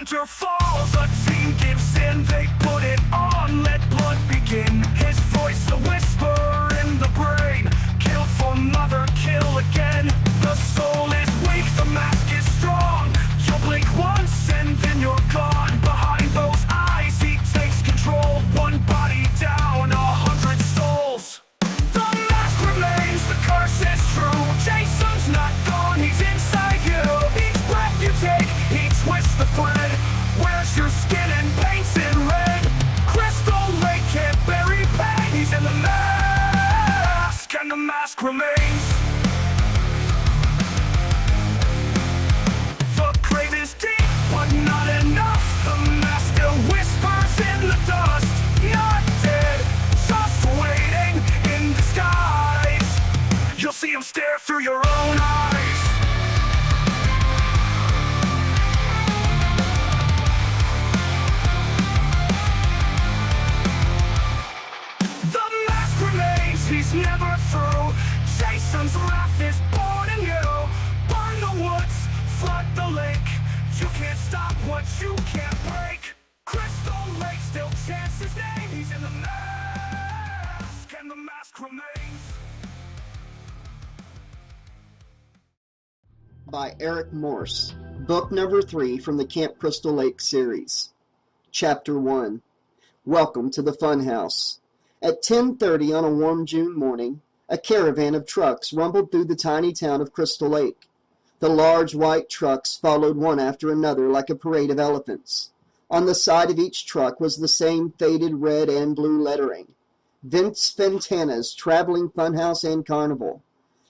center falls, a team gives in, they put it on, let blood begin. His voice a whisper in the brain, kill for mother, kill again. The soul is weak, the mask is strong. You'll blink once and then you're gone. Behind those eyes he takes control. One body down, 100 souls. The mask remains, the curse is true. Jason's not gone, he's inside you. Each breath you take, he twists the thread. Wears your skin and paints it red. Crystal Lake can't bury pain. He's in the mask, and the mask remains. The grave is deep, but not enough. The mask still whispers in the dust. Not dead, just waiting in disguise. You'll see him stare through your own eyes. He's never through. Jason's wrath is born in you. Burn the woods, flood the lake. You can't stop what you can't break. Crystal Lake still chants his name. He's in the mask, and the mask remains. By Eric Morse. Book number 3 from the Camp Crystal Lake series. Chapter 1. Welcome to the Funhouse. At 10:30 on a warm June morning, a caravan of trucks rumbled through the tiny town of Crystal Lake. The large white trucks followed one after another like a parade of elephants. On the side of each truck was the same faded red and blue lettering, Vince Fantana's Traveling Funhouse and Carnival.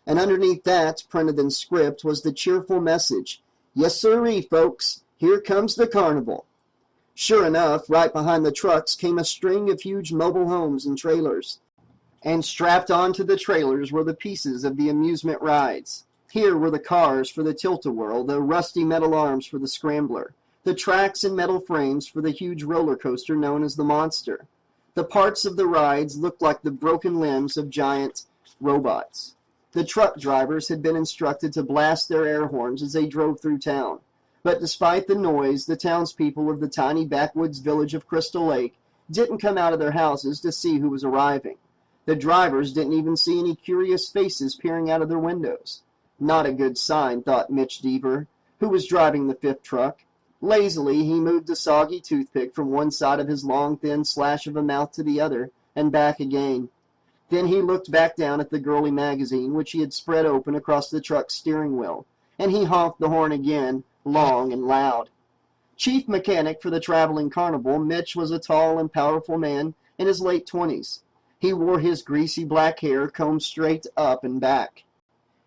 And underneath that, printed in script, was the cheerful message, "Yes sirree, folks, here comes the carnival." Sure enough, right behind the trucks came a string of huge mobile homes and trailers. And strapped onto the trailers were the pieces of the amusement rides. Here were the cars for the Tilt-A-Whirl, the rusty metal arms for the Scrambler, the tracks and metal frames for the huge roller coaster known as the Monster. The parts of the rides looked like the broken limbs of giant robots. The truck drivers had been instructed to blast their air horns as they drove through town. But despite the noise, the townspeople of the tiny backwoods village of Crystal Lake didn't come out of their houses to see who was arriving. The drivers didn't even see any curious faces peering out of their windows. Not a good sign, thought Mitch Deaver, who was driving the 5th truck. Lazily, he moved a soggy toothpick from one side of his long, thin slash of a mouth to the other, and back again. Then he looked back down at the girly magazine, which he had spread open across the truck's steering wheel, and he honked the horn again, long and loud. Chief mechanic for the traveling carnival, Mitch was a tall and powerful man in his late 20s. He wore his greasy black hair combed straight up and back.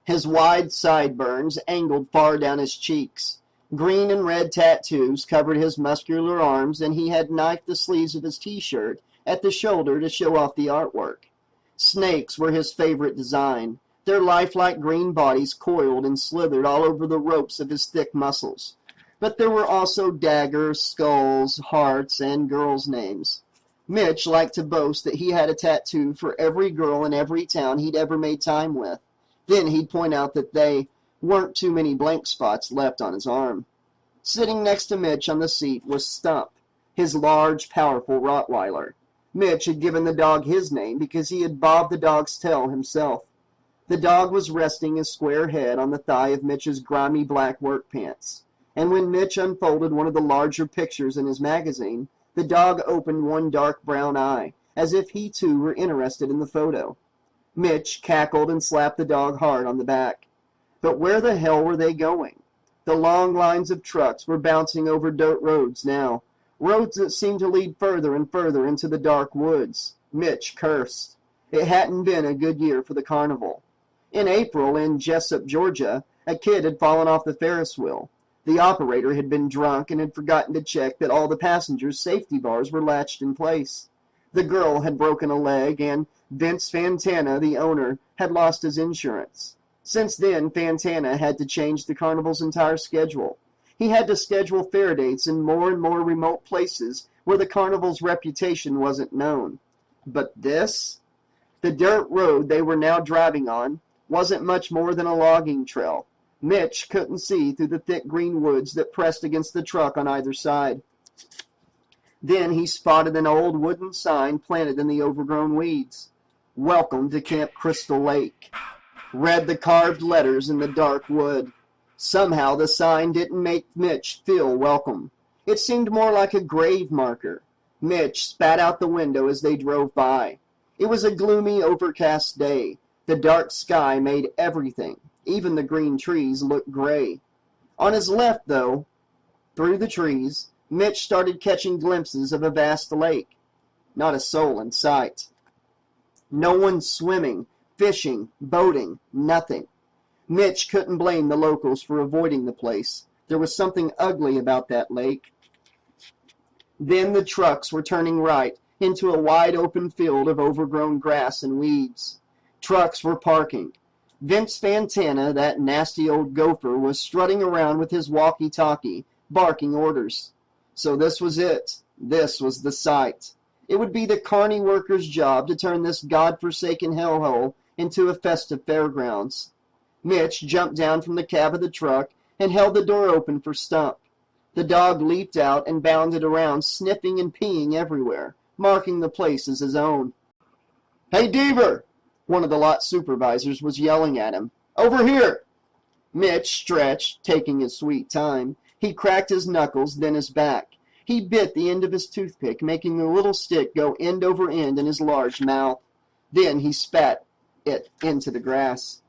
His wide sideburns angled far down his cheeks. Green and red tattoos covered his muscular arms, and he had knifed the sleeves of his t-shirt at the shoulder to show off the artwork. Snakes were his favorite design. Their lifelike green bodies coiled and slithered all over the ropes of his thick muscles. But there were also daggers, skulls, hearts, and girls' names. Mitch liked to boast that he had a tattoo for every girl in every town he'd ever made time with. Then he'd point out that they weren't too many blank spots left on his arm. Sitting next to Mitch on the seat was Stump, his large, powerful Rottweiler. Mitch had given the dog his name because he had bobbed the dog's tail himself. The dog was resting his square head on the thigh of Mitch's grimy black work pants. And when Mitch unfolded one of the larger pictures in his magazine, the dog opened one dark brown eye, as if he too were interested in the photo. Mitch cackled and slapped the dog hard on the back. But where the hell were they going? The long lines of trucks were bouncing over dirt roads now, roads that seemed to lead further and further into the dark woods. Mitch cursed. It hadn't been a good year for the carnival. In April, in Jessup, Georgia, a kid had fallen off the Ferris wheel. The operator had been drunk and had forgotten to check that all the passengers' safety bars were latched in place. The girl had broken a leg, and Vince Fantana, the owner, had lost his insurance. Since then, Fantana had to change the carnival's entire schedule. He had to schedule fair dates in more and more remote places where the carnival's reputation wasn't known. But this? The dirt road they were now driving on wasn't much more than a logging trail. Mitch couldn't see through the thick green woods that pressed against the truck on either side. Then he spotted an old wooden sign planted in the overgrown weeds. "Welcome to Camp Crystal Lake." Read the carved letters in the dark wood. Somehow the sign didn't make Mitch feel welcome. It seemed more like a grave marker. Mitch spat out the window as they drove by. It was a gloomy, overcast day. The dark sky made everything, even the green trees, look gray. On his left, though, through the trees, Mitch started catching glimpses of a vast lake. Not a soul in sight. No one swimming, fishing, boating, nothing. Mitch couldn't blame the locals for avoiding the place. There was something ugly about that lake. Then the trucks were turning right into a wide open field of overgrown grass and weeds. Trucks were parking. Vince Fantana, that nasty old gopher, was strutting around with his walkie-talkie, barking orders. So this was it. This was the site. It would be the carny workers' job to turn this god-forsaken hellhole into a festive fairgrounds. Mitch jumped down from the cab of the truck and held the door open for Stump. The dog leaped out and bounded around, sniffing and peeing everywhere, marking the place as his own. "Hey, Deaver!" One of the lot supervisors was yelling at him. "Over here!" Mitch stretched, taking his sweet time. He cracked his knuckles, then his back. He bit the end of his toothpick, making the little stick go end over end in his large mouth. Then he spat it into the grass.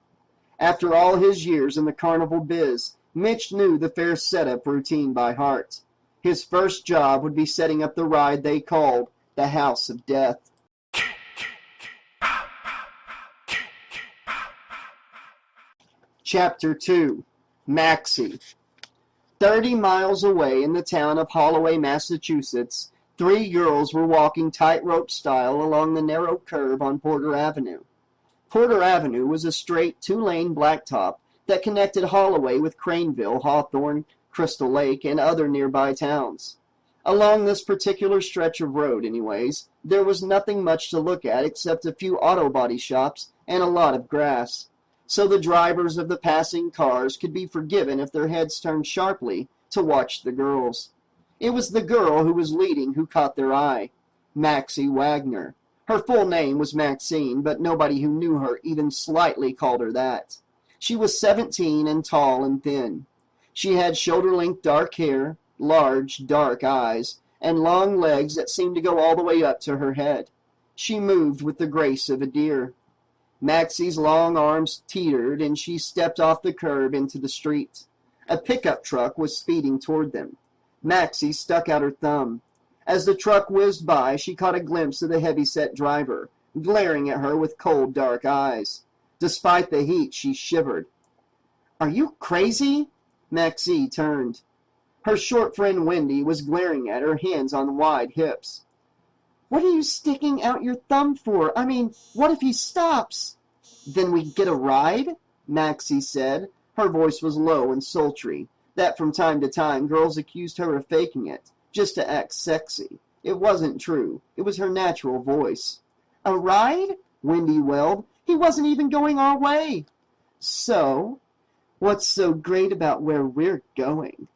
After all his years in the carnival biz, Mitch knew the fair setup routine by heart. His first job would be setting up the ride they called the House of Death. Chapter 2. Maxie. 30 miles away in the town of Holloway, Massachusetts, 3 girls were walking tightrope style along the narrow curve on Porter Avenue. Porter Avenue was a straight 2-lane blacktop that connected Holloway with Craneville, Hawthorne, Crystal Lake, and other nearby towns. Along this particular stretch of road, anyways, there was nothing much to look at except a few auto body shops and a lot of grass. So the drivers of the passing cars could be forgiven if their heads turned sharply to watch the girls. It was the girl who was leading who caught their eye, Maxie Wagner. Her full name was Maxine, but nobody who knew her even slightly called her that. She was 17 and tall and thin. She had shoulder-length dark hair, large, dark eyes, and long legs that seemed to go all the way up to her head. She moved with the grace of a deer. Maxie's long arms teetered, and she stepped off the curb into the street. A pickup truck was speeding toward them. Maxie stuck out her thumb. As the truck whizzed by, she caught a glimpse of the heavy-set driver, glaring at her with cold, dark eyes. Despite the heat, she shivered. "Are you crazy?" Maxie turned. Her short friend Wendy was glaring at her, hands on wide hips. "What are you sticking out your thumb for? I mean, what if he stops?" "Then we get a ride?" Maxie said. Her voice was low and sultry. That from time to time, girls accused her of faking it, just to act sexy. It wasn't true. It was her natural voice. "A ride?" Wendy wailed. "He wasn't even going our way." "So? What's so great about where we're going?"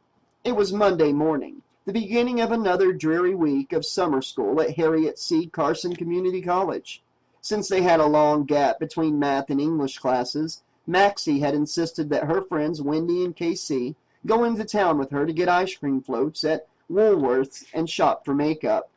It was Monday morning, the beginning of another dreary week of summer school at Harriet C. Carson Community College. Since they had a long gap between math and English classes, Maxie had insisted that her friends Wendy and Casey go into town with her to get ice cream floats at Woolworth's and shop for makeup.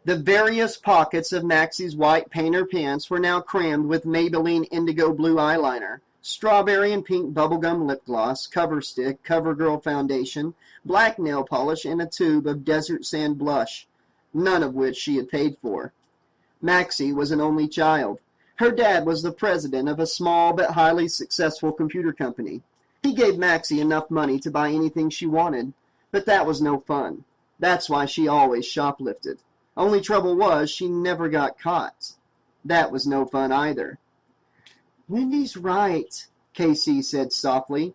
The various pockets of Maxie's white painter pants were now crammed with Maybelline indigo blue eyeliner, strawberry and pink bubblegum lip gloss, cover stick, CoverGirl foundation, black nail polish, and a tube of desert sand blush, none of which she had paid for. Maxie was an only child. Her dad was the president of a small but highly successful computer company. He gave Maxie enough money to buy anything she wanted, but that was no fun. That's why she always shoplifted. Only trouble was she never got caught. That was no fun either. "Wendy's right," Casey said softly.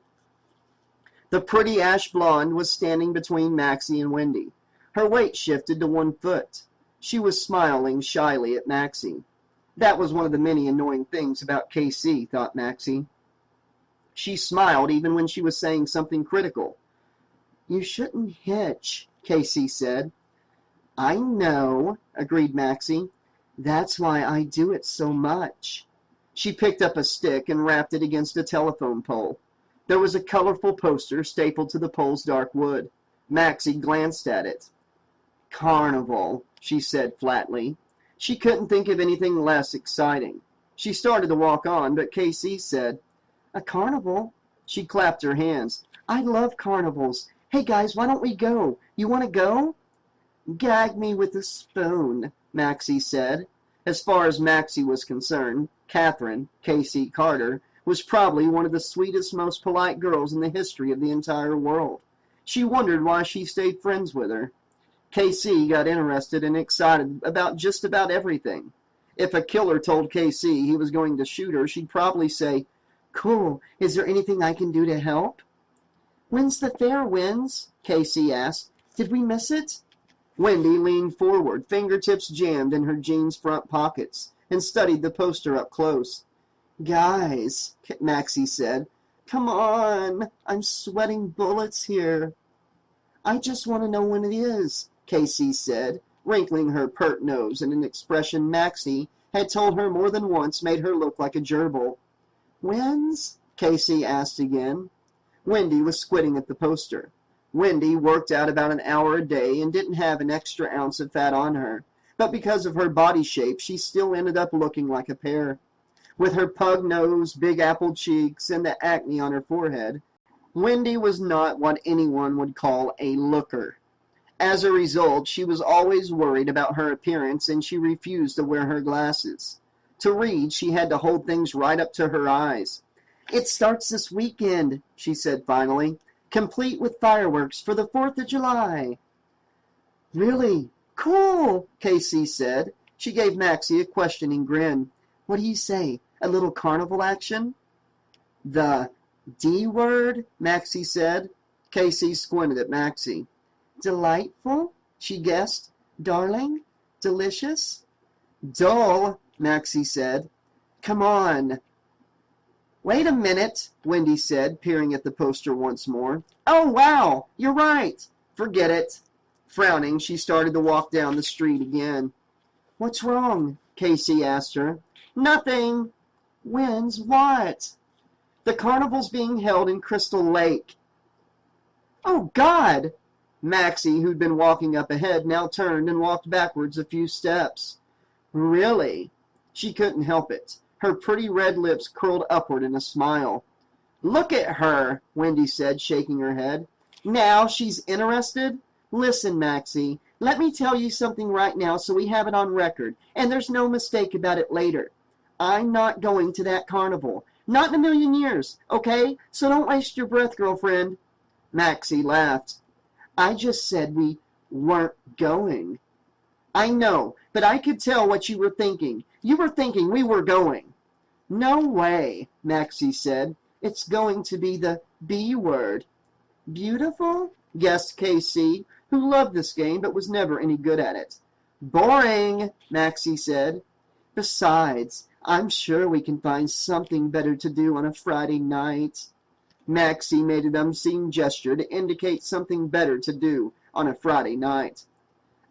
The pretty ash blonde was standing between Maxie and Wendy. Her weight shifted to 1 foot. She was smiling shyly at Maxie. That was one of the many annoying things about Casey, thought Maxie. She smiled even when she was saying something critical. You shouldn't hitch, Casey said. I know, agreed Maxie. That's why I do it so much. She picked up a stick and rapped it against a telephone pole. There was a colorful poster stapled to the pole's dark wood. Maxie glanced at it. Carnival, she said flatly. She couldn't think of anything less exciting. She started to walk on, but Casey said, A carnival? She clapped her hands. I love carnivals. Hey guys, why don't we go? You want to go? Gag me with a spoon, Maxie said. As far as Maxie was concerned, Catherine, Casey Carter, was probably one of the sweetest, most polite girls in the history of the entire world. She wondered why she stayed friends with her. Casey got interested and excited about just about everything. If a killer told Casey he was going to shoot her, she'd probably say, Cool, is there anything I can do to help? When's the fair, Wins? Casey asked. Did we miss it? Wendy leaned forward, fingertips jammed in her jeans front pockets, and studied the poster up close. Guys, Maxie said, come on, I'm sweating bullets here. I just want to know when it is, Casey said, wrinkling her pert nose in an expression Maxie had told her more than once made her look like a gerbil. When's? Casey asked again. Wendy was squinting at the poster. Wendy worked out about an hour a day and didn't have an extra ounce of fat on her, but because of her body shape, she still ended up looking like a pear. With her pug nose, big apple cheeks, and the acne on her forehead, Wendy was not what anyone would call a looker. As a result, she was always worried about her appearance, and she refused to wear her glasses. To read, she had to hold things right up to her eyes. It starts this weekend, she said finally, complete with fireworks for the 4th of July. Really? Cool, Casey said. She gave Maxie a questioning grin. What do you say? A little carnival action? The D word, Maxie said. Casey squinted at Maxie. Delightful, she guessed. Darling? Delicious? Dull, Maxie said. Come on. Wait a minute, Wendy said, peering at the poster once more. Oh, wow, you're right. Forget it. Frowning, she started to walk down the street again. What's wrong? Casey asked her. Nothing. When's what? The carnival's being held in Crystal Lake. Oh, God! Maxie, who'd been walking up ahead, now turned and walked backwards a few steps. Really? She couldn't help it. Her pretty red lips curled upward in a smile. Look at her, Wendy said, shaking her head. Now she's interested? Listen, Maxie, let me tell you something right now so we have it on record, and there's no mistake about it later. I'm not going to that carnival. Not in a million years, okay? So don't waste your breath, girlfriend. Maxie laughed. I just said we weren't going. I know, but I could tell what you were thinking. You were thinking we were going. No way, Maxie said. It's going to be the B word. Beautiful? Guessed Casey, who loved this game but was never any good at it. Boring, Maxie said. Besides, I'm sure we can find something better to do on a Friday night. Maxie made an obscene gesture to indicate something better to do on a Friday night.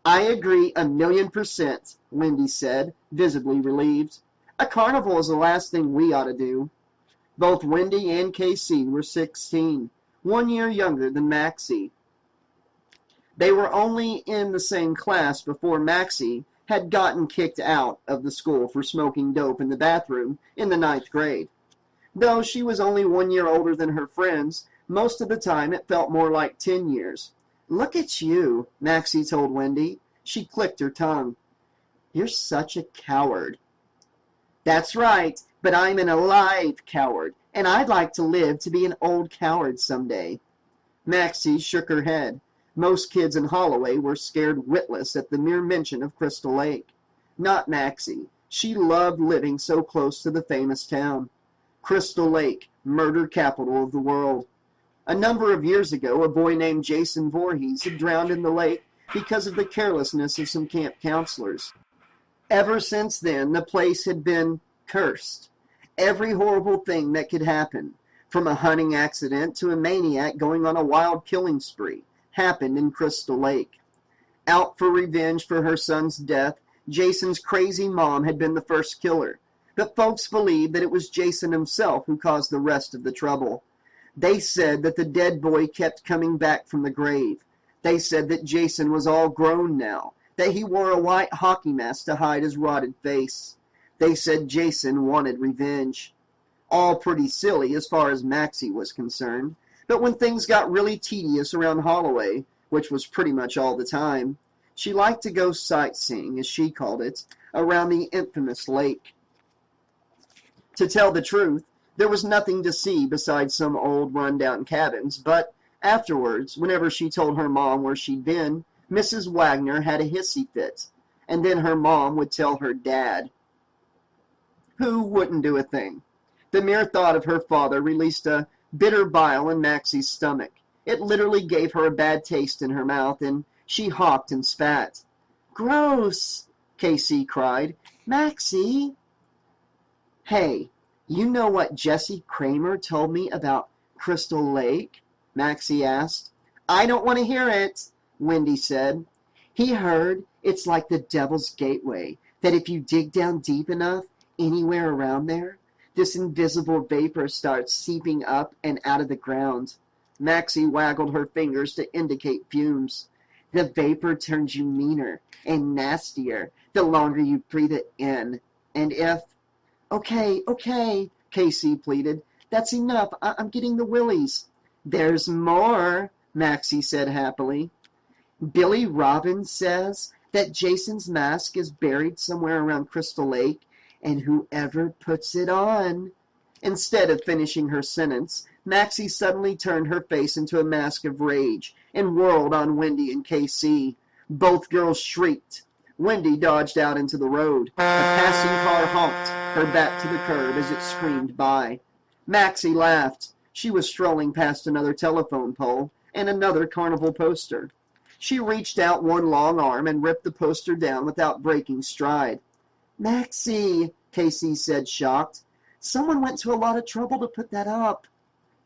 I agree 1,000,000%, Wendy said, visibly relieved. A carnival is the last thing we ought to do. Both Wendy and Casey were 16, 1 year younger than Maxie. They were only in the same class before Maxie had gotten kicked out of the school for smoking dope in the bathroom in the 9th grade. Though she was only 1 year older than her friends, most of the time it felt more like 10 years. Look at you, Maxie told Wendy. She clicked her tongue. You're such a coward. That's right, but I'm an alive coward, and I'd like to live to be an old coward someday. Maxie shook her head. Most kids in Holloway were scared witless at the mere mention of Crystal Lake. Not Maxie. She loved living so close to the famous town. Crystal Lake, murder capital of the world. A number of years ago, a boy named Jason Voorhees had drowned in the lake because of the carelessness of some camp counselors. Ever since then, the place had been cursed. Every horrible thing that could happen. from a hunting accident to a maniac going on a wild killing spree, happened in Crystal Lake. Out for revenge for her son's death, Jason's crazy mom had been the first killer, but folks believed that it was Jason himself who caused the rest of the trouble. They said that the dead boy kept coming back from the grave. They said that Jason was all grown now, that he wore a white hockey mask to hide his rotted face. They said Jason wanted revenge. All pretty silly as far as Maxie was concerned, but when things got really tedious around Holloway, which was pretty much all the time, she liked to go sightseeing, as she called it, around the infamous lake. To tell the truth, there was nothing to see besides some old run-down cabins, but afterwards, whenever she told her mom where she'd been, Mrs. Wagner had a hissy fit, and then her mom would tell her dad, who wouldn't do a thing. The mere thought of her father released a bitter bile in Maxie's stomach. It literally gave her a bad taste in her mouth, and she hawked and spat. "Gross!" Casey cried. "Maxie!" "Hey, you know what Jesse Kramer told me about Crystal Lake?" Maxie asked. "I don't want to hear it," Wendy said. "He heard it's like the Devil's Gateway, that if you dig down deep enough, anywhere around there, this invisible vapor starts seeping up and out of the ground." Maxie waggled her fingers to indicate fumes. "The vapor turns you meaner and nastier the longer you breathe it in. And if—" Okay, Casey pleaded. "That's enough. I'm getting the willies." "There's more," Maxie said happily. "Billy Robbins says that Jason's mask is buried somewhere around Crystal Lake, and whoever puts it on—" Instead of finishing her sentence, Maxie suddenly turned her face into a mask of rage and whirled on Wendy and KC. Both girls shrieked. Wendy dodged out into the road. A passing car honked, her back to the curb as it screamed by. Maxie laughed. She was strolling past another telephone pole and another Carnival poster. She reached out one long arm and ripped the poster down without breaking stride. "Maxie," Casey said, shocked. "Someone went to a lot of trouble to put that up."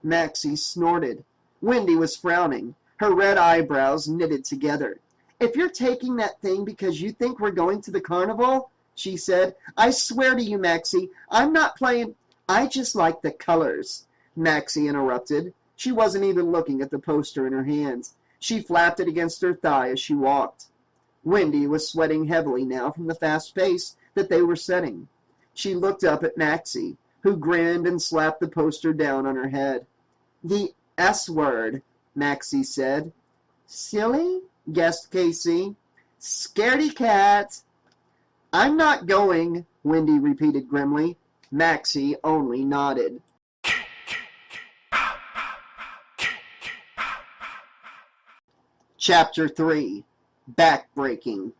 Maxie snorted. Wendy was frowning, her red eyebrows knitted together. "If you're taking that thing because you think we're going to the carnival," she said, "I swear to you, Maxie, I'm not playing—" "I just like the colors," Maxie interrupted. She wasn't even looking at the poster in her hands. She flapped it against her thigh as she walked. Wendy was sweating heavily now from the fast pace that they were setting. She looked up at Maxie, who grinned and slapped the poster down on her head. "The S word," Maxie said. "Silly?" guessed Casey. "Scaredy cat." "I'm not going," Wendy repeated grimly. Maxie only nodded. Chapter 3. Backbreaking.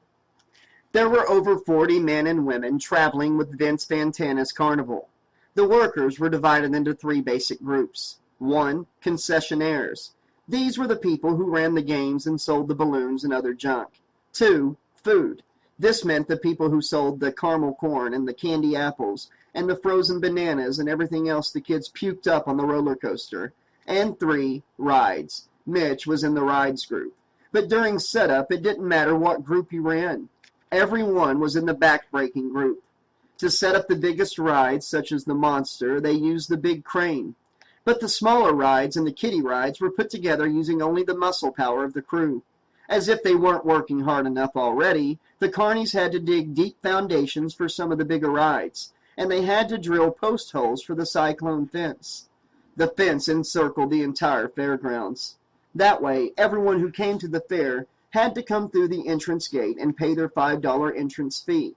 There were over 40 men and women traveling with Vince Fantana's carnival. The workers were divided into 3 basic groups. 1. Concessionaires. These were the people who ran the games and sold the balloons and other junk. 2. Food. This meant the people who sold the caramel corn and the candy apples and the frozen bananas and everything else the kids puked up on the roller coaster. And 3. Rides. Mitch was in the rides group. But during setup, it didn't matter what group you were in. Everyone was in the backbreaking group. To set up the biggest rides, such as the Monster, they used the big crane. But the smaller rides and the kiddie rides were put together using only the muscle power of the crew. As if they weren't working hard enough already, the carnies had to dig deep foundations for some of the bigger rides, and they had to drill post holes for the cyclone fence. The fence encircled the entire fairgrounds. That way, everyone who came to the fair had to come through the entrance gate and pay their $5 entrance fee.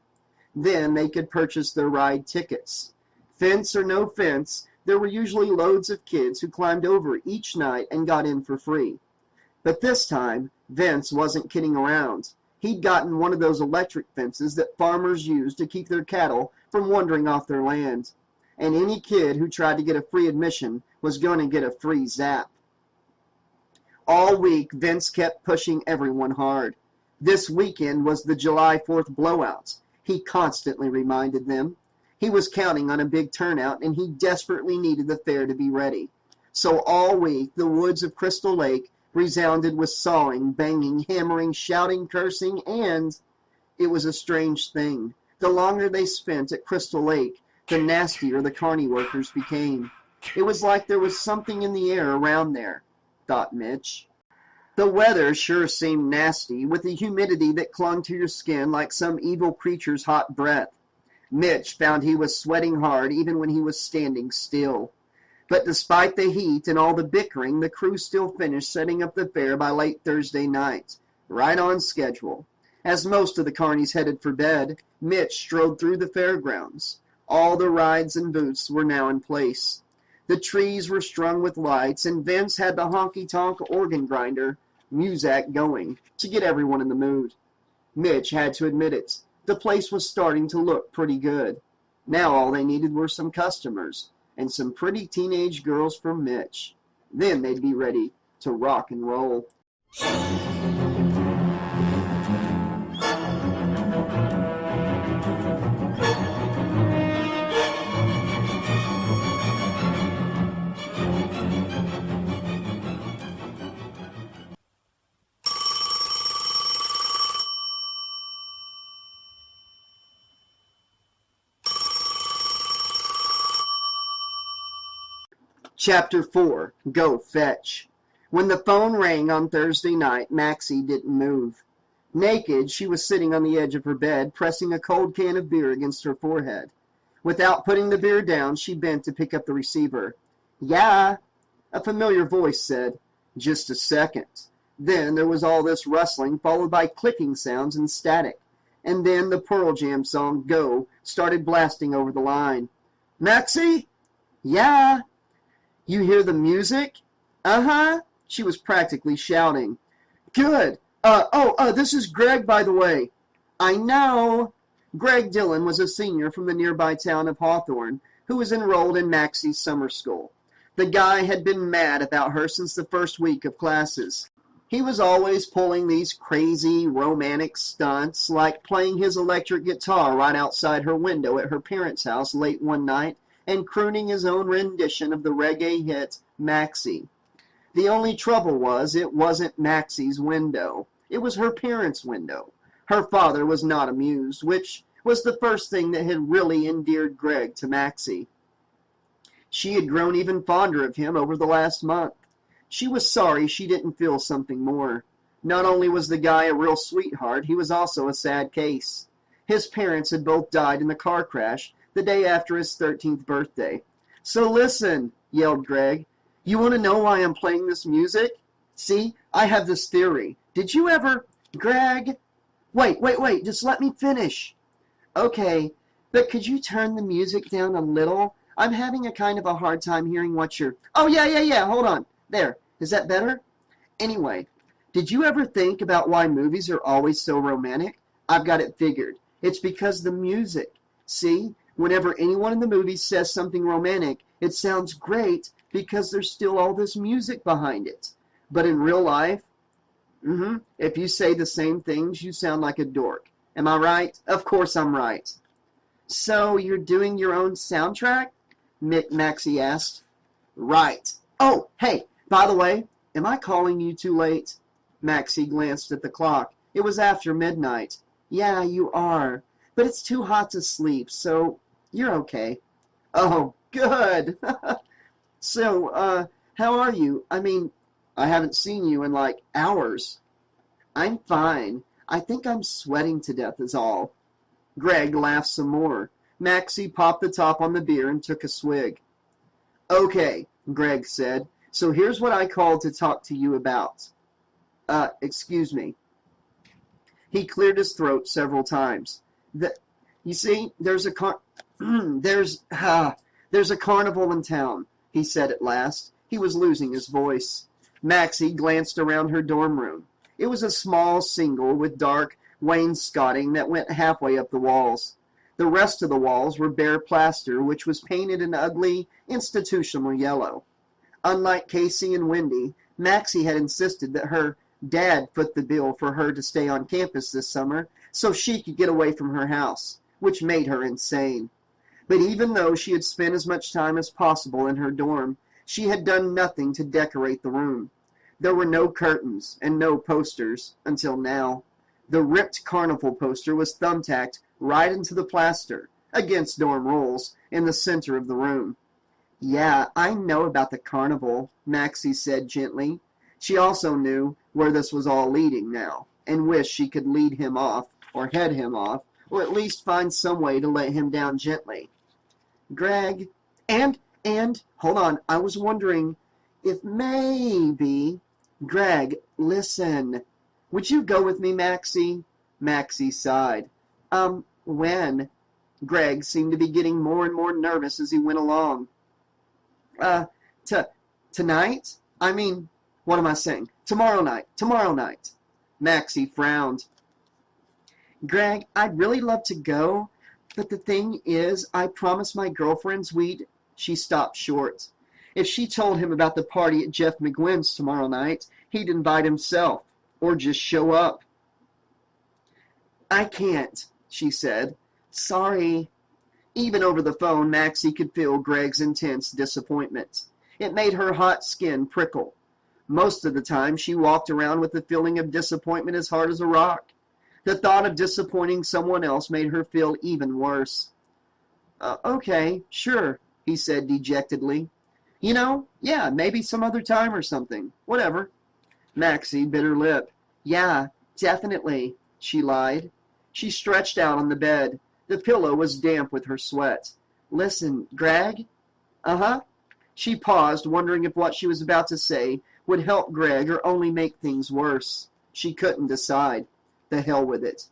Then they could purchase their ride tickets. Fence or no fence, there were usually loads of kids who climbed over each night and got in for free. But this time, Vince wasn't kidding around. He'd gotten one of those electric fences that farmers use to keep their cattle from wandering off their land. And any kid who tried to get a free admission was going to get a free zap. All week, Vince kept pushing everyone hard. This weekend was the July 4th blowout, he constantly reminded them. He was counting on a big turnout, and he desperately needed the fair to be ready. So all week, the woods of Crystal Lake resounded with sawing, banging, hammering, shouting, cursing, and it was a strange thing. The longer they spent at Crystal Lake, the nastier the carny workers became. It was like there was something in the air around there, thought Mitch. The weather sure seemed nasty, with the humidity that clung to your skin like some evil creature's hot breath. Mitch found he was sweating hard even when he was standing still. But despite the heat and all the bickering, the crew still finished setting up the fair by late Thursday night, right on schedule. As most of the carnies headed for bed, Mitch strode through the fairgrounds. All the rides and booths were now in place. The trees were strung with lights, and Vince had the honky-tonk organ grinder, Muzak, going to get everyone in the mood. Mitch had to admit it. The place was starting to look pretty good. Now all they needed were some customers and some pretty teenage girls from Mitch. Then they'd be ready to rock and roll. Chapter 4, Go Fetch. When the phone rang on Thursday night, Maxie didn't move. Naked, she was sitting on the edge of her bed, pressing a cold can of beer against her forehead. Without putting the beer down, she bent to pick up the receiver. "Yeah," a familiar voice said. Just a second. Then there was all this rustling, followed by clicking sounds and static. And then the Pearl Jam song, Go, started blasting over the line. "Maxie?" "Yeah." "You hear the music?" "Uh-huh." She was practically shouting. "Good. This is Greg, by the way." "I know." Greg Dillon was a senior from the nearby town of Hawthorne, who was enrolled in Maxie's summer school. The guy had been mad about her since the first week of classes. He was always pulling these crazy, romantic stunts, like playing his electric guitar right outside her window at her parents' house late one night, and crooning his own rendition of the reggae hit Maxie. The only trouble was, it wasn't Maxie's window. It was her parents' window. Her father was not amused, which was the first thing that had really endeared Greg to Maxie. She had grown even fonder of him over the last month. She was sorry she didn't feel something more. Not only was the guy a real sweetheart, he was also a sad case. His parents had both died in a car crash the day after his 13th birthday. "So listen," yelled Greg. "You want to know why I'm playing this music? See, I have this theory. Did you ever—" "Greg, wait, just let me finish." "Okay, but could you turn the music down a little? I'm having a kind of a hard time hearing what you're—" "Oh, yeah, hold on. There, is that better? Anyway, did you ever think about why movies are always so romantic? I've got it figured. It's because the music. See? Whenever anyone in the movie says something romantic, it sounds great because there's still all this music behind it. But in real life, if you say the same things, you sound like a dork. Am I right? Of course I'm right." "So you're doing your own soundtrack?" Maxie asked. "Right. Oh, hey, by the way, am I calling you too late?" Maxie glanced at the clock. It was after midnight. "Yeah, you are. But it's too hot to sleep, so you're okay." "Oh, good." So, how are you? I mean, I haven't seen you in like hours." "I'm fine. I think I'm sweating to death is all." Greg laughed some more. Maxie popped the top on the beer and took a swig. "Okay," Greg said. "So here's what I called to talk to you about." Excuse me." He cleared his throat several times. You see, there's a carnival in town," he said at last. He was losing his voice. Maxie glanced around her dorm room. It was a small single with dark wainscoting that went halfway up the walls. The rest of the walls were bare plaster, which was painted an ugly, institutional yellow. Unlike Casey and Wendy, Maxie had insisted that her dad foot the bill for her to stay on campus this summer so she could get away from her house, which made her insane. But even though she had spent as much time as possible in her dorm, She had done nothing to decorate the room. There were no curtains and no posters until now. The ripped Carnival poster was thumbtacked right into the plaster, against dorm rules, in the center of the room. Yeah, I know about the Carnival, Maxie said gently. She also knew where this was all leading now, and wished she could lead him off, or head him off, or at least find some way to let him down gently. Greg, and, hold on, I was wondering if maybe... Greg, listen. Would you go with me, Maxie? Maxie sighed. When? Greg seemed to be getting more and more nervous as he went along. Tonight? I mean, what am I saying? Tomorrow night. Maxie frowned. Greg, I'd really love to go, but the thing is, I promised my girlfriends we'd... She stopped short. If she told him about the party at Jeff McGuinn's tomorrow night, he'd invite himself, or just show up. I can't, she said. Sorry. Even over the phone, Maxie could feel Greg's intense disappointment. It made her hot skin prickle. Most of the time, she walked around with the feeling of disappointment as hard as a rock. The thought of disappointing someone else made her feel even worse. Okay, sure, he said dejectedly. Yeah, maybe some other time or something. Whatever. Maxie bit her lip. Yeah, definitely, she lied. She stretched out on the bed. The pillow was damp with her sweat. Listen, Greg? Uh-huh. She paused, wondering if what she was about to say would help Greg or only make things worse. She couldn't decide. The hell with it.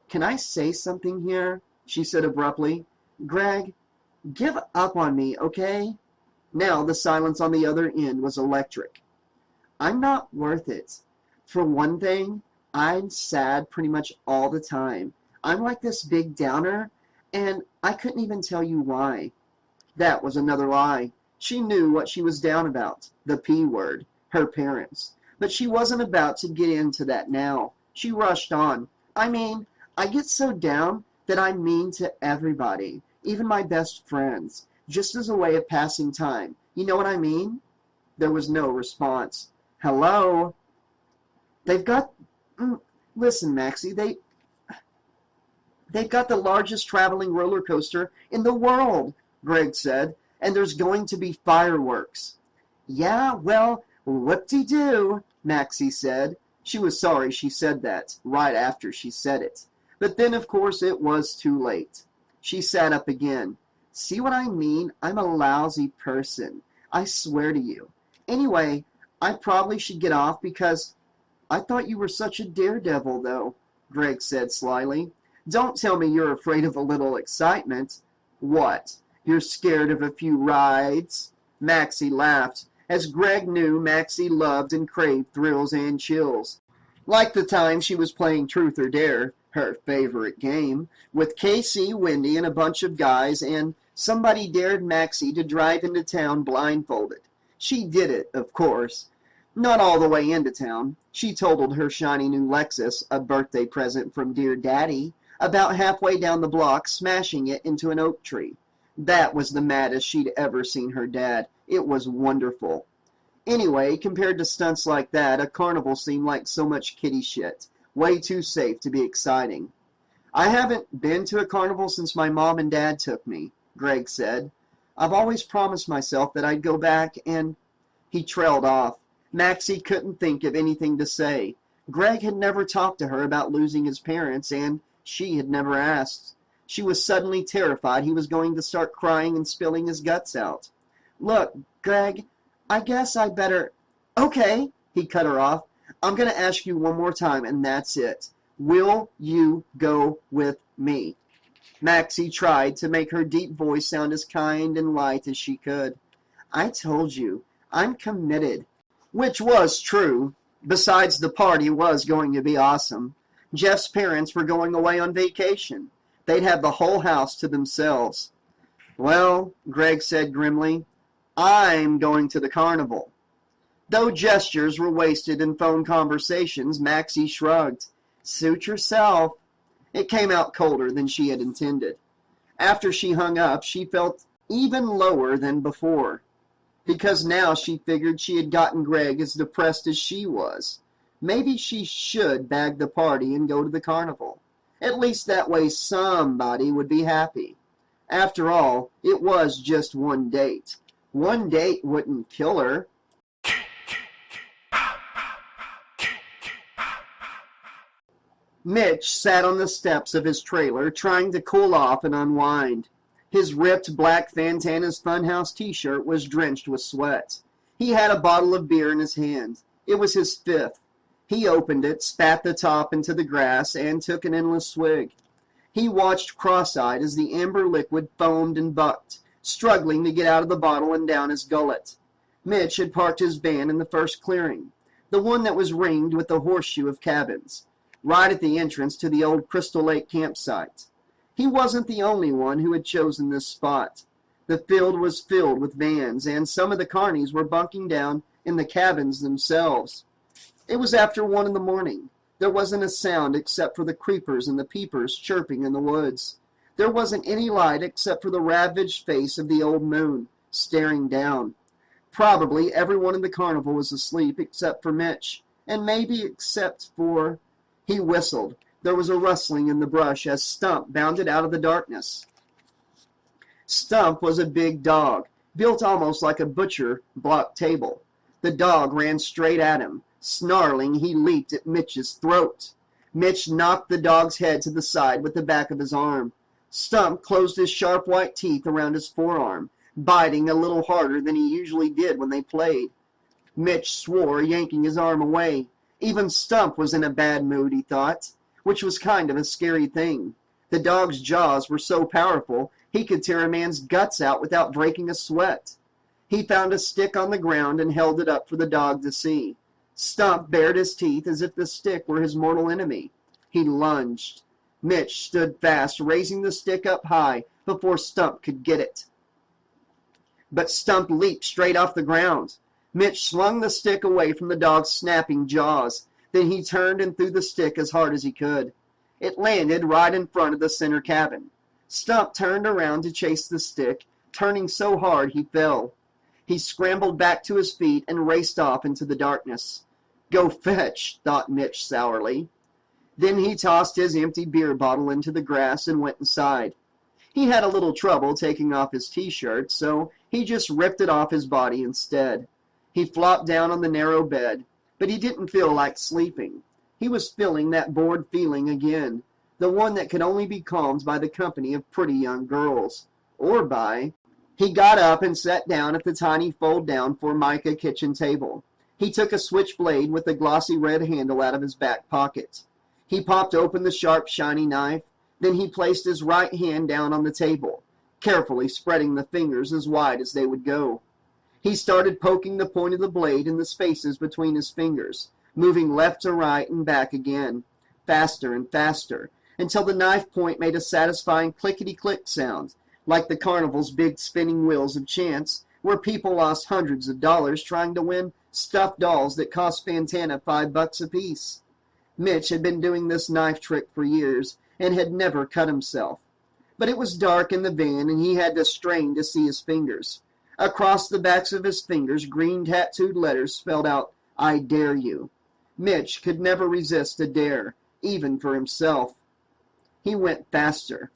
Can I say something here? She said abruptly. Greg, give up on me, okay? Now the silence on the other end was electric. I'm not worth it. For one thing, I'm sad pretty much all the time. I'm like this big downer, and I couldn't even tell you why. That was another lie. She knew what she was down about, the P word, her parents. But she wasn't about to get into that now. She rushed on. I mean, I get so down that I'm mean to everybody, even my best friends, just as a way of passing time. You know what I mean? There was no response. Hello? They've got... Listen, Maxie, they've got the largest traveling roller coaster in the world, Greg said, and there's going to be fireworks. Yeah, well, whoop-de-doo, Maxie said. She was sorry she said that right after she said it. But then, of course, it was too late. She sat up again. See what I mean? I'm a lousy person. I swear to you. Anyway, I probably should get off because I thought you were such a daredevil, though, Greg said slyly. Don't tell me you're afraid of a little excitement. What? You're scared of a few rides? Maxie laughed, as Greg knew Maxie loved and craved thrills and chills. Like the time she was playing Truth or Dare, her favorite game, with Casey, Wendy, and a bunch of guys, and somebody dared Maxie to drive into town blindfolded. She did it, of course. Not all the way into town. She totaled her shiny new Lexus, a birthday present from dear Daddy, about halfway down the block, smashing it into an oak tree. That was the maddest she'd ever seen her dad. It was wonderful. Anyway, compared to stunts like that, a carnival seemed like so much kiddie shit. Way too safe to be exciting. I haven't been to a carnival since my mom and dad took me, Greg said. I've always promised myself that I'd go back and... He trailed off. Maxie couldn't think of anything to say. Greg had never talked to her about losing his parents, and she had never asked. She was suddenly terrified he was going to start crying and spilling his guts out. Look, Greg, I guess I better... Okay, he cut her off. I'm going to ask you one more time, and that's it. Will you go with me? Maxie tried to make her deep voice sound as kind and light as she could. I told you, I'm committed. Which was true. Besides, the party was going to be awesome. Jeff's parents were going away on vacation. They'd have the whole house to themselves. Well, Greg said grimly, I'm going to the carnival. Though gestures were wasted in phone conversations, Maxie shrugged. Suit yourself. It came out colder than she had intended. After she hung up, she felt even lower than before. because now she figured she had gotten Greg as depressed as she was. Maybe she should bag the party and go to the carnival. At least that way somebody would be happy. After all, it was just one date. One date wouldn't kill her. Mitch sat on the steps of his trailer trying to cool off and unwind. His ripped black Fantana's Funhouse t-shirt was drenched with sweat. He had a bottle of beer in his hand. It was his fifth. He opened it, spat the top into the grass, and took an endless swig. He watched cross-eyed as the amber liquid foamed and bucked, struggling to get out of the bottle and down his gullet. Mitch had parked his van in the first clearing, the one that was ringed with the horseshoe of cabins, right at the entrance to the old Crystal Lake campsite. He wasn't the only one who had chosen this spot. The field was filled with vans, and some of the carnies were bunking down in the cabins themselves. It was after 1 in the morning. There wasn't a sound except for the creepers and the peepers chirping in the woods. There wasn't any light except for the ravaged face of the old moon, staring down. Probably everyone in the carnival was asleep except for Mitch, and maybe except for... He whistled. There was a rustling in the brush as Stump bounded out of the darkness. Stump was a big dog, built almost like a butcher block table. The dog ran straight at him. Snarling, he leaped at Mitch's throat. Mitch knocked the dog's head to the side with the back of his arm. Stump closed his sharp white teeth around his forearm, biting a little harder than he usually did when they played. Mitch swore, yanking his arm away. Even Stump was in a bad mood, he thought, which was kind of a scary thing. The dog's jaws were so powerful, he could tear a man's guts out without breaking a sweat. He found a stick on the ground and held it up for the dog to see. Stump bared his teeth as if the stick were his mortal enemy. He lunged. Mitch stood fast, raising the stick up high before Stump could get it. But Stump leaped straight off the ground. Mitch swung the stick away from the dog's snapping jaws. Then he turned and threw the stick as hard as he could. It landed right in front of the center cabin. Stump turned around to chase the stick, turning so hard he fell. He scrambled back to his feet and raced off into the darkness. Go fetch, thought Mitch sourly. Then he tossed his empty beer bottle into the grass and went inside. He had a little trouble taking off his t-shirt, so he just ripped it off his body instead. He flopped down on the narrow bed, but he didn't feel like sleeping. He was feeling that bored feeling again, the one that could only be calmed by the company of pretty young girls, or by... He got up and sat down at the tiny fold-down Formica kitchen table. He took a switchblade with a glossy red handle out of his back pocket. He popped open the sharp, shiny knife. Then he placed his right hand down on the table, carefully spreading the fingers as wide as they would go. He started poking the point of the blade in the spaces between his fingers, moving left to right and back again, faster and faster, until the knife point made a satisfying clickety-click sound, like the carnival's big spinning wheels of chance, where people lost hundreds of dollars trying to win stuffed dolls that cost Fantana $5 apiece. Mitch had been doing this knife trick for years and had never cut himself. But it was dark in the van and he had to strain to see his fingers. Across the backs of his fingers, green tattooed letters spelled out, "I dare you." Mitch could never resist a dare, even for himself. He went faster.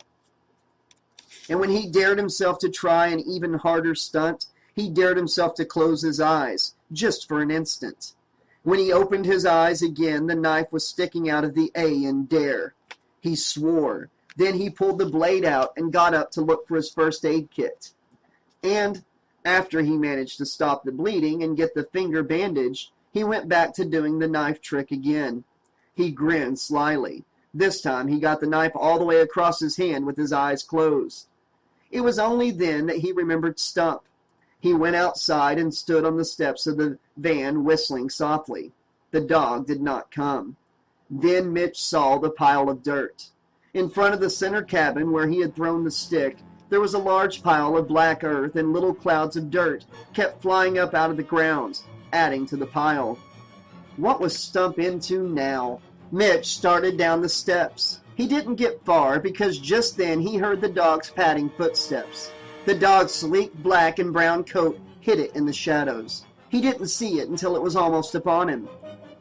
And when he dared himself to try an even harder stunt, he dared himself to close his eyes, just for an instant. When he opened his eyes again, the knife was sticking out of the A in dare. He swore. Then he pulled the blade out and got up to look for his first aid kit. And after he managed to stop the bleeding and get the finger bandaged, he went back to doing the knife trick again. He grinned slyly. This time he got the knife all the way across his hand with his eyes closed. It was only then that he remembered Stump. He went outside and stood on the steps of the van whistling softly. The dog did not come. Then Mitch saw the pile of dirt. In front of the center cabin where he had thrown the stick, there was a large pile of black earth, and little clouds of dirt kept flying up out of the ground, adding to the pile. What was Stump into now? Mitch started down the steps. He didn't get far because just then he heard the dog's padding footsteps. The dog's sleek black and brown coat hid it in the shadows. He didn't see it until it was almost upon him.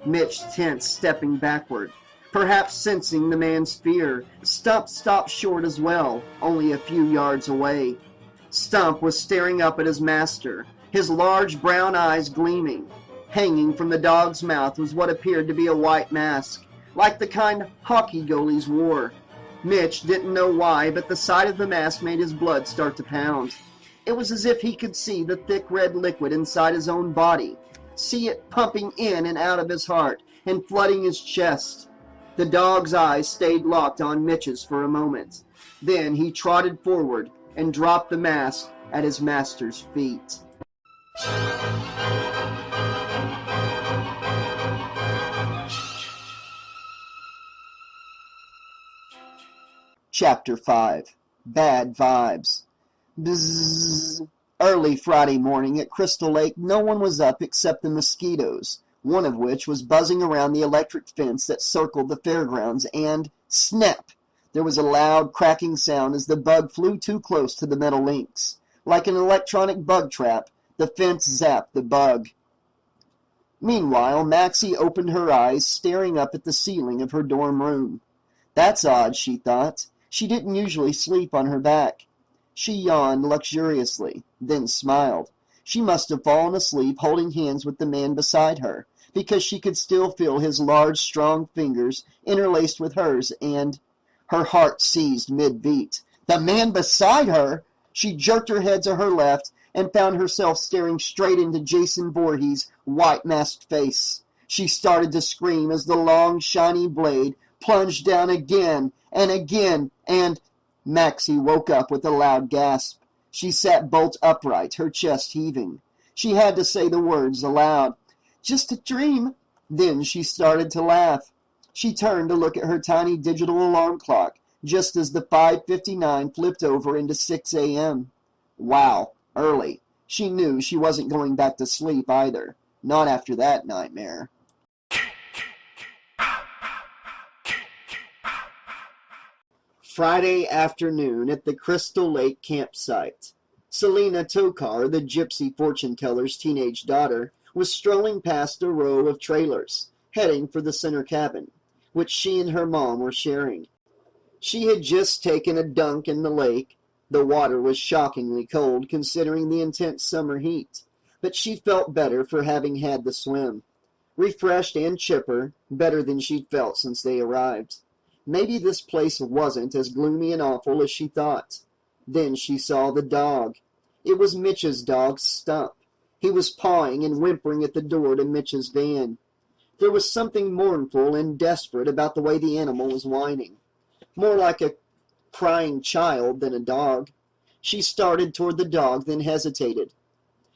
Mitch tensed, stepping backward. Perhaps sensing the man's fear, Stump stopped short as well, only a few yards away. Stump was staring up at his master, his large brown eyes gleaming. Hanging from the dog's mouth was what appeared to be a white mask, like the kind hockey goalies wore. Mitch didn't know why, but the sight of the mask made his blood start to pound. It was as if he could see the thick red liquid inside his own body, see it pumping in and out of his heart and flooding his chest. The dog's eyes stayed locked on Mitch's for a moment. Then he trotted forward and dropped the mask at his master's feet. Chapter 5. Bad Vibes. Bzzz. Early Friday morning at Crystal Lake, no one was up except the mosquitoes, one of which was buzzing around the electric fence that circled the fairgrounds, and snap! There was a loud cracking sound as the bug flew too close to the metal links. Like an electronic bug trap, the fence zapped the bug. Meanwhile, Maxie opened her eyes, staring up at the ceiling of her dorm room. That's odd, she thought. She didn't usually sleep on her back. She yawned luxuriously, then smiled. She must have fallen asleep holding hands with the man beside her, because she could still feel his large, strong fingers interlaced with hers, and her heart seized mid-beat. The man beside her! She jerked her head to her left and found herself staring straight into Jason Voorhees' white-masked face. She started to scream as the long, shiny blade plunged down again and again, and Maxie woke up with a loud gasp. She sat bolt upright, her chest heaving. She had to say the words aloud. Just a dream. Then she started to laugh. She turned to look at her tiny digital alarm clock, just as the 5:59 flipped over into 6 a.m. Wow, early. She knew she wasn't going back to sleep either. Not after that nightmare. Friday afternoon at the Crystal Lake campsite. Selina Tokar, the gypsy fortune-teller's teenage daughter, was strolling past a row of trailers, heading for the center cabin, which she and her mom were sharing. She had just taken a dunk in the lake. The water was shockingly cold considering the intense summer heat, but she felt better for having had the swim. Refreshed and chipper, better than she'd felt since they arrived. Maybe this place wasn't as gloomy and awful as she thought. Then she saw the dog. It was Mitch's dog, Stump. He was pawing and whimpering at the door to Mitch's van. There was something mournful and desperate about the way the animal was whining. More like a crying child than a dog. She started toward the dog, then hesitated.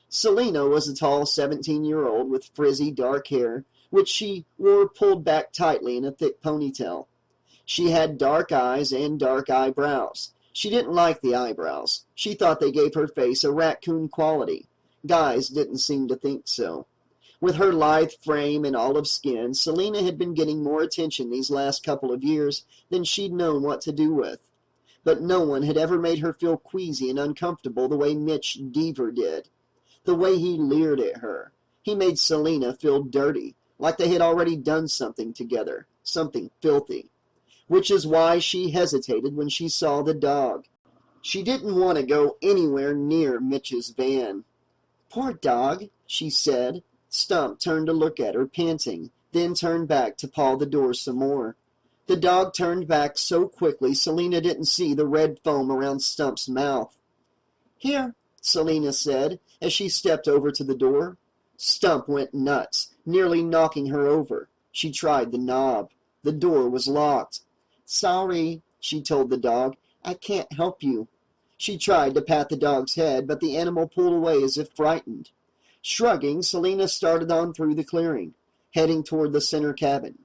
Selina was a tall 17-year-old with frizzy dark hair, which she wore pulled back tightly in a thick ponytail. She had dark eyes and dark eyebrows. She didn't like the eyebrows. She thought they gave her face a raccoon quality. Guys didn't seem to think so. With her lithe frame and olive skin, Selina had been getting more attention these last couple of years than she'd known what to do with. But no one had ever made her feel queasy and uncomfortable the way Mitch Deaver did. The way he leered at her. He made Selina feel dirty, like they had already done something together, something filthy. Which is why she hesitated when she saw the dog. She didn't want to go anywhere near Mitch's van. Poor dog, she said. Stump turned to look at her, panting, then turned back to paw the door some more. The dog turned back so quickly Selina didn't see the red foam around Stump's mouth. Here, Selina said, as she stepped over to the door. Stump went nuts, nearly knocking her over. She tried the knob. The door was locked. Sorry, she told the dog. I can't help you. She tried to pat the dog's head, but the animal pulled away as if frightened. Shrugging, Selina started on through the clearing, heading toward the center cabin.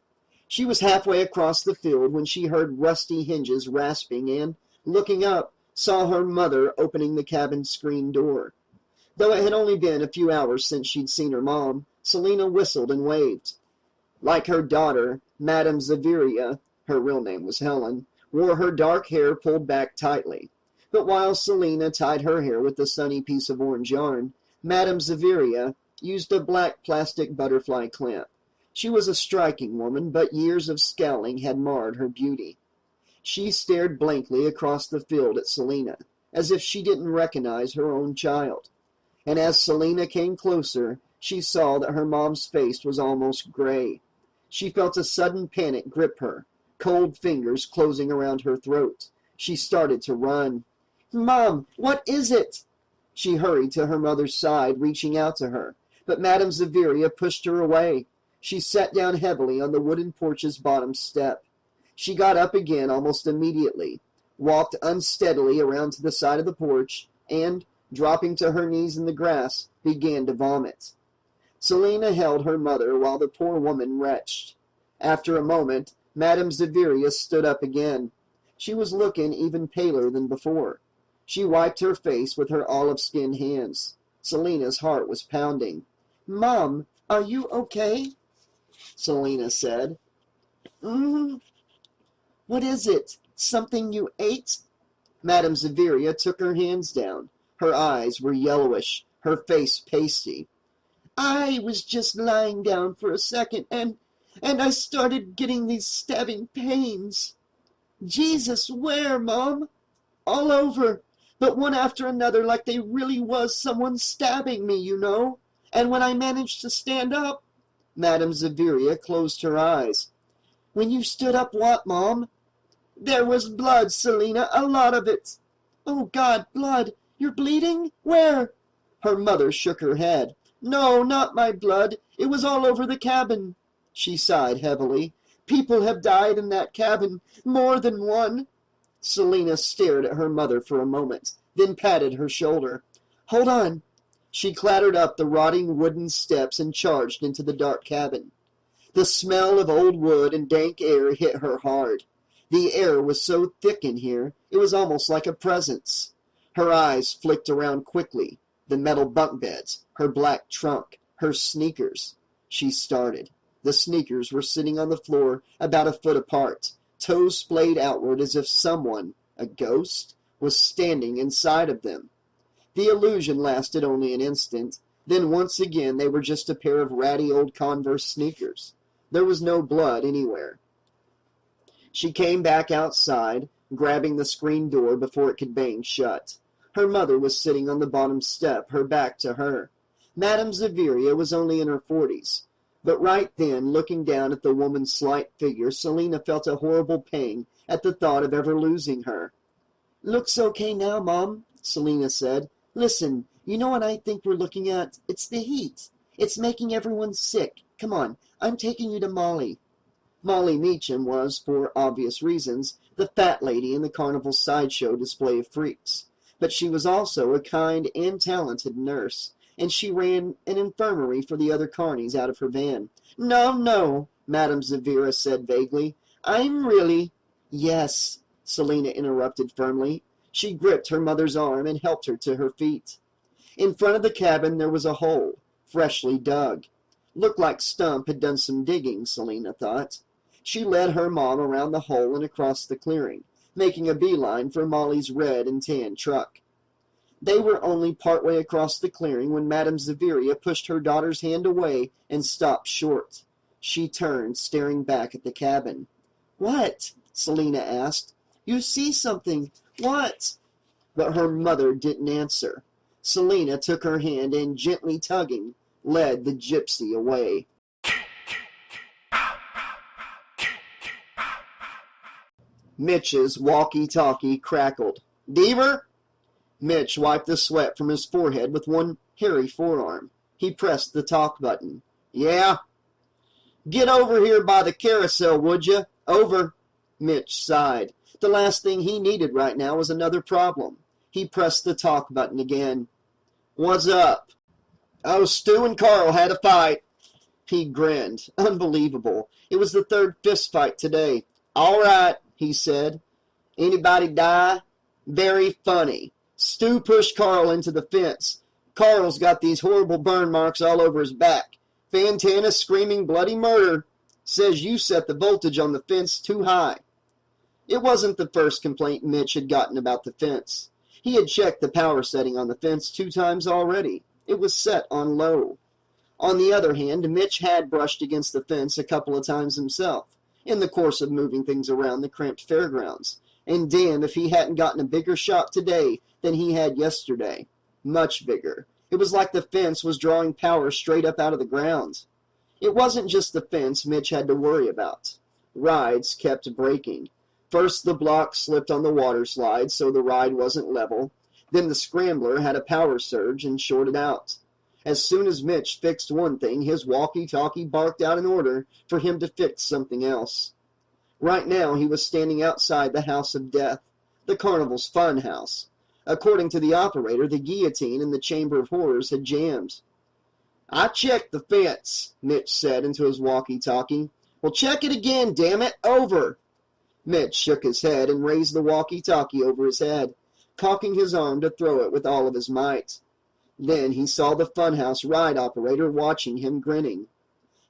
She was halfway across the field when she heard rusty hinges rasping and, looking up, saw her mother opening the cabin screen door. Though it had only been a few hours since she'd seen her mom, Selina whistled and waved. Like her daughter, Madame Zaviria, her real name was Helen, wore her dark hair pulled back tightly. But while Selina tied her hair with the sunny piece of orange yarn, Madame Zaviria used a black plastic butterfly clamp. She was a striking woman, but years of scowling had marred her beauty. She stared blankly across the field at Selina, as if she didn't recognize her own child. And as Selina came closer, she saw that her mom's face was almost gray. She felt a sudden panic grip her, cold fingers closing around her throat. She started to run. "Mom, what is it?" She hurried to her mother's side, reaching out to her, but Madame Zaviria pushed her away. She sat down heavily on the wooden porch's bottom step. She got up again almost immediately, walked unsteadily around to the side of the porch, and, dropping to her knees in the grass, began to vomit. Selina held her mother while the poor woman retched. After a moment, Madame Zaviria stood up again. She was looking even paler than before. She wiped her face with her olive-skinned hands. Selina's heart was pounding. "Mom, are you okay?" Selina said. What is it? Something you ate?" Madame Zaviria took her hands down. Her eyes were yellowish, her face pasty. "I was just lying down for a second, and I started getting these stabbing pains." "Jesus, where, Mom?" "All over, but one after another, like they really was someone stabbing me, you know. And when I managed to stand up—" Madame Zaviria closed her eyes. "When you stood up, what, Mom?" "There was blood, Selina, a lot of it." "Oh, God, blood! You're bleeding? Where?" Her mother shook her head. "No, not my blood. It was all over the cabin." She sighed heavily. "People have died in that cabin, more than one." Selina stared at her mother for a moment, then patted her shoulder. "Hold on." She clattered up the rotting wooden steps and charged into the dark cabin. The smell of old wood and dank air hit her hard. The air was so thick in here, it was almost like a presence. Her eyes flicked around quickly. The metal bunk beds, her black trunk, her sneakers. She started. The sneakers were sitting on the floor about a foot apart, toes splayed outward as if someone, a ghost, was standing inside of them. The illusion lasted only an instant. Then once again they were just a pair of ratty old Converse sneakers. There was no blood anywhere. She came back outside, grabbing the screen door before it could bang shut. Her mother was sitting on the bottom step, her back to her. Madame Zaviria was only in her 40s. But right then, looking down at the woman's slight figure, Selina felt a horrible pang at the thought of ever losing her. "Looks okay now, Mom," Selina said. "Listen, you know what I think we're looking at? It's the heat. It's making everyone sick. Come on, I'm taking you to Molly." Molly Meacham was, for obvious reasons, the fat lady in the Carnival sideshow display of freaks. But she was also a kind and talented nurse, and she ran an infirmary for the other carnies out of her van. "No, no," Madame Zaviria said vaguely. "I'm really—" "Yes," Selina interrupted firmly. She gripped her mother's arm and helped her to her feet. In front of the cabin there was a hole, freshly dug. Looked like Stump had done some digging, Selina thought. She led her mom around the hole and across the clearing, making a beeline for Molly's red and tan truck. They were only partway across the clearing when Madame Zaviria pushed her daughter's hand away and stopped short. She turned, staring back at the cabin. "What?" Selina asked. "You see something. What?" But her mother didn't answer. Selina took her hand and, gently tugging, led the gypsy away. Mitch's walkie-talkie crackled. "Deaver?" Mitch wiped the sweat from his forehead with one hairy forearm. He pressed the talk button. "Yeah?" "Get over here by the carousel, would you? Over." Mitch sighed. The last thing he needed right now was another problem. He pressed the talk button again. "What's up?" "Oh, Stu and Carl had a fight." He grinned. Unbelievable. It was the third fist fight today. "All right," he said. "Anybody die?" "Very funny. Stu pushed Carl into the fence. Carl's got these horrible burn marks all over his back. Fantana's screaming bloody murder. Says you set the voltage on the fence too high." It wasn't the first complaint Mitch had gotten about the fence. He had checked the power setting on the fence 2 times already. It was set on low. On the other hand, Mitch had brushed against the fence a couple of times himself, in the course of moving things around the cramped fairgrounds, and damn if he hadn't gotten a bigger shock today than he had yesterday. Much bigger. It was like the fence was drawing power straight up out of the ground. It wasn't just the fence Mitch had to worry about. Rides kept breaking. First, the block slipped on the water slide, so the ride wasn't level. Then the scrambler had a power surge and shorted out. As soon as Mitch fixed one thing, his walkie-talkie barked out an order for him to fix something else. Right now, he was standing outside the House of Death, the Carnival's fun house. According to the operator, the guillotine in the Chamber of Horrors had jammed. "I checked the fence," Mitch said into his walkie-talkie. "Well, check it again, damn it! Over!" Mitch shook his head and raised the walkie-talkie over his head, cocking his arm to throw it with all of his might. Then he saw the funhouse ride operator watching him, grinning.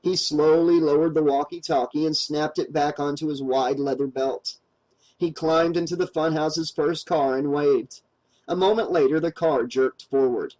He slowly lowered the walkie-talkie and snapped it back onto his wide leather belt. He climbed into the funhouse's first car and waved. A moment later, the car jerked forward.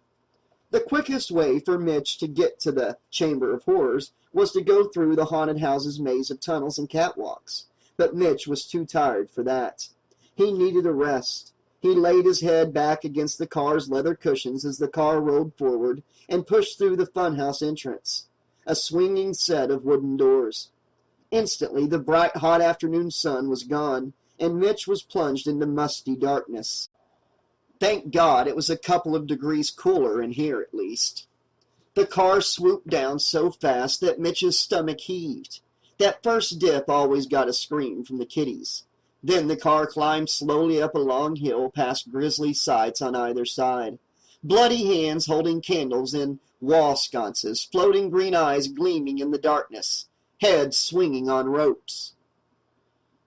The quickest way for Mitch to get to the Chamber of Horrors was to go through the haunted house's maze of tunnels and catwalks, but Mitch was too tired for that. He needed a rest. He laid his head back against the car's leather cushions as the car rolled forward and pushed through the funhouse entrance, a swinging set of wooden doors. Instantly, the bright, hot afternoon sun was gone, and Mitch was plunged into musty darkness. Thank God it was a couple of degrees cooler in here, at least. The car swooped down so fast that Mitch's stomach heaved. That first dip always got a scream from the kiddies. Then the car climbed slowly up a long hill past grisly sights on either side. Bloody hands holding candles in wall sconces, floating green eyes gleaming in the darkness, heads swinging on ropes.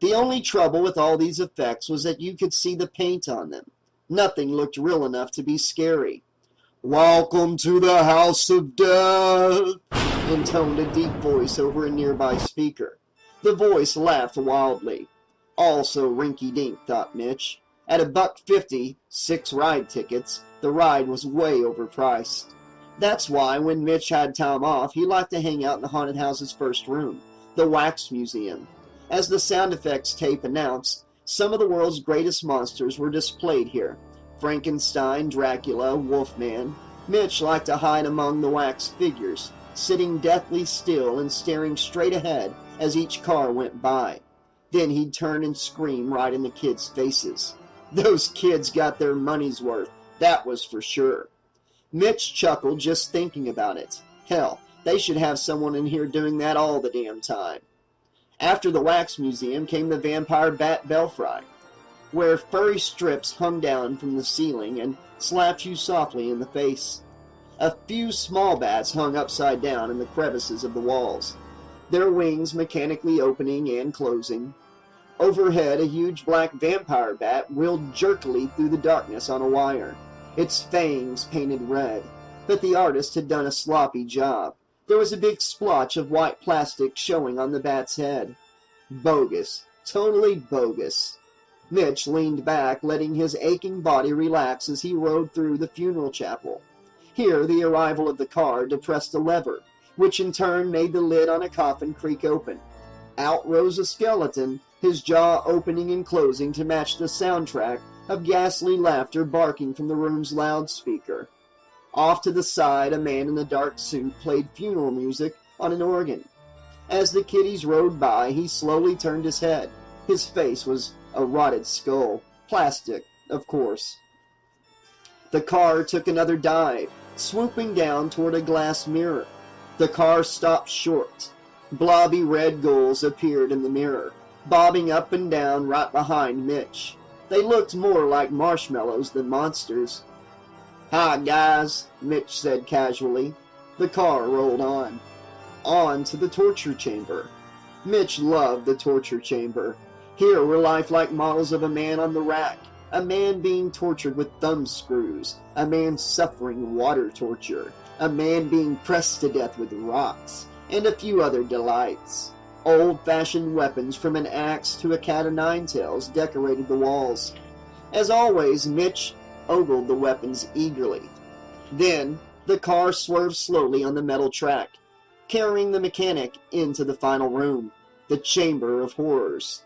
The only trouble with all these effects was that you could see the paint on them. Nothing looked real enough to be scary. "Welcome to the House of Death," intoned a deep voice over a nearby speaker. The voice laughed wildly. Also rinky-dink, thought Mitch. At $1.50, 6 ride tickets, the ride was way overpriced. That's why, when Mitch had time off, he liked to hang out in the haunted house's first room, the Wax Museum. As the sound effects tape announced, some of the world's greatest monsters were displayed here. Frankenstein, Dracula, Wolfman. Mitch liked to hide among the wax figures, sitting deathly still and staring straight ahead as each car went by. Then he'd turn and scream right in the kids' faces. Those kids got their money's worth, that was for sure. Mitch chuckled just thinking about it. Hell, they should have someone in here doing that all the damn time. After the Wax Museum came the Vampire Bat Belfry, where furry strips hung down from the ceiling and slapped you softly in the face. A few small bats hung upside down in the crevices of the walls, their wings mechanically opening and closing. Overhead, a huge black vampire bat wheeled jerkily through the darkness on a wire, its fangs painted red. But the artist had done a sloppy job. There was a big splotch of white plastic showing on the bat's head. Bogus. Totally bogus. Mitch leaned back, letting his aching body relax as he rode through the funeral chapel. Here, the arrival of the car depressed a lever, which in turn made the lid on a coffin creak open. Out rose a skeleton, his jaw opening and closing to match the soundtrack of ghastly laughter barking from the room's loudspeaker. Off to the side, a man in a dark suit played funeral music on an organ. As the kiddies rode by, he slowly turned his head. His face was a rotted skull. Plastic, of course. The car took another dive, swooping down toward a glass mirror. The car stopped short. Blobby red ghouls appeared in the mirror, bobbing up and down right behind Mitch. They looked more like marshmallows than monsters. "Hi, guys," Mitch said casually. The car rolled on. On to the torture chamber. Mitch loved the torture chamber. Here were lifelike models of a man on the rack, a man being tortured with thumb screws, a man suffering water torture, a man being pressed to death with rocks, and a few other delights. Old-fashioned weapons from an axe to a cat-o'-nine-tails decorated the walls. As always, Mitch ogled the weapons eagerly. Then, The car swerved slowly on the metal track, carrying the mechanic into the final room, the Chamber of Horrors.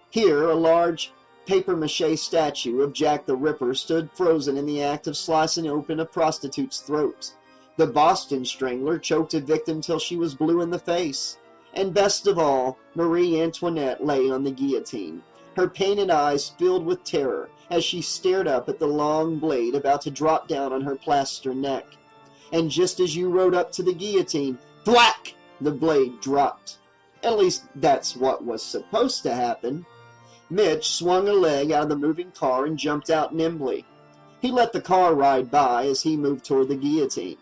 Here, a large papier-mâché statue of Jack the Ripper stood frozen in the act of slicing open a prostitute's throat. The Boston Strangler choked a victim till she was blue in the face. And best of all, Marie Antoinette lay on the guillotine, her painted eyes filled with terror as she stared up at the long blade about to drop down on her plaster neck. And just as you rode up to the guillotine, thwack! The blade dropped. At least that's what was supposed to happen. Mitch swung a leg out of the moving car and jumped out nimbly. He let the car ride by as he moved toward the guillotine.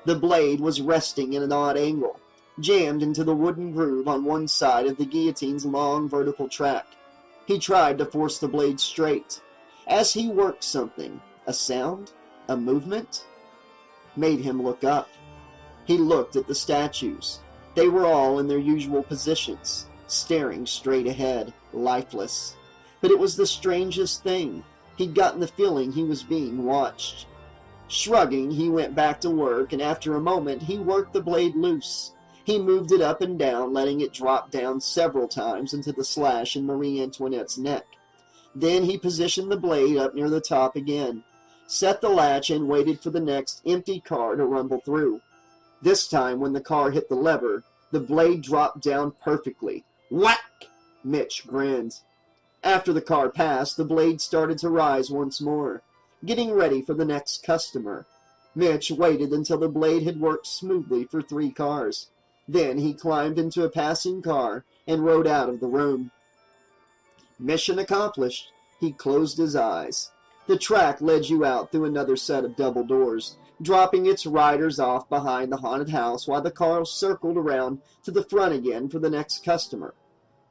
The blade was resting in an odd angle, jammed into the wooden groove on one side of the guillotine's long vertical track. He tried to force the blade straight. As he worked, something, a sound, a movement, made him look up. He looked at the statues. They were all in their usual positions, staring straight ahead, lifeless. But it was the strangest thing. He'd gotten the feeling he was being watched. Shrugging, he went back to work, and after a moment, he worked the blade loose. He moved it up and down, letting it drop down several times into the slash in Marie Antoinette's neck. Then he positioned the blade up near the top again, set the latch, and waited for the next empty car to rumble through. This time, when the car hit the lever, the blade dropped down perfectly. Whack! Mitch grinned. After the car passed, the blade started to rise once more, getting ready for the next customer. Mitch waited until the blade had worked smoothly for 3 cars. Then he climbed into a passing car and rode out of the room. Mission accomplished. He closed his eyes. The track led you out through another set of double doors, dropping its riders off behind the haunted house while the car circled around to the front again for the next customer.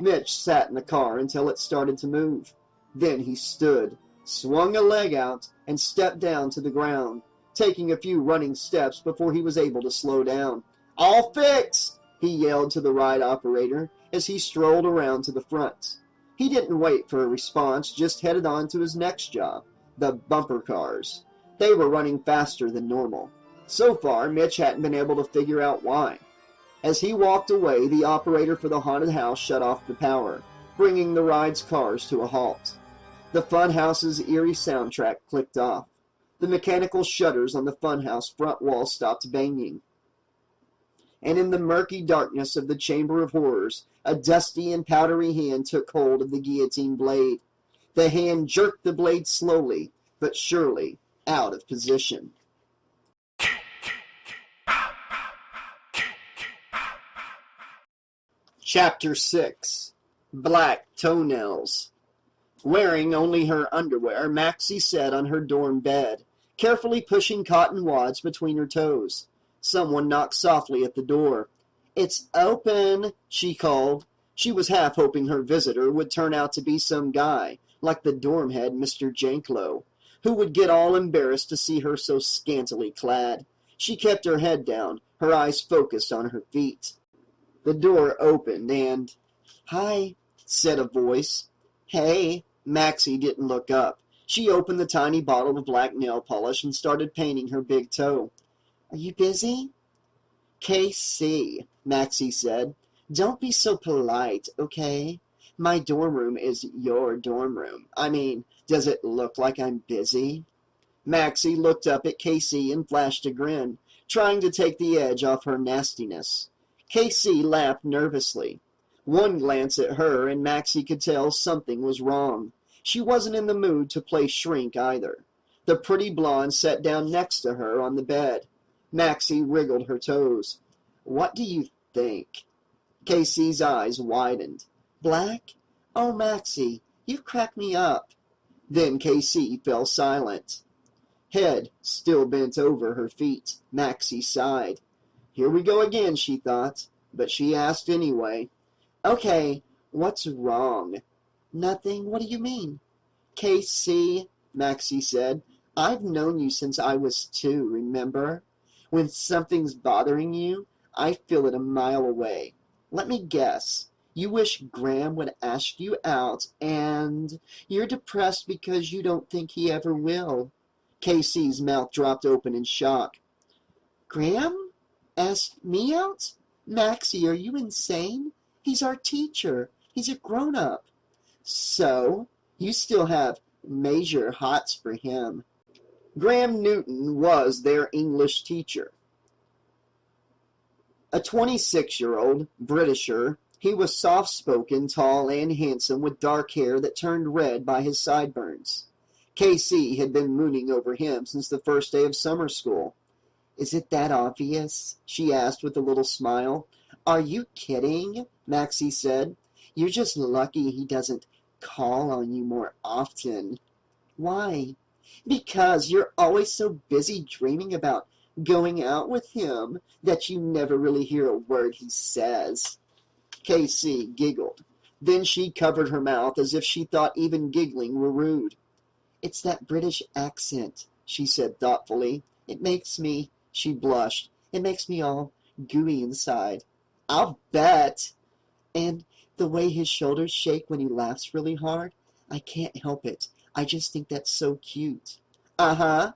Mitch sat in the car until it started to move. Then he stood, swung a leg out, and stepped down to the ground, taking a few running steps before he was able to slow down. "All fixed!" he yelled to the ride operator as he strolled around to the front. He didn't wait for a response, just headed on to his next job, the bumper cars. They were running faster than normal. So far, Mitch hadn't been able to figure out why. As he walked away, the operator for the haunted house shut off the power, bringing the ride's cars to a halt. The funhouse's eerie soundtrack clicked off. The mechanical shutters on the funhouse front wall stopped banging. And in the murky darkness of the Chamber of Horrors, a dusty and powdery hand took hold of the guillotine blade. The hand jerked the blade slowly, but surely, out of position. Chapter 6. Black Toenails. Wearing only her underwear, Maxie sat on her dorm bed, carefully pushing cotton wads between her toes. Someone knocked softly at the door. "It's open," she called. She was half hoping her visitor would turn out to be some guy, like the dorm head, Mr. Janklow, who would get all embarrassed to see her so scantily clad. She kept her head down, her eyes focused on her feet. The door opened and, "Hi," said a voice. "Hey." Maxie didn't look up. She opened the tiny bottle of black nail polish and started painting her big toe. "Are you busy?" "KC," Maxie said. "Don't be so polite, okay? My dorm room is your dorm room. I mean, does it look like I'm busy?" Maxie looked up at KC and flashed a grin, trying to take the edge off her nastiness. KC laughed nervously. One glance at her, and Maxie could tell something was wrong. She wasn't in the mood to play shrink either. The pretty blonde sat down next to her on the bed. Maxie wriggled her toes. "What do you think?" Casey's eyes widened. "Black? Oh, Maxie, you crack me up." Then Casey fell silent. Head still bent over her feet, Maxie sighed. Here we go again, she thought, but she asked anyway. "Okay, what's wrong?" "Nothing. What do you mean?" "Casey," Maxie said, "I've known you since I was 2, remember? When something's bothering you, I feel it a mile away. Let me guess. You wish Graham would ask you out, and you're depressed because you don't think he ever will." Casey's mouth dropped open in shock. Graham? Asked me out? Maxie, are you insane? He's our teacher. He's a grown-up. So, you still have major hots for him. Graham Newton was their English teacher. A 26-year-old Britisher, he was soft-spoken, tall, and handsome, with dark hair that turned red by his sideburns. Casey had been mooning over him since the first day of summer school. Is it that obvious? She asked with a little smile. Are you kidding? Maxie said. You're just lucky he doesn't call on you more often. Why? Because you're always so busy dreaming about going out with him that you never really hear a word he says. Casey giggled. Then she covered her mouth as if she thought even giggling were rude. It's that British accent, she said thoughtfully. It makes me, she blushed, it makes me all gooey inside. I'll bet. And the way his shoulders shake when he laughs really hard, I can't help it. I just think that's so cute. Uh-huh.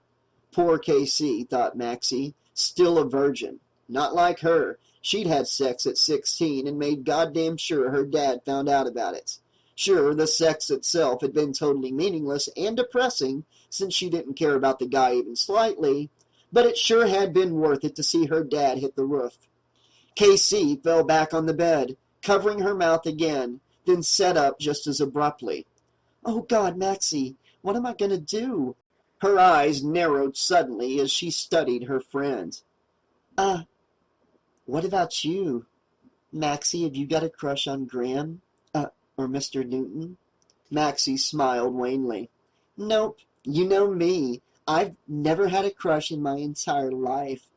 Poor Casey, thought Maxie, still a virgin. Not like her. She'd had sex at 16 and made goddamn sure her dad found out about it. Sure, the sex itself had been totally meaningless and depressing, since she didn't care about the guy even slightly, but it sure had been worth it to see her dad hit the roof. Casey fell back on the bed, covering her mouth again, then sat up just as abruptly. Oh, God, Maxie, what am I going to do? Her eyes narrowed suddenly as she studied her friend. What about you? Maxie, have you got a crush on Graham? Or Mr. Newton? Maxie smiled wanly. Nope, you know me. I've never had a crush in my entire life.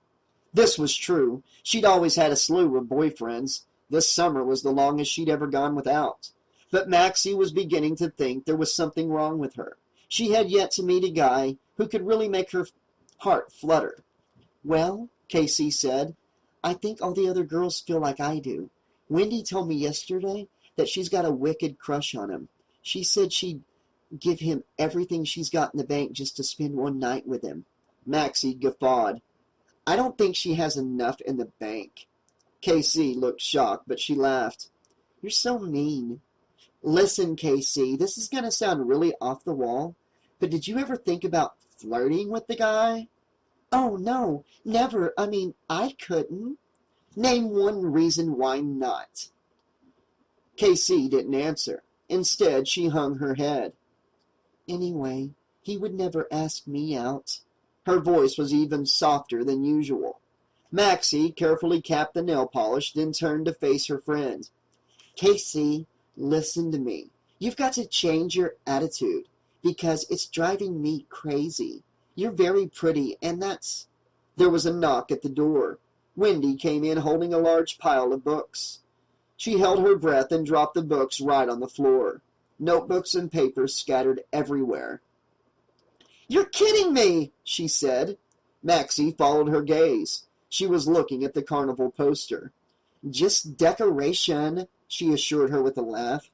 This was true. She'd always had a slew of boyfriends. This summer was the longest she'd ever gone without. But Maxie was beginning to think there was something wrong with her. She had yet to meet a guy who could really make her heart flutter. Well, Casey said, I think all the other girls feel like I do. Wendy told me yesterday that she's got a wicked crush on him. She said she'd give him everything she's got in the bank just to spend one night with him. Maxie guffawed. I don't think she has enough in the bank. Casey looked shocked, but she laughed. You're so mean. Listen, Casey, this is going to sound really off the wall, but did you ever think about flirting with the guy? Oh, no, never. I mean, I couldn't. Name one reason why not. Casey didn't answer. Instead, she hung her head. Anyway, he would never ask me out. Her voice was even softer than usual. Maxie carefully capped the nail polish, then turned to face her friend. Casey, listen to me. You've got to change your attitude, because it's driving me crazy. You're very pretty, and that's... There was a knock at the door. Wendy came in holding a large pile of books. She held her breath and dropped the books right on the floor. Notebooks and papers scattered everywhere. You're kidding me, she said. Maxie followed her gaze. She was looking at the carnival poster. Just decoration, she assured her with a laugh.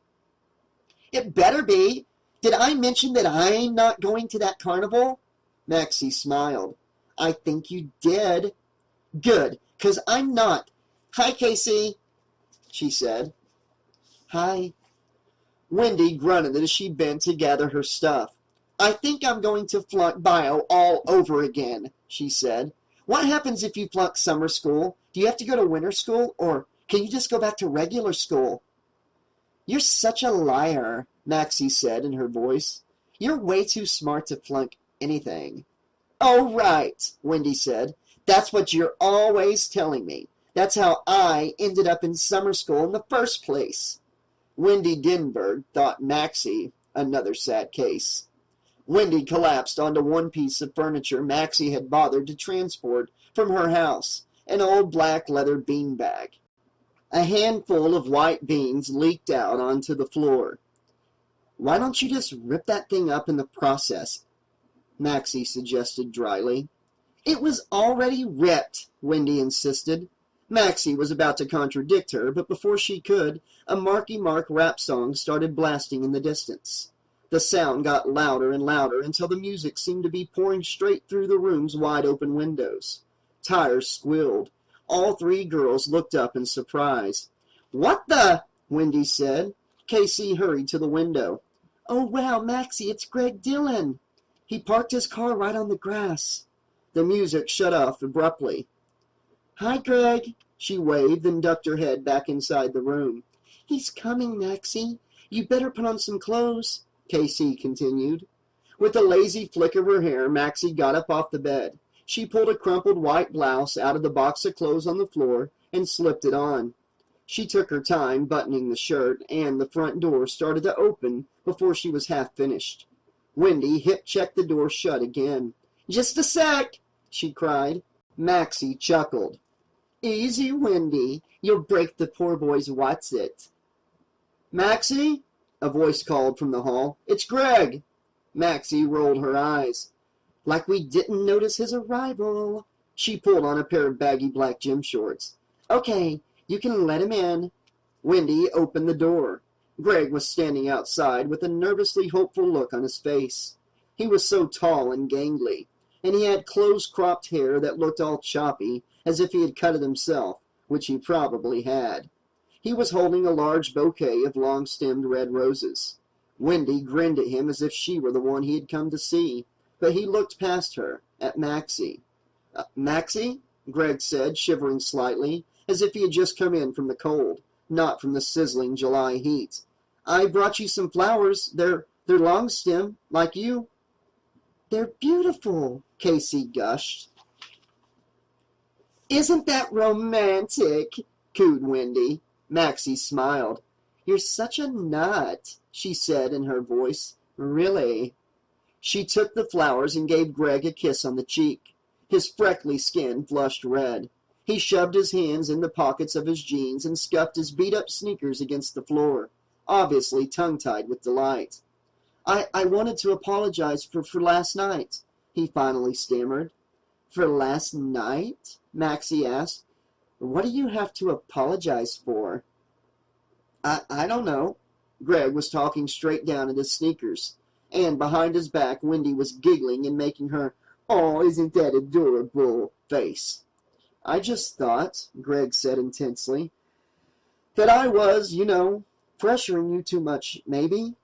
It better be. Did I mention that I'm not going to that carnival? Maxie smiled. I think you did. Good, 'cause I'm not. Hi, Casey, she said. Hi. Wendy grunted as she bent to gather her stuff. I think I'm going to flunk bio all over again, she said. What happens if you flunk summer school? Do you have to go to winter school, or can you just go back to regular school? You're such a liar, Maxie said in her voice. You're way too smart to flunk anything. Oh, right, Wendy said. That's what you're always telling me. That's how I ended up in summer school in the first place. Wendy Denberg thought Maxie another sad case. Wendy collapsed onto one piece of furniture Maxie had bothered to transport from her house, an old black leather beanbag. A handful of white beans leaked out onto the floor. Why don't you just rip that thing up in the process? Maxie suggested dryly. It was already ripped, Wendy insisted. Maxie was about to contradict her, but before she could, a Marky Mark rap song started blasting in the distance. The sound got louder and louder until the music seemed to be pouring straight through the room's wide-open windows. Tires squealed. All three girls looked up in surprise. "What the?" Wendy said. Casey hurried to the window. "Oh, wow, Maxie, it's Greg Dillon. He parked his car right on the grass." The music shut off abruptly. "Hi, Greg." She waved, then ducked her head back inside the room. "He's coming, Maxie. You better put on some clothes," Casey continued. With a lazy flick of her hair, Maxie got up off the bed. She pulled a crumpled white blouse out of the box of clothes on the floor and slipped it on. She took her time buttoning the shirt, and the front door started to open before she was half finished. Wendy hip-checked the door shut again. "Just a sec," she cried. Maxie chuckled. "Easy, Wendy. You'll break the poor boy's what's-it." "Maxie?" a voice called from the hall. "It's Greg." Maxie rolled her eyes. "Like we didn't notice his arrival." She pulled on a pair of baggy black gym shorts. "Okay, you can let him in." Wendy opened the door. Greg was standing outside with a nervously hopeful look on his face. He was so tall and gangly, and he had close-cropped hair that looked all choppy, as if he had cut it himself, which he probably had. He was holding a large bouquet of long-stemmed red roses. Wendy grinned at him as if she were the one he had come to see, but he looked past her, at Maxie. "Maxie?" Greg said, shivering slightly, as if he had just come in from the cold, not from the sizzling July heat. "I brought you some flowers. They're long-stem, like you." "They're beautiful," Casey gushed. "Isn't that romantic?" cooed Wendy. Maxie smiled. "You're such a nut," she said in her voice. "Really?" She took the flowers and gave Greg a kiss on the cheek. His freckly skin flushed red. He shoved his hands in the pockets of his jeans and scuffed his beat-up sneakers against the floor, obviously tongue-tied with delight. I wanted to apologize for last night," he finally stammered. "For last night?" Maxie asked. "What do you have to apologize for?" I don't know." Greg was talking straight down at his sneakers, and behind his back Wendy was giggling and making her "Oh, isn't that adorable" face. "I just thought," Greg said intensely, "that I was, pressuring you too much, maybe."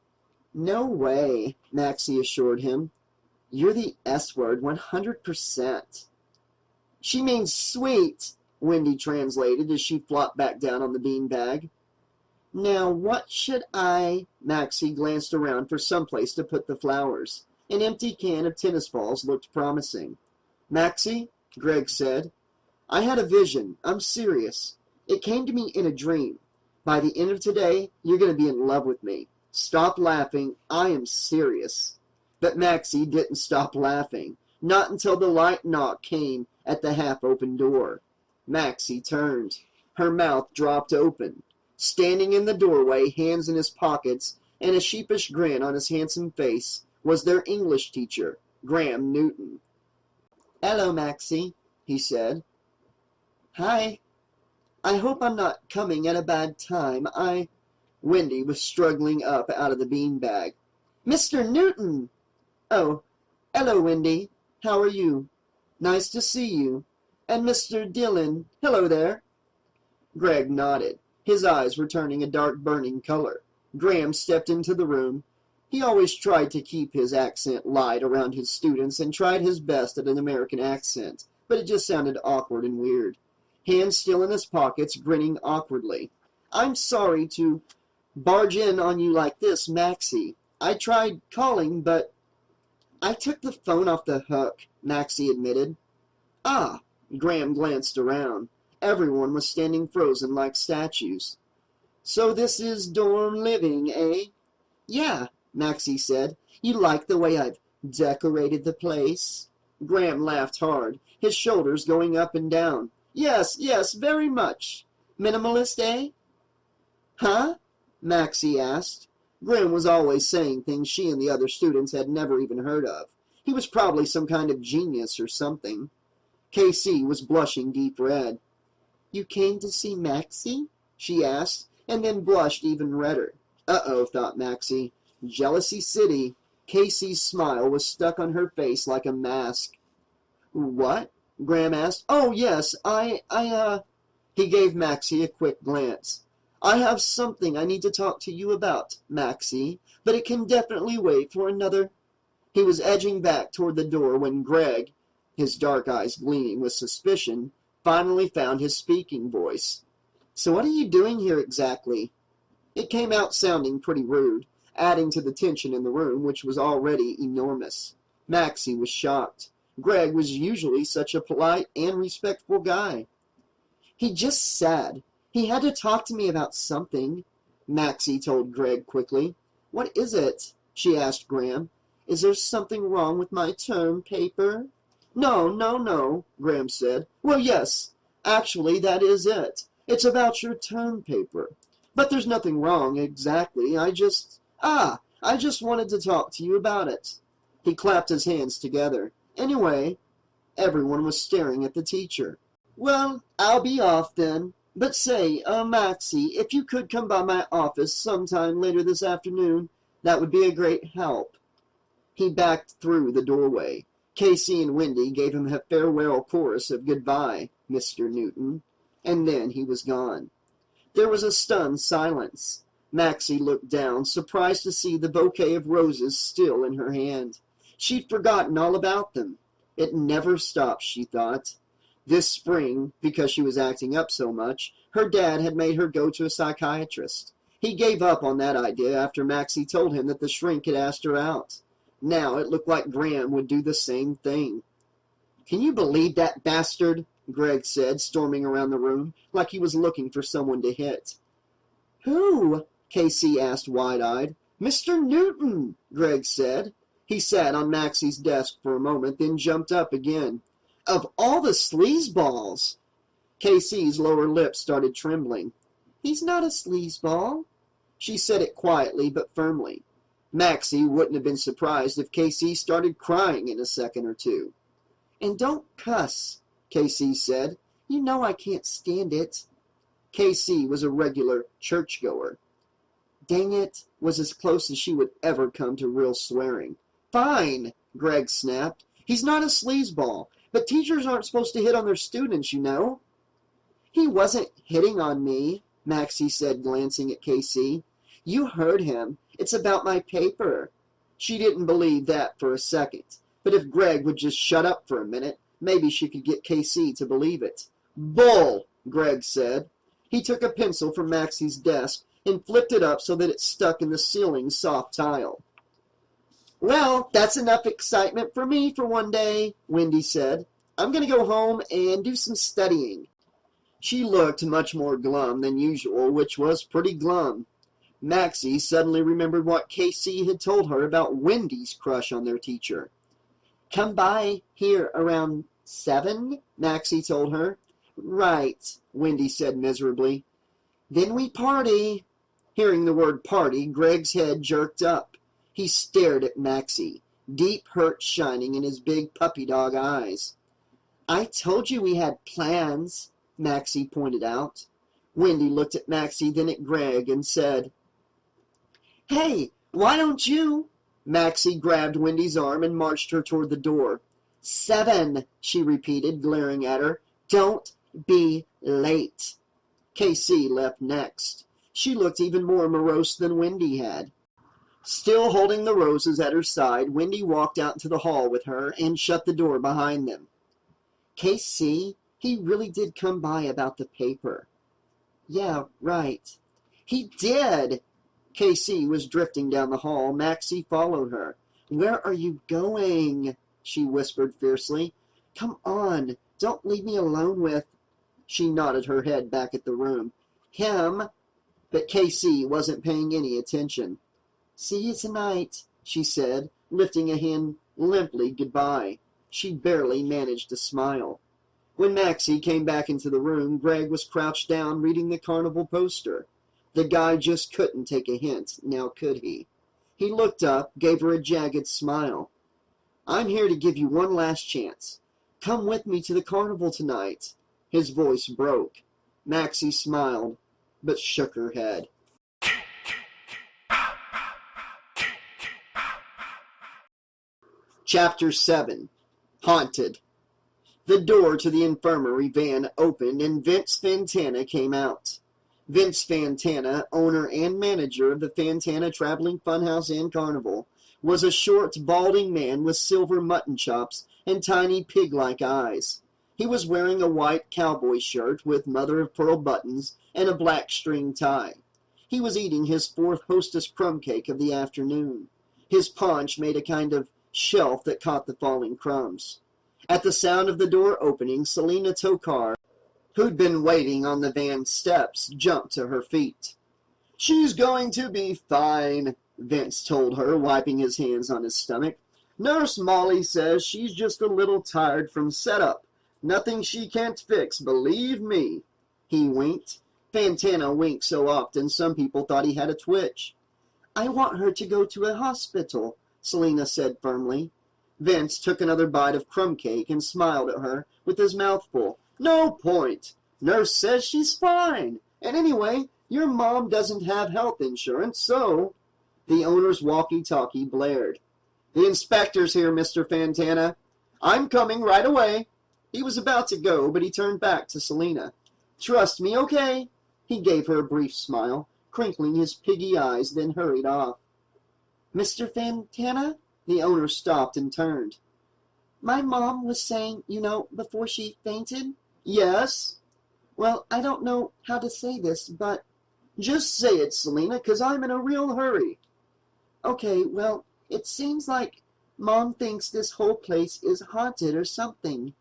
"No way," Maxie assured him. "You're the S word 100%. "She means sweet," Wendy translated as she flopped back down on the beanbag. "Now, what should I—" Maxie glanced around for someplace to put the flowers. An empty can of tennis balls looked promising. "Maxie," Greg said, "I had a vision. I'm serious. It came to me in a dream. By the end of today, you're going to be in love with me. Stop laughing. I am serious." But Maxie didn't stop laughing, not until the light knock came at the half-open door. Maxie turned. Her mouth dropped open. Standing in the doorway, hands in his pockets, and a sheepish grin on his handsome face, was their English teacher, Graham Newton. "Hello, Maxie," he said. "Hi. I hope I'm not coming at a bad time. Wendy was struggling up out of the beanbag. "Mr. Newton!" "Oh, hello, Wendy. How are you? Nice to see you. And Mr. Dillon, hello there." Greg nodded. His eyes were turning a dark burning color. Graham stepped into the room. He always tried to keep his accent light around his students and tried his best at an American accent, but it just sounded awkward and weird. Hands still in his pockets, grinning awkwardly. "I'm sorry to barge in on you like this, Maxie. I tried calling, but—" "I took the phone off the hook," Maxie admitted. "Ah!" Graham glanced around. Everyone was standing frozen like statues. "So this is dorm living, eh?" "Yeah," Maxie said. "You like the way I've decorated the place?" Graham laughed hard, his shoulders going up and down. Yes, very much. Minimalist, eh?" "Huh?" Maxie asked. Graham was always saying things she and the other students had never even heard of. He was probably some kind of genius or something. Casey was blushing deep red. "You came to see Maxie?" she asked, and then blushed even redder. Uh-oh, thought Maxie. Jealousy City. Casey's smile was stuck on her face like a mask. "What?" Graham asked. Oh, yes, He gave Maxie a quick glance. I have something I need to talk to you about, Maxie, but it can definitely wait for another. He was edging back toward the door when Greg, his dark eyes gleaming with suspicion, finally found his speaking voice. So what are you doing here exactly? It came out sounding pretty rude, adding to the tension in the room, which was already enormous. Maxie was shocked. Greg was usually such a polite and respectful guy. He just said he had to talk to me about something, Maxie told Greg quickly. What is it? She asked Graham. Is there something wrong with my term paper? No, Graham said. Well, yes, actually, that is it. It's about your term paper. But there's nothing wrong, exactly. I just wanted to talk to you about it. He clapped his hands together. Anyway, everyone was staring at the teacher. Well, I'll be off then. But say, Maxie, if you could come by my office sometime later this afternoon, that would be a great help. He backed through the doorway. Casey and Wendy gave him a farewell chorus of goodbye, Mr. Newton, and then he was gone. There was a stunned silence. Maxie looked down, surprised to see the bouquet of roses still in her hand. She'd forgotten all about them. It never stops, she thought. This spring, because she was acting up so much, her dad had made her go to a psychiatrist. He gave up on that idea after Maxie told him that the shrink had asked her out. Now it looked like Graham would do the same thing. Can you believe that bastard? Greg said, storming around the room like he was looking for someone to hit. Who? Casey asked wide-eyed. Mr. Newton, Greg said. He sat on Maxie's desk for a moment, then jumped up again. Of all the sleazeballs! Casey's lower lip started trembling. He's not a sleazeball. She said it quietly but firmly. Maxie wouldn't have been surprised if Casey started crying in a second or two. And don't cuss, Casey said. You know I can't stand it. Casey was a regular churchgoer. Dang it, was as close as she would ever come to real swearing. Fine, Greg snapped. He's not a sleazeball, but teachers aren't supposed to hit on their students, you know. He wasn't hitting on me, Maxie said, glancing at Casey. You heard him. It's about my paper. She didn't believe that for a second, but if Greg would just shut up for a minute, maybe she could get Casey to believe it. Bull, Greg said. He took a pencil from Maxie's desk and flipped it up so that it stuck in the ceiling's soft tile. Well, that's enough excitement for me for one day, Wendy said. I'm going to go home and do some studying. She looked much more glum than usual, which was pretty glum. Maxie suddenly remembered what Casey had told her about Wendy's crush on their teacher. Come by here around 7, Maxie told her. Right, Wendy said miserably. Then we party. Hearing the word party, Greg's head jerked up. He stared at Maxie, deep hurt shining in his big puppy dog eyes. I told you we had plans, Maxie pointed out. Wendy looked at Maxie, then at Greg, and said, Hey, why don't you? Maxie grabbed Wendy's arm and marched her toward the door. 7, she repeated, glaring at her. Don't be late. Casey left next. She looked even more morose than Wendy had. Still holding the roses at her side, Wendy walked out into the hall with her and shut the door behind them. Casey, he really did come by about the paper. Yeah, right. He did. Casey was drifting down the hall. Maxie followed her. Where are you going? She whispered fiercely. Come on, don't leave me alone with... She nodded her head back at the room. Him. But Casey wasn't paying any attention. See you tonight, she said, lifting a hand limply goodbye. She barely managed to smile. When Maxie came back into the room, Greg was crouched down reading the Carnival poster. The guy just couldn't take a hint, now could he? He looked up, gave her a jagged smile. I'm here to give you one last chance. Come with me to the carnival tonight. His voice broke. Maxie smiled, but shook her head. Chapter 7. Haunted. The door to the infirmary van opened and Vince Fantana came out. Vince Fantana, owner and manager of the Fantana Traveling Funhouse and Carnival, was a short, balding man with silver mutton chops and tiny pig-like eyes. He was wearing a white cowboy shirt with mother-of-pearl buttons and a black string tie. He was eating his fourth Hostess crumb cake of the afternoon. His paunch made a kind of shelf that caught the falling crumbs. At the sound of the door opening, Selina Tokar, who'd been waiting on the van steps, jumped to her feet. "She's going to be fine," Vince told her, wiping his hands on his stomach. "Nurse Molly says she's just a little tired from setup. Nothing she can't fix, believe me." He winked. Fantana winked so often some people thought he had a twitch. "I want her to go to a hospital," Selina said firmly. Vince took another bite of crumb cake and smiled at her with his mouth full. "No point. Nurse says she's fine. And anyway, your mom doesn't have health insurance, so—" The owner's walkie-talkie blared. "The inspector's here, Mr. Fantana. I'm coming right away." He was about to go, but he turned back to Selina. "Trust me, okay?" He gave her a brief smile, crinkling his piggy eyes, then hurried off. "Mr. Fantana?" The owner stopped and turned. "My mom was saying, before she fainted." "Yes?" "Well, I don't know how to say this, but—" "Just say it, Selina, 'cause I'm in a real hurry." "Okay, well, it seems like Mom thinks this whole place is haunted or something."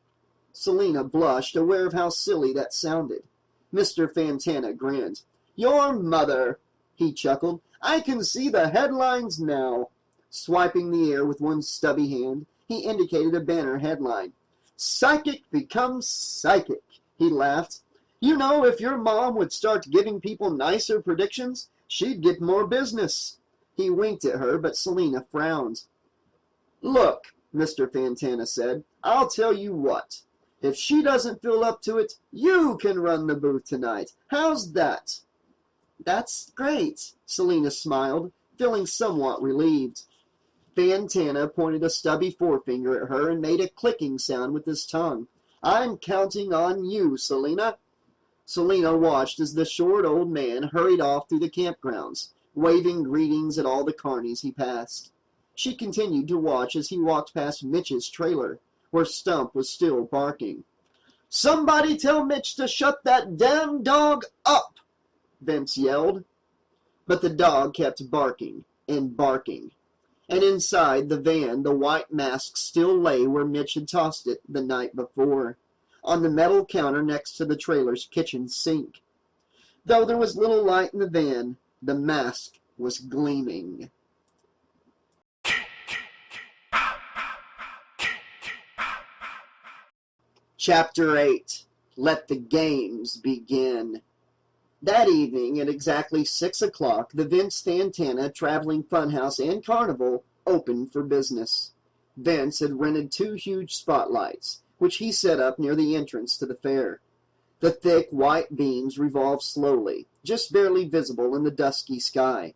Selina blushed, aware of how silly that sounded. Mr. Fantana grinned. "Your mother!" he chuckled. "I can see the headlines now." Swiping the air with one stubby hand, he indicated a banner headline. "Psychic becomes psychic," he laughed. If your mom would start giving people nicer predictions, she'd get more business." He winked at her, but Selina frowned. "Look," Mr. Fantana said, "I'll tell you what. If she doesn't feel up to it, you can run the booth tonight. How's that?" "That's great," Selina smiled, feeling somewhat relieved. Fantana pointed a stubby forefinger at her and made a clicking sound with his tongue. "I'm counting on you, Selina." Selina watched as the short old man hurried off through the campgrounds, waving greetings at all the carnies he passed. She continued to watch as he walked past Mitch's trailer, where Stump was still barking. "Somebody tell Mitch to shut that damn dog up!" Vince yelled. But the dog kept barking and barking. And inside the van, the white mask still lay where Mitch had tossed it the night before, on the metal counter next to the trailer's kitchen sink. Though there was little light in the van, the mask was gleaming. Chapter 8. Let the Games Begin. That evening, at exactly 6 o'clock, the Vince Fantana Traveling Funhouse and Carnival opened for business. Vince had rented 2 huge spotlights, which he set up near the entrance to the fair. The thick white beams revolved slowly, just barely visible in the dusky sky.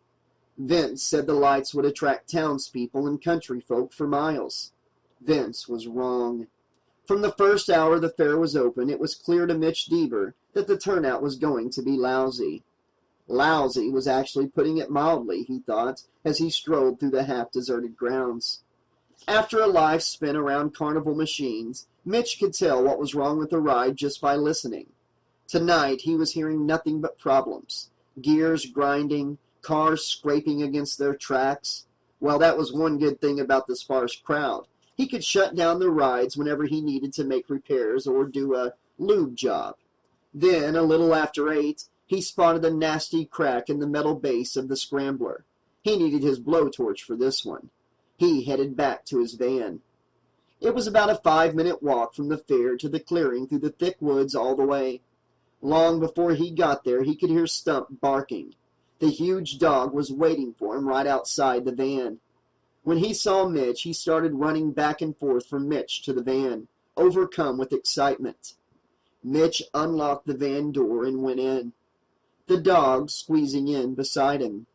Vince said the lights would attract townspeople and country folk for miles. Vince was wrong. From the first hour the fair was open, it was clear to Mitch Deaver that the turnout was going to be lousy. Lousy was actually putting it mildly, he thought, as he strolled through the half-deserted grounds. After a life spent around carnival machines, Mitch could tell what was wrong with the ride just by listening. Tonight he was hearing nothing but problems. Gears grinding, cars scraping against their tracks. Well, that was one good thing about the sparse crowd. He could shut down the rides whenever he needed to make repairs or do a lube job. Then, a little after 8, he spotted a nasty crack in the metal base of the scrambler. He needed his blowtorch for this one. He headed back to his van. It was about a 5-minute walk from the fair to the clearing through the thick woods all the way. Long before he got there, he could hear Stump barking. The huge dog was waiting for him right outside the van. When he saw Mitch, he started running back and forth from Mitch to the van, overcome with excitement. Mitch unlocked the van door and went in, the dog squeezing in beside him.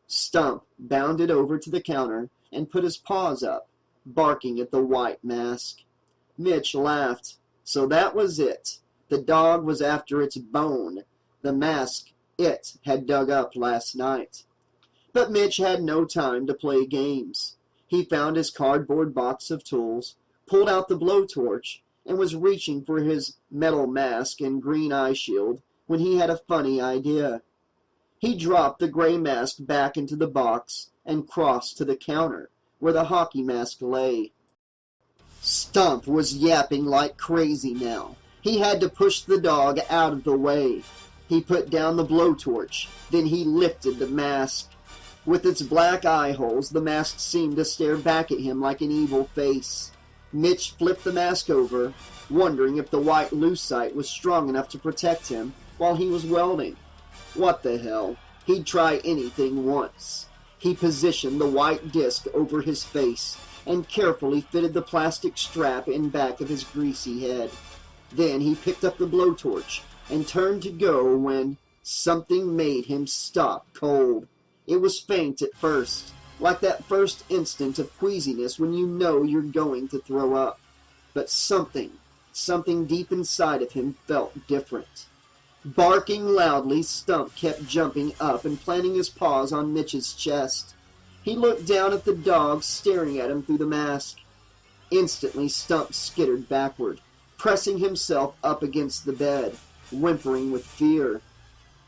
Stump bounded over to the counter and put his paws up, barking at the white mask. Mitch laughed. So that was it. The dog was after its bone, the mask it had dug up last night. But Mitch had no time to play games. He found his cardboard box of tools, pulled out the blowtorch, and was reaching for his metal mask and green eye shield when he had a funny idea. He dropped the gray mask back into the box and crossed to the counter where the hockey mask lay. Stump was yapping like crazy now. He had to push the dog out of the way. He put down the blowtorch, then he lifted the mask. With its black eye holes, the mask seemed to stare back at him like an evil face. Mitch flipped the mask over, wondering if the white lucite was strong enough to protect him while he was welding. What the hell? He'd try anything once. He positioned the white disc over his face and carefully fitted the plastic strap in back of his greasy head. Then he picked up the blowtorch and turned to go when something made him stop cold. It was faint at first, like that first instant of queasiness when you know you're going to throw up. But something deep inside of him felt different. Barking loudly, Stump kept jumping up and planting his paws on Mitch's chest. He looked down at the dog staring at him through the mask. Instantly, Stump skittered backward, pressing himself up against the bed, whimpering with fear.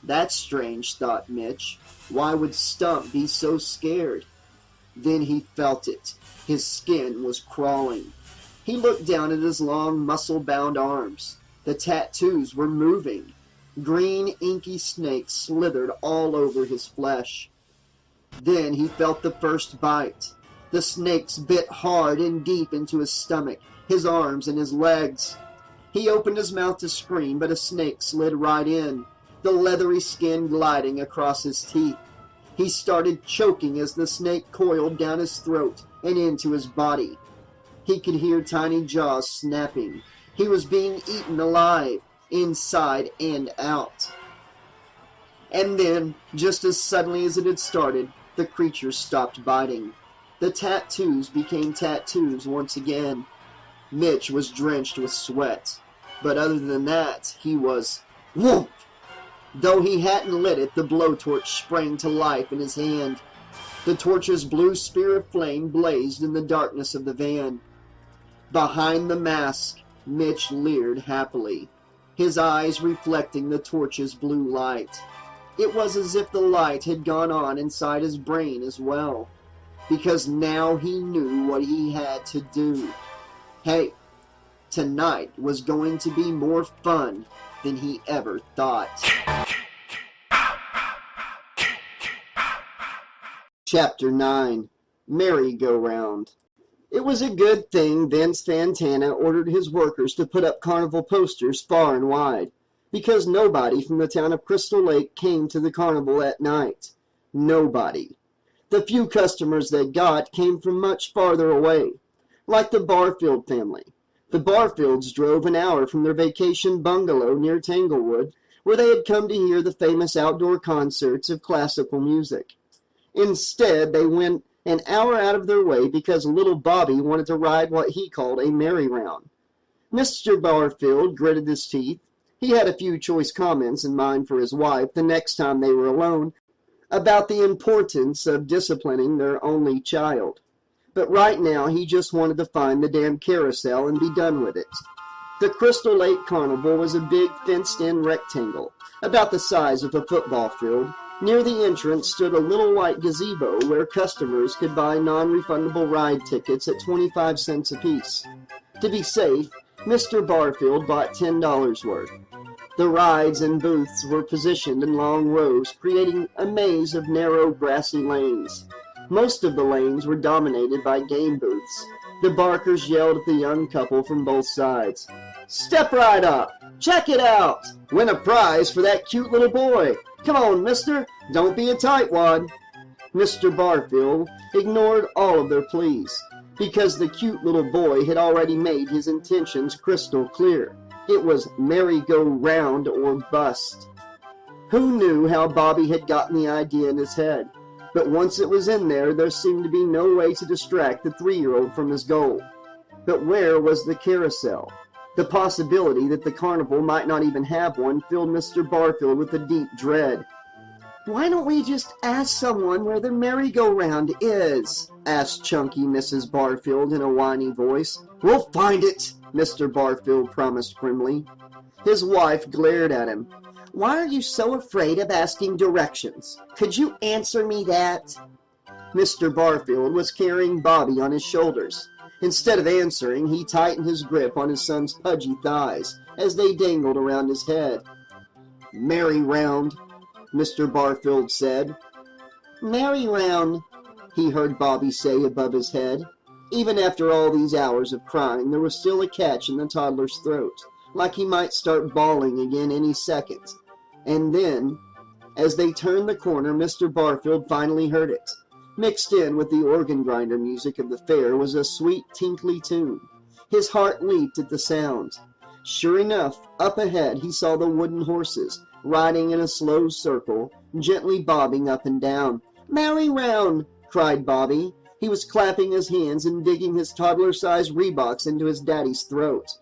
That's strange, thought Mitch. Why would Stump be so scared? Then he felt it. His skin was crawling. He looked down at his long, muscle-bound arms. The tattoos were moving. Green, inky snakes slithered all over his flesh. Then he felt the first bite. The snakes bit hard and deep into his stomach, his arms, and his legs. He opened his mouth to scream, but a snake slid right in, the leathery skin gliding across his teeth. He started choking as the snake coiled down his throat and into his body. He could hear tiny jaws snapping. He was being eaten alive, inside and out. And then, just as suddenly as it had started, the creature stopped biting. The tattoos became tattoos once again. Mitch was drenched with sweat, but other than that, he was whoomp. Though he hadn't lit it, the blowtorch sprang to life in his hand. The torch's blue spear of flame blazed in the darkness of the van. Behind the mask, Mitch leered happily, his eyes reflecting the torch's blue light. It was as if the light had gone on inside his brain as well, because now he knew what he had to do. Hey, tonight was going to be more fun than he ever thought. Chapter 9. Merry-Go-Round. It was a good thing Vince Fantana ordered his workers to put up carnival posters far and wide, because nobody from the town of Crystal Lake came to the carnival at night. Nobody. The few customers they got came from much farther away, like the Barfield family. The Barfields drove an hour from their vacation bungalow near Tanglewood, where they had come to hear the famous outdoor concerts of classical music. Instead, they went an hour out of their way because little Bobby wanted to ride what he called a merry-round. Mr. Barfield gritted his teeth. He had a few choice comments in mind for his wife the next time they were alone about the importance of disciplining their only child. But right now he just wanted to find the damn carousel and be done with it. The Crystal Lake Carnival was a big fenced-in rectangle, about the size of a football field. Near the entrance stood a little white gazebo where customers could buy non-refundable ride tickets at 25 cents apiece. To be safe, Mr. Barfield bought $10 worth. The rides and booths were positioned in long rows, creating a maze of narrow, grassy lanes. Most of the lanes were dominated by game booths. The barkers yelled at the young couple from both sides. "Step right up! Check it out! Win a prize for that cute little boy! Come on, mister! Don't be a tightwad!" Mr. Barfield ignored all of their pleas, because the cute little boy had already made his intentions crystal clear. It was merry-go-round or bust. Who knew how Bobby had gotten the idea in his head? But once it was in there seemed to be no way to distract the 3-year-old from his goal. But where was the carousel? The possibility that the carnival might not even have one filled Mr. Barfield with a deep dread. "Why don't we just ask someone where the merry-go-round is?" asked chunky Mrs. Barfield in a whiny voice. "We'll find it," Mr. Barfield promised grimly. His wife glared at him. "Why are you so afraid of asking directions? Could you answer me that?" Mr. Barfield was carrying Bobby on his shoulders. Instead of answering, he tightened his grip on his son's pudgy thighs as they dangled around his head. "Merry-round," Mr. Barfield said. "Merry-round," he heard Bobby say above his head. Even after all these hours of crying, there was still a catch in the toddler's throat, like he might start bawling again any second. And then, as they turned the corner, Mr. Barfield finally heard it. Mixed in with the organ grinder music of the fair was a sweet, tinkly tune. His heart leaped at the sound. Sure enough, up ahead he saw the wooden horses, riding in a slow circle, gently bobbing up and down. "Merry-round!" cried Bobby. He was clapping his hands and digging his toddler-sized Reeboks into his daddy's throat.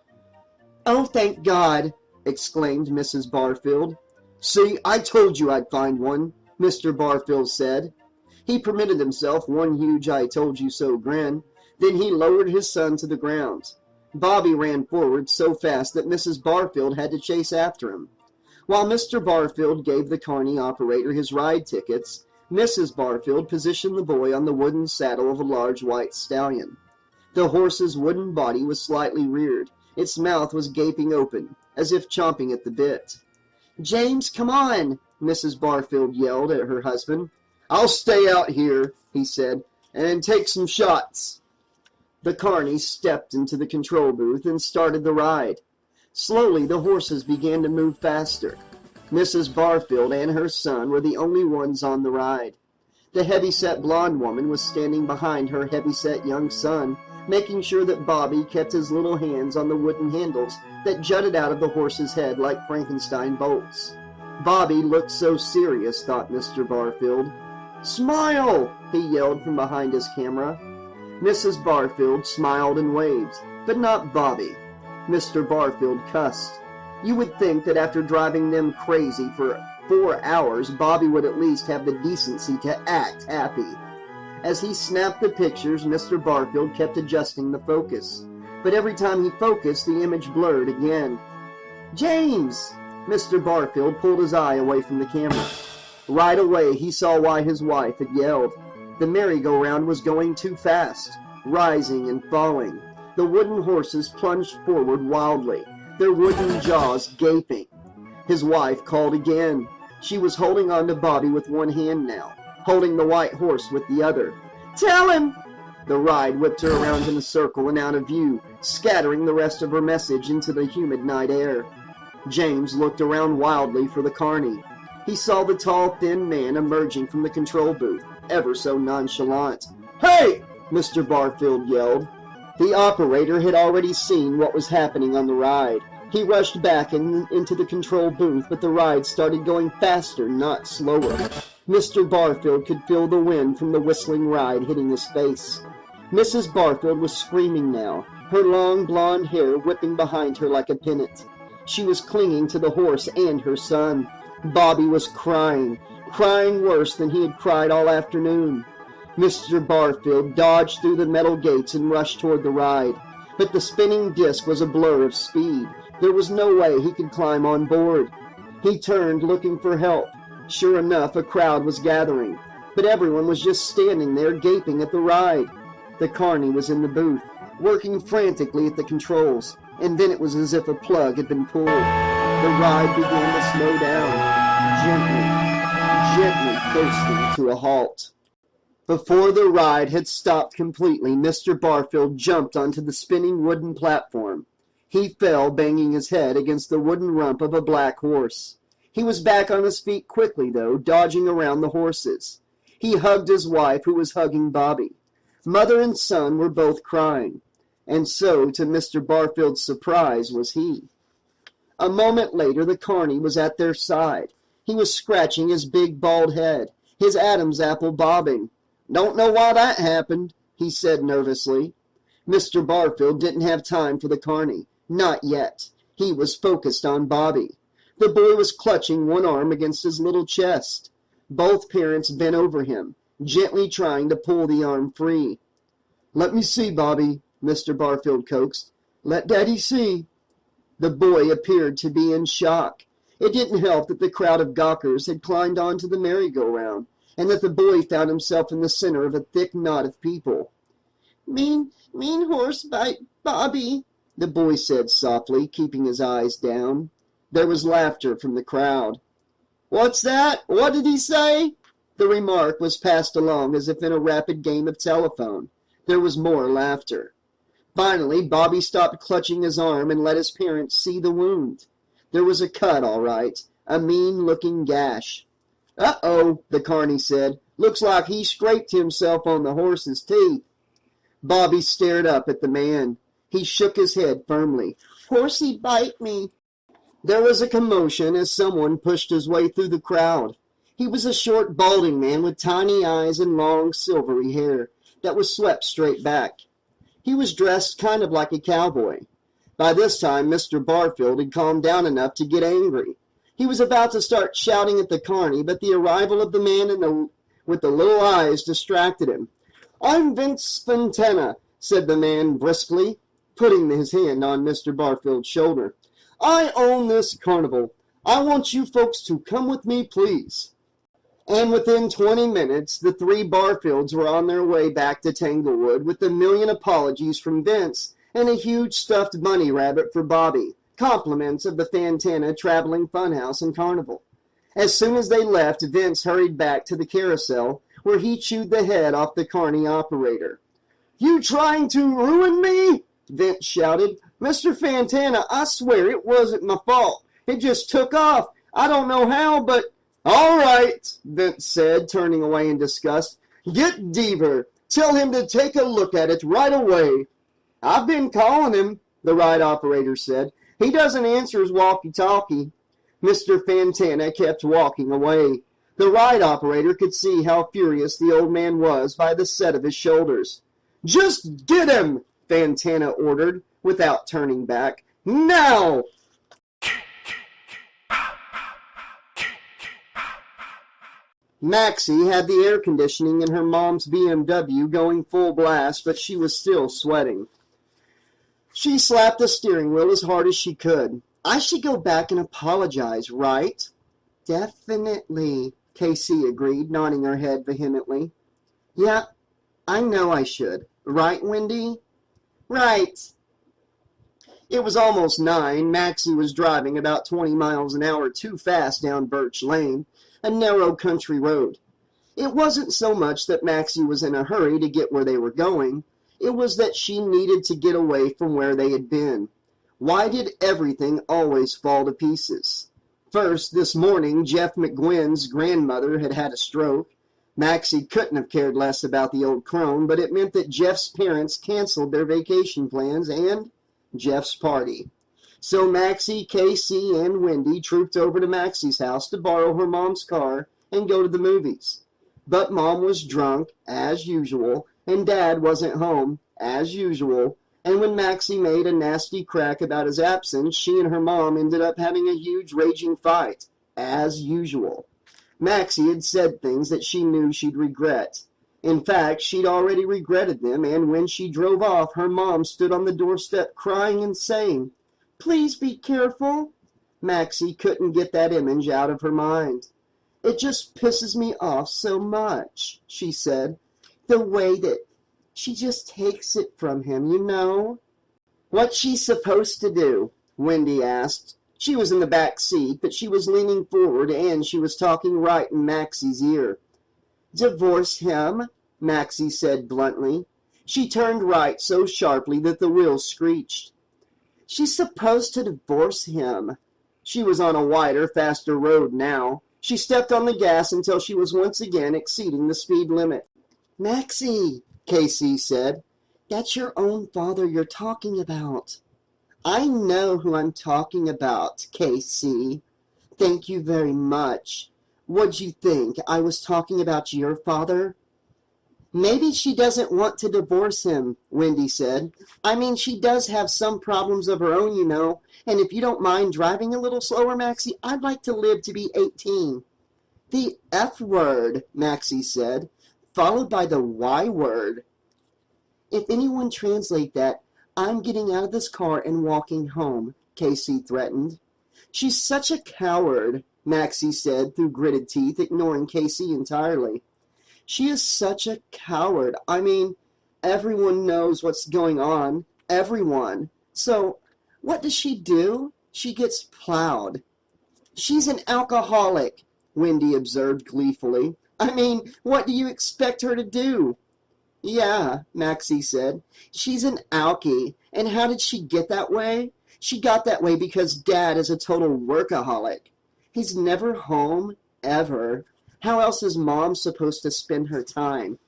"Oh, thank God!" exclaimed Mrs. Barfield. "See, I told you I'd find one," Mr. Barfield said. He permitted himself one huge I-told-you-so grin. Then he lowered his son to the ground. Bobby ran forward so fast that Mrs. Barfield had to chase after him. While Mr. Barfield gave the carny operator his ride tickets, Mrs. Barfield positioned the boy on the wooden saddle of a large white stallion. The horse's wooden body was slightly reared. Its mouth was gaping open, as if chomping at the bit. "James, come on!" Mrs. Barfield yelled at her husband. "I'll stay out here," he said, "and take some shots." The carny stepped into the control booth and started the ride. Slowly, the horses began to move faster. Mrs. Barfield and her son were the only ones on the ride. The heavy-set blonde woman was standing behind her heavy-set young son, making sure that Bobby kept his little hands on the wooden handles that jutted out of the horse's head like Frankenstein bolts. Bobby looked so serious, thought Mr. Barfield. "Smile!" he yelled from behind his camera. Mrs. Barfield smiled and waved, but not Bobby. Mr. Barfield cussed. You would think that after driving them crazy for 4 hours, Bobby would at least have the decency to act happy. As he snapped the pictures, Mr. Barfield kept adjusting the focus. But every time he focused, the image blurred again. "James!" Mr. Barfield pulled his eye away from the camera. Right away, he saw why his wife had yelled. The merry-go-round was going too fast, rising and falling. The wooden horses plunged forward wildly, their wooden jaws gaping. His wife called again. She was holding on to Bobby with one hand now, holding the white horse with the other. "Tell him!" The ride whipped her around in a circle and out of view, scattering the rest of her message into the humid night air. James looked around wildly for the carny. He saw the tall, thin man emerging from the control booth, ever so nonchalant. "Hey!" Mr. Barfield yelled. The operator had already seen what was happening on the ride. He rushed back into the control booth, but the ride started going faster, not slower. Mr. Barfield could feel the wind from the whistling ride hitting his face. Mrs. Barfield was screaming now, her long blonde hair whipping behind her like a pennant. She was clinging to the horse and her son. Bobby was crying worse than he had cried all afternoon. Mr. Barfield dodged through the metal gates and rushed toward the ride. But the spinning disc was a blur of speed. There was no way he could climb on board. He turned, looking for help. Sure enough, a crowd was gathering. But everyone was just standing there, gaping at the ride. The carny was in the booth, working frantically at the controls. And then it was as if a plug had been pulled. The ride began to slow down, gently coasting to a halt. Before the ride had stopped completely, Mr. Barfield jumped onto the spinning wooden platform. He fell, banging his head against the wooden rump of a black horse. He was back on his feet quickly, though, dodging around the horses. He hugged his wife, who was hugging Bobby. Mother and son were both crying, and so, to Mr. Barfield's surprise, was he. A moment later, the carny was at their side. He was scratching his big bald head, his Adam's apple bobbing. "Don't know why that happened," he said nervously. Mr. Barfield didn't have time for the carny. Not yet. He was focused on Bobby. The boy was clutching one arm against his little chest. Both parents bent over him, gently trying to pull the arm free. "Let me see, Bobby," Mr. Barfield coaxed. "Let Daddy see." The boy appeared to be in shock. It didn't help that the crowd of gawkers had climbed onto the merry-go-round, and that the boy found himself in the center of a thick knot of people. Mean horse bite Bobby," the boy said softly, keeping his eyes down. There was laughter from the crowd. "What's that? What did he say?" The remark was passed along as if in a rapid game of telephone. There was more laughter. Finally, Bobby stopped clutching his arm and let his parents see the wound. There was a cut, all right, a mean-looking gash. "Uh-oh," the carney said. "Looks like he scraped himself on the horse's teeth." Bobby stared up at the man. He shook his head firmly. "Horsey bite me." There was a commotion as someone pushed his way through the crowd. He was a short, balding man with tiny eyes and long, silvery hair that was swept straight back. He was dressed kind of like a cowboy. By this time, Mr. Barfield had calmed down enough to get angry. He was about to start shouting at the carney, but the arrival of the man with the little eyes distracted him. "I'm Vince Fontana," said the man briskly, putting his hand on Mr. Barfield's shoulder. "I own this carnival. I want you folks to come with me, please." And within 20 minutes, the three Barfields were on their way back to Tanglewood with a million apologies from Vince and a huge stuffed bunny rabbit for Bobby, compliments of the Fontana Traveling Funhouse and Carnival. As soon as they left, Vince hurried back to the carousel, where he chewed the head off the carney operator. "You trying to ruin me?" Vince shouted. "Mr. Fontana, I swear it wasn't my fault. It just took off. I don't know how, but—" "All right," Vince said, turning away in disgust. "Get Deaver. Tell him to take a look at it right away." "I've been calling him," the ride operator said. "He doesn't answer his walkie-talkie." Mr. Fontana kept walking away. The ride operator could see how furious the old man was by the set of his shoulders. "Just get him," Fontana ordered, without turning back. "Now!" Maxie had the air conditioning in her mom's BMW going full blast, but she was still sweating. She slapped the steering wheel as hard as she could. "I should go back and apologize, right?" "Definitely," Casey agreed, nodding her head vehemently. "Yeah, I know I should. Right, Wendy?" "Right." It was almost 9. Maxie was driving about 20 miles an hour too fast down Birch Lane, a narrow country road. It wasn't so much that Maxie was in a hurry to get where they were going. It was that she needed to get away from where they had been. Why did everything always fall to pieces? First, this morning, Jeff McGuinn's grandmother had had a stroke. Maxie couldn't have cared less about the old crone, but it meant that Jeff's parents canceled their vacation plans and Jeff's party. So Maxie, Casey, and Wendy trooped over to Maxie's house to borrow her mom's car and go to the movies. But Mom was drunk, as usual, and Dad wasn't home, as usual, and when Maxie made a nasty crack about his absence, she and her mom ended up having a huge raging fight, as usual. Maxie had said things that she knew she'd regret. In fact, she'd already regretted them, and when she drove off, her mom stood on the doorstep crying and saying, "Please be careful." Maxie couldn't get that image out of her mind. "It just pisses me off so much," she said. "The way that she just takes it from him, you know." "What's she supposed to do?" Wendy asked. She was in the back seat, but she was leaning forward, and she was talking right in Maxie's ear. "Divorce him," Maxie said bluntly. She turned right so sharply that the wheels screeched. "She's supposed to divorce him." She was on a wider, faster road now. She stepped on the gas until she was once again exceeding the speed limit. "Maxie," Casey said, "that's your own father you're talking about." "I know who I'm talking about, Casey." "Thank you very much. What'd you think? I was talking about your father?" Maybe she doesn't want to divorce him, Wendy said. I mean, she does have some problems of her own, you know. And if you don't mind driving a little slower, Maxie, I'd like to live to be 18. The F word, Maxie said, followed by the Y word. If anyone translate that, I'm getting out of this car and walking home, Casey threatened. She's such a coward, Maxie said through gritted teeth, ignoring Casey entirely. She is such a coward. I mean, everyone knows what's going on. Everyone. So, what does she do? She gets plowed. She's an alcoholic, Wendy observed gleefully. I mean, what do you expect her to do? Yeah, Maxie said. She's an alkie. And how did she get that way? She got that way because Dad is a total workaholic. He's never home, ever. How else is Mom supposed to spend her time?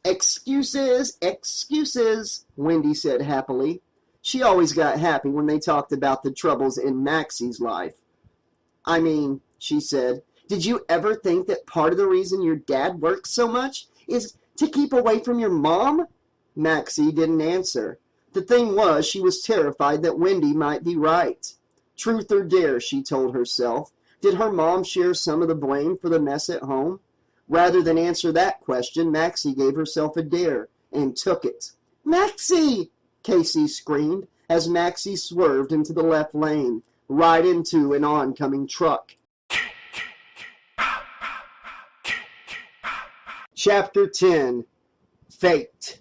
Excuses, excuses, Wendy said happily. She always got happy when they talked about the troubles in Maxie's life. I mean, she said, did you ever think that part of the reason your dad works so much is to keep away from your mom? Maxie didn't answer. The thing was, she was terrified that Wendy might be right. Truth or dare, she told herself. Did her mom share some of the blame for the mess at home? Rather than answer that question, Maxie gave herself a dare and took it. Maxie! Casey screamed as Maxie swerved into the left lane, right into an oncoming truck. Chapter 10. Fate.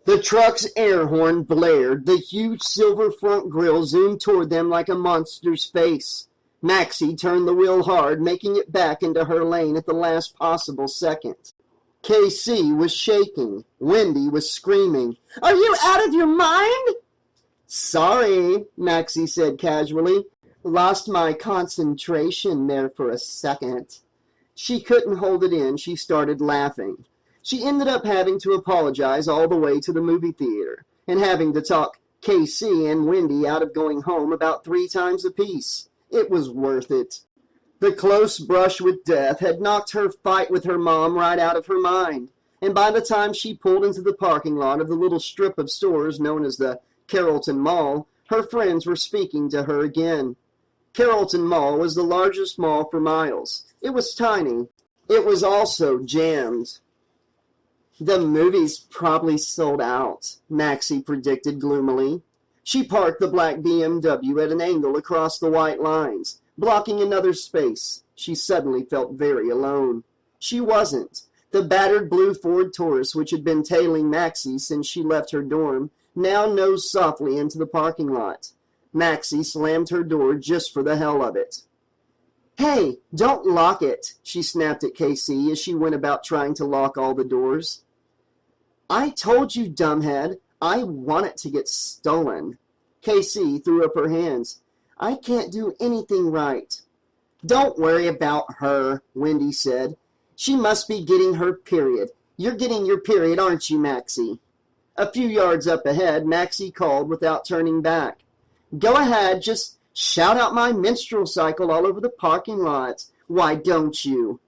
The truck's air horn blared. The huge silver front grille zoomed toward them like a monster's face. Maxie turned the wheel hard, making it back into her lane at the last possible second. KC was shaking. Wendy was screaming, "Are you out of your mind?" "Sorry," Maxie said casually. "Lost my concentration there for a second." She couldn't hold it in. She started laughing. She ended up having to apologize all the way to the movie theater and having to talk KC and Wendy out of going home about 3 times apiece. It was worth it. The close brush with death had knocked her fight with her mom right out of her mind, and by the time she pulled into the parking lot of the little strip of stores known as the Carrollton Mall, her friends were speaking to her again. Carrollton Mall was the largest mall for miles. It was tiny. It was also jammed. The movie's probably sold out, Maxie predicted gloomily. She parked the black BMW at an angle across the white lines, blocking another space. She suddenly felt very alone. She wasn't. The battered blue Ford Taurus, which had been tailing Maxie since she left her dorm, now nosed softly into the parking lot. Maxie slammed her door just for the hell of it. "Hey, don't lock it," she snapped at KC as she went about trying to lock all the doors. "I told you, dumbhead, I want it to get stolen." KC threw up her hands. "I can't do anything right." "Don't worry about her," Wendy said. "She must be getting her period. You're getting your period, aren't you, Maxie?" A few yards up ahead, Maxie called without turning back. "Go ahead, just shout out my menstrual cycle all over the parking lots. Why don't you?"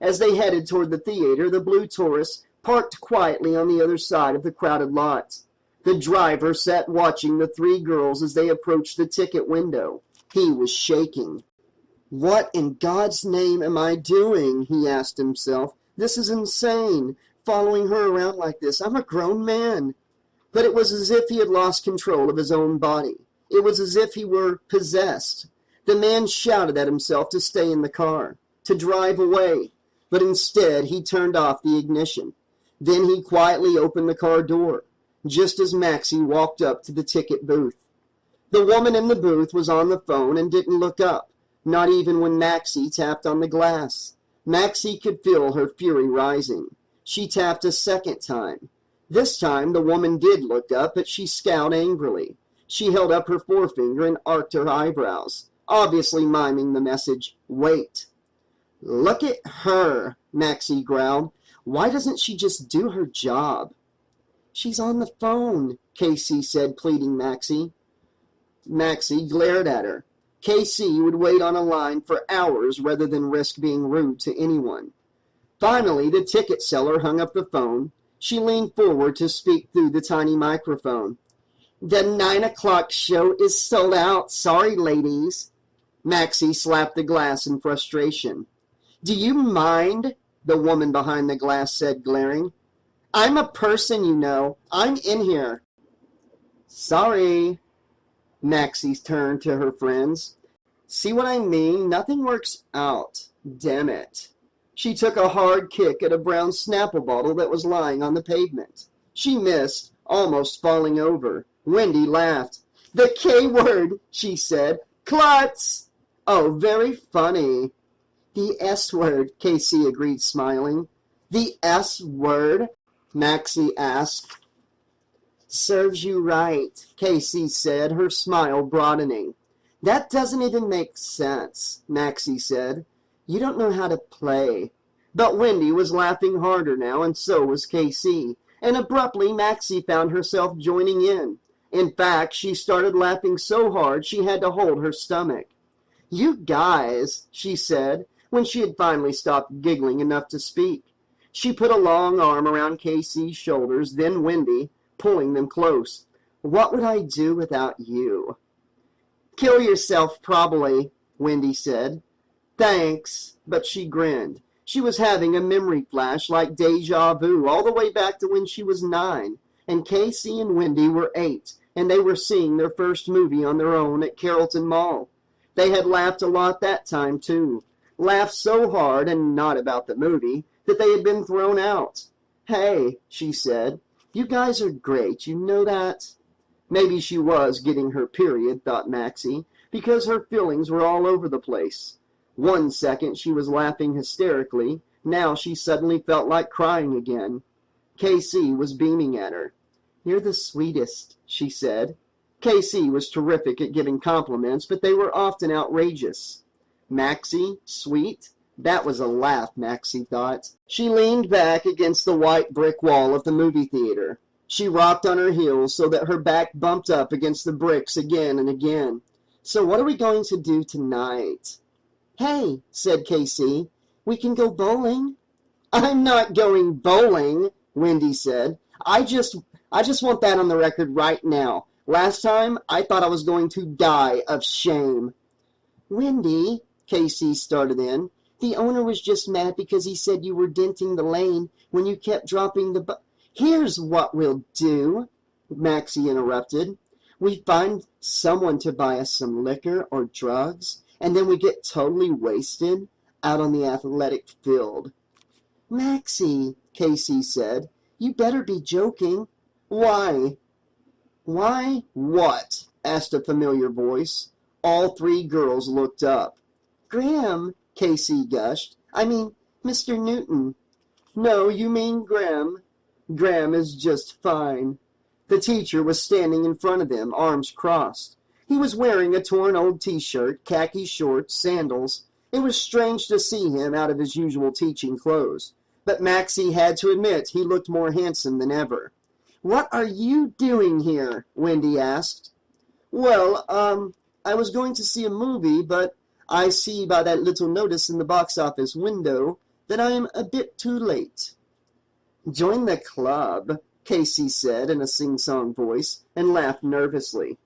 As they headed toward the theater, the blue Taurus parked quietly on the other side of the crowded lot. The driver sat watching the 3 girls as they approached the ticket window. He was shaking. "What in God's name am I doing?" he asked himself. "This is insane, following her around like this. I'm a grown man." But it was as if he had lost control of his own body. It was as if he were possessed. The man shouted at himself to stay in the car, to drive away, but instead he turned off the ignition. Then he quietly opened the car door, just as Maxie walked up to the ticket booth. The woman in the booth was on the phone and didn't look up, not even when Maxie tapped on the glass. Maxie could feel her fury rising. She tapped a second time. This time the woman did look up, but she scowled angrily. She held up her forefinger and arched her eyebrows, obviously miming the message, "Wait." "Look at her," Maxie growled. "Why doesn't she just do her job?" "She's on the phone," Casey said, pleading Maxie. Maxie glared at her. Casey would wait on a line for hours rather than risk being rude to anyone. Finally, the ticket seller hung up the phone. She leaned forward to speak through the tiny microphone. "The 9 o'clock show is sold out. Sorry, ladies." Maxie slapped the glass in frustration. "Do you mind?" the woman behind the glass said, glaring. "I'm a person, you know. I'm in here." "Sorry." Maxie turned to her friends. "See what I mean? Nothing works out. Damn it." She took a hard kick at a brown Snapple bottle that was lying on the pavement. She missed, almost falling over. Wendy laughed. "The K word," she said. "Klutz!" "Oh, very funny." "The S word," Casey agreed, smiling. "The S word?" Maxie asked. "Serves you right," Casey said, her smile broadening. "That doesn't even make sense," Maxie said. "You don't know how to play." But Wendy was laughing harder now, and so was Casey, and abruptly Maxie found herself joining in. In fact, she started laughing so hard she had to hold her stomach. "You guys," she said, when she had finally stopped giggling enough to speak. She put a long arm around Casey's shoulders, then Wendy, pulling them close. "What would I do without you?" "Kill yourself, probably," Wendy said. "Thanks," but she grinned. She was having a memory flash like deja vu all the way back to when she was 9, and Casey and Wendy were 8, and they were seeing their first movie on their own at Carrollton Mall. They had laughed a lot that time, too. Laughed so hard, and not about the movie, that they had been thrown out. "Hey," she said, "you guys are great, you know that?" Maybe she was getting her period, thought Maxie, because her feelings were all over the place. One second she was laughing hysterically, now she suddenly felt like crying again. Casey was beaming at her. "You're the sweetest," she said. Casey was terrific at giving compliments, but they were often outrageous. Maxie, sweet? That was a laugh, Maxie thought. She leaned back against the white brick wall of the movie theater. She rocked on her heels so that her back bumped up against the bricks again and again. "So what are we going to do tonight?" "Hey," said Casey, "we can go bowling." "I'm not going bowling," Wendy said. I just want that on the record right now. Last time, I thought I was going to die of shame." "Wendy," Casey started in, "the owner was just mad because he said you were denting the lane when you kept dropping the "Here's what we'll do," Maxie interrupted. "We find someone to buy us some liquor or drugs, and then we get totally wasted out on the athletic field." "Maxie," Casey said, "you better be joking." "Why?" "Why what?" asked a familiar voice. All three girls looked up. "Graham," Casey gushed. "I mean, Mr. Newton." "No, you mean Graham. Graham is just fine." The teacher was standing in front of them, arms crossed. He was wearing a torn old t-shirt, khaki shorts, sandals. It was strange to see him out of his usual teaching clothes, but Maxie had to admit he looked more handsome than ever. "What are you doing here?" Wendy asked. "Well, I was going to see a movie, but I see by that little notice in the box office window that I am a bit too late." "Join the club," Casey said in a sing-song voice, and laughed nervously.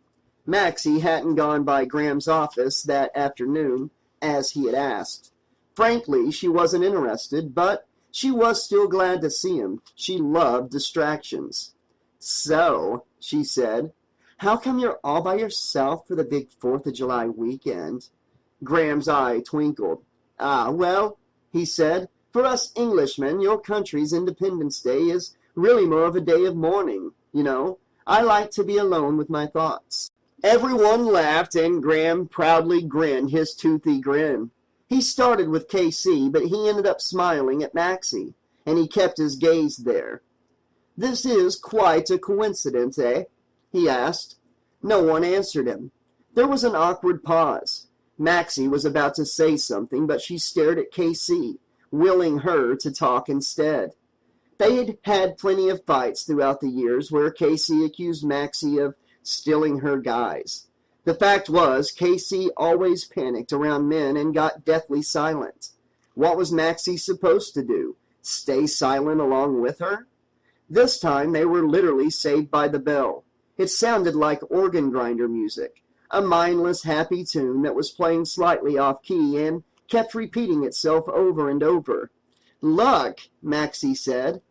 Maxie hadn't gone by Graham's office that afternoon, as he had asked. Frankly, she wasn't interested, but she was still glad to see him. She loved distractions. "So," she said, "how come you're all by yourself for the big 4th of July weekend?" Graham's eye twinkled. "Ah, well," he said, "for us Englishmen, your country's Independence Day is really more of a day of mourning, you know. I like to be alone with my thoughts." Everyone laughed, and Graham proudly grinned his toothy grin. He started with KC, but he ended up smiling at Maxie, and he kept his gaze there. "This is quite a coincidence, eh?" he asked. No one answered him. There was an awkward pause. Maxie was about to say something, but she stared at KC, willing her to talk instead. They had had plenty of fights throughout the years where Casey accused Maxie of stealing her guys. The fact was, Casey always panicked around men and got deathly silent. What was Maxie supposed to do? Stay silent along with her? This time they were literally saved by the bell. It sounded like organ grinder music, a mindless, happy tune that was playing slightly off-key and kept repeating itself over and over. "Look," Maxie said.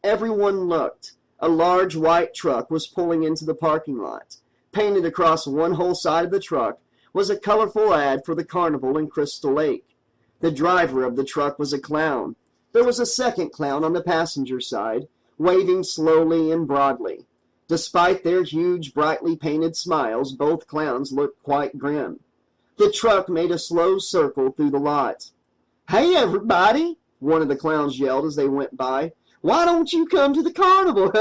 Everyone looked. A large white truck was pulling into the parking lot. Painted across one whole side of the truck was a colorful ad for the Carnival in Crystal Lake. The driver of the truck was a clown. There was a second clown on the passenger side, waving slowly and broadly. Despite their huge, brightly painted smiles, both clowns looked quite grim. The truck made a slow circle through the lot. "Hey, everybody," one of the clowns yelled as they went by. "Why don't you come to the carnival?"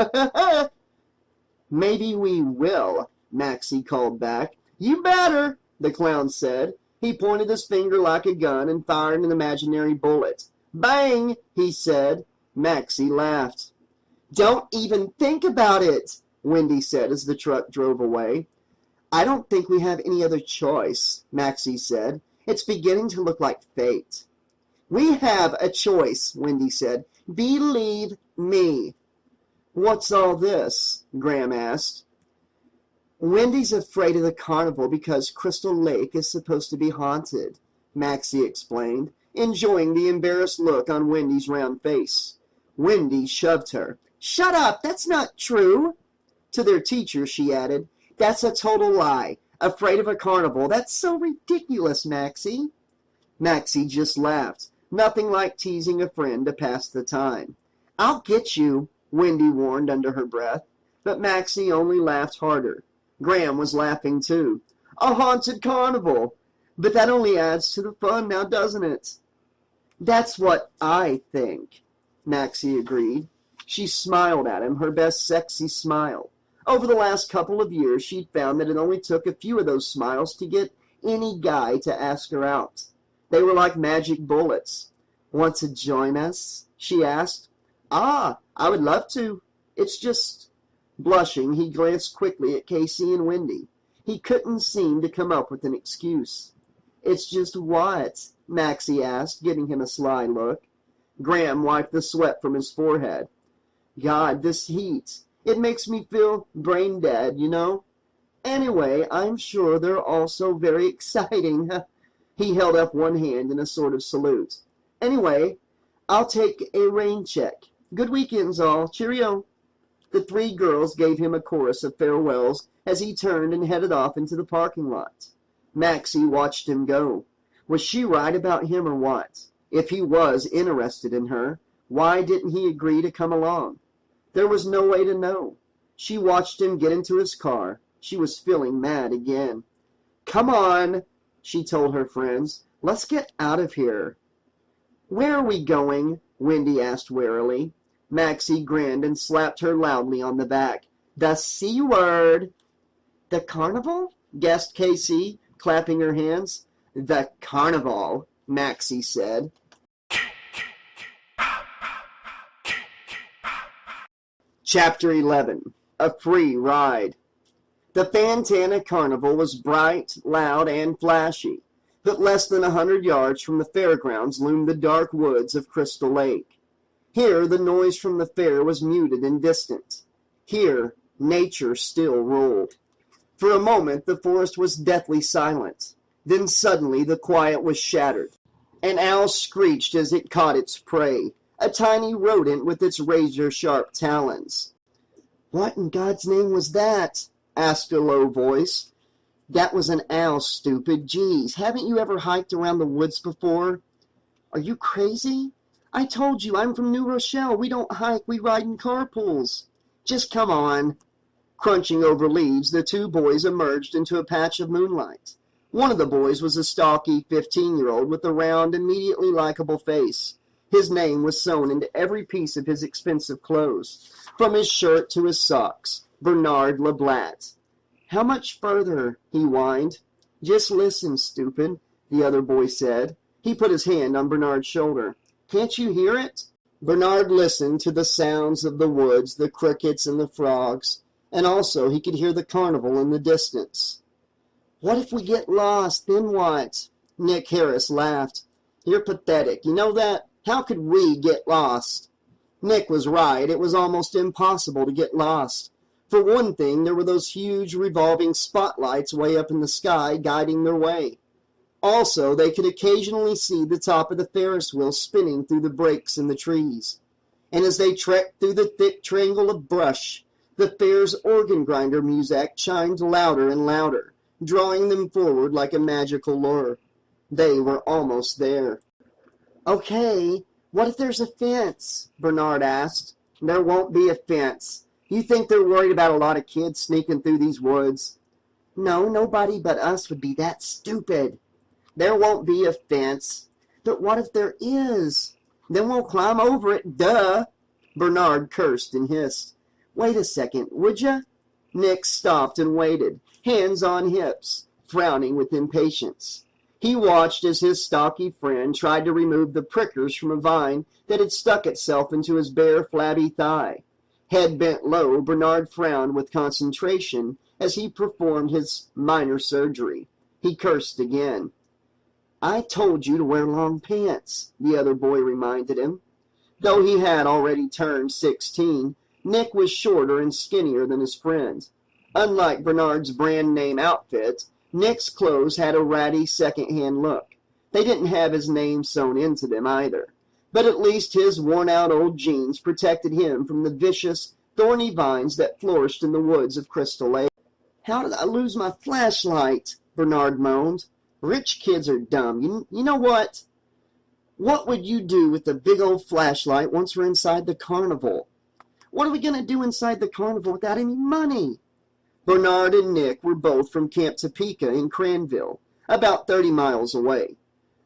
"Maybe we will," Maxie called back. "You better," the clown said. He pointed his finger like a gun and fired an imaginary bullet. "Bang," he said. Maxie laughed. "Don't even think about it," Wendy said as the truck drove away. "I don't think we have any other choice," Maxie said. "It's beginning to look like fate." "We have a choice," Wendy said. "Believe me." "What's all this?" Graham asked. "Wendy's afraid of the carnival because Crystal Lake is supposed to be haunted," Maxie explained, enjoying the embarrassed look on Wendy's round face. Wendy shoved her. "Shut up! That's not true!" To their teacher, she added, "That's a total lie. Afraid of a carnival. That's so ridiculous, Maxie." Maxie just laughed. Nothing like teasing a friend to pass the time. "I'll get you," Wendy warned under her breath. But Maxie only laughed harder. Graham was laughing too. "A haunted carnival! But that only adds to the fun now, doesn't it?" "That's what I think," Maxie agreed. She smiled at him, her best sexy smile. Over the last couple of years, she'd found that it only took a few of those smiles to get any guy to ask her out. They were like magic bullets. "Want to join us?" she asked. "Ah, I would love to. It's just—" Blushing, he glanced quickly at Casey and Wendy. He couldn't seem to come up with an excuse. "It's just what?" Maxie asked, giving him a sly look. Graham wiped the sweat from his forehead. "God, this heat. It makes me feel brain dead, you know. Anyway, I'm sure they're all so very exciting." He held up one hand in a sort of salute. "Anyway, I'll take a rain check. Good weekends, all. Cheerio." The three girls gave him a chorus of farewells as he turned and headed off into the parking lot. Maxie watched him go. Was she right about him or what? If he was interested in her, why didn't he agree to come along? There was no way to know. She watched him get into his car. She was feeling mad again. "Come on," she told her friends. "Let's get out of here." "Where are we going?" Wendy asked warily. Maxie grinned and slapped her loudly on the back. "The C word." "The carnival?" guessed Casey, clapping her hands. "The carnival," Maxie said. Chapter 11. A Free Ride. The Fantana Carnival was bright, loud, and flashy, but less than 100 yards from the fairgrounds loomed the dark woods of Crystal Lake. Here the noise from the fair was muted and distant. Here nature still ruled. For a moment the forest was deathly silent. Then suddenly the quiet was shattered. An owl screeched as it caught its prey, a tiny rodent with its razor-sharp talons. "What in God's name was that?" asked a low voice. "That was an owl, stupid. Geez, haven't you ever hiked around the woods before?" "Are you crazy? I told you, I'm from New Rochelle. We don't hike, we ride in carpools." "Just come on." Crunching over leaves, the two boys emerged into a patch of moonlight. One of the boys was a stocky 15-year-old with a round, immediately likable face. His name was sewn into every piece of his expensive clothes, from his shirt to his socks. Bernard LeBlat. "How much further?" he whined. "Just listen, stupid," the other boy said. He put his hand on Bernard's shoulder. "Can't you hear it?" Bernard listened to the sounds of the woods, the crickets and the frogs, and also he could hear the carnival in the distance. What if we get lost? Then what? Nick Harris laughed. You're pathetic. You know that? How could we get lost? Nick was right. It was almost impossible to get lost. For one thing, there were those huge revolving spotlights way up in the sky guiding their way. Also, they could occasionally see the top of the Ferris wheel spinning through the breaks in the trees. And as they trekked through the thick triangle of brush, the fair's organ grinder music chimed louder and louder, drawing them forward like a magical lure. They were almost there. Okay, what if there's a fence? Bernard asked. There won't be a fence. You think they're worried about a lot of kids sneaking through these woods? No, nobody but us would be that stupid. There won't be a fence. But what if there is? Then we'll climb over it, duh. Bernard cursed and hissed. Wait a second, would ya? Nick stopped and waited, hands on hips, frowning with impatience. He watched as his stocky friend tried to remove the prickers from a vine that had stuck itself into his bare, flabby thigh. Head bent low, Bernard frowned with concentration as he performed his minor surgery. He cursed again. I told you to wear long pants, the other boy reminded him. Though he had already turned 16, Nick was shorter and skinnier than his friend. Unlike Bernard's brand-name outfit, Nick's clothes had a ratty second-hand look. They didn't have his name sewn into them either, but at least his worn-out old jeans protected him from the vicious, thorny vines that flourished in the woods of Crystal Lake. How did I lose my flashlight? Bernard moaned. Rich kids are dumb. You know what? What would you do with the big old flashlight once we're inside the carnival? What are we going to do inside the carnival without any money? Bernard and Nick were both from Camp Topeka in Cranville, about 30 miles away.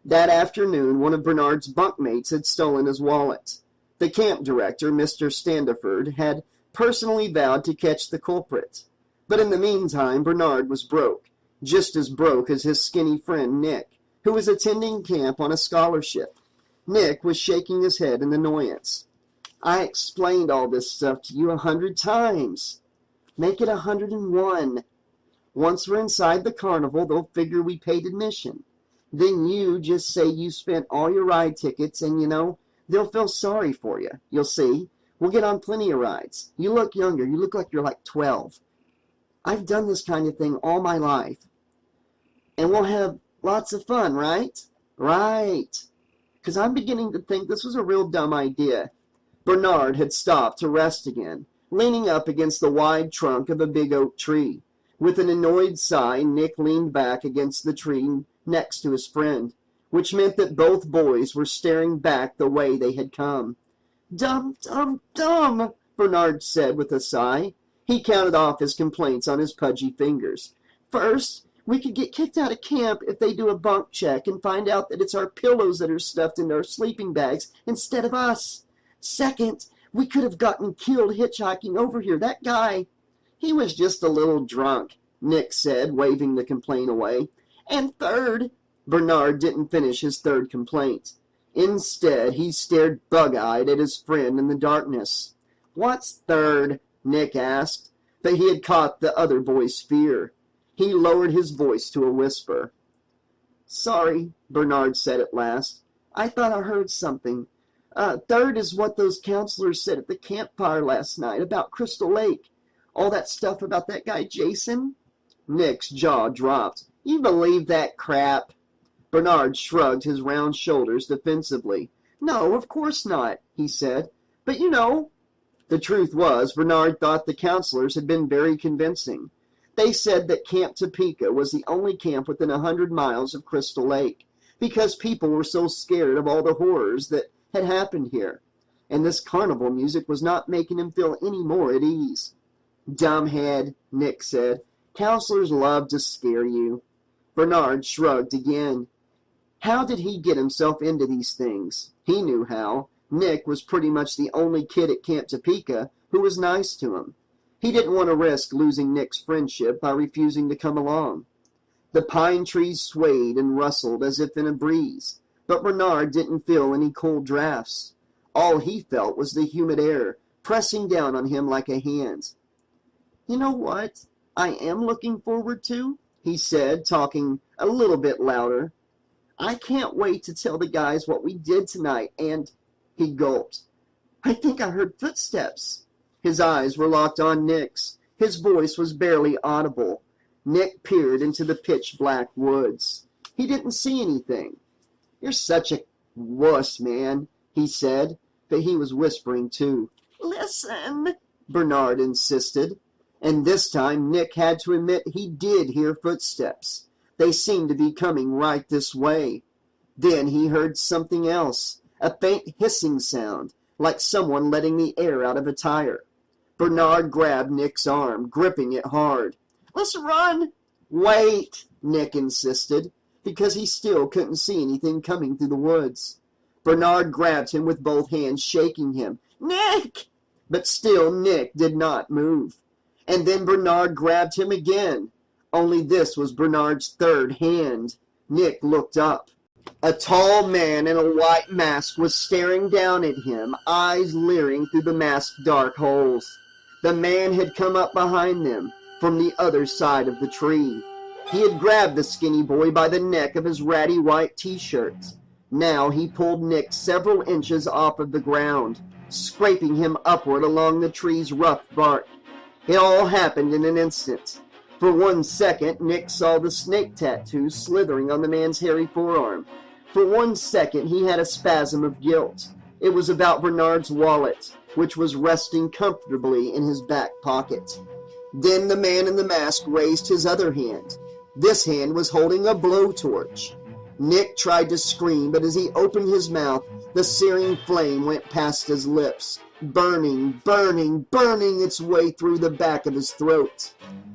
That afternoon, one of Bernard's bunkmates had stolen his wallet. The camp director, Mr. Standiford, had personally vowed to catch the culprit. But in the meantime, Bernard was broke, just as broke as his skinny friend Nick, who was attending camp on a scholarship. Nick was shaking his head in annoyance. I explained all this stuff to you 100 times. Make it 101. Once we're inside the carnival, they'll figure we paid admission. Then you just say you spent all your ride tickets and, they'll feel sorry for you. You'll see. We'll get on plenty of rides. You look younger. You look like you're like 12. I've done this kind of thing all my life. And we'll have lots of fun, right? Right. Because I'm beginning to think this was a real dumb idea. Bernard had stopped to rest again, leaning up against the wide trunk of a big oak tree. With an annoyed sigh, Nick leaned back against the tree next to his friend, which meant that both boys were staring back the way they had come. Dumb, dumb, dumb, Bernard said with a sigh. He counted off his complaints on his pudgy fingers. First, we could get kicked out of camp if they do a bunk check and find out that it's our pillows that are stuffed into our sleeping bags instead of us. Second, we could have gotten killed hitchhiking over here. That guy, he was just a little drunk, Nick said, waving the complaint away. And third, Bernard didn't finish his third complaint. Instead, he stared bug-eyed at his friend in the darkness. What's third? Nick asked, but he had caught the other boy's fear. He lowered his voice to a whisper. Sorry, Bernard said at last. I thought I heard something. Third is what those counselors said at the campfire last night about Crystal Lake. All that stuff about that guy Jason? Nick's jaw dropped. You believe that crap? Bernard shrugged his round shoulders defensively. No, of course not, he said. But The truth was, Bernard thought the counselors had been very convincing. They said that Camp Topeka was the only camp within 100 miles of Crystal Lake, because people were so scared of all the horrors that had happened here, and this carnival music was not making him feel any more at ease. Dumbhead, Nick said. Counselors love to scare you. Bernard shrugged again. How did he get himself into these things? He knew how. Nick was pretty much the only kid at Camp Topeka who was nice to him. He didn't want to risk losing Nick's friendship by refusing to come along. The pine trees swayed and rustled as if in a breeze, but Bernard didn't feel any cold drafts. All he felt was the humid air pressing down on him like a hand. You know what I am looking forward to? he said, talking a little bit louder. "I can't wait to tell the guys what we did tonight, and—" He gulped. "I think I heard footsteps." His eyes were locked on Nick's. His voice was barely audible. Nick peered into the pitch-black woods. He didn't see anything. "You're such a wuss, man," he said, but he was whispering too. "Listen," Bernard insisted. And this time Nick had to admit he did hear footsteps. They seemed to be coming right this way. Then he heard something else, a faint hissing sound, like someone letting the air out of a tire. Bernard grabbed Nick's arm, gripping it hard. "Let's run!" "Wait," Nick insisted, because he still couldn't see anything coming through the woods. Bernard grabbed him with both hands, shaking him. "Nick!" But still Nick did not move. And then Bernard grabbed him again. Only this was Bernard's third hand. Nick looked up. A tall man in a white mask was staring down at him, eyes leering through the mask's dark holes. The man had come up behind them, from the other side of the tree. He had grabbed the skinny boy by the neck of his ratty white t-shirt. Now he pulled Nick several inches off of the ground, scraping him upward along the tree's rough bark. It all happened in an instant. For 1 second, Nick saw the snake tattoo slithering on the man's hairy forearm. For 1 second, he had a spasm of guilt. It was about Bernard's wallet, which was resting comfortably in his back pocket. Then the man in the mask raised his other hand. This hand was holding a blowtorch. Nick tried to scream, but as he opened his mouth, the searing flame went past his lips, burning, burning, burning its way through the back of his throat.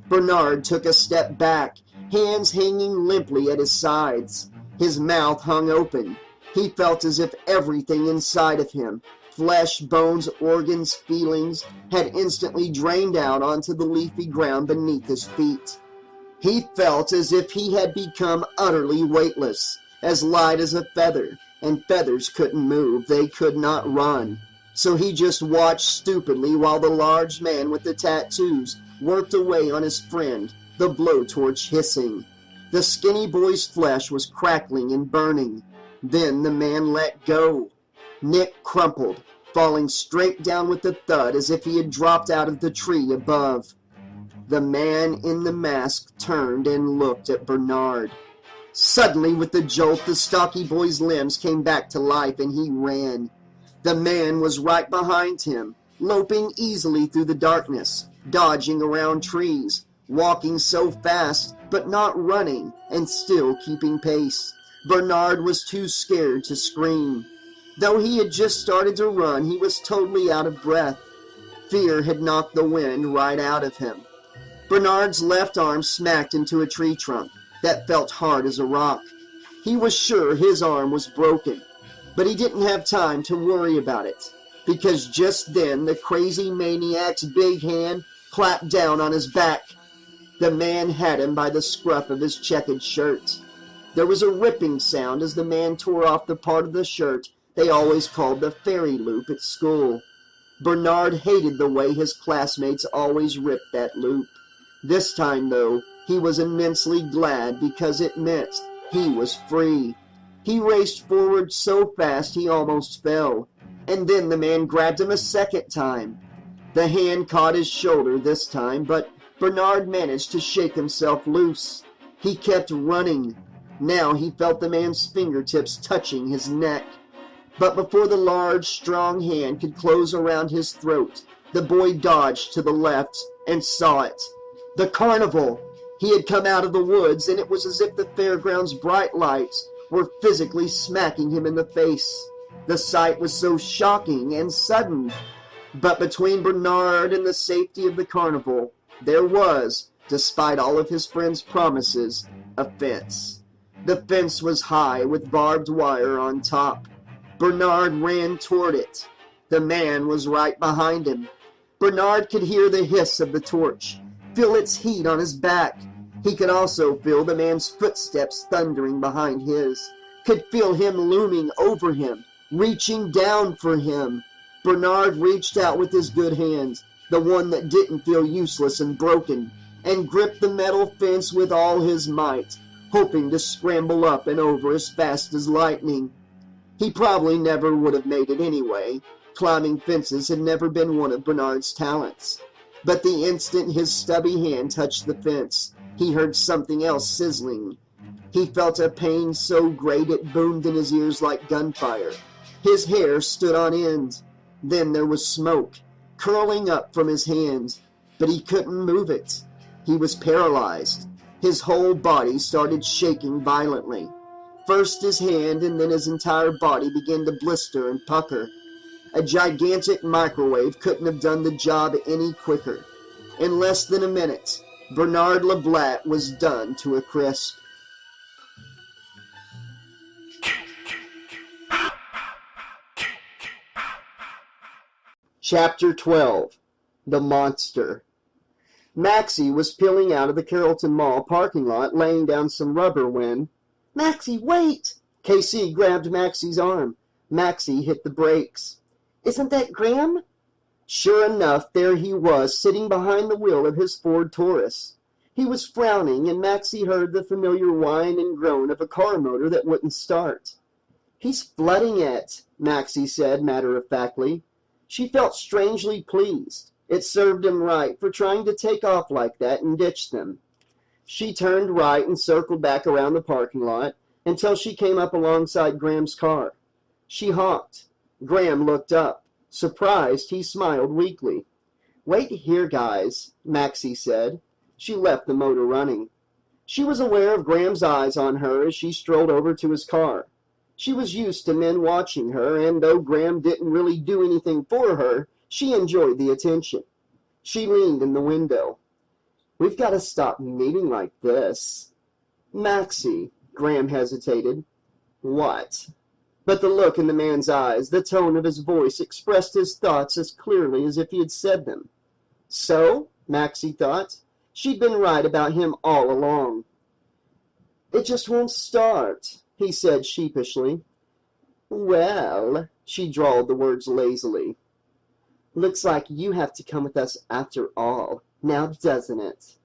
Bernard took a step back, hands hanging limply at his sides. His mouth hung open. He felt as if everything inside of him, flesh, bones, organs, feelings, had instantly drained out onto the leafy ground beneath his feet. He felt as if he had become utterly weightless, as light as a feather, and feathers couldn't move, they could not run. So he just watched stupidly while the large man with the tattoos worked away on his friend, the blowtorch hissing. The skinny boy's flesh was crackling and burning. Then the man let go. Nick crumpled, falling straight down with a thud as if he had dropped out of the tree above. The man in the mask turned and looked at Bernard. Suddenly, with a jolt, the stocky boy's limbs came back to life and he ran. The man was right behind him, loping easily through the darkness, dodging around trees, walking so fast, but not running, and still keeping pace. Bernard was too scared to scream. Though he had just started to run, he was totally out of breath. Fear had knocked the wind right out of him. Bernard's left arm smacked into a tree trunk that felt hard as a rock. He was sure his arm was broken, but he didn't have time to worry about it, because just then the crazy maniac's big hand clapped down on his back. The man had him by the scruff of his checkered shirt. There was a ripping sound as the man tore off the part of the shirt they always called the fairy loop at school. Bernard hated the way his classmates always ripped that loop. This time, though, he was immensely glad because it meant he was free. He raced forward so fast he almost fell, and then the man grabbed him a second time. The hand caught his shoulder this time, but Bernard managed to shake himself loose. He kept running. Now he felt the man's fingertips touching his neck. But before the large, strong hand could close around his throat, the boy dodged to the left and saw it. The Carnival! He had come out of the woods, and it was as if the fairground's bright lights were physically smacking him in the face. The sight was so shocking and sudden. But between Bernard and the safety of the Carnival, there was, despite all of his friends' promises, a fence. The fence was high with barbed wire on top. Bernard ran toward it. The man was right behind him. Bernard could hear the hiss of the torch, feel its heat on his back. He could also feel the man's footsteps thundering behind his, could feel him looming over him, reaching down for him. Bernard reached out with his good hand, the one that didn't feel useless and broken, and gripped the metal fence with all his might, hoping to scramble up and over as fast as lightning. He probably never would have made it anyway. Climbing fences had never been one of Bernard's talents. But the instant his stubby hand touched the fence, he heard something else sizzling. He felt a pain so great it boomed in his ears like gunfire. His hair stood on end. Then there was smoke, curling up from his hand, but he couldn't move it. He was paralyzed. His whole body started shaking violently. First his hand and then his entire body began to blister and pucker. A gigantic microwave couldn't have done the job any quicker. In less than a minute, Bernard LeBlanc was done to a crisp. Chapter 12. The Monster. Maxie was peeling out of the Carrollton Mall parking lot, laying down some rubber when... "Maxie, wait!" KC grabbed Maxie's arm. Maxie hit the brakes. "Isn't that Graham?" Sure enough, there he was, sitting behind the wheel of his Ford Taurus. He was frowning, and Maxie heard the familiar whine and groan of a car motor that wouldn't start. "He's flooding it," Maxie said matter-of-factly. She felt strangely pleased. It served him right for trying to take off like that and ditch them. She turned right and circled back around the parking lot until she came up alongside Graham's car. She honked. Graham looked up. Surprised, he smiled weakly. "Wait here, guys," Maxie said. She left the motor running. She was aware of Graham's eyes on her as she strolled over to his car. She was used to men watching her, and though Graham didn't really do anything for her, she enjoyed the attention. She leaned in the window. "We've got to stop meeting like this." "Maxie," Graham hesitated. "What?" But the look in the man's eyes, the tone of his voice expressed his thoughts as clearly as if he had said them. So, Maxie thought, she'd been right about him all along. "It just won't start," he said sheepishly. "Well," she drawled the words lazily. "Looks like you have to come with us after all, now doesn't it?"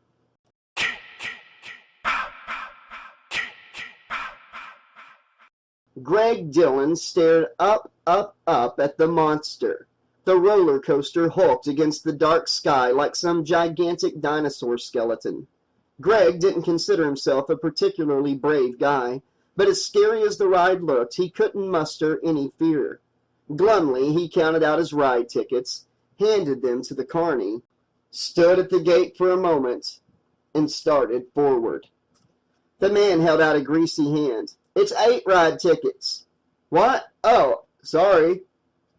Greg Dillon stared up at the monster. The roller coaster hulked against the dark sky like some gigantic dinosaur skeleton. Greg didn't consider himself a particularly brave guy, but as scary as the ride looked, he couldn't muster any fear. Glumly, he counted out his ride tickets, handed them to the carny, stood at the gate for a moment, and started forward. The man held out a greasy hand. "It's 8 ride tickets." "What? Oh, sorry."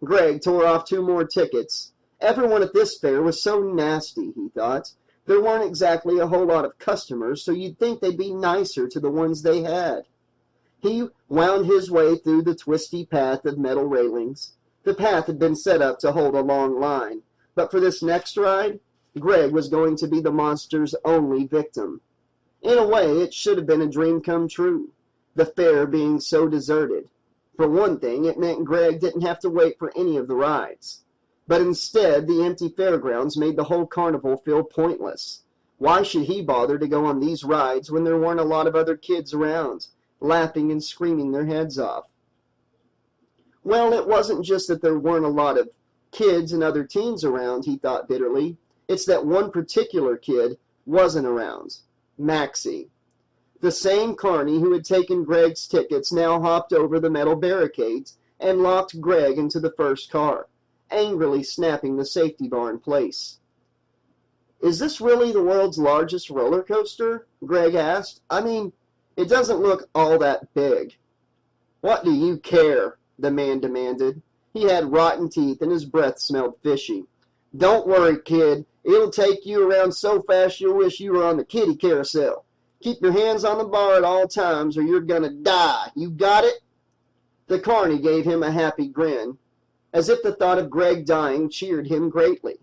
Greg tore off 2 more tickets. Everyone at this fair was so nasty, he thought. There weren't exactly a whole lot of customers, so you'd think they'd be nicer to the ones they had. He wound his way through the twisty path of metal railings. The path had been set up to hold a long line, but for this next ride, Greg was going to be the monster's only victim. In a way, it should have been a dream come true, the fair being so deserted. For one thing, it meant Greg didn't have to wait for any of the rides. But instead, the empty fairgrounds made the whole carnival feel pointless. Why should he bother to go on these rides when there weren't a lot of other kids around, laughing and screaming their heads off? Well, it wasn't just that there weren't a lot of kids and other teens around, he thought bitterly. It's that one particular kid wasn't around. Maxie. The same carny who had taken Greg's tickets now hopped over the metal barricades and locked Greg into the first car, angrily snapping the safety bar in place. "Is this really the world's largest roller coaster?" Greg asked. "I mean, it doesn't look all that big." "What do you care?" the man demanded. He had rotten teeth and his breath smelled fishy. "Don't worry, kid. It'll take you around so fast you'll wish you were on the kiddie carousel. Keep your hands on the bar at all times or you're gonna die. You got it?" The carny gave him a happy grin, as if the thought of Greg dying cheered him greatly.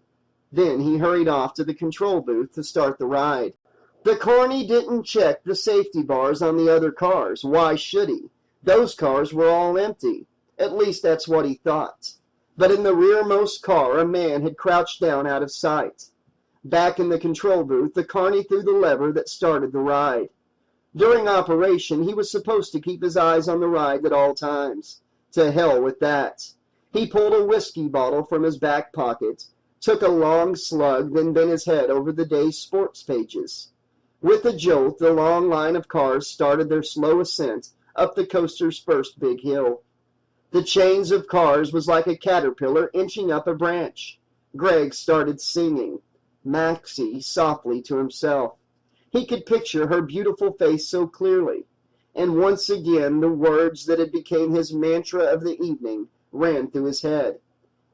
Then he hurried off to the control booth to start the ride. The carny didn't check the safety bars on the other cars. Why should he? Those cars were all empty. At least that's what he thought. But in the rearmost car, a man had crouched down out of sight. Back in the control booth, the carny threw the lever that started the ride. During operation, he was supposed to keep his eyes on the ride at all times. To hell with that. He pulled a whiskey bottle from his back pocket, took a long slug, then bent his head over the day's sports pages. With a jolt, the long line of cars started their slow ascent up the coaster's first big hill. The chains of cars was like a caterpillar inching up a branch. Greg started singing, Maxie, softly to himself. He could picture her beautiful face so clearly, and once again the words that had become his mantra of the evening ran through his head.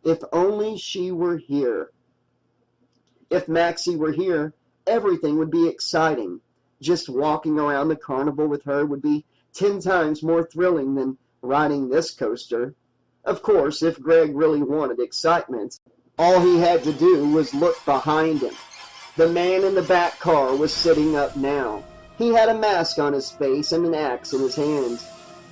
If only she were here. If Maxie were here, everything would be exciting. Just walking around the carnival with her would be 10 times more thrilling than riding this coaster. Of course, if Greg really wanted excitement, all he had to do was look behind him. The man in the back car was sitting up now. He had a mask on his face and an axe in his hand.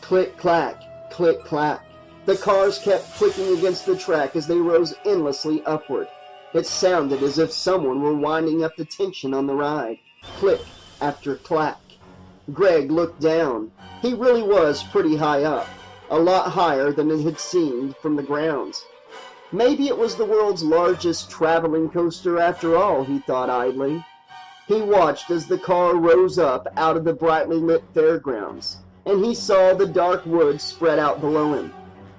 Click-clack, click-clack. The cars kept clicking against the track as they rose endlessly upward. It sounded as if someone were winding up the tension on the ride. Click after clack. Greg looked down. He really was pretty high up, a lot higher than it had seemed from the ground. Maybe it was the world's largest traveling coaster after all, he thought idly. He watched as the car rose up out of the brightly lit fairgrounds, and he saw the dark woods spread out below him.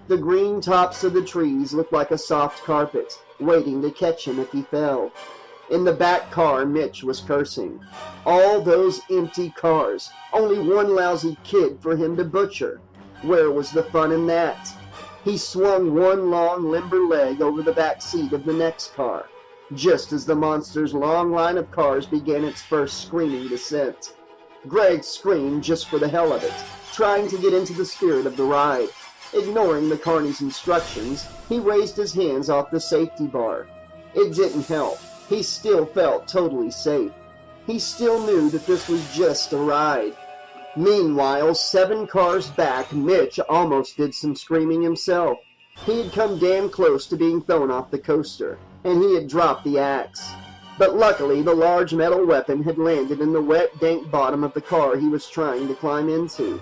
The green tops of the trees looked like a soft carpet, waiting to catch him if he fell. In the back car, Mitch was cursing. All those empty cars, only one lousy kid for him to butcher. Where was the fun in that? He swung one long, limber leg over the back seat of the next car, just as the monster's long line of cars began its first screaming descent. Greg screamed just for the hell of it, trying to get into the spirit of the ride. Ignoring the carny's instructions, he raised his hands off the safety bar. It didn't help. He still felt totally safe. He still knew that this was just a ride. Meanwhile, 7 cars back, Mitch almost did some screaming himself. He had come damn close to being thrown off the coaster, and he had dropped the axe. But luckily, the large metal weapon had landed in the wet, dank bottom of the car he was trying to climb into.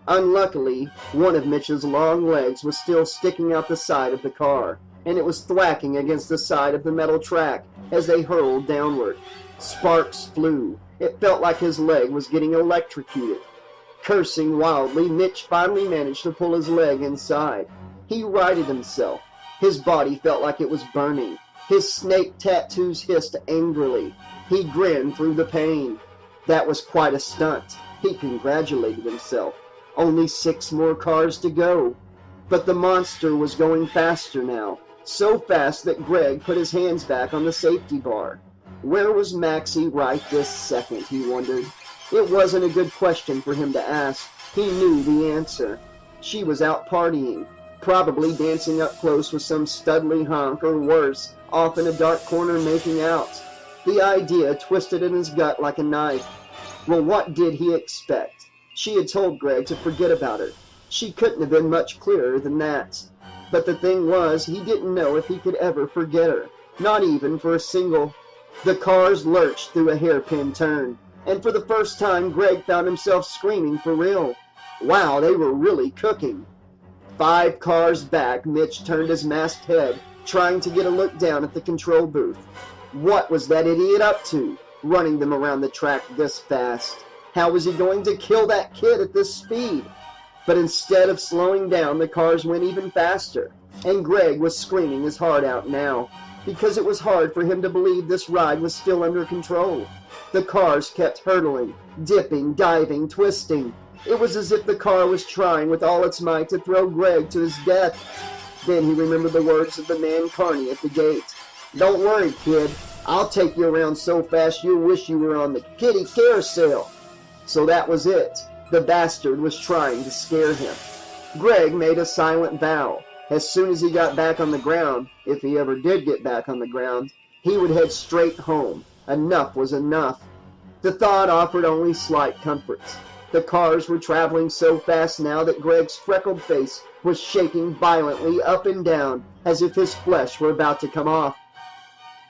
Unluckily, one of Mitch's long legs was still sticking out the side of the car, and it was thwacking against the side of the metal track as they hurled downward. Sparks flew. It felt like his leg was getting electrocuted. Cursing wildly, Mitch finally managed to pull his leg inside. He righted himself. His body felt like it was burning. His snake tattoos hissed angrily. He grinned through the pain. That was quite a stunt. He congratulated himself. Only 6 more cars to go. But the monster was going faster now. So fast that Greg put his hands back on the safety bar. Where was Maxie right this second, he wondered. It wasn't a good question for him to ask. He knew the answer. She was out partying, probably dancing up close with some studly hunk, or worse, off in a dark corner making out. The idea twisted in his gut like a knife. Well, what did he expect? She had told Greg to forget about her. She couldn't have been much clearer than that. But the thing was, he didn't know if he could ever forget her, not even for a single. The cars lurched through a hairpin turn, and for the first time Greg found himself screaming for real. Wow, they were really cooking. 5 cars back, Mitch turned his masked head, trying to get a look down at the control booth. What was that idiot up to, running them around the track this fast? How was he going to kill that kid at this speed? But instead of slowing down, the cars went even faster, and Greg was screaming his heart out now, because it was hard for him to believe this ride was still under control. The cars kept hurtling, dipping, diving, twisting. It was as if the car was trying with all its might to throw Greg to his death. Then he remembered the words of the man Carney at the gate. Don't worry, kid. I'll take you around so fast you'll wish you were on the kiddie carousel. So that was it. The bastard was trying to scare him. Greg made a silent vow. As soon as he got back on the ground, if he ever did get back on the ground, he would head straight home. Enough was enough. The thought offered only slight comforts. The cars were traveling so fast now that Greg's freckled face was shaking violently up and down as if his flesh were about to come off.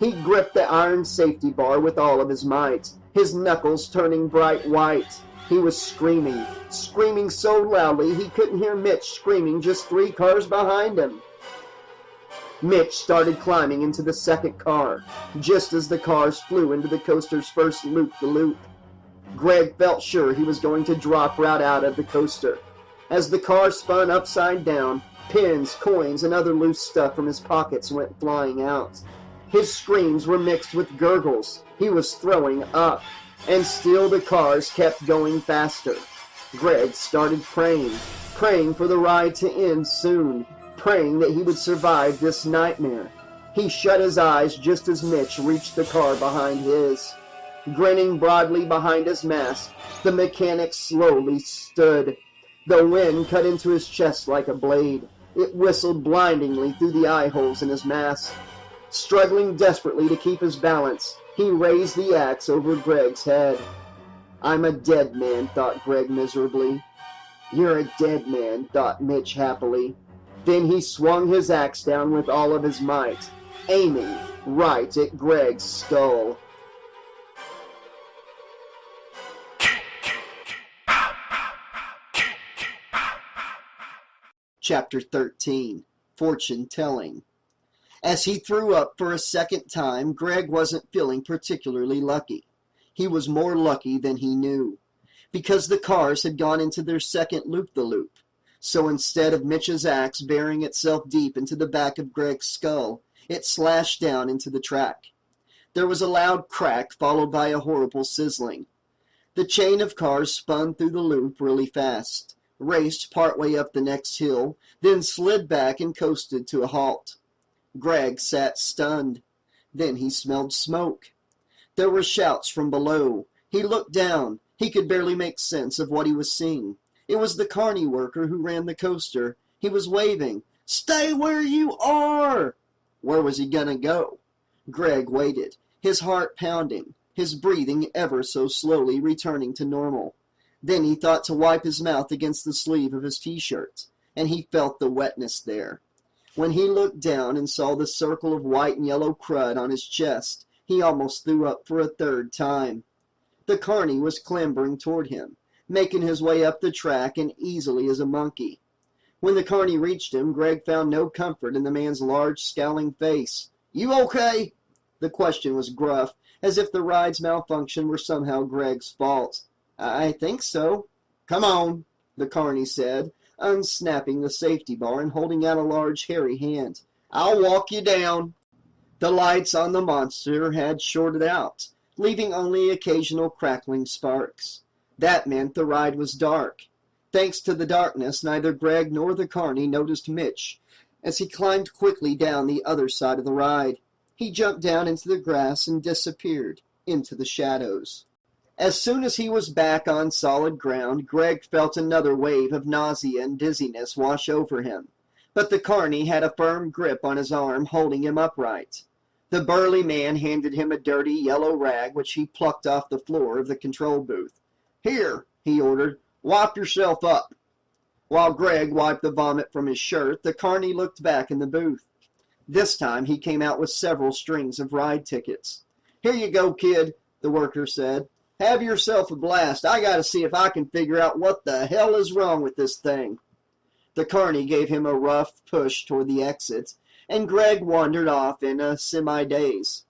He gripped the iron safety bar with all of his might, his knuckles turning bright white. He was screaming, screaming so loudly he couldn't hear Mitch screaming just 3 cars behind him. Mitch started climbing into the second car, just as the cars flew into the coaster's first loop-the-loop. Greg felt sure he was going to drop right out of the coaster. As the car spun upside down, pins, coins, and other loose stuff from his pockets went flying out. His screams were mixed with gurgles. He was throwing up, and still the cars kept going faster. Greg started praying, praying for the ride to end soon, praying that he would survive this nightmare. He shut his eyes just as Mitch reached the car behind his. Grinning broadly behind his mask, the mechanic slowly stood. The wind cut into his chest like a blade. It whistled blindingly through the eye holes in his mask. Struggling desperately to keep his balance, he raised the axe over Greg's head. "I'm a dead man," thought Greg miserably. "You're a dead man," thought Mitch happily. Then he swung his axe down with all of his might, aiming right at Greg's skull. Chapter 13. Fortune Telling. As he threw up for a second time, Greg wasn't feeling particularly lucky. He was more lucky than he knew, because the cars had gone into their second loop-the-loop. So instead of Mitch's axe burying itself deep into the back of Greg's skull, it slashed down into the track. There was a loud crack, followed by a horrible sizzling. The chain of cars spun through the loop really fast, raced partway up the next hill, then slid back and coasted to a halt. Greg sat stunned. Then he smelled smoke. There were shouts from below. He looked down. He could barely make sense of what he was seeing. It was the carny worker who ran the coaster. He was waving. "Stay where you are!" Where was he gonna go? Greg waited, his heart pounding, his breathing ever so slowly returning to normal. Then he thought to wipe his mouth against the sleeve of his t-shirt, and he felt the wetness there. When he looked down and saw the circle of white and yellow crud on his chest, he almost threw up for a third time. The carny was clambering toward him, making his way up the track and easily as a monkey. When the carny reached him, Greg found no comfort in the man's large, scowling face. "You okay?" The question was gruff, as if the ride's malfunction were somehow Greg's fault. "I think so." "Come on," the carny said, unsnapping the safety bar and holding out a large, hairy hand. "I'll walk you down." The lights on the monster had shorted out, leaving only occasional crackling sparks. That meant the ride was dark. Thanks to the darkness, neither Greg nor the carny noticed Mitch as he climbed quickly down the other side of the ride. He jumped down into the grass and disappeared into the shadows. As soon as he was back on solid ground, Greg felt another wave of nausea and dizziness wash over him. But the carny had a firm grip on his arm, holding him upright. The burly man handed him a dirty yellow rag, which he plucked off the floor of the control booth. "Here," he ordered, "wipe yourself up." While Greg wiped the vomit from his shirt, the carny looked back in the booth. This time he came out with several strings of ride tickets. "Here you go, kid," the worker said. "Have yourself a blast. I gotta see if I can figure out what the hell is wrong with this thing." The carny gave him a rough push toward the exit, and Greg wandered off in a semi-daze.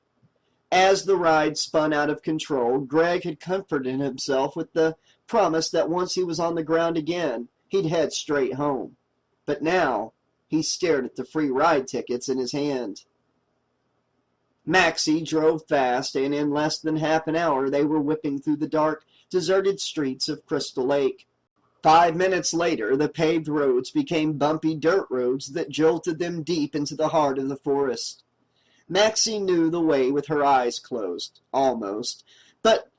As the ride spun out of control, Greg had comforted himself with the promise that once he was on the ground again, he'd head straight home. But now, he stared at the free ride tickets in his hand. Maxie drove fast, and in less than half an hour they were whipping through the dark, deserted streets of Crystal Lake. 5 minutes later, the paved roads became bumpy dirt roads that jolted them deep into the heart of the forest. Maxie knew the way with her eyes closed, almost, but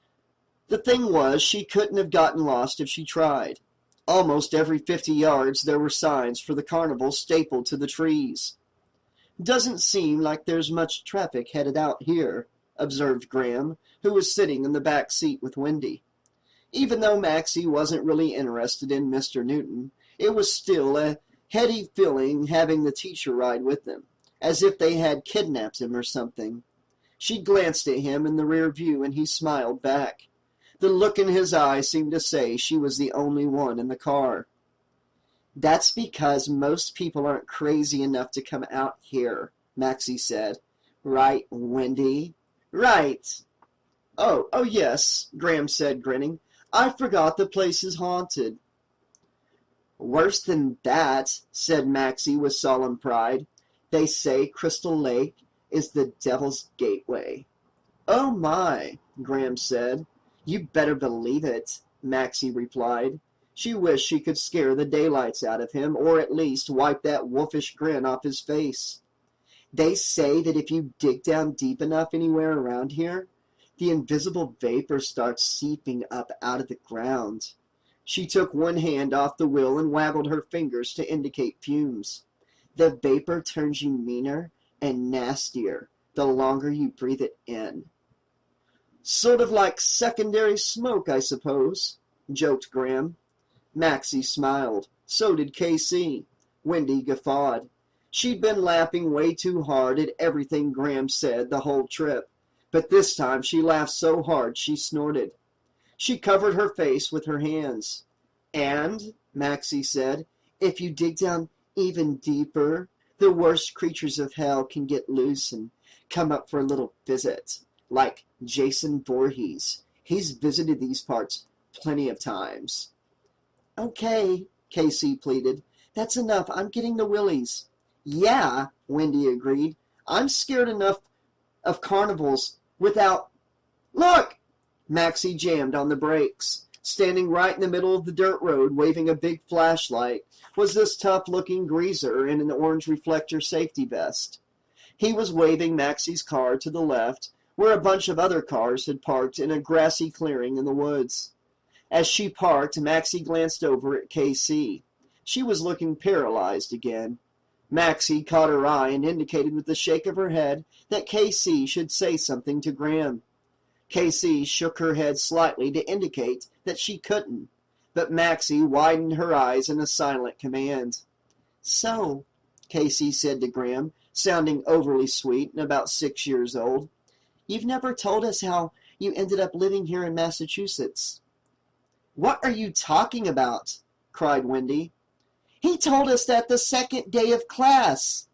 the thing was she couldn't have gotten lost if she tried. Almost every 50 yards there were signs for the carnival stapled to the trees. "Doesn't seem like there's much traffic headed out here," observed Graham, who was sitting in the back seat with Wendy. Even though Maxie wasn't really interested in Mr. Newton, it was still a heady feeling having the teacher ride with them, as if they had kidnapped him or something. She glanced at him in the rear view, and he smiled back. The look in his eyes seemed to say she was the only one in the car. "That's because most people aren't crazy enough to come out here," Maxie said. "Right, Wendy?" "Right." Oh, yes," Graham said, grinning. "I forgot the place is haunted." "Worse than that," said Maxie with solemn pride. "They say Crystal Lake is the Devil's Gateway." "Oh my," Graham said. "You better believe it," Maxie replied. She wished she could scare the daylights out of him, or at least wipe that wolfish grin off his face. "They say that if you dig down deep enough anywhere around here, the invisible vapor starts seeping up out of the ground." She took one hand off the wheel and waggled her fingers to indicate fumes. "The vapor turns you meaner and nastier the longer you breathe it in." "Sort of like secondary smoke, I suppose," joked Graham. Maxie smiled. So did Casey. Wendy guffawed. She'd been laughing way too hard at everything Graham said the whole trip, but this time she laughed so hard she snorted. She covered her face with her hands. "And," Maxie said, "if you dig down even deeper, the worst creatures of hell can get loose and come up for a little visit. Like Jason Voorhees. He's visited these parts plenty of times." "Okay," Casey pleaded. "That's enough. I'm getting the willies." "Yeah," Wendy agreed. "I'm scared enough of carnivals without—" "Look!" Maxie jammed on the brakes. Standing right in the middle of the dirt road, waving a big flashlight, was this tough-looking greaser in an orange reflector safety vest. He was waving Maxie's car to the left, where a bunch of other cars had parked in a grassy clearing in the woods. As she parked, Maxie glanced over at KC. She was looking paralyzed again. Maxie caught her eye and indicated with a shake of her head that KC should say something to Graham. KC shook her head slightly to indicate that she couldn't, but Maxie widened her eyes in a silent command. "So," Casey said to Graham, sounding overly sweet and about 6 years old, "you've never told us how you ended up living here in Massachusetts." "What are you talking about?" cried Wendy. "He told us that the second day of class."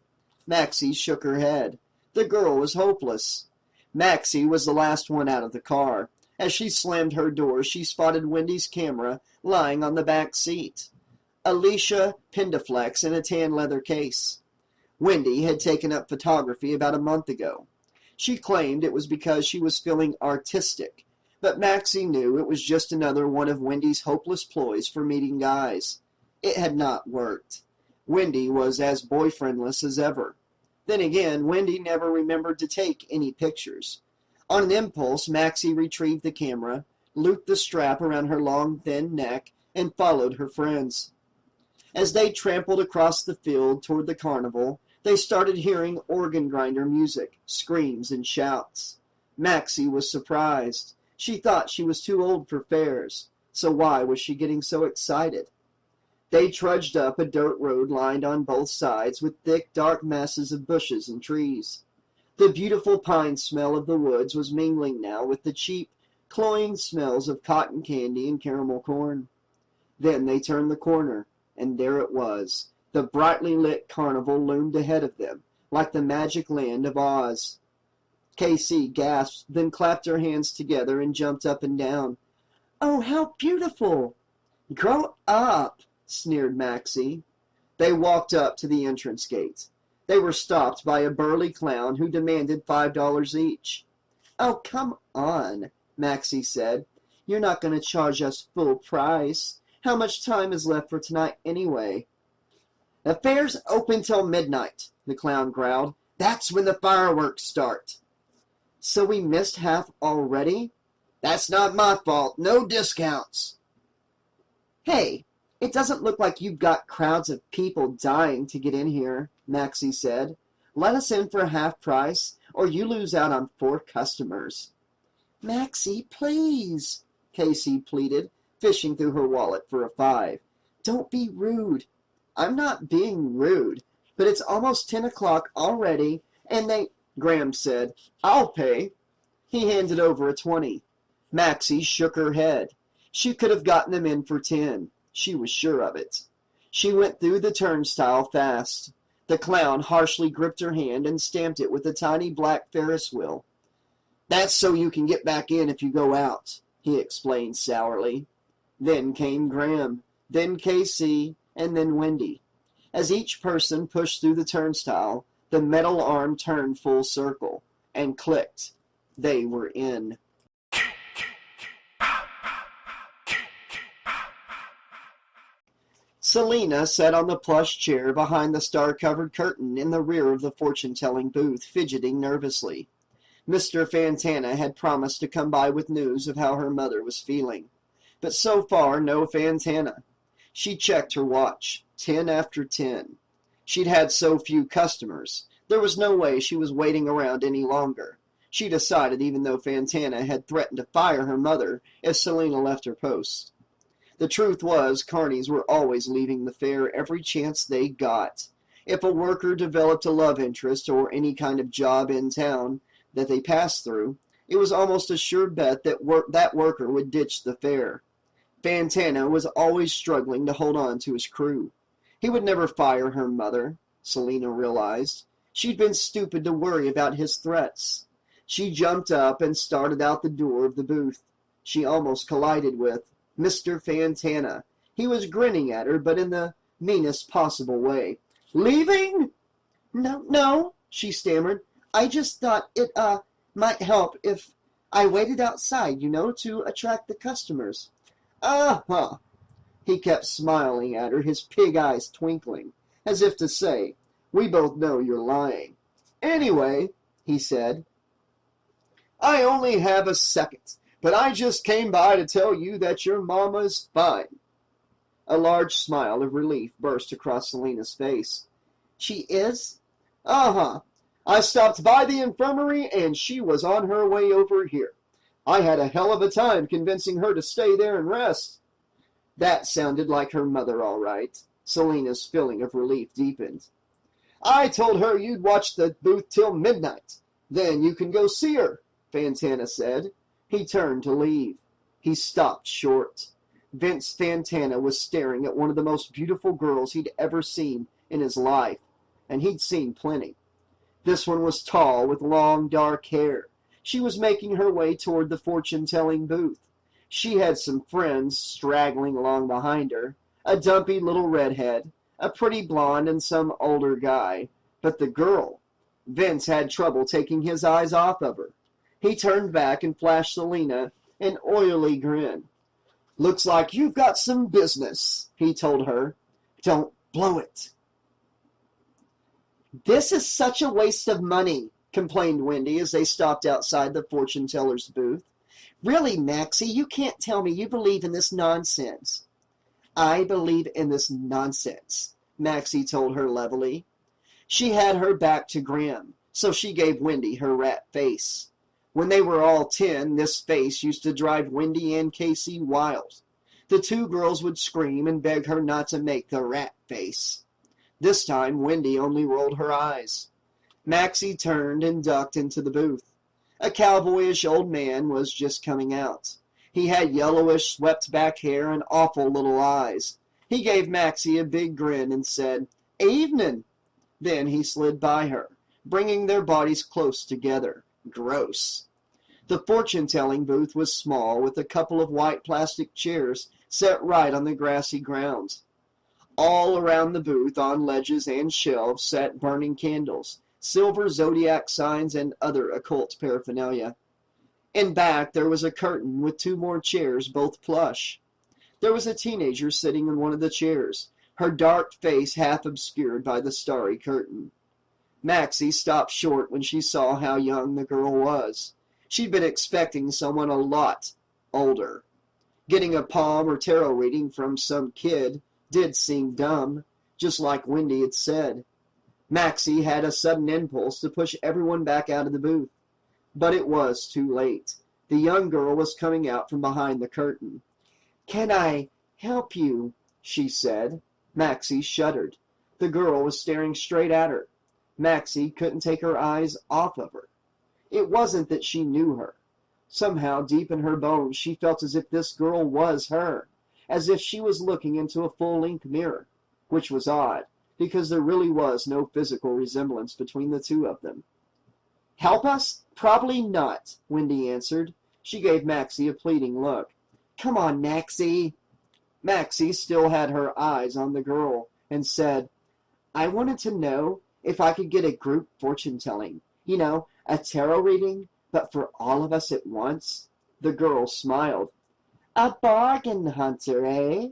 Maxie shook her head. The girl was hopeless. Maxie was the last one out of the car. As she slammed her door, she spotted Wendy's camera lying on the back seat. Alicia Pendaflex in a tan leather case. Wendy had taken up photography about a month ago. She claimed it was because she was feeling artistic, but Maxie knew it was just another one of Wendy's hopeless ploys for meeting guys. It had not worked. Wendy was as boyfriendless as ever. Then again, Wendy never remembered to take any pictures. On an impulse, Maxie retrieved the camera, looped the strap around her long, thin neck, and followed her friends. As they trampled across the field toward the carnival, they started hearing organ grinder music, screams, and shouts. Maxie was surprised. She thought she was too old for fairs, so why was she getting so excited? They trudged up a dirt road lined on both sides with thick, dark masses of bushes and trees. The beautiful pine smell of the woods was mingling now with the cheap, cloying smells of cotton candy and caramel corn. Then they turned the corner, and there it was. The brightly lit carnival loomed ahead of them, like the magic land of Oz. Casey gasped, then clapped her hands together and jumped up and down. "Oh, how beautiful!" "Grow up!" sneered Maxie. They walked up to the entrance gate. They were stopped by a burly clown who demanded $5 each. "Oh, come on," Maxie said. "You're not going to charge us full price. How much time is left for tonight anyway?" "The fair's open till midnight," the clown growled. "That's when the fireworks start." "So we missed half already?" "That's not my fault. No discounts." "Hey, it doesn't look like you've got crowds of people dying to get in here," Maxie said. "Let us in for half price, or you lose out on 4 customers." "Maxie, please," Casey pleaded, fishing through her wallet for a 5. "Don't be rude." "I'm not being rude, but it's almost 10 o'clock already, and they—" Graham said, "I'll pay." He handed over a 20. Maxie shook her head. She could have gotten them in for 10. She was sure of it. She went through the turnstile fast. The clown harshly gripped her hand and stamped it with a tiny black Ferris wheel. "That's so you can get back in if you go out," he explained sourly. Then came Graham, then Casey, and then Wendy. As each person pushed through the turnstile, the metal arm turned full circle and clicked. They were in. Selina sat on the plush chair behind the star-covered curtain in the rear of the fortune-telling booth, fidgeting nervously. Mr. Fantana had promised to come by with news of how her mother was feeling. But so far, no Fantana. She checked her watch. 10 after 10. She'd had so few customers. There was no way she was waiting around any longer. She decided, even though Fantana had threatened to fire her mother if Selina left her post. The truth was, carnies were always leaving the fair every chance they got. If a worker developed a love interest or any kind of job in town that they passed through, it was almost a sure bet that that worker would ditch the fair. Fantana was always struggling to hold on to his crew. He would never fire her mother, Selina realized. She'd been stupid to worry about his threats. She jumped up and started out the door of the booth. She almost collided with Mr. Fantana. He was grinning at her, but in the meanest possible way. "Leaving?" No, she stammered. "I just thought it, might help if I waited outside, to attract the customers." "Uh-huh." He kept smiling at her, his pig eyes twinkling, as if to say, "We both know you're lying." "Anyway," he said, "I only have a second. But I just came by to tell you that your mama's fine." A large smile of relief burst across Selina's face. "She is?" "Uh-huh. I stopped by the infirmary, and she was on her way over here. I had a hell of a time convincing her to stay there and rest." That sounded like her mother, all right. Selina's feeling of relief deepened. "I told her you'd watch the booth till midnight. Then you can go see her," Fantana said. He turned to leave. He stopped short. Vince Fantana was staring at one of the most beautiful girls he'd ever seen in his life, and he'd seen plenty. This one was tall, with long, dark hair. She was making her way toward the fortune-telling booth. She had some friends straggling along behind her, a dumpy little redhead, a pretty blonde, and some older guy. But the girl, Vince had trouble taking his eyes off of her. He turned back and flashed Selina an oily grin. "Looks like you've got some business," he told her. "Don't blow it." "This is such a waste of money," complained Wendy as they stopped outside the fortune-teller's booth. "Really, Maxie, you can't tell me you believe in this nonsense." "I believe in this nonsense," Maxie told her levelly. She had her back to Graham, so she gave Wendy her rat face. When they were all 10, this face used to drive Wendy and Casey wild. The two girls would scream and beg her not to make the rat face. This time, Wendy only rolled her eyes. Maxie turned and ducked into the booth. A cowboyish old man was just coming out. He had yellowish, swept-back hair and awful little eyes. He gave Maxie a big grin and said, "Evening." Then he slid by her, bringing their bodies close together. Gross. The fortune-telling booth was small, with a couple of white plastic chairs set right on the grassy ground. All around the booth, on ledges and shelves, sat burning candles, silver zodiac signs, and other occult paraphernalia. In back, there was a curtain with 2 more chairs, both plush. There was a teenager sitting in one of the chairs, her dark face half obscured by the starry curtain. Maxie stopped short when she saw how young the girl was. She'd been expecting someone a lot older. Getting a palm or tarot reading from some kid did seem dumb, just like Wendy had said. Maxie had a sudden impulse to push everyone back out of the booth. But it was too late. The young girl was coming out from behind the curtain. "Can I help you?" she said. Maxie shuddered. The girl was staring straight at her. Maxie couldn't take her eyes off of her. It wasn't that she knew her. Somehow, deep in her bones, she felt as if this girl was her, as if she was looking into a full-length mirror, which was odd, because there really was no physical resemblance between the two of them. "Help us? Probably not," Wendy answered. She gave Maxie a pleading look. "Come on, Maxie." Maxie still had her eyes on the girl and said, "I wanted to know if I could get a group fortune-telling. A tarot reading, but for all of us at once." The girl smiled. "A bargain hunter, eh?"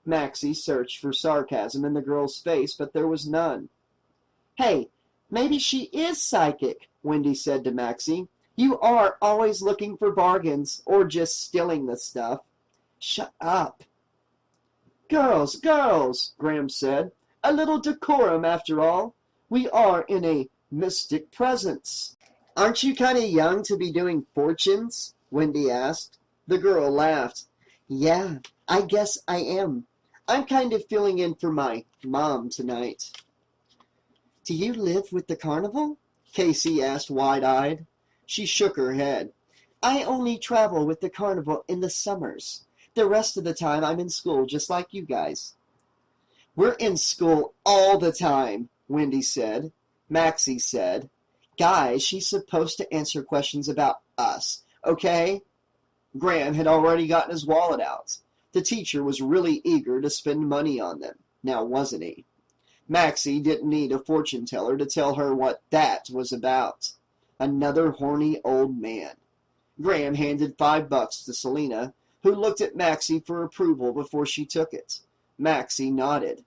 Maxie searched for sarcasm in the girl's face, but there was none. "Hey, maybe she is psychic," Wendy said to Maxie. "You are always looking for bargains, or just stealing the stuff." "Shut up." "Girls, girls," Graham said. "A little decorum, after all. We are in a mystic presence." "Aren't you kind of young to be doing fortunes?" Wendy asked. The girl laughed. "Yeah, I guess I am. I'm kind of filling in for my mom tonight." "Do you live with the Carnival?" Casey asked wide-eyed. She shook her head. "I only travel with the Carnival in the summers. The rest of the time I'm in school just like you guys." "We're in school all the time," Wendy said. Maxie said, "Guys, she's supposed to answer questions about us, okay?" Graham had already gotten his wallet out. The teacher was really eager to spend money on them, now wasn't he? Maxie didn't need a fortune teller to tell her what that was about. Another horny old man. Graham handed $5 to Selena, who looked at Maxie for approval before she took it. Maxie nodded.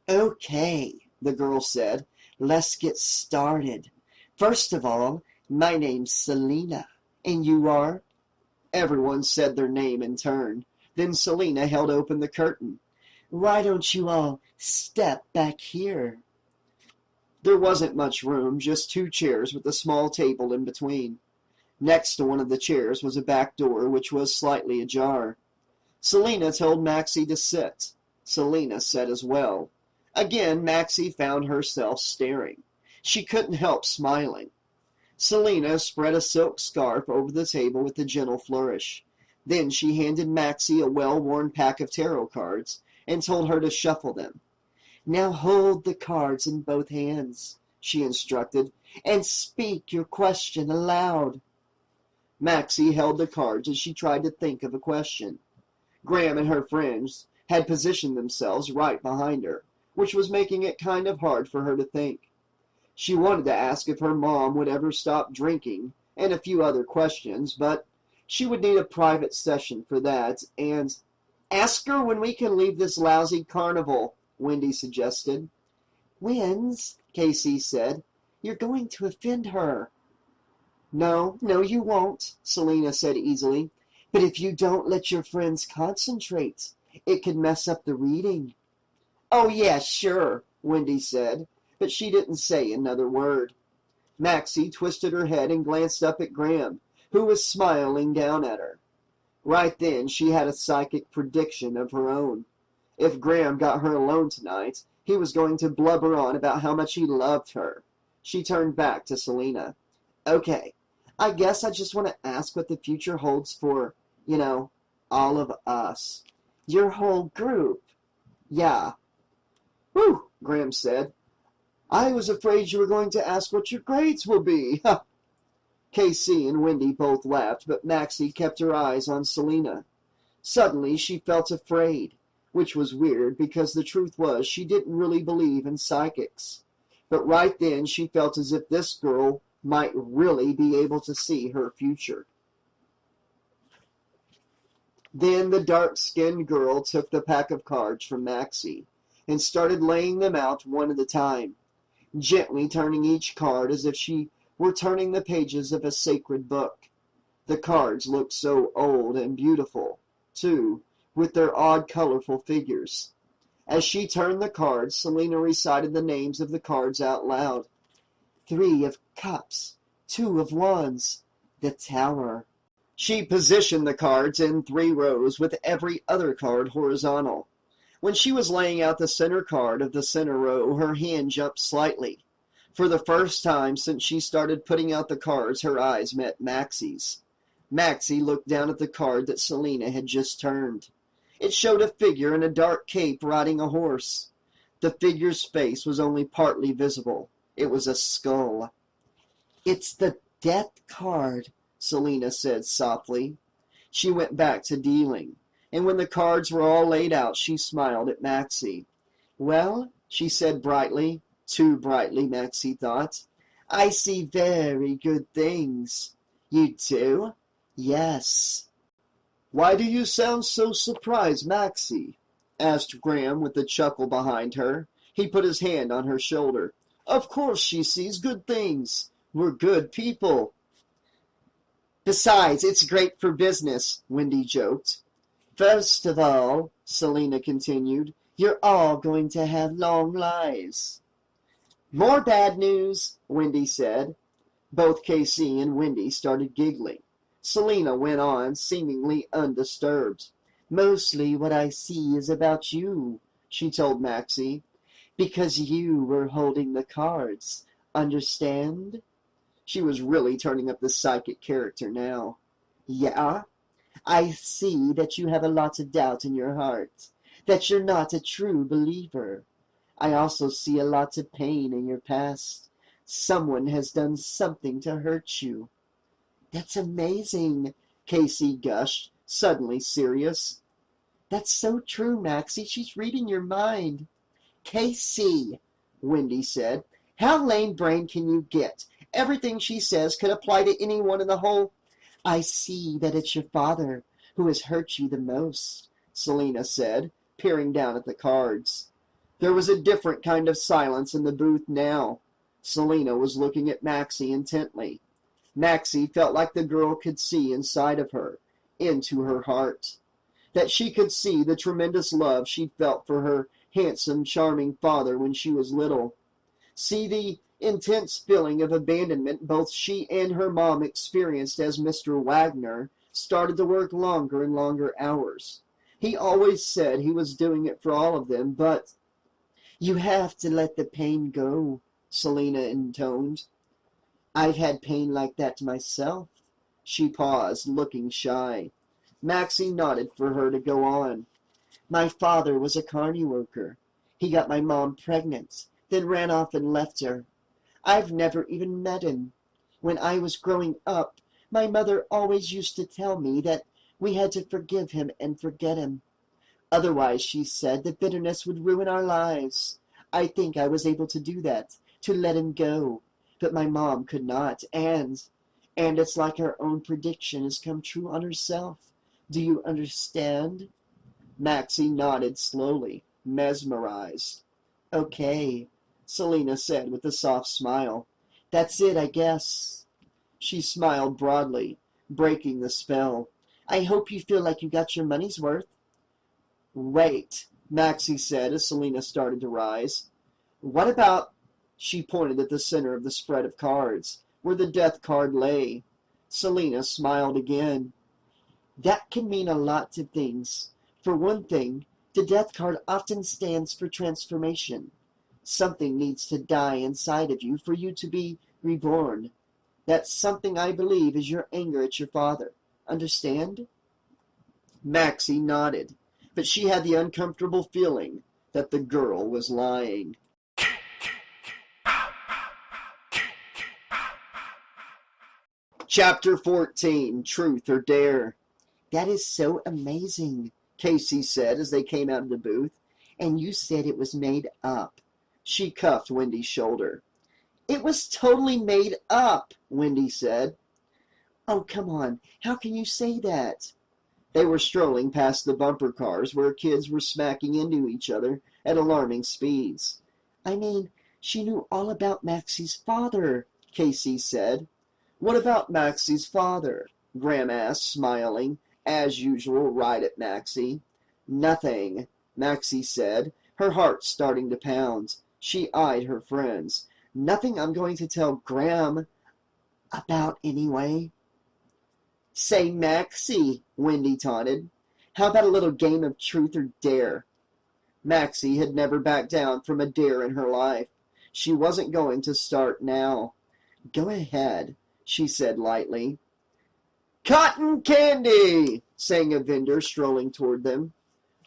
"Okay," the girl said. "Let's get started. First of all, my name's Selena. And you are?" Everyone said their name in turn. Then Selena held open the curtain. "Why don't you all step back here?" There wasn't much room, just 2 chairs with a small table in between. Next to one of the chairs was a back door, which was slightly ajar. Selena told Maxie to sit. Selena sat as well. Again, Maxie found herself staring. She couldn't help smiling. Selena spread a silk scarf over the table with a gentle flourish. Then she handed Maxie a well-worn pack of tarot cards and told her to shuffle them. "Now hold the cards in both hands," she instructed, "and speak your question aloud." Maxie held the cards as she tried to think of a question. Graham and her friends had positioned themselves right behind her, which was making it kind of hard for her to think. She wanted to ask if her mom would ever stop drinking and a few other questions, but she would need a private session for that, and "Ask her when we can leave this lousy carnival," Wendy suggested. "Wins," Casey said. "You're going to offend her." No, you won't," Selena said easily. "But if you don't let your friends concentrate, it could mess up the reading." "Oh, yeah, sure," Wendy said, but she didn't say another word. Maxie twisted her head and glanced up at Graham, who was smiling down at her. Right then, she had a psychic prediction of her own. If Graham got her alone tonight, he was going to blubber on about how much he loved her. She turned back to Selena. "Okay, I guess I just want to ask what the future holds for, all of us. Your whole group." "Yeah." "Whew," Graham said. "I was afraid you were going to ask what your grades will be." Casey and Wendy both laughed, but Maxie kept her eyes on Selena. Suddenly, she felt afraid, which was weird because the truth was she didn't really believe in psychics. But right then, she felt as if this girl might really be able to see her future. Then the dark-skinned girl took the pack of cards from Maxie and started laying them out one at a time, gently turning each card as if she were turning the pages of a sacred book. The cards looked so old and beautiful, too, with their odd colorful figures. As she turned the cards, Selena recited the names of the cards out loud. 3 of Cups, 2 of Wands, the Tower. She positioned the cards in 3 rows with every other card horizontal. When she was laying out the center card of the center row, her hand jumped slightly. For the first time since she started putting out the cards, her eyes met Maxie's. Maxie looked down at the card that Selina had just turned. It showed a figure in a dark cape riding a horse. The figure's face was only partly visible. It was a skull. "It's the death card," Selina said softly. She went back to dealing, and when the cards were all laid out, she smiled at Maxie. "Well," she said brightly, too brightly, Maxie thought, "I see very good things." "You do?" "Yes." "Why do you sound so surprised, Maxie?" asked Graham with a chuckle behind her. He put his hand on her shoulder. "Of course she sees good things. We're good people." "Besides, it's great for business," Wendy joked. "First of all," Selina continued, "you're all going to have long lives." "More bad news," Wendy said. Both Casey and Wendy started giggling. Selina went on, seemingly undisturbed. "Mostly what I see is about you," she told Maxie, "because you were holding the cards. Understand?" She was really turning up the psychic character now. "Yeah? I see that you have a lot of doubt in your heart, that you're not a true believer. I also see a lot of pain in your past. Someone has done something to hurt you." "That's amazing," Casey gushed, suddenly serious. "That's so true, Maxie. She's reading your mind." "Casey," Wendy said, "how lame-brained can you get? Everything she says could apply to anyone in the whole—" "I see that it's your father who has hurt you the most," Selina said, peering down at the cards. There was a different kind of silence in the booth now. Selina was looking at Maxie intently. Maxie felt like the girl could see inside of her, into her heart. That she could see the tremendous love she felt for her handsome, charming father when she was little. See the intense feeling of abandonment both she and her mom experienced as Mr. Wagner started to work longer and longer hours. He always said he was doing it for all of them, but— "You have to let the pain go," Selina intoned. "I've had pain like that myself." She paused, looking shy. Maxie nodded for her to go on. "My father was a carny worker. He got my mom pregnant, then ran off and left her. I've never even met him. When I was growing up, my mother always used to tell me that we had to forgive him and forget him. Otherwise, she said, the bitterness would ruin our lives. I think I was able to do that, to let him go. But my mom could not, and it's like her own prediction has come true on herself. Do you understand?" Maxie nodded slowly, mesmerized. "Okay," Selina said with a soft smile. "That's it, I guess." She smiled broadly, breaking the spell. "I hope you feel like you got your money's worth." "Wait," Maxie said as Selina started to rise. "What about—" She pointed at the center of the spread of cards, where the death card lay. Selina smiled again. "That can mean a lot of things. For one thing, the death card often stands for transformation. Something needs to die inside of you for you to be reborn. That something, I believe, is your anger at your father. Understand?" Maxie nodded, but she had the uncomfortable feeling that the girl was lying. Chapter 14, Truth or Dare. "That is so amazing," Casey said as they came out of the booth. "And you said it was made up." She cuffed Wendy's shoulder. "It was totally made up," Wendy said. "Oh, come on. How can you say that?" They were strolling past the bumper cars where kids were smacking into each other at alarming speeds. "I mean, she knew all about Maxie's father," Casey said. "What about Maxie's father?" Graham asked, smiling, as usual, right at Maxie. "Nothing," Maxie said, her heart starting to pound. She eyed her friends. "Nothing I'm going to tell Graham about anyway." "Say, Maxie," Wendy taunted. "How about a little game of truth or dare?" Maxie had never backed down from a dare in her life. She wasn't going to start now. "Go ahead," she said lightly. "Cotton candy!" sang a vendor strolling toward them.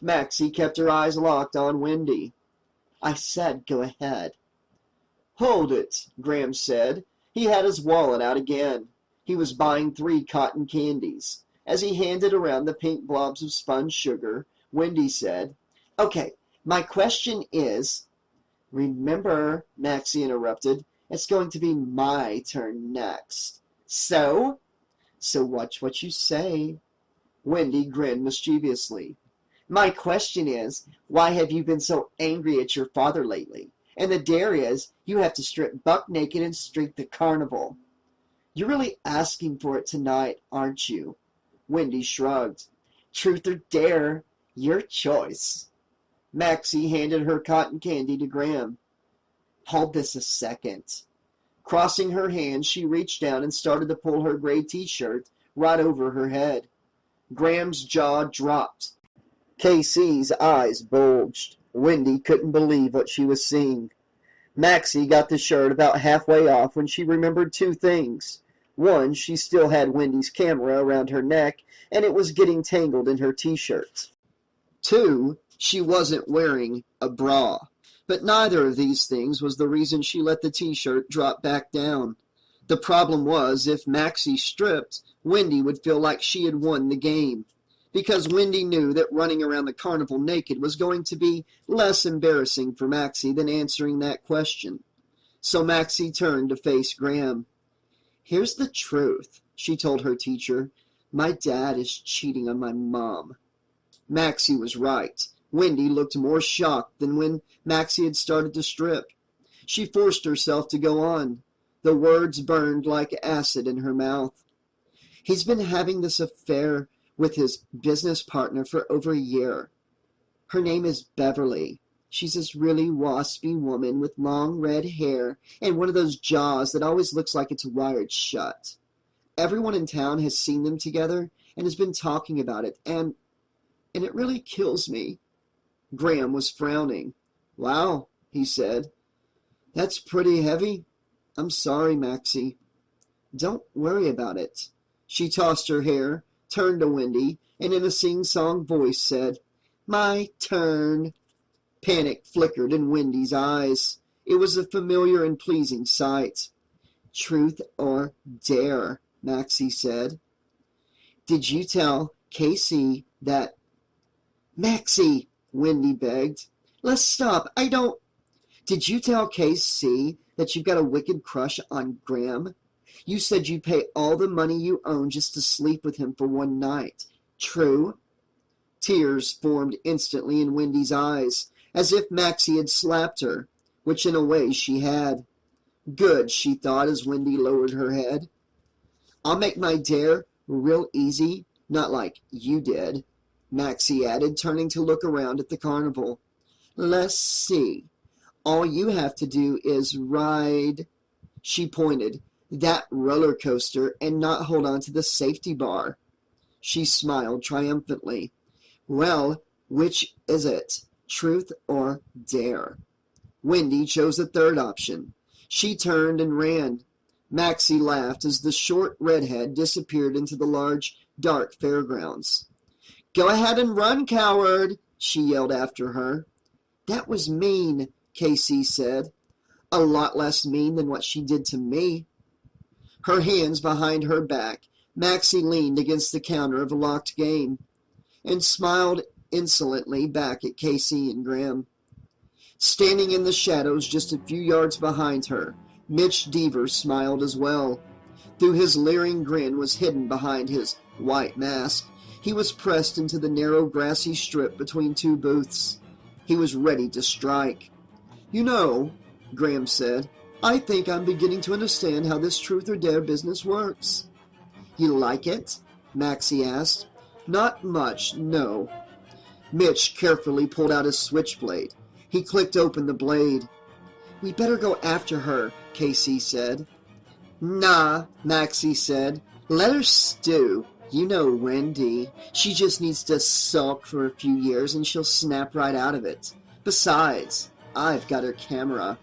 Maxie kept her eyes locked on Wendy. "I said go ahead." "Hold it," Graham said. He had his wallet out again. He was buying 3 cotton candies. As he handed around the pink blobs of spun sugar, Wendy said, "Okay, my question is—" "Remember," Maxie interrupted, "it's going to be my turn next. So watch what you say." Wendy grinned mischievously. "My question is, why have you been so angry at your father lately? And the dare is, you have to strip buck naked and streak the carnival. You're really asking for it tonight, aren't you?" Wendy shrugged. "Truth or dare, your choice." Maxie handed her cotton candy to Graham. "Hold this a second." Crossing her hands, she reached down and started to pull her gray t-shirt right over her head. Graham's jaw dropped. KC's eyes bulged. Wendy couldn't believe what she was seeing. Maxie got the shirt about halfway off when she remembered 2 things. One, she still had Wendy's camera around her neck, and it was getting tangled in her t-shirt. 2, she wasn't wearing a bra. But neither of these things was the reason she let the t-shirt drop back down. The problem was, if Maxie stripped, Wendy would feel like she had won the game. Because Wendy knew that running around the carnival naked was going to be less embarrassing for Maxie than answering that question. So Maxie turned to face Graham. "Here's the truth," she told her teacher. "My dad is cheating on my mom." Maxie was right. Wendy looked more shocked than when Maxie had started to strip. She forced herself to go on. The words burned like acid in her mouth. "He's been having this affair with his business partner for over a year. Her name is Beverly. She's this really waspy woman with long red hair and one of those jaws that always looks like it's wired shut. Everyone in town has seen them together and has been talking about it, and it really kills me." Graham was frowning. "Wow," he said. "That's pretty heavy. I'm sorry, Maxie." "Don't worry about it." She tossed her hair, turned to Wendy, and in a sing-song voice said, "My turn." Panic flickered in Wendy's eyes. It was a familiar and pleasing sight. "Truth or dare," Maxie said. "Did you tell KC that—" "Maxie," Wendy begged. "Let's stop. I don't—" "Did you tell KC that you've got a wicked crush on Graham? You said you'd pay all the money you own just to sleep with him for one night. True?" Tears formed instantly in Wendy's eyes, as if Maxie had slapped her, which in a way she had. Good, she thought as Wendy lowered her head. "I'll make my dare real easy, not like you did," Maxie added, turning to look around at the carnival. "Let's see. All you have to do is ride," she pointed, "that roller coaster and not hold on to the safety bar." She smiled triumphantly. "Well, which is it? Truth or dare?" Wendy chose the third option. She turned and ran. Maxie laughed as the short redhead disappeared into the large, dark fairgrounds. "Go ahead and run, coward," she yelled after her. "That was mean," KC said. "A lot less mean than what she did to me." Her hands behind her back, Maxie leaned against the counter of a locked game and smiled insolently back at KC and Graham. Standing in the shadows just a few yards behind her, Mitch Deaver smiled as well. Though his leering grin was hidden behind his white mask, he was pressed into the narrow grassy strip between 2 booths. He was ready to strike. "You know," Graham said, "I think I'm beginning to understand how this truth or dare business works." "You like it?" Maxie asked. "Not much, no." Mitch carefully pulled out his switchblade. He clicked open the blade. "We better go after her," KC said. "Nah," Maxie said. "Let her stew. You know Wendy. She just needs to sulk for a few years and she'll snap right out of it. Besides, I've got her camera."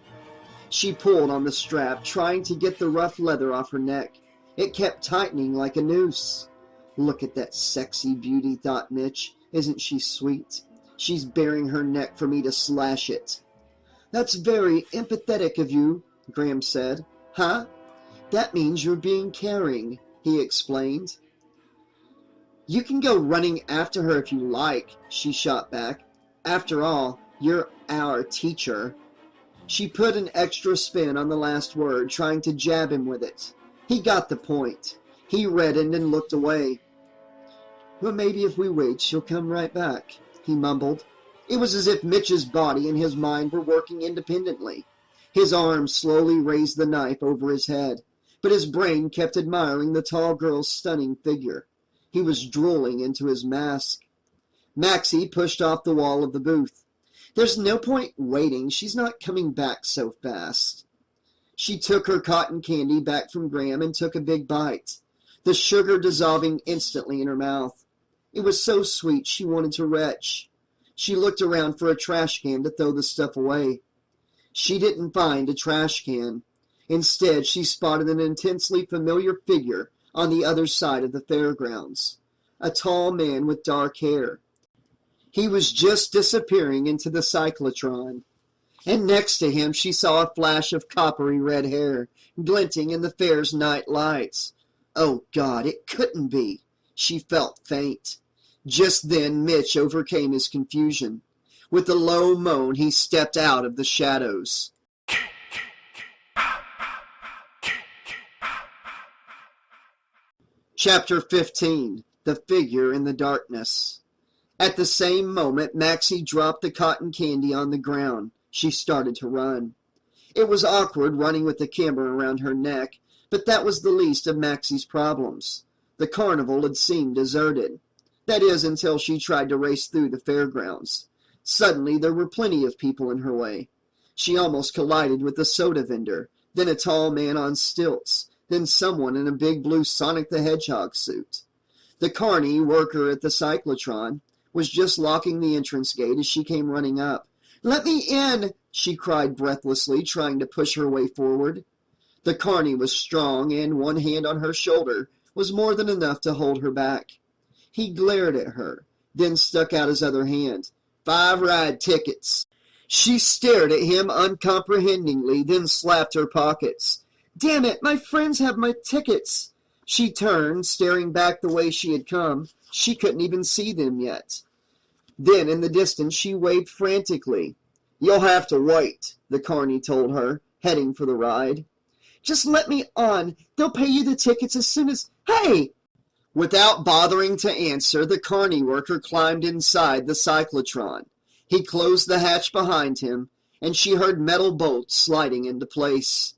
She pulled on the strap, trying to get the rough leather off her neck. It kept tightening like a noose. Look at that sexy beauty, thought Mitch. Isn't she sweet? She's baring her neck for me to slash it. That's very empathetic of you, Graham said. Huh? That means you're being caring, he explained. You can go running after her if you like, she shot back. After all, you're our teacher. She put an extra spin on the last word, trying to jab him with it. He got the point. He reddened and looked away. Well, maybe if we wait, she'll come right back, he mumbled. It was as if Mitch's body and his mind were working independently. His arm slowly raised the knife over his head, but his brain kept admiring the tall girl's stunning figure. He was drooling into his mask. Maxie pushed off the wall of the booth. There's no point waiting. She's not coming back so fast. She took her cotton candy back from Graham and took a big bite, the sugar dissolving instantly in her mouth. It was so sweet she wanted to retch. She looked around for a trash can to throw the stuff away. She didn't find a trash can. Instead, she spotted an intensely familiar figure on the other side of the fairgrounds, a tall man with dark hair. He was just disappearing into the cyclotron, and next to him she saw a flash of coppery red hair glinting in the fair's night lights. Oh God, it couldn't be. She felt faint. Just then Mitch overcame his confusion. With a low moan, he stepped out of the shadows. Chapter 15. The Figure in the Darkness. At the same moment, Maxie dropped the cotton candy on the ground. She started to run. It was awkward running with the camera around her neck, but that was the least of Maxie's problems. The carnival had seemed deserted. That is, until she tried to race through the fairgrounds. Suddenly, there were plenty of people in her way. She almost collided with the soda vendor, then a tall man on stilts, then someone in a big blue Sonic the Hedgehog suit. The carny worker at the cyclotron was just locking the entrance gate as she came running up. "Let me in!" she cried breathlessly, trying to push her way forward. The carny was strong, and one hand on her shoulder was more than enough to hold her back. He glared at her, then stuck out his other hand. 5 ride tickets. She stared at him uncomprehendingly, then slapped her pockets. Damn it, my friends have my tickets. She turned, staring back the way she had come. She couldn't even see them yet. Then, in the distance, she waved frantically. You'll have to wait, the carny told her, heading for the ride. Just let me on. They'll pay you the tickets as soon as... Hey! Without bothering to answer, the carny worker climbed inside the cyclotron. He closed the hatch behind him, and she heard metal bolts sliding into place.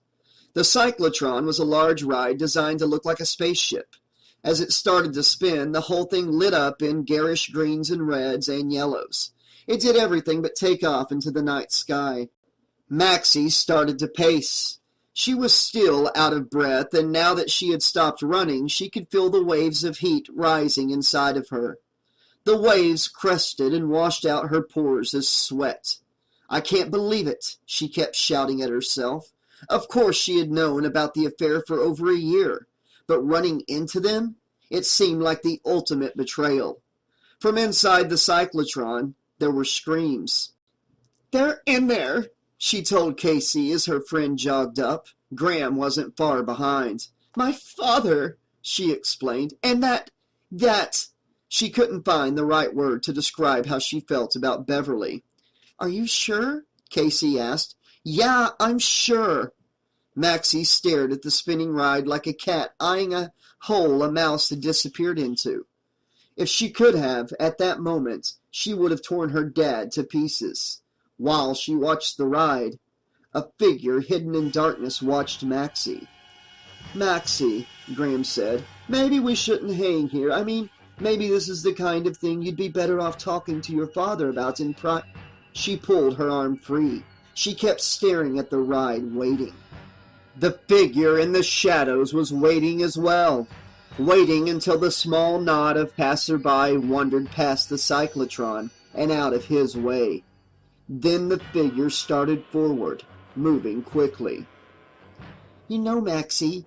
The cyclotron was a large ride designed to look like a spaceship. As it started to spin, the whole thing lit up in garish greens and reds and yellows. It did everything but take off into the night sky. Maxie started to pace. She was still out of breath, and now that she had stopped running, she could feel the waves of heat rising inside of her. The waves crested and washed out her pores as sweat. I can't believe it, she kept shouting at herself. Of course she had known about the affair for over a year, but running into them, it seemed like the ultimate betrayal. From inside the cyclotron, there were screams. They're in there, she told Casey as her friend jogged up. Graham wasn't far behind. My father, she explained, and that... She couldn't find the right word to describe how she felt about Beverly. Are you sure? Casey asked. Yeah, I'm sure. Maxie stared at the spinning ride like a cat eyeing a hole a mouse had disappeared into. If she could have, at that moment, she would have torn her dad to pieces. While she watched the ride, a figure hidden in darkness watched Maxie. Maxie, Graham said, maybe we shouldn't hang here. I mean, maybe this is the kind of thing you'd be better off talking to your father about in She pulled her arm free. She kept staring at the ride, waiting. The figure in the shadows was waiting as well, waiting until the small knot of passerby wandered past the cyclotron and out of his way. Then the figure started forward, moving quickly. You know, Maxie,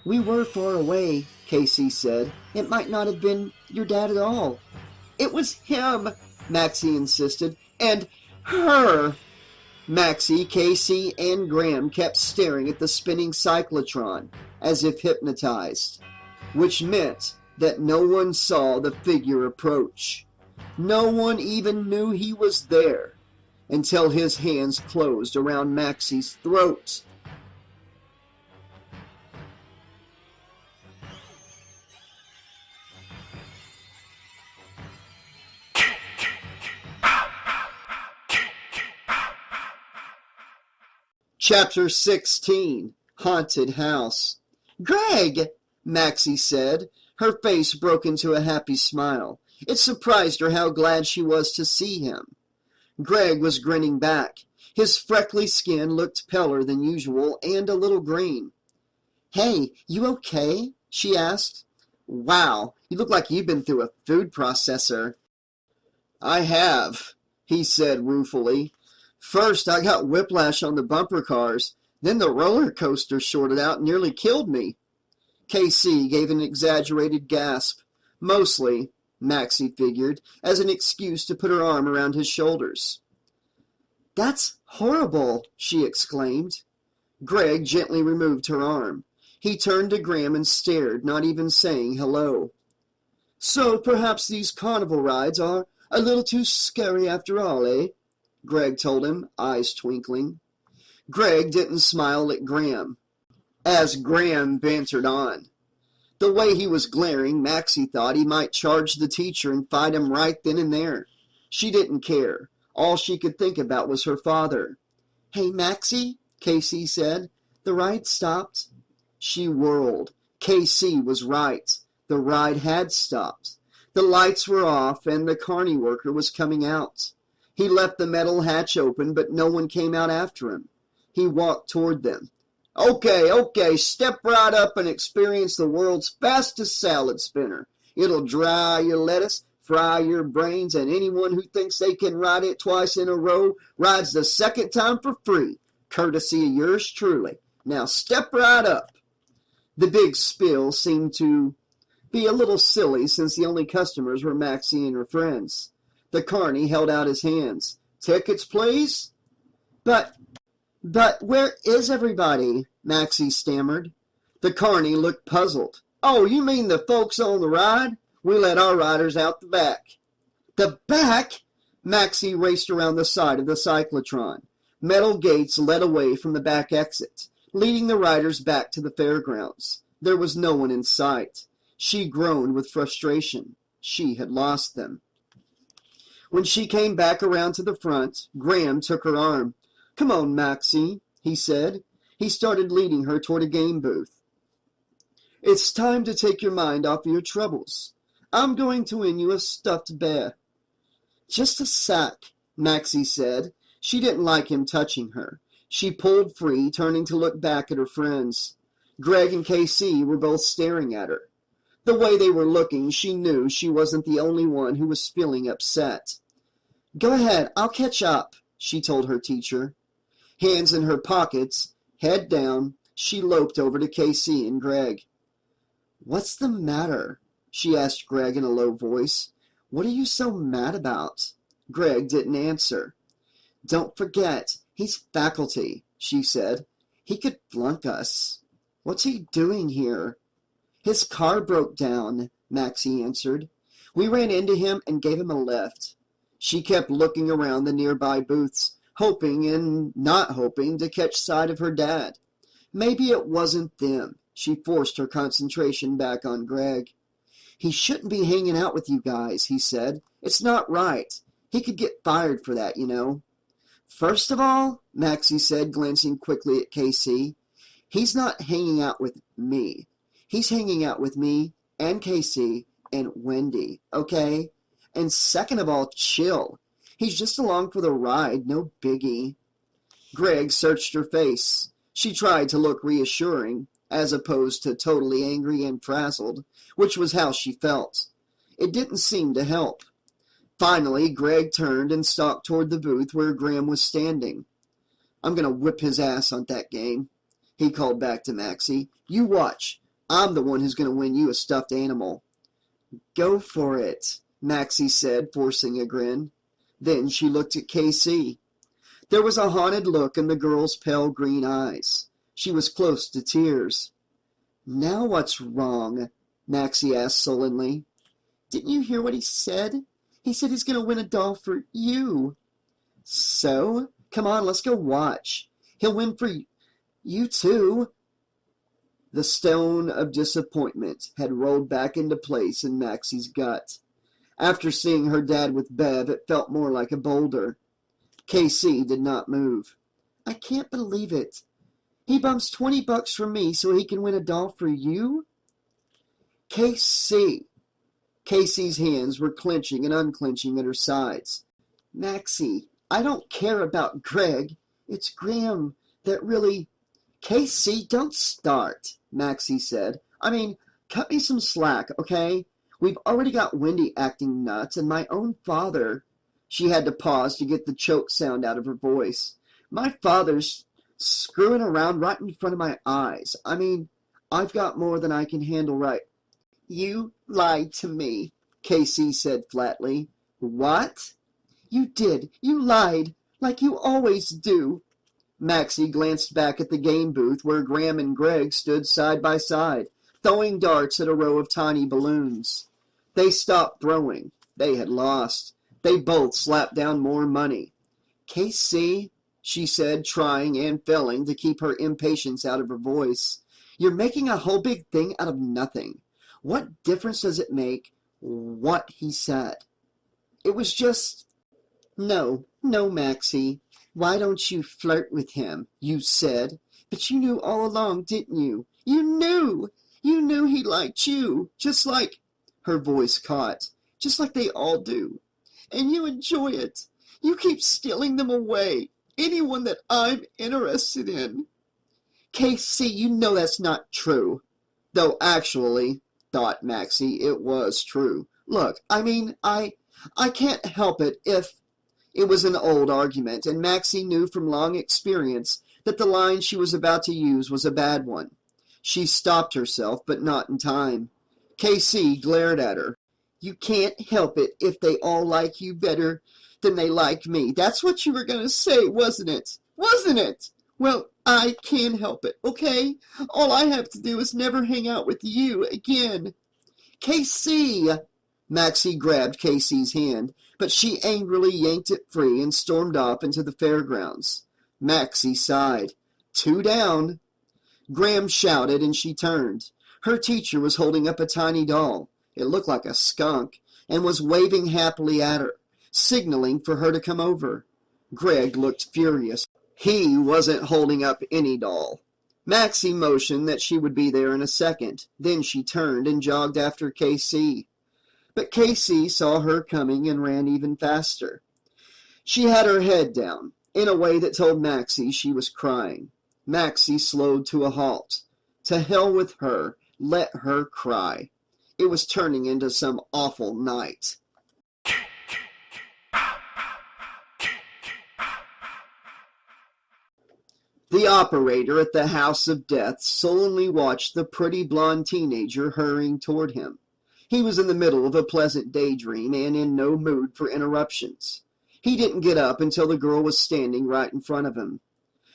we were far away, Casey said. It might not have been your dad at all. It was him, Maxie insisted, and her. Maxie, Casey, and Graham kept staring at the spinning cyclotron as if hypnotized, which meant that no one saw the figure approach. No one even knew he was there until his hands closed around Maxie's throat. Chapter 16, Haunted House. Greg, Maxie said. Her face broke into a happy smile. It surprised her how glad she was to see him. Greg was grinning back. His freckly skin looked paler than usual and a little green. Hey, you okay? She asked. Wow, you look like you've been through a food processor. I have, he said ruefully. First, I got whiplash on the bumper cars. Then the roller coaster shorted out and nearly killed me. KC gave an exaggerated gasp, mostly, Maxie figured, as an excuse to put her arm around his shoulders. That's horrible, she exclaimed. Greg gently removed her arm. He turned to Graham and stared, not even saying hello. So perhaps these carnival rides are a little too scary after all, eh? Greg told him, eyes twinkling. Greg didn't smile at Graham, as Graham bantered on. The way he was glaring, Maxie thought he might charge the teacher and fight him right then and there. She didn't care. All she could think about was her father. Hey, Maxie, Casey said. The ride stopped. She whirled. Casey was right. The ride had stopped. The lights were off and the carny worker was coming out. He left the metal hatch open, but no one came out after him. He walked toward them. Okay, step right up and experience the world's fastest salad spinner. It'll dry your lettuce, fry your brains, and anyone who thinks they can ride it twice in a row rides the second time for free, courtesy of yours truly. Now step right up. The big spill seemed to be a little silly since the only customers were Maxie and her friends. The carny held out his hands. Tickets, please? But where is everybody? Maxie stammered. The carny looked puzzled. Oh, you mean the folks on the ride? We let our riders out the back. The back? Maxie raced around the side of the cyclotron. Metal gates led away from the back exit, leading the riders back to the fairgrounds. There was no one in sight. She groaned with frustration. She had lost them. When she came back around to the front, Graham took her arm. Come on, Maxie, he said. He started leading her toward a game booth. It's time to take your mind off of your troubles. I'm going to win you a stuffed bear. Just a sec, Maxie said. She didn't like him touching her. She pulled free, turning to look back at her friends. Greg and KC were both staring at her. The way they were looking, she knew she wasn't the only one who was feeling upset. Go ahead, I'll catch up, she told her teacher. Hands in her pockets, head down, she loped over to KC and Greg. What's the matter? She asked Greg in a low voice. What are you so mad about? Greg didn't answer. Don't forget, he's faculty, she said. He could flunk us. What's he doing here? His car broke down, Maxie answered. We ran into him and gave him a lift. She kept looking around the nearby booths, hoping and not hoping to catch sight of her dad. Maybe it wasn't them. She forced her concentration back on Greg. He shouldn't be hanging out with you guys, he said. It's not right. He could get fired for that, you know. First of all, Maxie said, glancing quickly at KC, he's not hanging out with me. He's hanging out with me and KC and Wendy, okay? And second of all, chill. He's just along for the ride, no biggie. Greg searched her face. She tried to look reassuring, as opposed to totally angry and frazzled, which was how she felt. It didn't seem to help. Finally, Greg turned and stalked toward the booth where Graham was standing. I'm going to whip his ass on that game. He called back to Maxie. You watch. I'm the one who's going to win you a stuffed animal. Go for it, Maxie said, forcing a grin. Then she looked at Casey. There was a haunted look in the girl's pale green eyes. She was close to tears. Now what's wrong? Maxie asked sullenly. Didn't you hear what he said? He said he's going to win a doll for you. So? Come on, let's go watch. He'll win for you too. The stone of disappointment had rolled back into place in Maxie's gut. After seeing her dad with Bev, it felt more like a boulder. KC did not move. I can't believe it. He bumps $20 from me so he can win a doll for you? KC. Casey's hands were clenching and unclenching at her sides. Maxie, I don't care about Greg. It's Graham that really... Casey, don't start, Maxie said. I mean, cut me some slack, okay? We've already got Wendy acting nuts, and my own father... She had to pause to get the choke sound out of her voice. My father's screwing around right in front of my eyes. I mean, I've got more than I can handle right. You lied to me, Casey said flatly. What? You did. You lied, like you always do. Maxie glanced back at the game booth where Graham and Greg stood side by side, throwing darts at a row of tiny balloons. They stopped throwing. They had lost. They both slapped down more money. Casey, she said, trying and failing to keep her impatience out of her voice, you're making a whole big thing out of nothing. What difference does it make what he said? It was just... No, Maxie. Why don't you flirt with him, you said. But you knew all along, didn't you? You knew! You knew he liked you, just like... Her voice caught. Just like they all do. And you enjoy it. You keep stealing them away. Anyone that I'm interested in. Casey, you know that's not true. Though actually, thought Maxie, it was true. Look, I mean, I can't help it if... It was an old argument, and Maxie knew from long experience that the line she was about to use was a bad one. She stopped herself, but not in time. Casey glared at her. You can't help it if they all like you better than they like me. That's what you were going to say, wasn't it? Wasn't it? Well, I can help it, okay? All I have to do is never hang out with you again. Casey! Maxie grabbed Casey's hand, but she angrily yanked it free and stormed off into the fairgrounds. Maxie sighed. 2 down. Graham shouted, and she turned. Her teacher was holding up a tiny doll. It looked like a skunk, and was waving happily at her, signaling for her to come over. Greg looked furious. He wasn't holding up any doll. Maxie motioned that she would be there in a second. Then she turned and jogged after Casey. But Casey saw her coming and ran even faster. She had her head down, in a way that told Maxie she was crying. Maxie slowed to a halt. To hell with her. Let her cry. It was turning into some awful night. The operator at the House of Death sullenly watched the pretty blonde teenager hurrying toward him. He was in the middle of a pleasant daydream and in no mood for interruptions. He didn't get up until the girl was standing right in front of him.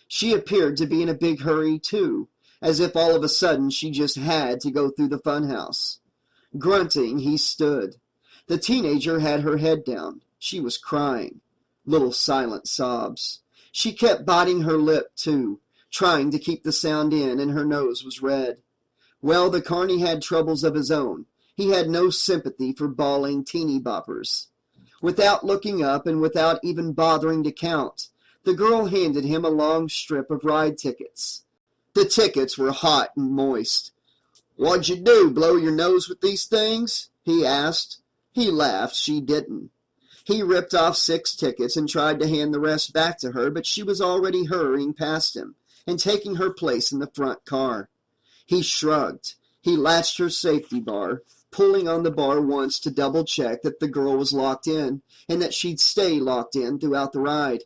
She appeared to be in a big hurry, too, as if all of a sudden she just had to go through the funhouse. Grunting, he stood. The teenager had her head down. She was crying. Little silent sobs. She kept biting her lip, too, trying to keep the sound in, and her nose was red. Well, the carny had troubles of his own. He had no sympathy for bawling teeny boppers. Without looking up and without even bothering to count, the girl handed him a long strip of ride tickets. The tickets were hot and moist. What'd you do, blow your nose with these things? He asked. He laughed. She didn't. He ripped off 6 tickets and tried to hand the rest back to her, but she was already hurrying past him and taking her place in the front car. He shrugged. He latched her safety bar, pulling on the bar once to double-check that the girl was locked in and that she'd stay locked in throughout the ride.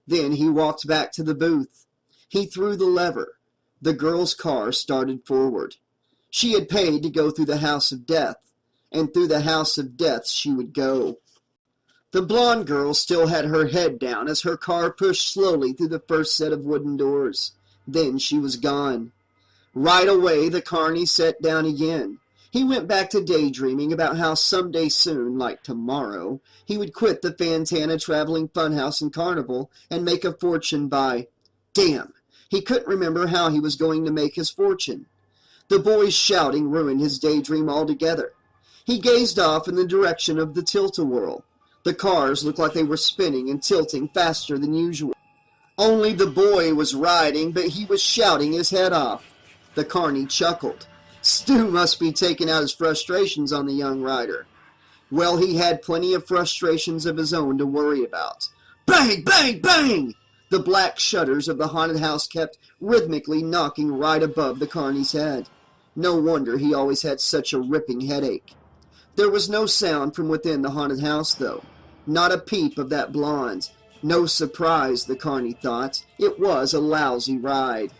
Then he walked back to the booth. He threw the lever. The girl's car started forward. She had paid to go through the house of death, and through the house of death she would go. The blonde girl still had her head down as her car pushed slowly through the first set of wooden doors. Then she was gone. Right away, the carny sat down again. He went back to daydreaming about how someday soon, like tomorrow, he would quit the Fantana traveling funhouse and carnival and make a fortune by... Damn! He couldn't remember how he was going to make his fortune. The boys shouting ruined his daydream altogether. He gazed off in the direction of the tilt-a-whirl. The cars looked like they were spinning and tilting faster than usual. Only the boy was riding, but he was shouting his head off. The carny chuckled. Stu must be taking out his frustrations on the young rider. Well, he had plenty of frustrations of his own to worry about. Bang, bang, bang! The black shutters of the haunted house kept rhythmically knocking right above the carny's head. No wonder he always had such a ripping headache. There was no sound from within the haunted house, though. Not a peep of that blonde. No surprise, the carny thought. It was a lousy ride.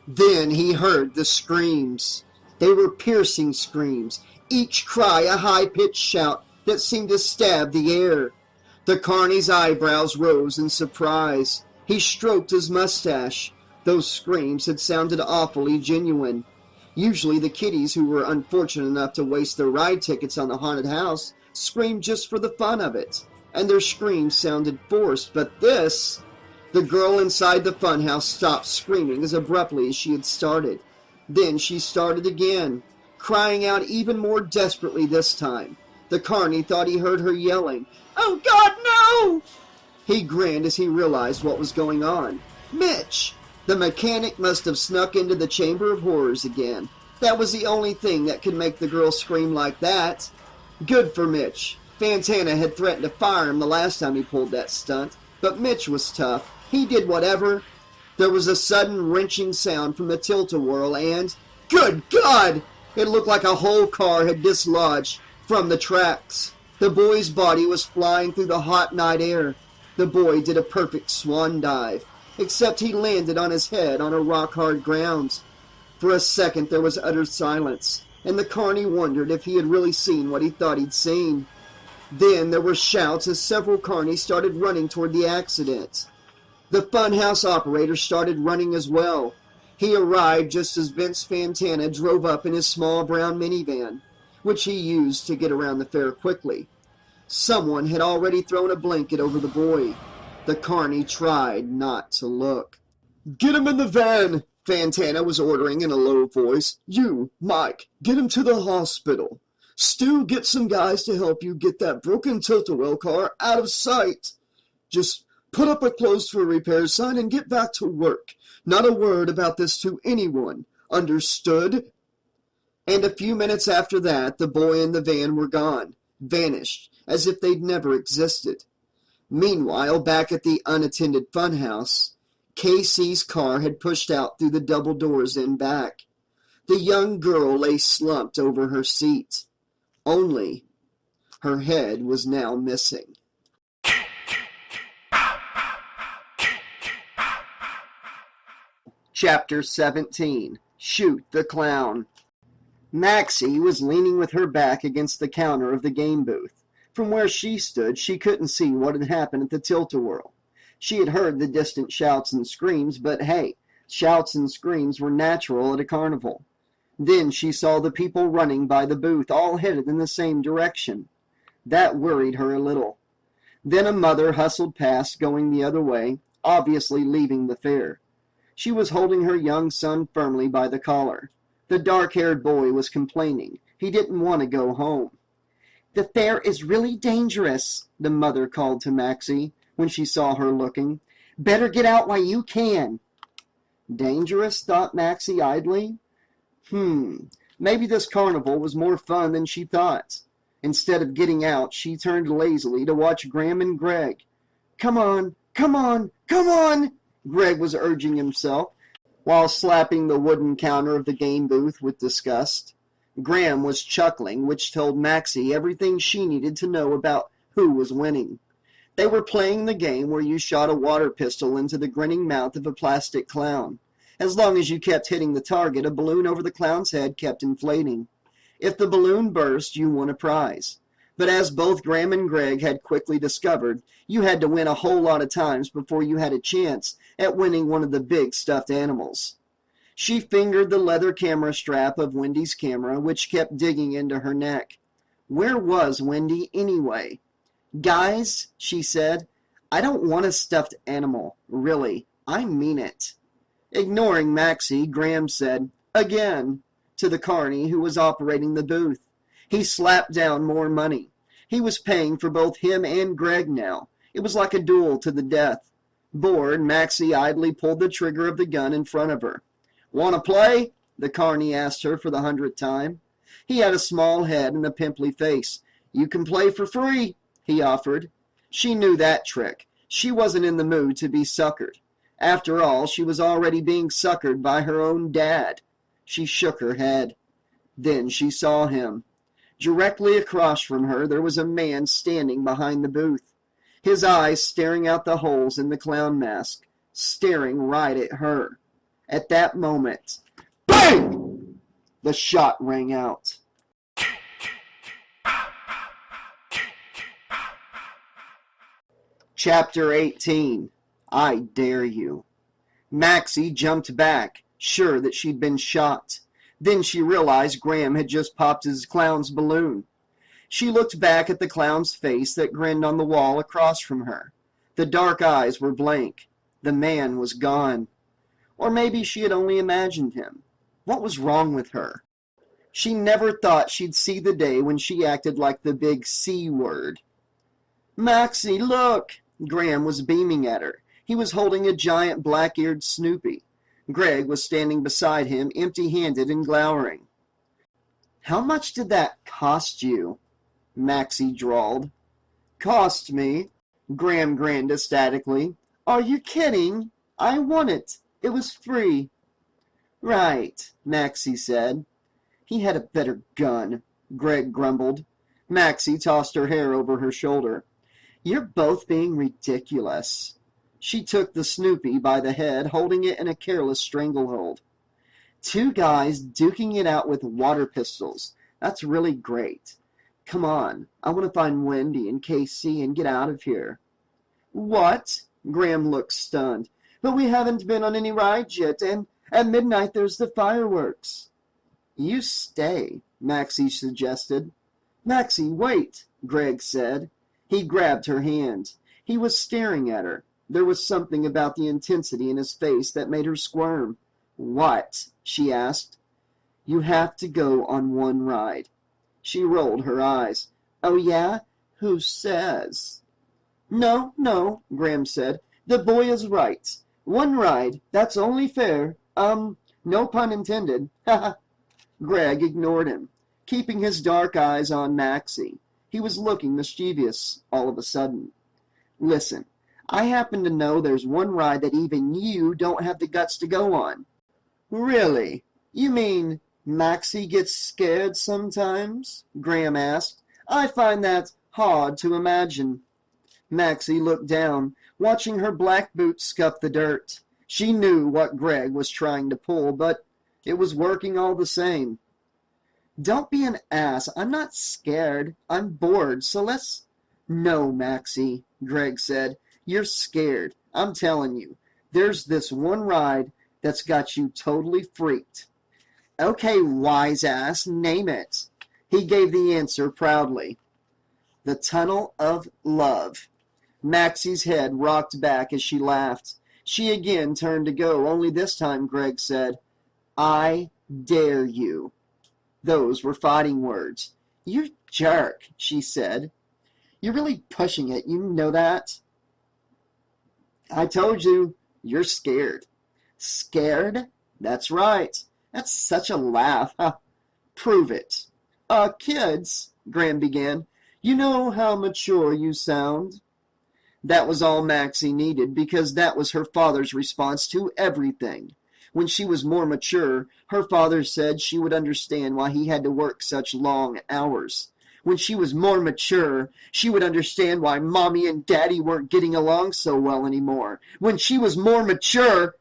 Then he heard the screams. They were piercing screams, each cry a high-pitched shout that seemed to stab the air. The carny's eyebrows rose in surprise. He stroked his mustache. Those screams had sounded awfully genuine. Usually the kiddies who were unfortunate enough to waste their ride tickets on the haunted house screamed just for the fun of it, and their screams sounded forced, but this... The girl inside the funhouse stopped screaming as abruptly as she had started. Then she started again, crying out even more desperately this time. The carny thought he heard her yelling, "Oh God, no!" He grinned as he realized what was going on. Mitch! The mechanic must have snuck into the Chamber of Horrors again. That was the only thing that could make the girl scream like that. Good for Mitch. Fantana had threatened to fire him the last time he pulled that stunt, but Mitch was tough. He did whatever. There was a sudden wrenching sound from the tilt-a-whirl and... Good God! It looked like a whole car had dislodged from the tracks. The boy's body was flying through the hot night air. The boy did a perfect swan dive, except he landed on his head on a rock-hard ground. For a second there was utter silence, and the carny wondered if he had really seen what he thought he'd seen. Then there were shouts as several carnies started running toward the accident. The funhouse operator started running as well. He arrived just as Vince Fantana drove up in his small brown minivan, which he used to get around the fair quickly. Someone had already thrown a blanket over the boy. The carny tried not to look. "Get him in the van!" Fantana was ordering in a low voice. "You, Mike, get him to the hospital. Stu, get some guys to help you get that broken tilt-a-whirl car out of sight. Just put up a closed for repair sign and get back to work. Not a word about this to anyone. Understood?" And a few minutes after that, the boy and the van were gone, vanished, as if they'd never existed. Meanwhile, back at the unattended funhouse, KC's car had pushed out through the double doors in back. The young girl lay slumped over her seat. Only her head was now missing. Chapter 17. Shoot the Clown. Maxie was leaning with her back against the counter of the game booth. From where she stood, she couldn't see what had happened at the tilt-a-whirl. She had heard the distant shouts and screams, but hey, shouts and screams were natural at a carnival. Then she saw the people running by the booth, all headed in the same direction. That worried her a little. Then a mother hustled past, going the other way, obviously leaving the fair. She was holding her young son firmly by the collar. The dark-haired boy was complaining. He didn't want to go home. "The fair is really dangerous," the mother called to Maxie when she saw her looking. "Better get out while you can." Dangerous, thought Maxie idly. Maybe this carnival was more fun than she thought. Instead of getting out, she turned lazily to watch Graham and Greg. "Come on, come on, come on!" Greg was urging himself, while slapping the wooden counter of the game booth with disgust. Graham was chuckling, which told Maxie everything she needed to know about who was winning. They were playing the game where you shot a water pistol into the grinning mouth of a plastic clown. As long as you kept hitting the target, a balloon over the clown's head kept inflating. If the balloon burst, you won a prize. But as both Graham and Greg had quickly discovered, you had to win a whole lot of times before you had a chance at winning one of the big stuffed animals. She fingered the leather camera strap of Wendy's camera, which kept digging into her neck. Where was Wendy anyway? "Guys," she said, "I don't want a stuffed animal. Really, I mean it." Ignoring Maxie, Graham said, "Again," to the carny who was operating the booth. He slapped down more money. He was paying for both him and Greg now. It was like a duel to the death. Bored, Maxie idly pulled the trigger of the gun in front of her. "Want to play?" the carny asked her for the 100th time. He had a small head and a pimply face. "You can play for free," he offered. She knew that trick. She wasn't in the mood to be suckered. After all, she was already being suckered by her own dad. She shook her head. Then she saw him. Directly across from her, there was a man standing behind the booth, his eyes staring out the holes in the clown mask, staring right at her. At that moment, bang! The shot rang out. Chapter 18. I Dare You. Maxie jumped back, sure that she'd been shot. Then she realized Graham had just popped his clown's balloon. She looked back at the clown's face that grinned on the wall across from her. The dark eyes were blank. The man was gone. Or maybe she had only imagined him. What was wrong with her? She never thought she'd see the day when she acted like the big C word. "Maxie, look!" Graham was beaming at her. He was holding a giant black-eared Snoopy. Greg was standing beside him, empty-handed and glowering. "How much did that cost you?" Maxie drawled. "Cost me?" Graham grinned ecstatically. "Are you kidding? I won it. It was free." "Right," Maxie said. "He had a better gun," Greg grumbled. Maxie tossed her hair over her shoulder. "You're both being ridiculous." She took the Snoopy by the head, holding it in a careless stranglehold. "Two guys duking it out with water pistols. That's really great. Come on, I want to find Wendy and KC and get out of here." "What?" Graham looked stunned. "But we haven't been on any rides yet, and at midnight there's the fireworks." "You stay," Maxie suggested. "Maxie, wait," Greg said. He grabbed her hand. He was staring at her. There was something about the intensity in his face that made her squirm. "What?" she asked. "You have to go on one ride." She rolled her eyes. "Oh, yeah? Who says?" "No, no," Graham said. "The boy is right. One ride. That's only fair. No pun intended. Ha!" Greg ignored him, keeping his dark eyes on Maxie. He was looking mischievous all of a sudden. "Listen, I happen to know there's one ride that even you don't have the guts to go on." "Really? You mean Maxie gets scared sometimes?" Graham asked. "I find that hard to imagine." Maxie looked down, watching her black boots scuff the dirt. She knew what Greg was trying to pull, but it was working all the same. "Don't be an ass. I'm not scared. I'm bored, so let's—" "No, Maxie," Greg said. "You're scared. I'm telling you. There's this one ride that's got you totally freaked." "Okay, wise ass, name it." He gave the answer proudly. "The Tunnel of Love." Maxie's head rocked back as she laughed. She again turned to go, only this time Greg said, "I dare you." Those were fighting words. "You jerk," she said. "You're really pushing it, you know that?" "I told you, you're scared." "Scared? That's right. That's such a laugh. Prove it." Kids," Graham began, "you know how mature you sound." That was all Maxie needed, because that was her father's response to everything. When she was more mature, her father said she would understand why he had to work such long hours. When she was more mature, she would understand why Mommy and Daddy weren't getting along so well anymore. When she was more mature,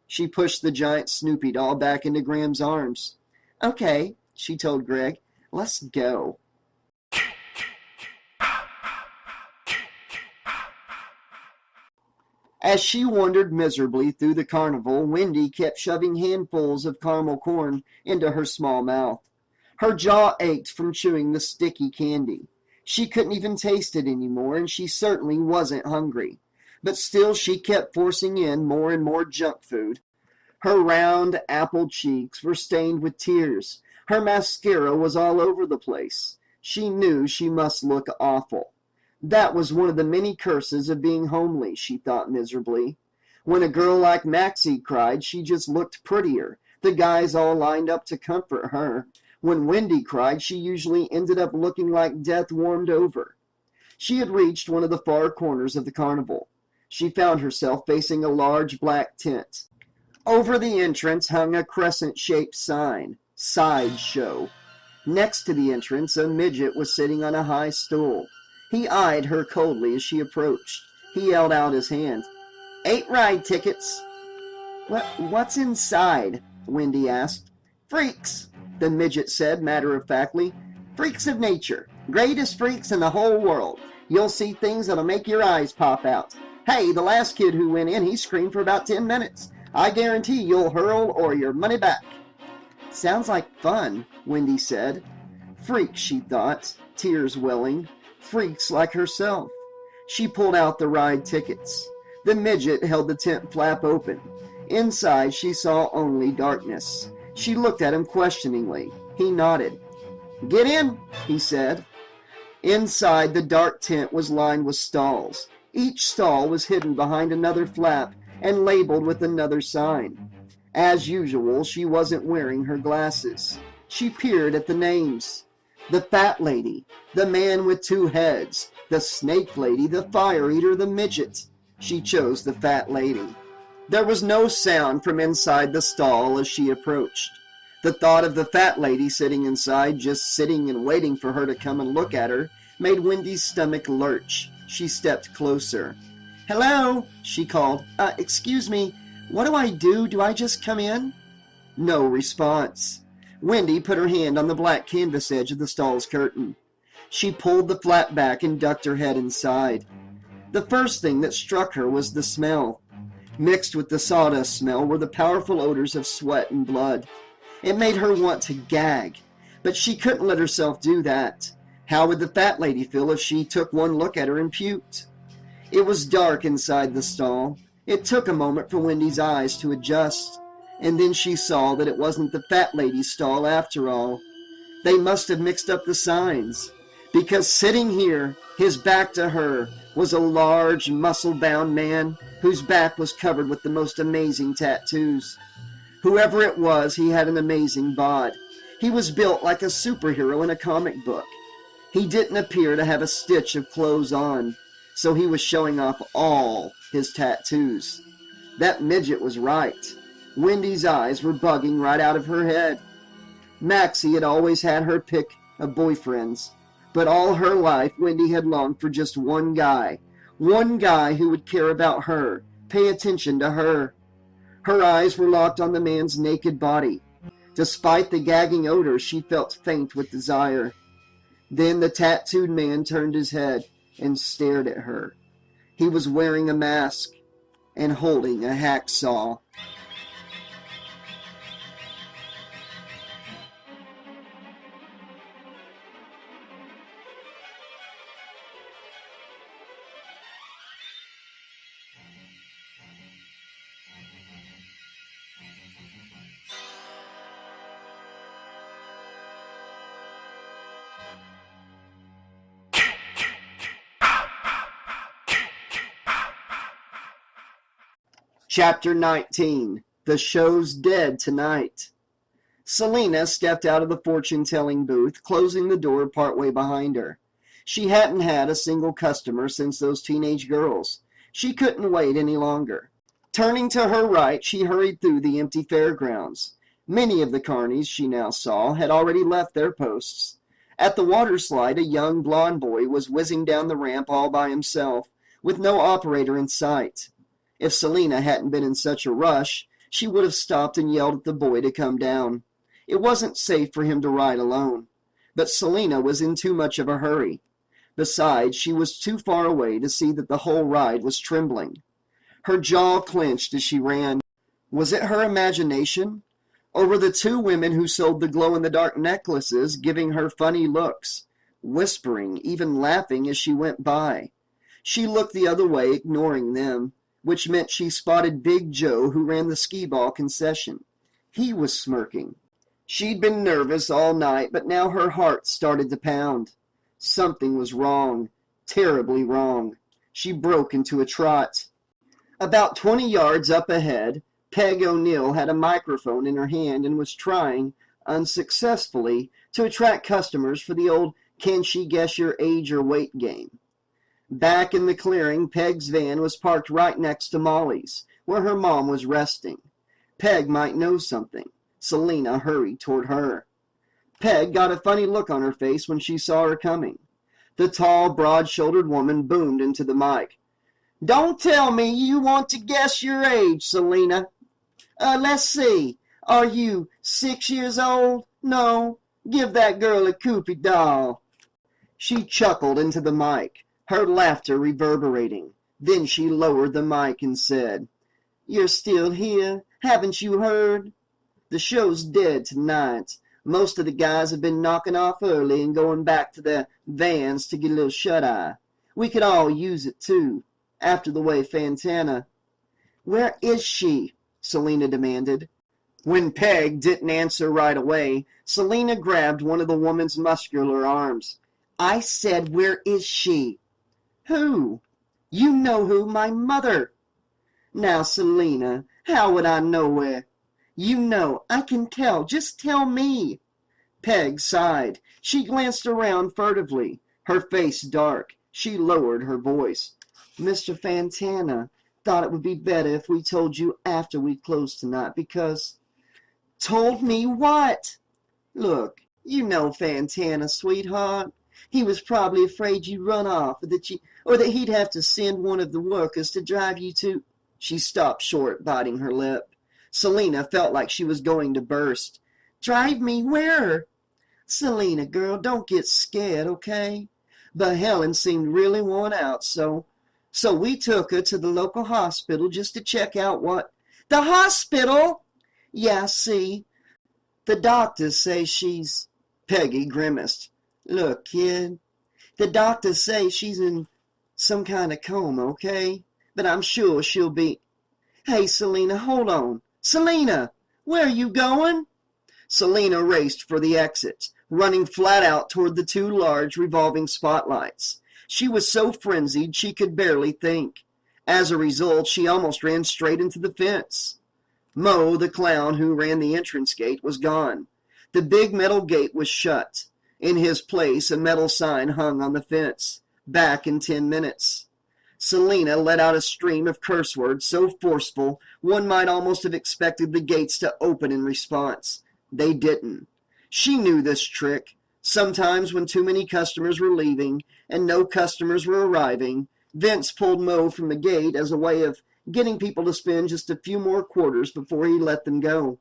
she pushed the giant Snoopy doll back into Graham's arms. Okay, she told Greg, let's go. As she wandered miserably through the carnival, Wendy kept shoving handfuls of caramel corn into her small mouth. Her jaw ached from chewing the sticky candy. She couldn't even taste it anymore, and she certainly wasn't hungry. But still she kept forcing in more and more junk food. Her round, apple cheeks were stained with tears. Her mascara was all over the place. She knew she must look awful. That was one of the many curses of being homely, she thought miserably. When a girl like Maxie cried, she just looked prettier. The guys all lined up to comfort her. When Wendy cried, she usually ended up looking like death warmed over. She had reached one of the far corners of the carnival. She found herself facing a large black tent. Over the entrance hung a crescent-shaped sign, Sideshow. Next to the entrance, a midget was sitting on a high stool. He eyed her coldly as she approached. He held out his hand. 8 ride tickets. What's inside? Wendy asked. Freaks, the midget said matter-of-factly. Freaks of nature. Greatest freaks in the whole world. You'll see things that'll make your eyes pop out. Hey, the last kid who went in, he screamed for about 10 minutes. I guarantee you'll hurl or your money back. Sounds like fun, Wendy said. Freaks, she thought, tears welling. Freaks like herself. She pulled out the ride tickets. The midget held the tent flap open. Inside, she saw only darkness. She looked at him questioningly. He nodded. Get in, he said. Inside, the dark tent was lined with stalls. Each stall was hidden behind another flap and labeled with another sign. As usual, she wasn't wearing her glasses. She peered at the names. The Fat Lady, the Man with 2 Heads, the Snake Lady, the Fire Eater, the Midget. She chose the Fat Lady. There was no sound from inside the stall as she approached. The thought of the Fat Lady sitting inside, just sitting and waiting for her to come and look at her, made Wendy's stomach lurch. She stepped closer. Hello, she called. Excuse me, what do I do? Do I just come in? No response. Wendy put her hand on the black canvas edge of the stall's curtain. She pulled the flap back and ducked her head inside. The first thing that struck her was the smell. Mixed with the sawdust smell were the powerful odors of sweat and blood. It made her want to gag, but she couldn't let herself do that. How would the Fat Lady feel if she took one look at her and puked? It was dark inside the stall. It took a moment for Wendy's eyes to adjust. And then she saw that it wasn't the Fat Lady's stall after all. They must have mixed up the signs, because sitting here, his back to her, was a large, muscle-bound man whose back was covered with the most amazing tattoos. Whoever it was, he had an amazing bod. He was built like a superhero in a comic book. He didn't appear to have a stitch of clothes on, so he was showing off all his tattoos. That midget was right. Wendy's eyes were bugging right out of her head. Maxie had always had her pick of boyfriends, but all her life Wendy had longed for just one guy who would care about her, pay attention to her. Her eyes were locked on the man's naked body. Despite the gagging odor, she felt faint with desire. Then the tattooed man turned his head and stared at her. He was wearing a mask and holding a hacksaw. Chapter 19. The Show's Dead Tonight. Selena stepped out of the fortune-telling booth, closing the door partway behind her. She hadn't had a single customer since those teenage girls. She couldn't wait any longer. Turning to her right, she hurried through the empty fairgrounds. Many of the carnies, she now saw, had already left their posts. At the water slide, a young blond boy was whizzing down the ramp all by himself, with no operator in sight. If Selina hadn't been in such a rush, she would have stopped and yelled at the boy to come down. It wasn't safe for him to ride alone. But Selina was in too much of a hurry. Besides, she was too far away to see that the whole ride was trembling. Her jaw clenched as she ran. Was it her imagination? Or were the two women who sold the glow-in-the-dark necklaces giving her funny looks, whispering, even laughing as she went by? She looked the other way, ignoring them, which meant she spotted Big Joe, who ran the skee-ball concession. He was smirking. She'd been nervous all night, but now her heart started to pound. Something was wrong, terribly wrong. She broke into a trot. About 20 yards up ahead, Peg O'Neill had a microphone in her hand and was trying, unsuccessfully, to attract customers for the old "Can She Guess Your Age or Weight" game. Back in the clearing, Peg's van was parked right next to Molly's, where her mom was resting. Peg might know something. Selina hurried toward her. Peg got a funny look on her face when she saw her coming. The tall, broad-shouldered woman boomed into the mic. "Don't tell me you want to guess your age, Selina. Let's see. Are you 6 years old? No. Give that girl a Koopy doll." She chuckled into the mic, her laughter reverberating. Then she lowered the mic and said, "You're still here? Haven't you heard? The show's dead tonight. Most of the guys have been knocking off early and going back to their vans to get a little shut-eye. We could all use it, too, after the way Fantana—" "Where is she?" Selina demanded. When Peg didn't answer right away, Selina grabbed one of the woman's muscular arms. "I said, where is she?" "Who?" "You know who, my mother." "Now, Selina, how would I know where?" "You know, I can tell. Just tell me." Peg sighed. She glanced around furtively, her face dark. She lowered her voice. "Mr. Fantana thought it would be better if we told you after we closed tonight because—" "Told me what?" "Look, you know Fantana, sweetheart. He was probably afraid you'd run off, or that he'd have to send one of the workers to drive you to—" She stopped short, biting her lip. Selina felt like she was going to burst. "Drive me where?" "Selina, girl, don't get scared, okay? But Helen seemed really worn out, so we took her to the local hospital just to check out what—" "The hospital?" "Yeah, see. The doctors say she's—" Peggy grimaced. "Look, kid, the doctors say she's in some kind of coma, okay? But I'm sure she'll be—" "Hey, Selina, hold on. Selina, where are you going?" Selina raced for the exit, running flat out toward the two large revolving spotlights. She was so frenzied she could barely think. As a result, she almost ran straight into the fence. Mo, the clown who ran the entrance gate, was gone. The big metal gate was shut. In his place, a metal sign hung on the fence. "Back in 10 minutes." Selina let out a stream of curse words so forceful one might almost have expected the gates to open in response. They didn't. She knew this trick. Sometimes when too many customers were leaving and no customers were arriving, Vince pulled Mo from the gate as a way of getting people to spend just a few more quarters before he let them go.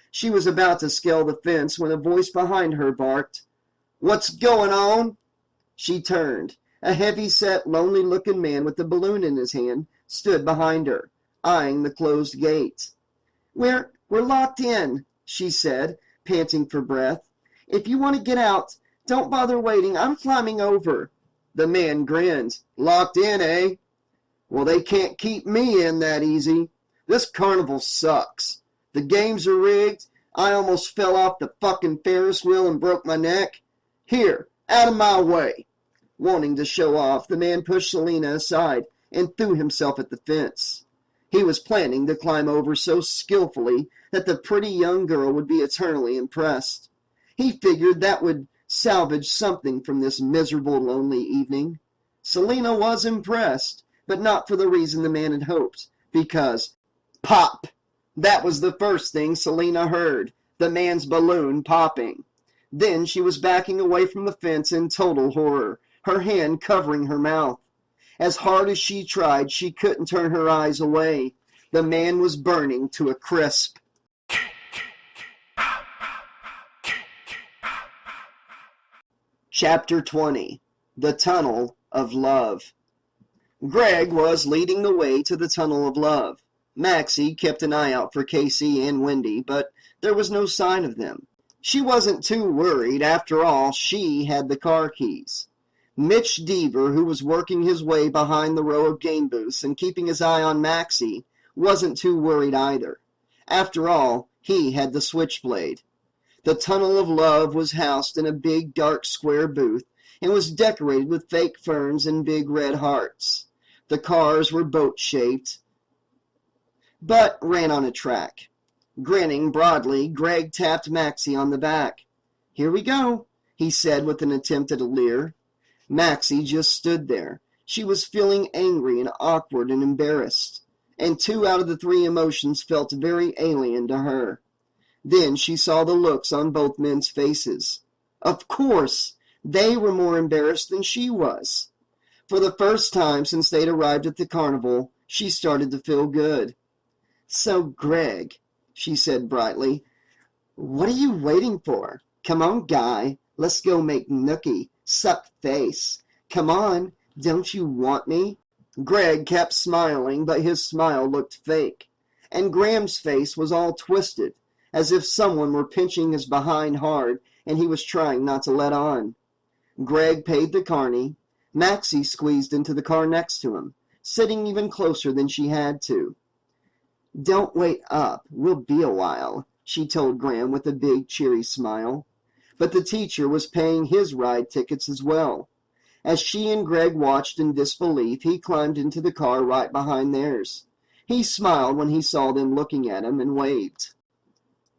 She was about to scale the fence when a voice behind her barked, "What's going on?" She turned. A heavy-set, lonely-looking man with a balloon in his hand stood behind her, eyeing the closed gate. We're locked in," she said, panting for breath. "If you want to get out, don't bother waiting. I'm climbing over." The man grinned. "Locked in, eh? Well, they can't keep me in that easy. This carnival sucks. The games are rigged. I almost fell off the fucking Ferris wheel and broke my neck. Here, out of my way." Wanting to show off, the man pushed Selina aside and threw himself at the fence. He was planning to climb over so skillfully that the pretty young girl would be eternally impressed. He figured that would salvage something from this miserable, lonely evening. Selina was impressed, but not for the reason the man had hoped, because Pop! That was the first thing Selena heard, the man's balloon popping. Then she was backing away from the fence in total horror, her hand covering her mouth. As hard as she tried, she couldn't turn her eyes away. The man was burning to a crisp. Chapter 20. The Tunnel of Love. Greg was leading the way to the Tunnel of Love. Maxie kept an eye out for Casey and Wendy, but there was no sign of them. She wasn't too worried. After all, she had the car keys. Mitch Deaver, who was working his way behind the row of game booths and keeping his eye on Maxie, wasn't too worried either. After all, he had the switchblade. The Tunnel of Love was housed in a big, dark, square booth and was decorated with fake ferns and big red hearts. The cars were boat-shaped, but ran on a track. Grinning broadly, Greg tapped Maxie on the back. "Here we go," he said with an attempt at a leer. Maxie just stood there. She was feeling angry and awkward and embarrassed, and 2 out of the 3 emotions felt very alien to her. Then she saw the looks on both men's faces. Of course, they were more embarrassed than she was. For the first time since they'd arrived at the carnival, she started to feel good. "So, Greg," she said brightly, "what are you waiting for? Come on, guy. Let's go make nookie. Suck face. Come on, don't you want me?" Greg kept smiling, but his smile looked fake. And Graham's face was all twisted, as if someone were pinching his behind hard and he was trying not to let on. Greg paid the carny. Maxie squeezed into the car next to him, sitting even closer than she had to. "Don't wait up. We'll be a while," she told Graham with a big, cheery smile. But the teacher was paying his ride tickets as well. As she and Greg watched in disbelief, he climbed into the car right behind theirs. He smiled when he saw them looking at him and waved.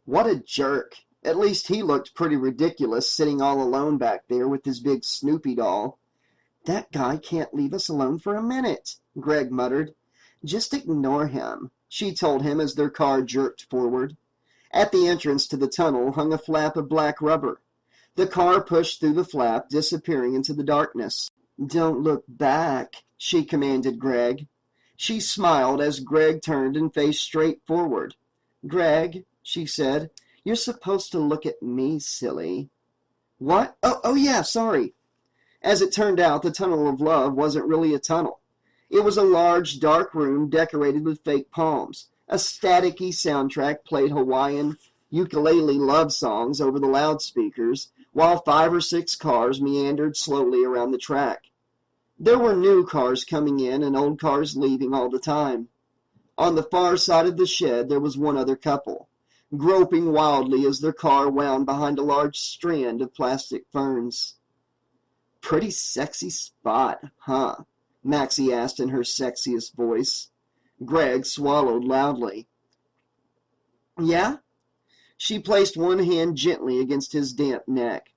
What a jerk. At least he looked pretty ridiculous sitting all alone back there with his big Snoopy doll. "That guy can't leave us alone for a minute," Greg muttered. "Just ignore him," she told him as their car jerked forward. At the entrance to the tunnel hung a flap of black rubber. The car pushed through the flap, disappearing into the darkness. "Don't look back," she commanded Greg. She smiled as Greg turned and faced straight forward. "Greg," she said, "you're supposed to look at me, silly." "What? Oh yeah, sorry." As it turned out, the Tunnel of Love wasn't really a tunnel. It was a large, dark room decorated with fake palms. A staticky soundtrack played Hawaiian ukulele love songs over the loudspeakers, while 5 or 6 cars meandered slowly around the track. There were new cars coming in and old cars leaving all the time. On the far side of the shed there was one other couple, groping wildly as their car wound behind a large strand of plastic ferns. "Pretty sexy spot, huh?" Maxie asked in her sexiest voice. Greg swallowed loudly. "Yeah?" She placed one hand gently against his damp neck.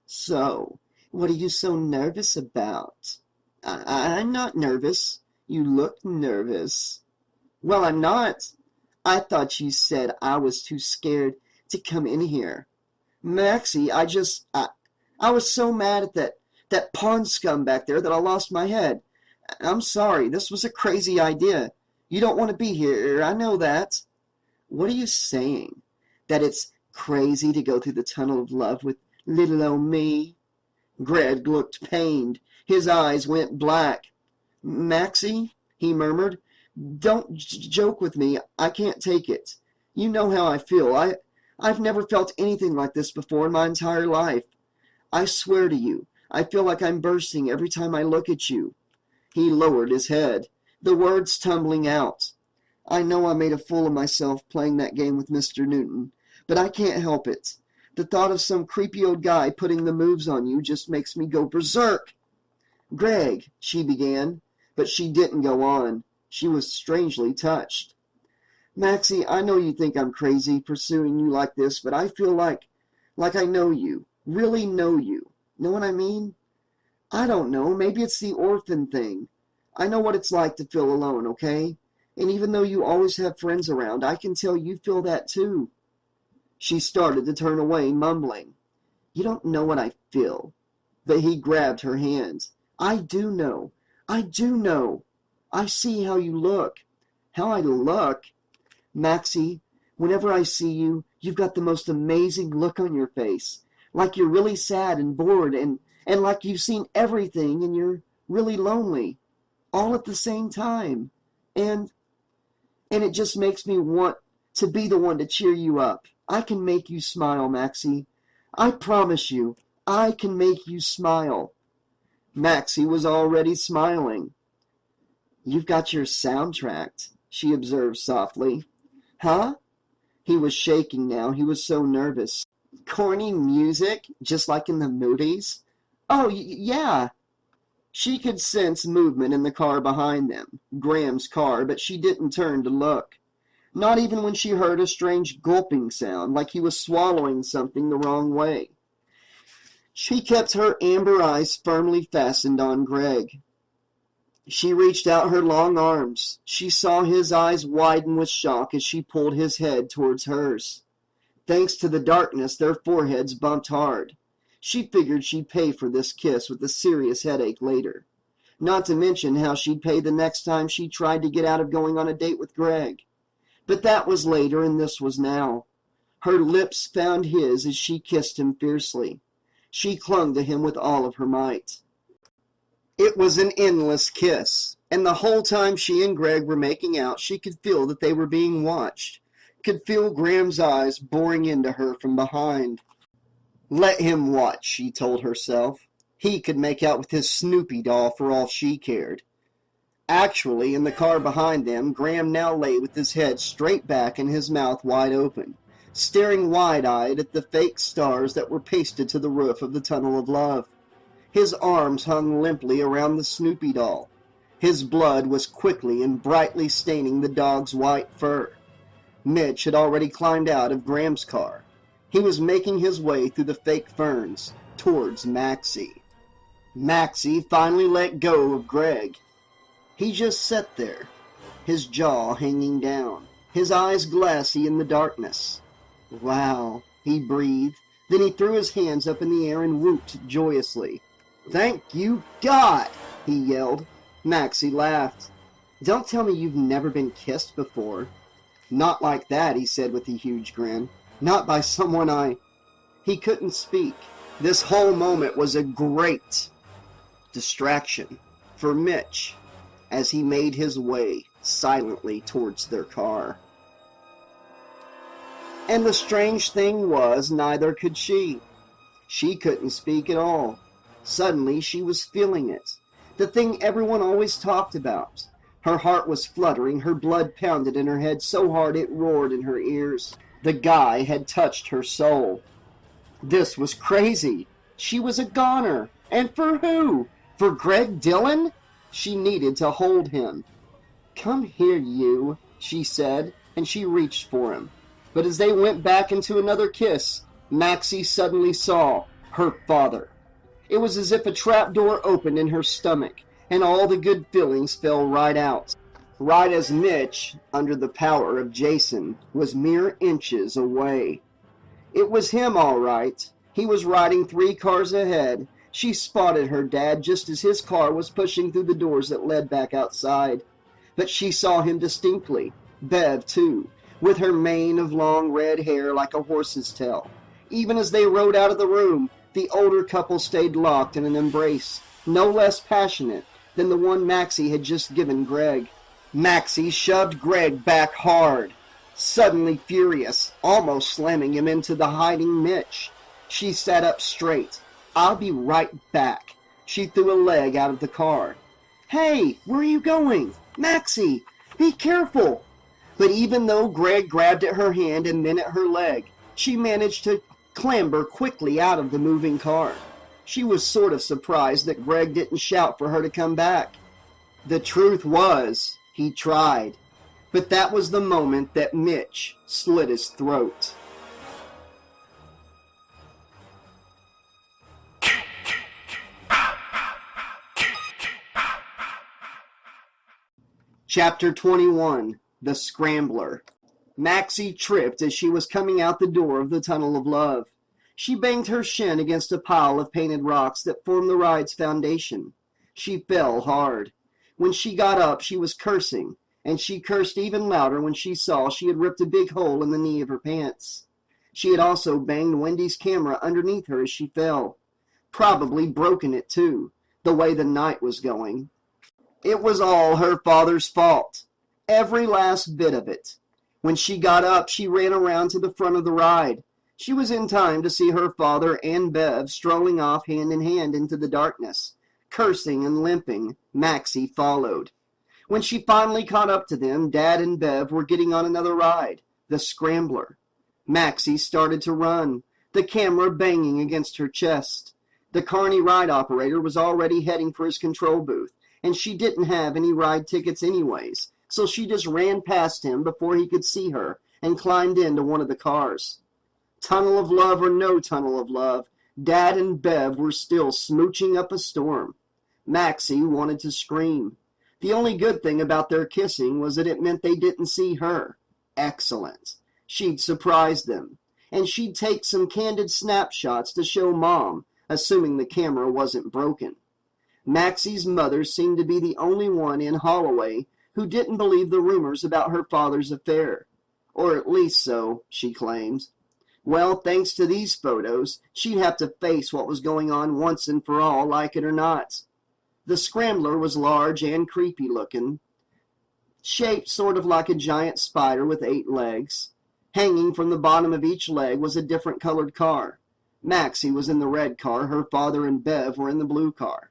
"So, what are you so nervous about?" I'm not nervous." "You look nervous." "Well, I'm not." "I thought you said I was too scared to come in here." "Maxie, I was so mad at that pond scum back there that I lost my head. I'm sorry. This was a crazy idea. You don't want to be here. I know that." "What are you saying? That it's crazy to go through the Tunnel of Love with little old me?" Greg looked pained. His eyes went black. "Maxie," he murmured, "don't joke with me. I can't take it. You know how I feel. I've never felt anything like this before in my entire life. I swear to you, I feel like I'm bursting every time I look at you." He lowered his head, the words tumbling out. "I know I made a fool of myself playing that game with Mr. Newton, but I can't help it. The thought of some creepy old guy putting the moves on you just makes me go berserk." "Greg," she began, but she didn't go on. She was strangely touched. "Maxie, I know you think I'm crazy pursuing you like this, but I feel like I know you, really know you. Know what I mean? I don't know, maybe it's the orphan thing. I know what it's like to feel alone, okay? And even though you always have friends around, I can tell you feel that too. She started to turn away, mumbling, "You don't know what I feel." But he grabbed her hand. "I do know. I do know. I see how you look." "How I look?" "Maxie, whenever I see you, you've got the most amazing look on your face. Like you're really sad and bored and like you've seen everything and you're really lonely. All at the same time. And and it just makes me want to be the one to cheer you up. I can make you smile, Maxie. I promise you, I can make you smile." Maxie was already smiling. "You've got your soundtrack," she observed softly. "Huh?" He was shaking now. He was so nervous. "Corny music, just like in the movies?" "Oh, yeah." She could sense movement in the car behind them, Graham's car, but she didn't turn to look. Not even when she heard a strange gulping sound, like he was swallowing something the wrong way. She kept her amber eyes firmly fastened on Greg. She reached out her long arms. She saw his eyes widen with shock as she pulled his head towards hers. Thanks to the darkness, their foreheads bumped hard. She figured she'd pay for this kiss with a serious headache later. Not to mention how she'd pay the next time she tried to get out of going on a date with Greg. But that was later, and this was now. Her lips found his as she kissed him fiercely. She clung to him with all of her might. It was an endless kiss, and the whole time she and Greg were making out, she could feel that they were being watched, could feel Graham's eyes boring into her from behind. Let him watch, she told herself. He could make out with his Snoopy doll for all she cared. Actually, in the car behind them, Graham now lay with his head straight back and his mouth wide open, staring wide-eyed at the fake stars that were pasted to the roof of the Tunnel of Love. His arms hung limply around the Snoopy doll. His blood was quickly and brightly staining the dog's white fur. Mitch had already climbed out of Graham's car. He was making his way through the fake ferns towards Maxie. Maxie finally let go of Greg. He just sat there, his jaw hanging down, his eyes glassy in the darkness. "Wow," he breathed. Then he threw his hands up in the air and whooped joyously. "Thank you, God!" he yelled. Maxie laughed. "Don't tell me you've never been kissed before." "Not like that," he said with a huge grin. "Not by someone He couldn't speak. This whole moment was a great distraction for Mitch as he made his way silently towards their car. And the strange thing was, neither could she. She couldn't speak at all. Suddenly she was feeling it, the thing everyone always talked about. Her heart was fluttering, her blood pounded in her head so hard it roared in her ears. The guy had touched her soul. This was crazy. She was a goner. And for who? For Greg Dillon? She needed to hold him. "Come here, you," she said, and she reached for him. But as they went back into another kiss, Maxie suddenly saw her father. It was as if a trap door opened in her stomach, and all the good feelings fell right out. Right as Mitch, under the power of Jason, was mere inches away. It was him, all right. He was riding 3 cars ahead. She spotted her dad just as his car was pushing through the doors that led back outside. But she saw him distinctly. Bev, too, with her mane of long red hair like a horse's tail. Even as they rode out of the room, the older couple stayed locked in an embrace, no less passionate than the one Maxie had just given Greg. Maxie shoved Greg back hard, suddenly furious, almost slamming him into the hiding Mitch. She sat up straight. "I'll be right back." She threw a leg out of the car. "Hey, where are you going? Maxie, be careful!" But even though Greg grabbed at her hand and then at her leg, she managed to clamber quickly out of the moving car. She was sort of surprised that Greg didn't shout for her to come back. The truth was, he tried. But that was the moment that Mitch slit his throat. Chapter 21. The Scrambler. Maxie tripped as she was coming out the door of the Tunnel of Love. She banged her shin against a pile of painted rocks that formed the ride's foundation. She fell hard. When she got up, she was cursing, and she cursed even louder when she saw she had ripped a big hole in the knee of her pants. She had also banged Wendy's camera underneath her as she fell. Probably broken it too, the way the night was going. It was all her father's fault. Every last bit of it. When she got up, she ran around to the front of the ride. She was in time to see her father and Bev strolling off hand in hand into the darkness. Cursing and limping, Maxie followed. When she finally caught up to them, Dad and Bev were getting on another ride, the Scrambler. Maxie started to run, the camera banging against her chest. The Carney ride operator was already heading for his control booth, and she didn't have any ride tickets anyways, so she just ran past him before he could see her and climbed into one of the cars. Tunnel of Love or no Tunnel of Love, Dad and Bev were still smooching up a storm. Maxie wanted to scream. The only good thing about their kissing was that it meant they didn't see her. Excellent. She'd surprise them, and she'd take some candid snapshots to show Mom, assuming the camera wasn't broken. Maxie's mother seemed to be the only one in Holloway who didn't believe the rumors about her father's affair. Or at least so, she claimed. Well, thanks to these photos, she'd have to face what was going on once and for all, like it or not. The Scrambler was large and creepy looking, shaped sort of like a giant spider with 8 legs. Hanging from the bottom of each leg was a different colored car. Maxie was in the red car, her father and Bev were in the blue car.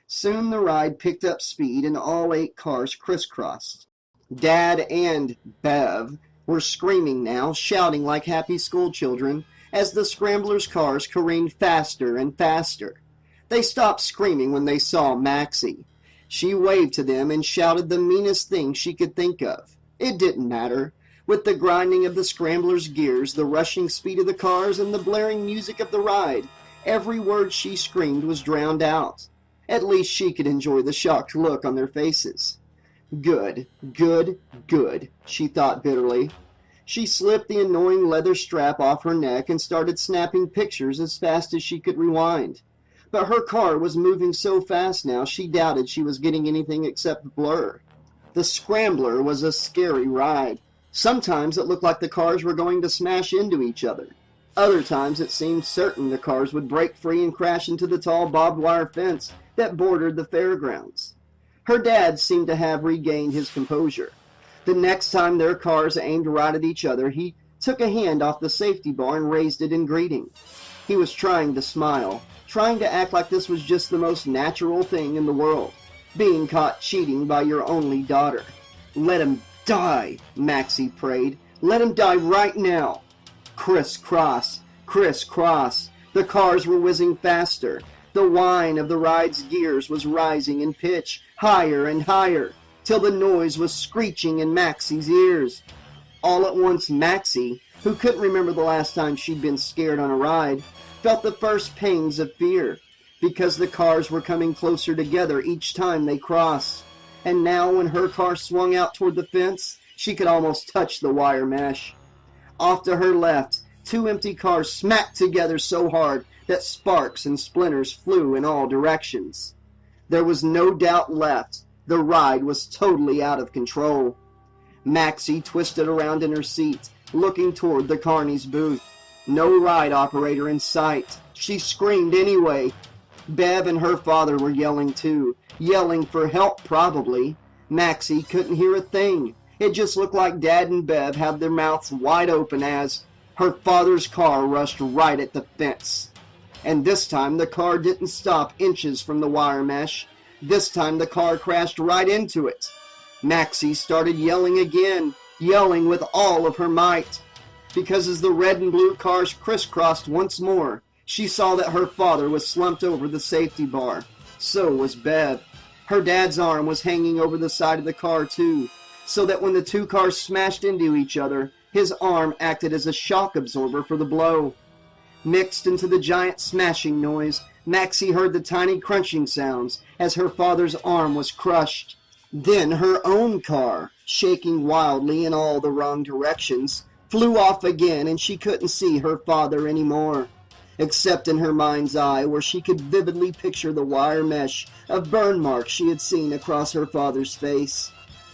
Soon the ride picked up speed and all 8 cars crisscrossed. Dad and Bev were screaming now, shouting like happy school children, as the Scrambler's cars careened faster and faster. They stopped screaming when they saw Maxie. She waved to them and shouted the meanest thing she could think of. It didn't matter. With the grinding of the Scrambler's gears, the rushing speed of the cars, and the blaring music of the ride, every word she screamed was drowned out. At least she could enjoy the shocked look on their faces. Good, good, good, she thought bitterly. She slipped the annoying leather strap off her neck and started snapping pictures as fast as she could rewind. But her car was moving so fast now she doubted she was getting anything except blur. The Scrambler was a scary ride. Sometimes it looked like the cars were going to smash into each other. Other times it seemed certain the cars would break free and crash into the tall barbed wire fence that bordered the fairgrounds. Her dad seemed to have regained his composure. The next time their cars aimed right at each other, he took a hand off the safety bar and raised it in greeting. He was trying to smile, trying to act like this was just the most natural thing in the world, being caught cheating by your only daughter. Let him die, Maxie prayed. Let him die right now. Criss-cross, criss-cross. The cars were whizzing faster. The whine of the ride's gears was rising in pitch, higher and higher, till the noise was screeching in Maxie's ears. All at once Maxie, who couldn't remember the last time she'd been scared on a ride, felt the first pangs of fear, because the cars were coming closer together each time they crossed. And now when her car swung out toward the fence, she could almost touch the wire mesh. Off to her left, 2 empty cars smacked together so hard that sparks and splinters flew in all directions. There was no doubt left. The ride was totally out of control. Maxie twisted around in her seat, looking toward the Carney's booth. No ride operator in sight. She screamed anyway. Bev and her father were yelling too, yelling for help probably. Maxie couldn't hear a thing. It just looked like Dad and Bev had their mouths wide open as her father's car rushed right at the fence. And this time the car didn't stop inches from the wire mesh. This time the car crashed right into it. Maxie started yelling again, yelling with all of her might. Because as the red and blue cars crisscrossed once more, she saw that her father was slumped over the safety bar. So was Bev. Her dad's arm was hanging over the side of the car too, so that when the 2 cars smashed into each other, his arm acted as a shock absorber for the blow. Mixed into the giant smashing noise, Maxie heard the tiny crunching sounds as her father's arm was crushed. Then her own car, shaking wildly in all the wrong directions, flew off again, and she couldn't see her father anymore, except in her mind's eye, where she could vividly picture the wire mesh of burn marks she had seen across her father's face.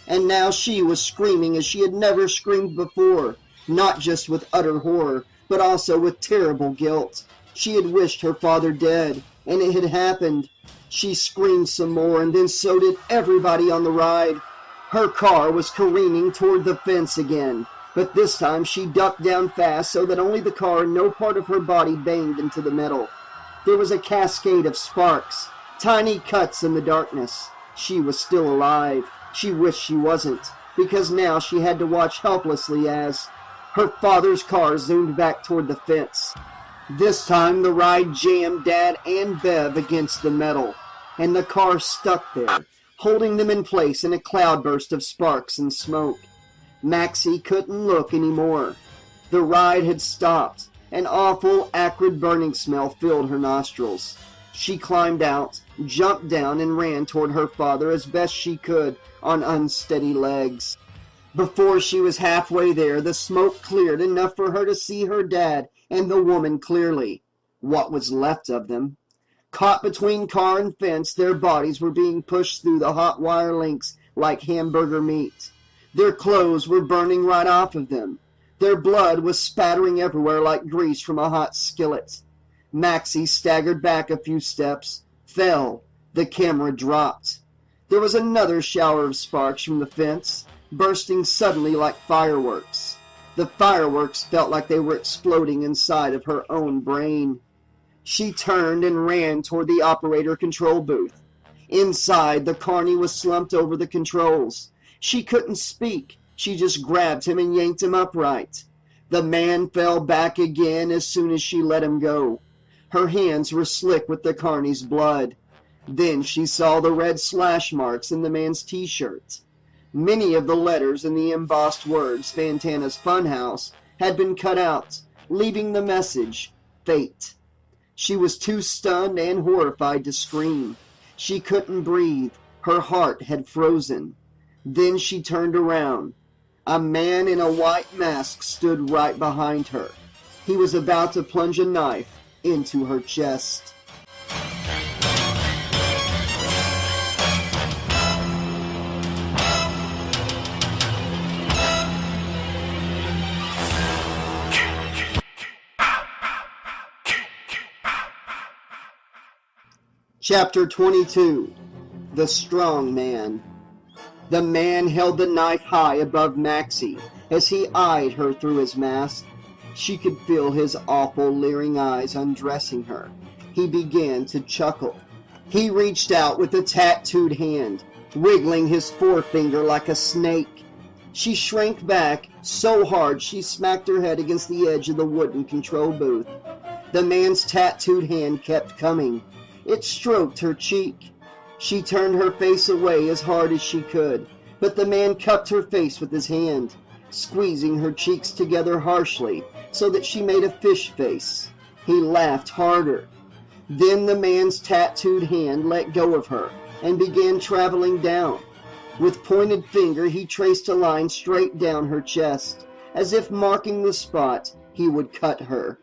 And now she was screaming as she had never screamed before, not just with utter horror, but also with terrible guilt. She had wished her father dead, and it had happened. She screamed some more, and then so did everybody on the ride. Her car was careening toward the fence again, but this time she ducked down fast so that only the car and no part of her body banged into the metal. There was a cascade of sparks, tiny cuts in the darkness. She was still alive. She wished she wasn't, because now she had to watch helplessly as her father's car zoomed back toward the fence. This time the ride jammed Dad and Bev against the metal, and the car stuck there, holding them in place in a cloudburst of sparks and smoke. Maxie couldn't look anymore. The ride had stopped. An awful, acrid burning smell filled her nostrils. She climbed out, jumped down, and ran toward her father as best she could on unsteady legs. Before she was halfway there, the smoke cleared enough for her to see her dad and the woman clearly. What was left of them. Caught between car and fence, their bodies were being pushed through the hot wire links like hamburger meat. Their clothes were burning right off of them. Their blood was spattering everywhere like grease from a hot skillet. Maxie staggered back a few steps, fell. The camera dropped. There was another shower of sparks from the fence, bursting suddenly like fireworks. The fireworks felt like they were exploding inside of her own brain. She turned and ran toward the operator control booth. Inside, the carny was slumped over the controls. She couldn't speak. She just grabbed him and yanked him upright. The man fell back again as soon as she let him go. Her hands were slick with the carny's blood. Then she saw the red slash marks in the man's t-shirt. Many of the letters in the embossed words Fantana's Funhouse had been cut out, leaving the message, Fate. She was too stunned and horrified to scream. She couldn't breathe. Her heart had frozen. Then she turned around. A man in a white mask stood right behind her. He was about to plunge a knife into her chest. Chapter 22. The Strong Man. The man held the knife high above Maxie as he eyed her through his mask. She could feel his awful, leering eyes undressing her. He began to chuckle. He reached out with a tattooed hand, wiggling his forefinger like a snake. She shrank back so hard she smacked her head against the edge of the wooden control booth. The man's tattooed hand kept coming. It stroked her cheek. She turned her face away as hard as she could, but the man cupped her face with his hand, squeezing her cheeks together harshly so that she made a fish face. He laughed harder. Then the man's tattooed hand let go of her and began traveling down. With pointed finger, he traced a line straight down her chest, as if marking the spot he would cut her.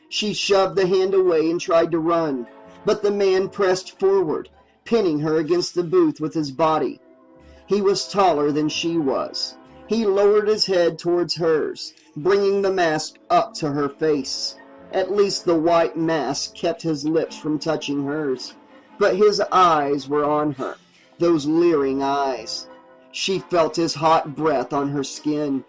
She shoved the hand away and tried to run, but the man pressed forward, pinning her against the booth with his body. He was taller than she was. He lowered his head towards hers, bringing the mask up to her face. At least the white mask kept his lips from touching hers, but his eyes were on her, those leering eyes. She felt his hot breath on her skin,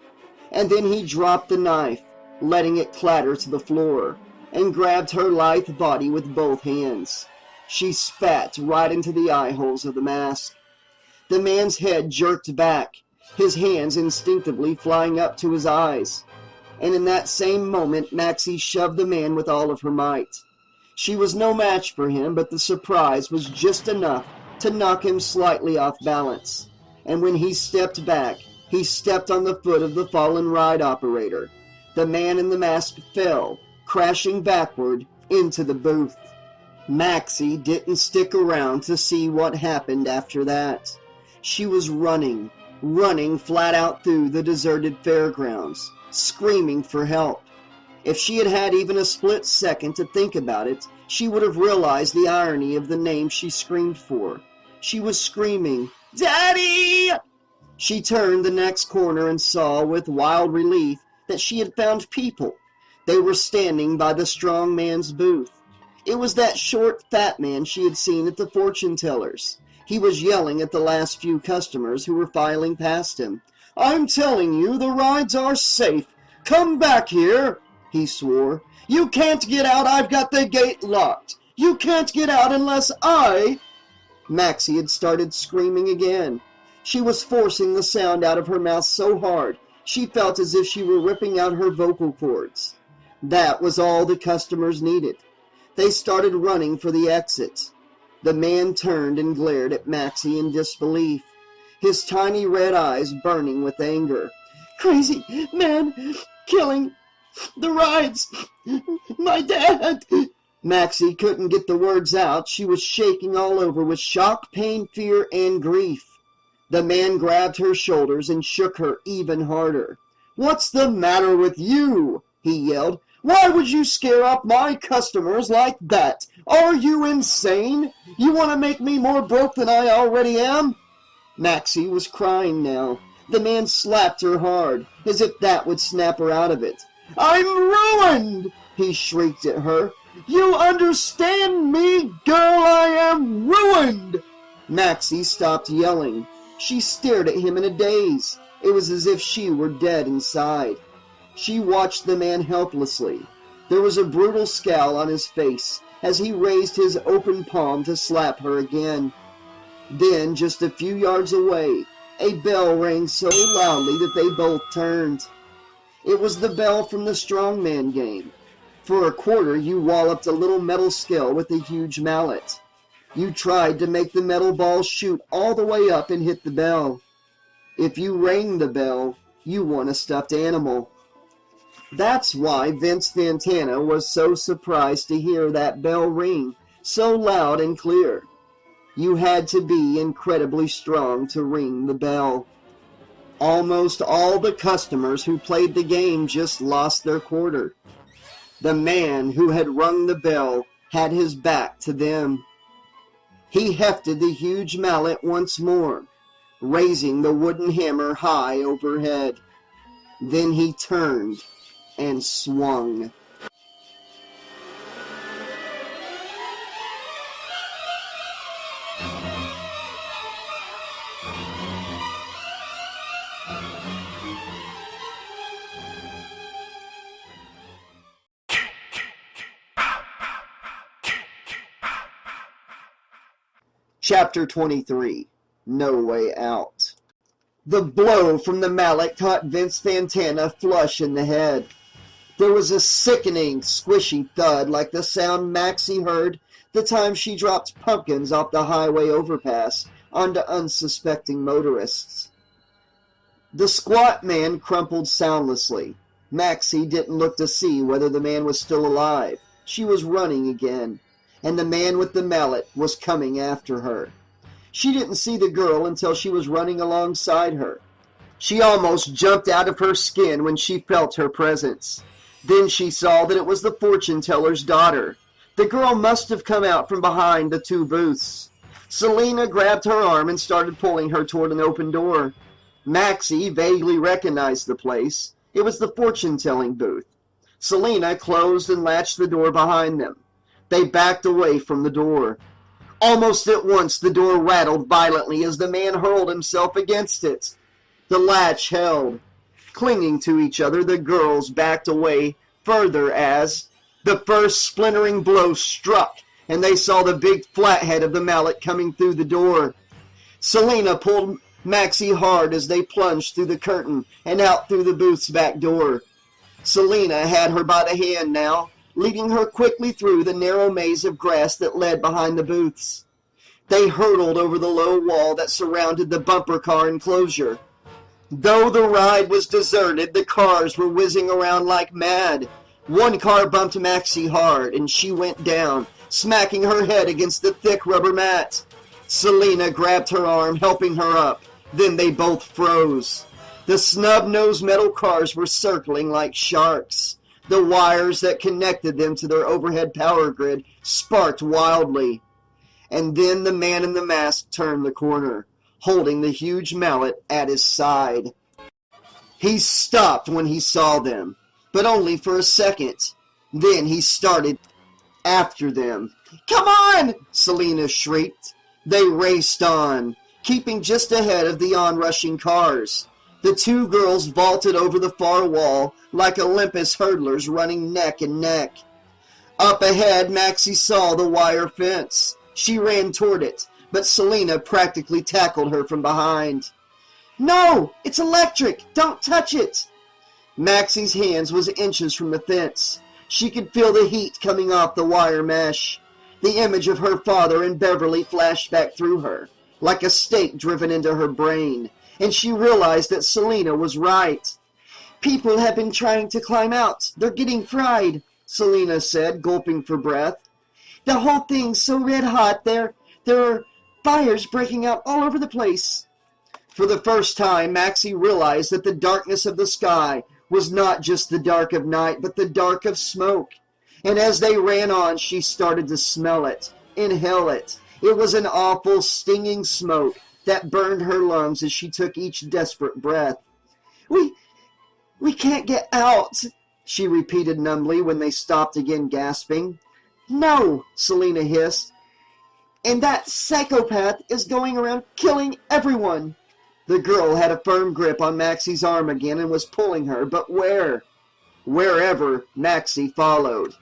and then he dropped the knife, letting it clatter to the floor, and grabbed her lithe body with both hands. She spat right into the eye holes of the mask. The man's head jerked back, his hands instinctively flying up to his eyes. And in that same moment, Maxie shoved the man with all of her might. She was no match for him, but the surprise was just enough to knock him slightly off balance. And when he stepped back, he stepped on the foot of the fallen ride operator. The man in the mask fell, crashing backward into the booth. Maxie didn't stick around to see what happened after that. She was running flat out through the deserted fairgrounds, screaming for help. If she had had even a split second to think about it, she would have realized the irony of the name she screamed for. She was screaming, "Daddy!" She turned the next corner and saw, with wild relief, that she had found people. They were standing by the strong man's booth. It was that short, fat man she had seen at the fortune teller's. He was yelling at the last few customers who were filing past him. "I'm telling you, the rides are safe. Come back here," he swore. "You can't get out. I've got the gate locked. You can't get out unless I—" Maxie had started screaming again. She was forcing the sound out of her mouth so hard, she felt as if she were ripping out her vocal cords. That was all the customers needed. They started running for the exit. The man turned and glared at Maxie in disbelief, his tiny red eyes burning with anger. "Crazy man, killing the rides, my dad!" Maxie couldn't get the words out. She was shaking all over with shock, pain, fear, and grief. The man grabbed her shoulders and shook her even harder. "What's the matter with you?" he yelled. "Why would you scare off my customers like that? Are you insane? You want to make me more broke than I already am?" Maxie was crying now. The man slapped her hard, as if that would snap her out of it. "I'm ruined!" he shrieked at her. "You understand me, girl? I am ruined!" Maxie stopped yelling. She stared at him in a daze. It was as if she were dead inside. She watched the man helplessly. There was a brutal scowl on his face as he raised his open palm to slap her again. Then, just a few yards away, a bell rang so loudly that they both turned. It was the bell from the strongman game. For a quarter, you walloped a little metal scale with a huge mallet. You tried to make the metal ball shoot all the way up and hit the bell. If you rang the bell, you won a stuffed animal. That's why Vince Fantana was so surprised to hear that bell ring so loud and clear. You had to be incredibly strong to ring the bell. Almost all the customers who played the game just lost their quarter. The man who had rung the bell had his back to them. He hefted the huge mallet once more, raising the wooden hammer high overhead. Then he turned and swung. Chapter 23. No Way Out. The blow from the mallet caught Vince Fantana flush in the head. There was a sickening, squishy thud like the sound Maxie heard the time she dropped pumpkins off the highway overpass onto unsuspecting motorists. The squat man crumpled soundlessly. Maxie didn't look to see whether the man was still alive. She was running again, and the man with the mallet was coming after her. She didn't see the girl until she was running alongside her. She almost jumped out of her skin when she felt her presence. Then she saw that it was the fortune teller's daughter. The girl must have come out from behind the two booths. Selena grabbed her arm and started pulling her toward an open door. Maxie vaguely recognized the place. It was the fortune-telling booth. Selena closed and latched the door behind them. They backed away from the door. Almost at once, the door rattled violently as the man hurled himself against it. The latch held. Clinging to each other, the girls backed away further as the first splintering blow struck, and they saw the big flathead of the mallet coming through the door. Selena pulled Maxie hard as they plunged through the curtain and out through the booth's back door. Selena had her by the hand now, leading her quickly through the narrow maze of grass that led behind the booths. They hurtled over the low wall that surrounded the bumper car enclosure. Though the ride was deserted, the cars were whizzing around like mad. One car bumped Maxie hard, and she went down, smacking her head against the thick rubber mat. Selena grabbed her arm, helping her up. Then they both froze. The snub-nosed metal cars were circling like sharks. The wires that connected them to their overhead power grid sparked wildly. And then the man in the mask turned the corner, holding the huge mallet at his side. He stopped when he saw them, but only for a second. Then he started after them. "Come on!" Selena shrieked. They raced on, keeping just ahead of the onrushing cars. The two girls vaulted over the far wall like Olympus hurdlers running neck and neck. Up ahead, Maxie saw the wire fence. She ran toward it, but Selena practically tackled her from behind. "No! It's electric! Don't touch it!" Maxie's hands was inches from the fence. She could feel the heat coming off the wire mesh. The image of her father and Beverly flashed back through her, like a stake driven into her brain, and she realized that Selena was right. "People have been trying to climb out. They're getting fried," Selena said, gulping for breath. "The whole thing's so red hot there are fires breaking out all over the place." For the first time, Maxie realized that the darkness of the sky was not just the dark of night, but the dark of smoke. And as they ran on, she started to smell it, inhale it. It was an awful, stinging smoke that burned her lungs as she took each desperate breath. We can't get out," she repeated numbly when they stopped again, gasping. "No," Selena hissed. "And that psychopath is going around killing everyone." The girl had a firm grip on Maxie's arm again and was pulling her, but where? Wherever, Maxie followed.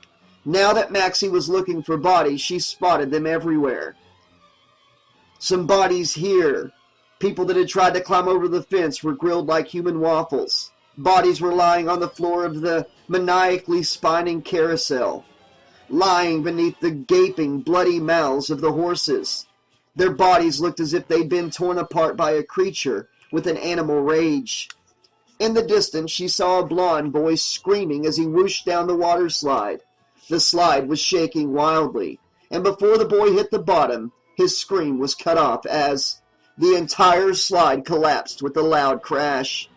Now that Maxie was looking for bodies, she spotted them everywhere. Some bodies here. People that had tried to climb over the fence were grilled like human waffles. Bodies were lying on the floor of the maniacally spinning carousel, lying beneath the gaping, bloody mouths of the horses. Their bodies looked as if they'd been torn apart by a creature with an animal rage. In the distance, she saw a blond boy screaming as he whooshed down the water slide. The slide was shaking wildly, and before the boy hit the bottom, his scream was cut off as the entire slide collapsed with a loud crash.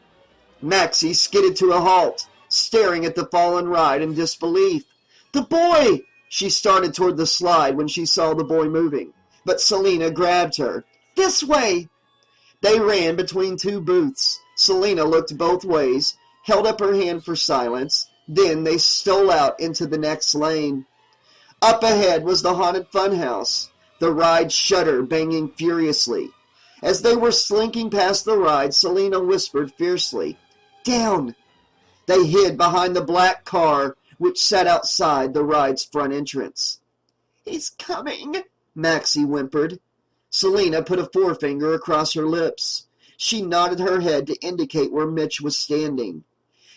Maxie skidded to a halt, staring at the fallen ride in disbelief. "The boy!" She started toward the slide when she saw the boy moving, but Selena grabbed her. "This way!" They ran between two booths. Selena looked both ways, held up her hand for silence. Then they stole out into the next lane. Up ahead was the haunted funhouse, the ride shutter banging furiously. As they were slinking past the ride, Selena whispered fiercely, "Down!" They hid behind the black car which sat outside the ride's front entrance. "He's coming," Maxie whimpered. Selena put a forefinger across her lips. She nodded her head to indicate where Mitch was standing.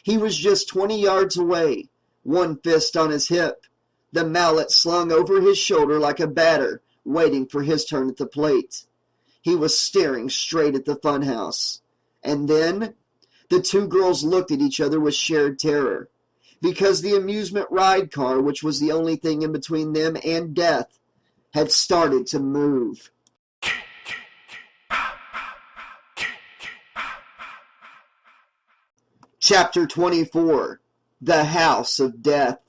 He was just 20 yards away, one fist on his hip, the mallet slung over his shoulder like a batter, waiting for his turn at the plate. He was staring straight at the funhouse. And then the two girls looked at each other with shared terror, because the amusement ride car, which was the only thing in between them and death, had started to move. Chapter 24, The House of Death.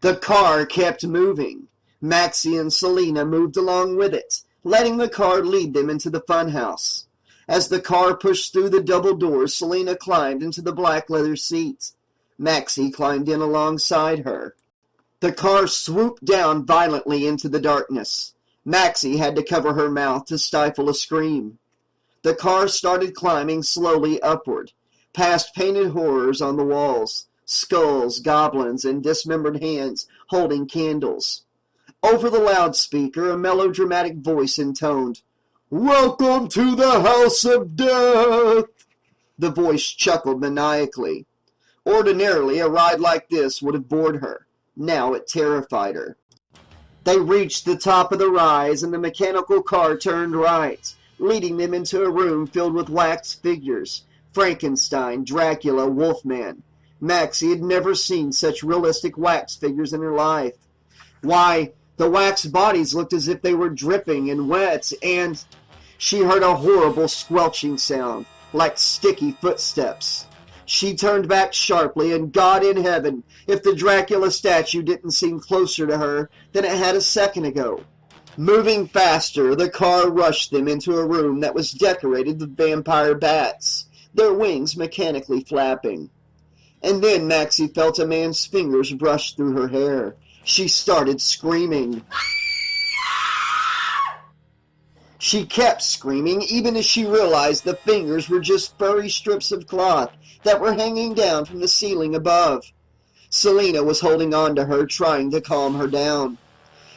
The car kept moving. Maxie and Selena moved along with it, letting the car lead them into the funhouse. As the car pushed through the double doors, Selena climbed into the black leather seat. Maxie climbed in alongside her. The car swooped down violently into the darkness. Maxie had to cover her mouth to stifle a scream. The car started climbing slowly upward, past painted horrors on the walls, skulls, goblins, and dismembered hands holding candles. Over the loudspeaker, a melodramatic voice intoned, "Welcome to the House of Death!" The voice chuckled maniacally. Ordinarily, a ride like this would have bored her. Now it terrified her. They reached the top of the rise, and the mechanical car turned right, leading them into a room filled with wax figures. Frankenstein, Dracula, Wolfman. Maxie had never seen such realistic wax figures in her life. Why, The wax bodies looked as if they were dripping and wet, and she heard a horrible squelching sound, like sticky footsteps. She turned back sharply, and God in heaven, if the Dracula statue didn't seem closer to her than it had a second ago. Moving faster, the car rushed them into a room that was decorated with vampire bats, their wings mechanically flapping. And then Maxie felt a man's fingers brush through her hair. She started screaming. She kept screaming even as she realized the fingers were just furry strips of cloth that were hanging down from the ceiling above. Selena was holding on to her, trying to calm her down.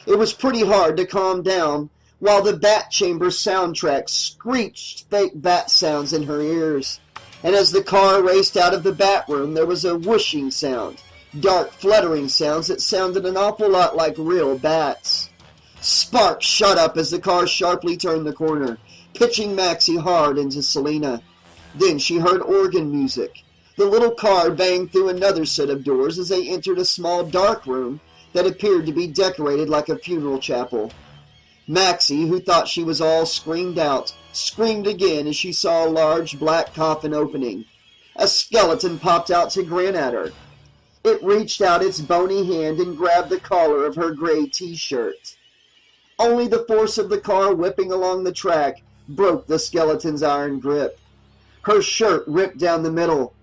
It was pretty hard to calm down while the Bat Chamber soundtrack screeched fake bat sounds in her ears. And as the car raced out of the bat room, there was a whooshing sound, dark fluttering sounds that sounded an awful lot like real bats. Sparks shot up as the car sharply turned the corner, pitching Maxie hard into Selena. Then she heard organ music. The little car banged through another set of doors as they entered a small dark room that appeared to be decorated like a funeral chapel. Maxie, who thought she was all screamed out, screamed again as she saw a large black coffin opening. A skeleton popped out to grin at her. It reached out its bony hand and grabbed the collar of her gray t-shirt. Only the force of the car whipping along the track broke the skeleton's iron grip. Her shirt ripped down the middle.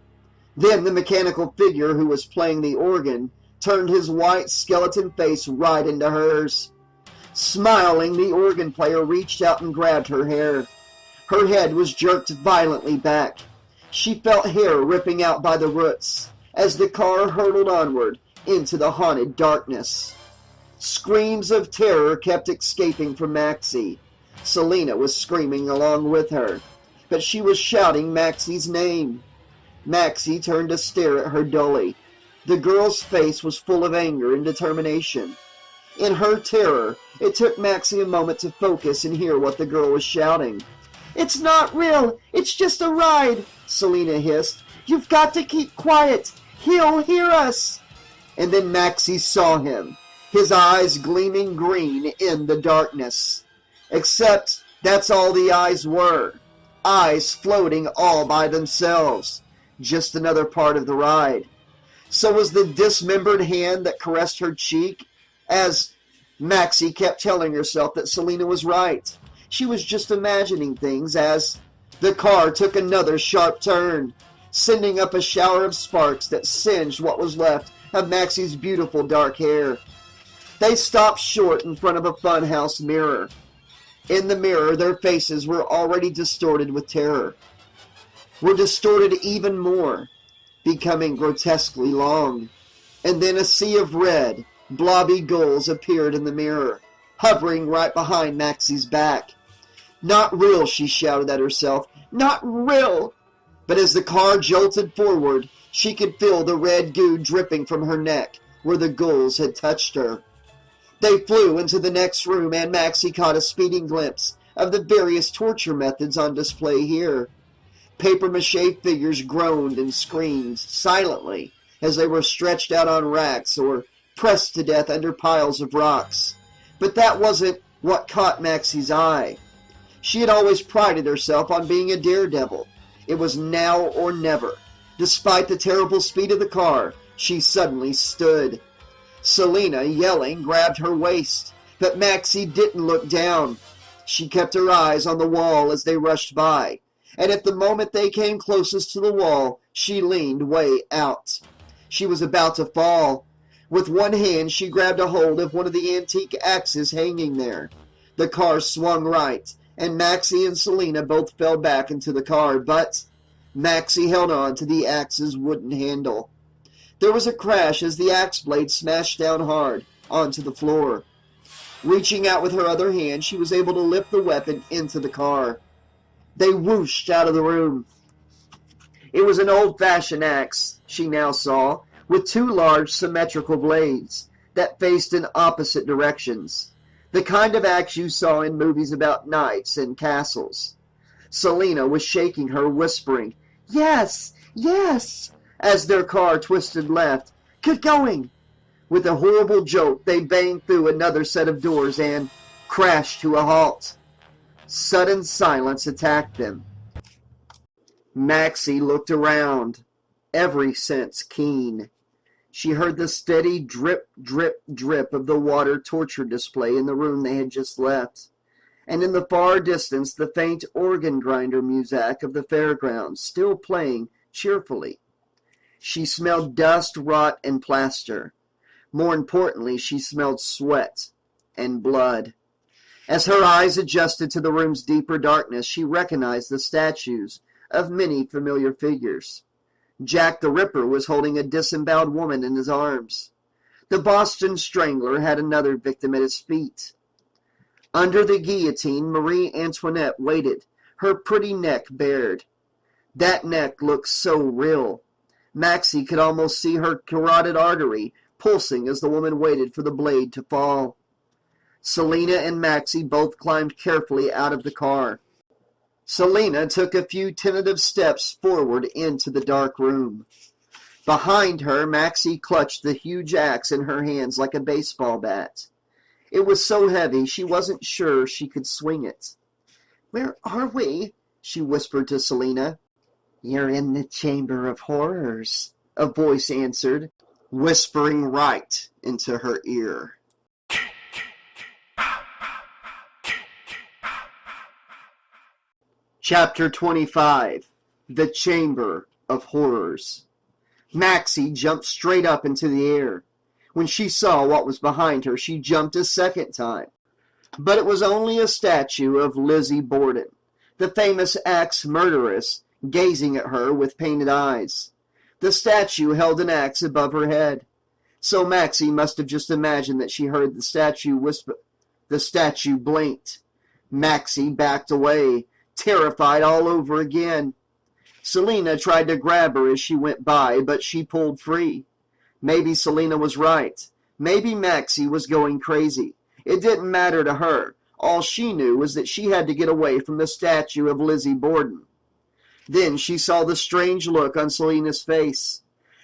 Then the mechanical figure who was playing the organ turned his white skeleton face right into hers. Smiling, the organ player reached out and grabbed her hair. Her head was jerked violently back. She felt hair ripping out by the roots as the car hurtled onward into the haunted darkness. Screams of terror kept escaping from Maxie. Selena was screaming along with her, but she was shouting Maxie's name. Maxie turned to stare at her dully. The girl's face was full of anger and determination. In her terror, it took Maxie a moment to focus and hear what the girl was shouting. "It's not real! It's just a ride!" Selena hissed. "You've got to keep quiet! He'll hear us!" And then Maxie saw him, his eyes gleaming green in the darkness. Except that's all the eyes were. Eyes floating all by themselves. Just another part of the ride. So was the dismembered hand that caressed her cheek, as Maxie kept telling herself that Selena was right. She was just imagining things as the car took another sharp turn, sending up a shower of sparks that singed what was left of Maxie's beautiful dark hair. They stopped short in front of a funhouse mirror. In the mirror, their faces were already distorted with terror. Were distorted even more, becoming grotesquely long. And then a sea of red, blobby gulls appeared in the mirror, hovering right behind Maxie's back. "Not real," she shouted at herself. "Not real!" But as the car jolted forward, she could feel the red goo dripping from her neck where the gulls had touched her. They flew into the next room, and Maxie caught a speeding glimpse of the various torture methods on display here. Papier-mâché figures groaned and screamed silently as they were stretched out on racks or pressed to death under piles of rocks. But that wasn't what caught Maxie's eye. She had always prided herself on being a daredevil. It was now or never. Despite the terrible speed of the car, she suddenly stood. Selena, yelling, grabbed her waist, but Maxie didn't look down. She kept her eyes on the wall as they rushed by, and at the moment they came closest to the wall, she leaned way out. She was about to fall. With one hand, she grabbed a hold of one of the antique axes hanging there. The car swung right, and Maxie and Selena both fell back into the car, but Maxie held on to the axe's wooden handle. There was a crash as the axe blade smashed down hard onto the floor. Reaching out with her other hand, she was able to lift the weapon into the car. They whooshed out of the room. It was an old-fashioned axe, she now saw, with two large symmetrical blades that faced in opposite directions. The kind of axe you saw in movies about knights and castles. Selena was shaking her, whispering, "Yes, yes," as their car twisted left. "Get going!" With a horrible jolt, they banged through another set of doors and crashed to a halt. Sudden silence attacked them. Maxie looked around, every sense keen. She heard the steady drip, drip, drip of the water torture display in the room they had just left, and in the far distance the faint organ grinder music of the fairgrounds, still playing cheerfully. She smelled dust, rot, and plaster. More importantly, she smelled sweat and blood. As her eyes adjusted to the room's deeper darkness, she recognized the statues of many familiar figures. Jack the Ripper was holding a disemboweled woman in his arms. The Boston Strangler had another victim at his feet. Under the guillotine, Marie Antoinette waited, her pretty neck bared. That neck looked so real. Maxie could almost see her carotid artery pulsing as the woman waited for the blade to fall. Selina and Maxie both climbed carefully out of the car. Selina took a few tentative steps forward into the dark room. Behind her, Maxie clutched the huge axe in her hands like a baseball bat. It was so heavy she wasn't sure she could swing it. "Where are we?" she whispered to Selina. "You're in the Chamber of Horrors," a voice answered, whispering right into her ear. Chapter 25. The Chamber of Horrors. Maxie jumped straight up into the air. When she saw what was behind her, she jumped a second time. But it was only a statue of Lizzie Borden, the famous axe murderess, gazing at her with painted eyes. The statue held an axe above her head. So Maxie must have just imagined that she heard the statue whisper. The statue blinked. Maxie backed away, terrified all over again. Selina tried to grab her as she went by, but she pulled free. Maybe Selina was right. Maybe Maxie was going crazy. It didn't matter to her. All she knew was that she had to get away from the statue of Lizzie Borden. Then she saw the strange look on Selina's face.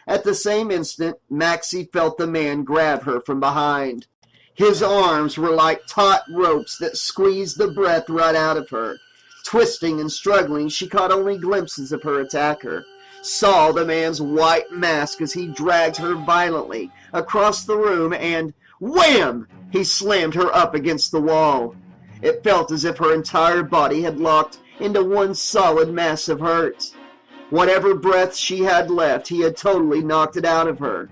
At the same instant, Maxie felt the man grab her from behind. His arms were like taut ropes that squeezed the breath right out of her. Twisting and struggling, she caught only glimpses of her attacker, saw the man's white mask as he dragged her violently across the room, and wham! He slammed her up against the wall. It felt as if her entire body had locked into one solid mass of hurt. Whatever breath she had left, he had totally knocked it out of her.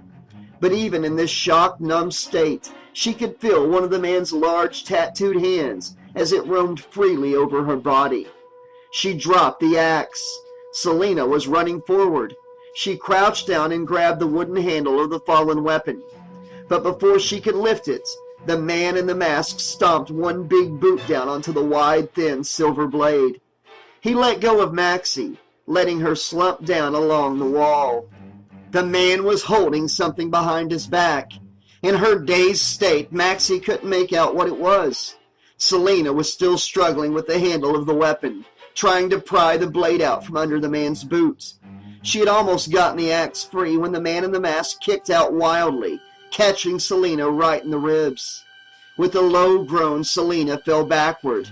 But even in this shocked, numb state, she could feel one of the man's large, tattooed hands as it roamed freely over her body. She dropped the axe. Selina was running forward. She crouched down and grabbed the wooden handle of the fallen weapon. But before she could lift it, the man in the mask stomped one big boot down onto the wide, thin silver blade. He let go of Maxie, letting her slump down along the wall. The man was holding something behind his back. In her dazed state, Maxie couldn't make out what it was. Selina was still struggling with the handle of the weapon, trying to pry the blade out from under the man's boot. She had almost gotten the axe free when the man in the mask kicked out wildly, catching Selina right in the ribs. With a low groan, Selina fell backward.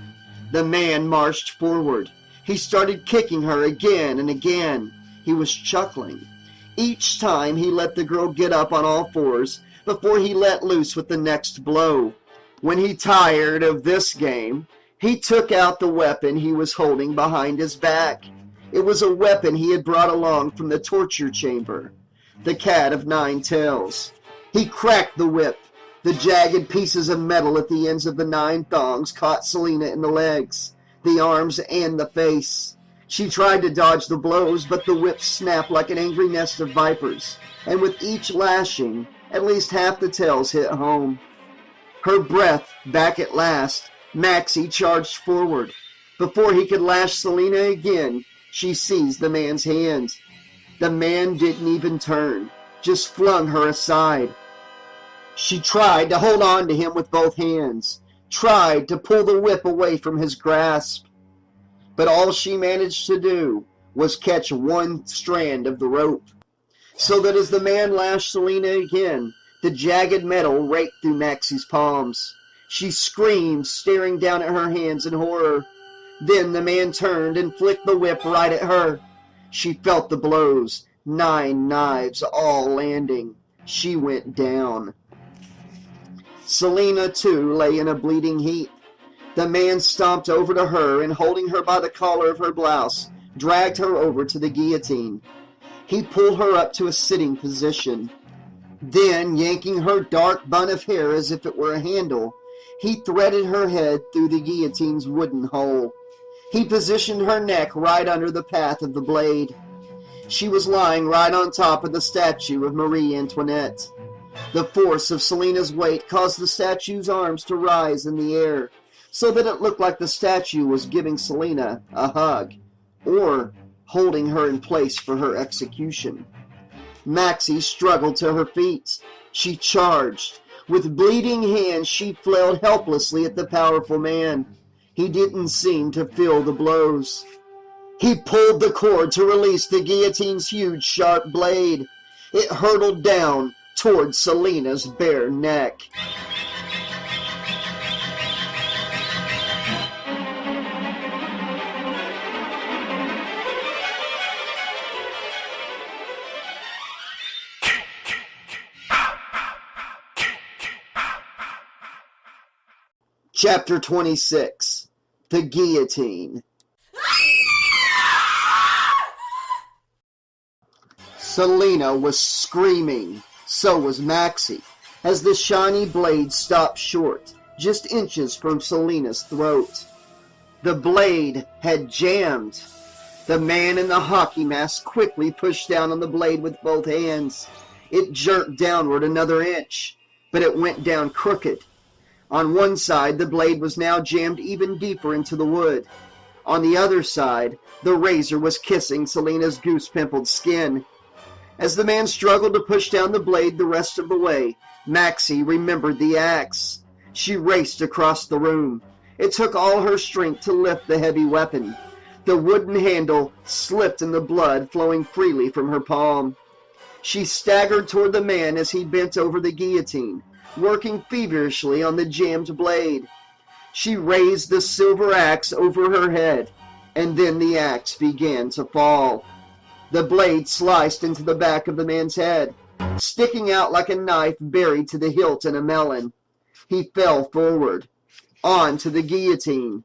The man marched forward. He started kicking her again and again. He was chuckling. Each time he let the girl get up on all fours before he let loose with the next blow. When he tired of this game, he took out the weapon he was holding behind his back. It was a weapon he had brought along from the torture chamber, the cat of nine tails. He cracked the whip. The jagged pieces of metal at the ends of the 9 thongs caught Selina in the legs, the arms, and the face. She tried to dodge the blows, but the whip snapped like an angry nest of vipers, and with each lashing, at least half the tails hit home. Her breath back at last, Maxie charged forward. Before he could lash Selina again, she seized the man's hand. The man didn't even turn, just flung her aside. She tried to hold on to him with both hands, tried to pull the whip away from his grasp. But all she managed to do was catch one strand of the rope, so that as the man lashed Selina again, The jagged metal raked through Maxie's palms. She screamed, staring down at her hands in horror. Then the man turned and flicked the whip right at her. She felt the blows, 9 knives all landing. She went down. Selena, too, lay in a bleeding heap. The man stomped over to her and, holding her by the collar of her blouse, dragged her over to the guillotine. He pulled her up to a sitting position. Then, yanking her dark bun of hair as if it were a handle, he threaded her head through the guillotine's wooden hole. He positioned her neck right under the path of the blade. She was lying right on top of the statue of Marie Antoinette. The force of Selena's weight caused the statue's arms to rise in the air, so that it looked like the statue was giving Selena a hug, or holding her in place for her execution. Maxie struggled to her feet. She charged. With bleeding hands, she flailed helplessly at the powerful man. He didn't seem to feel the blows. He pulled the cord to release the guillotine's huge, sharp blade. It hurtled down toward Selena's bare neck. Chapter 26. The Guillotine. Selena was screaming. So was Maxie, as the shiny blade stopped short, just inches from Selena's throat. The blade had jammed. The man in the hockey mask quickly pushed down on the blade with both hands. It jerked downward another inch, but it went down crooked. On one side, the blade was now jammed even deeper into the wood. On the other side, the razor was kissing Selena's goose-pimpled skin. As the man struggled to push down the blade the rest of the way, Maxie remembered the axe. She raced across the room. It took all her strength to lift the heavy weapon. The wooden handle slipped in the blood flowing freely from her palm. She staggered toward the man as he bent over the guillotine, working feverishly on the jammed blade. She raised the silver axe over her head, and then the axe began to fall. The blade sliced into the back of the man's head, sticking out like a knife buried to the hilt in a melon. He fell forward, onto the guillotine.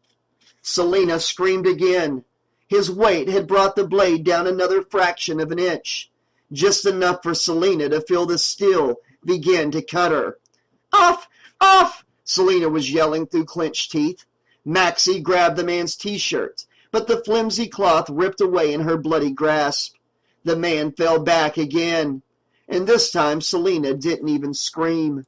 Selena screamed again. His weight had brought the blade down another fraction of an inch, just enough for Selena to feel the steel begin to cut her. "Off! Off!" Selena was yelling through clenched teeth. Maxie grabbed the man's t-shirt, but the flimsy cloth ripped away in her bloody grasp. The man fell back again, and this time Selena didn't even scream.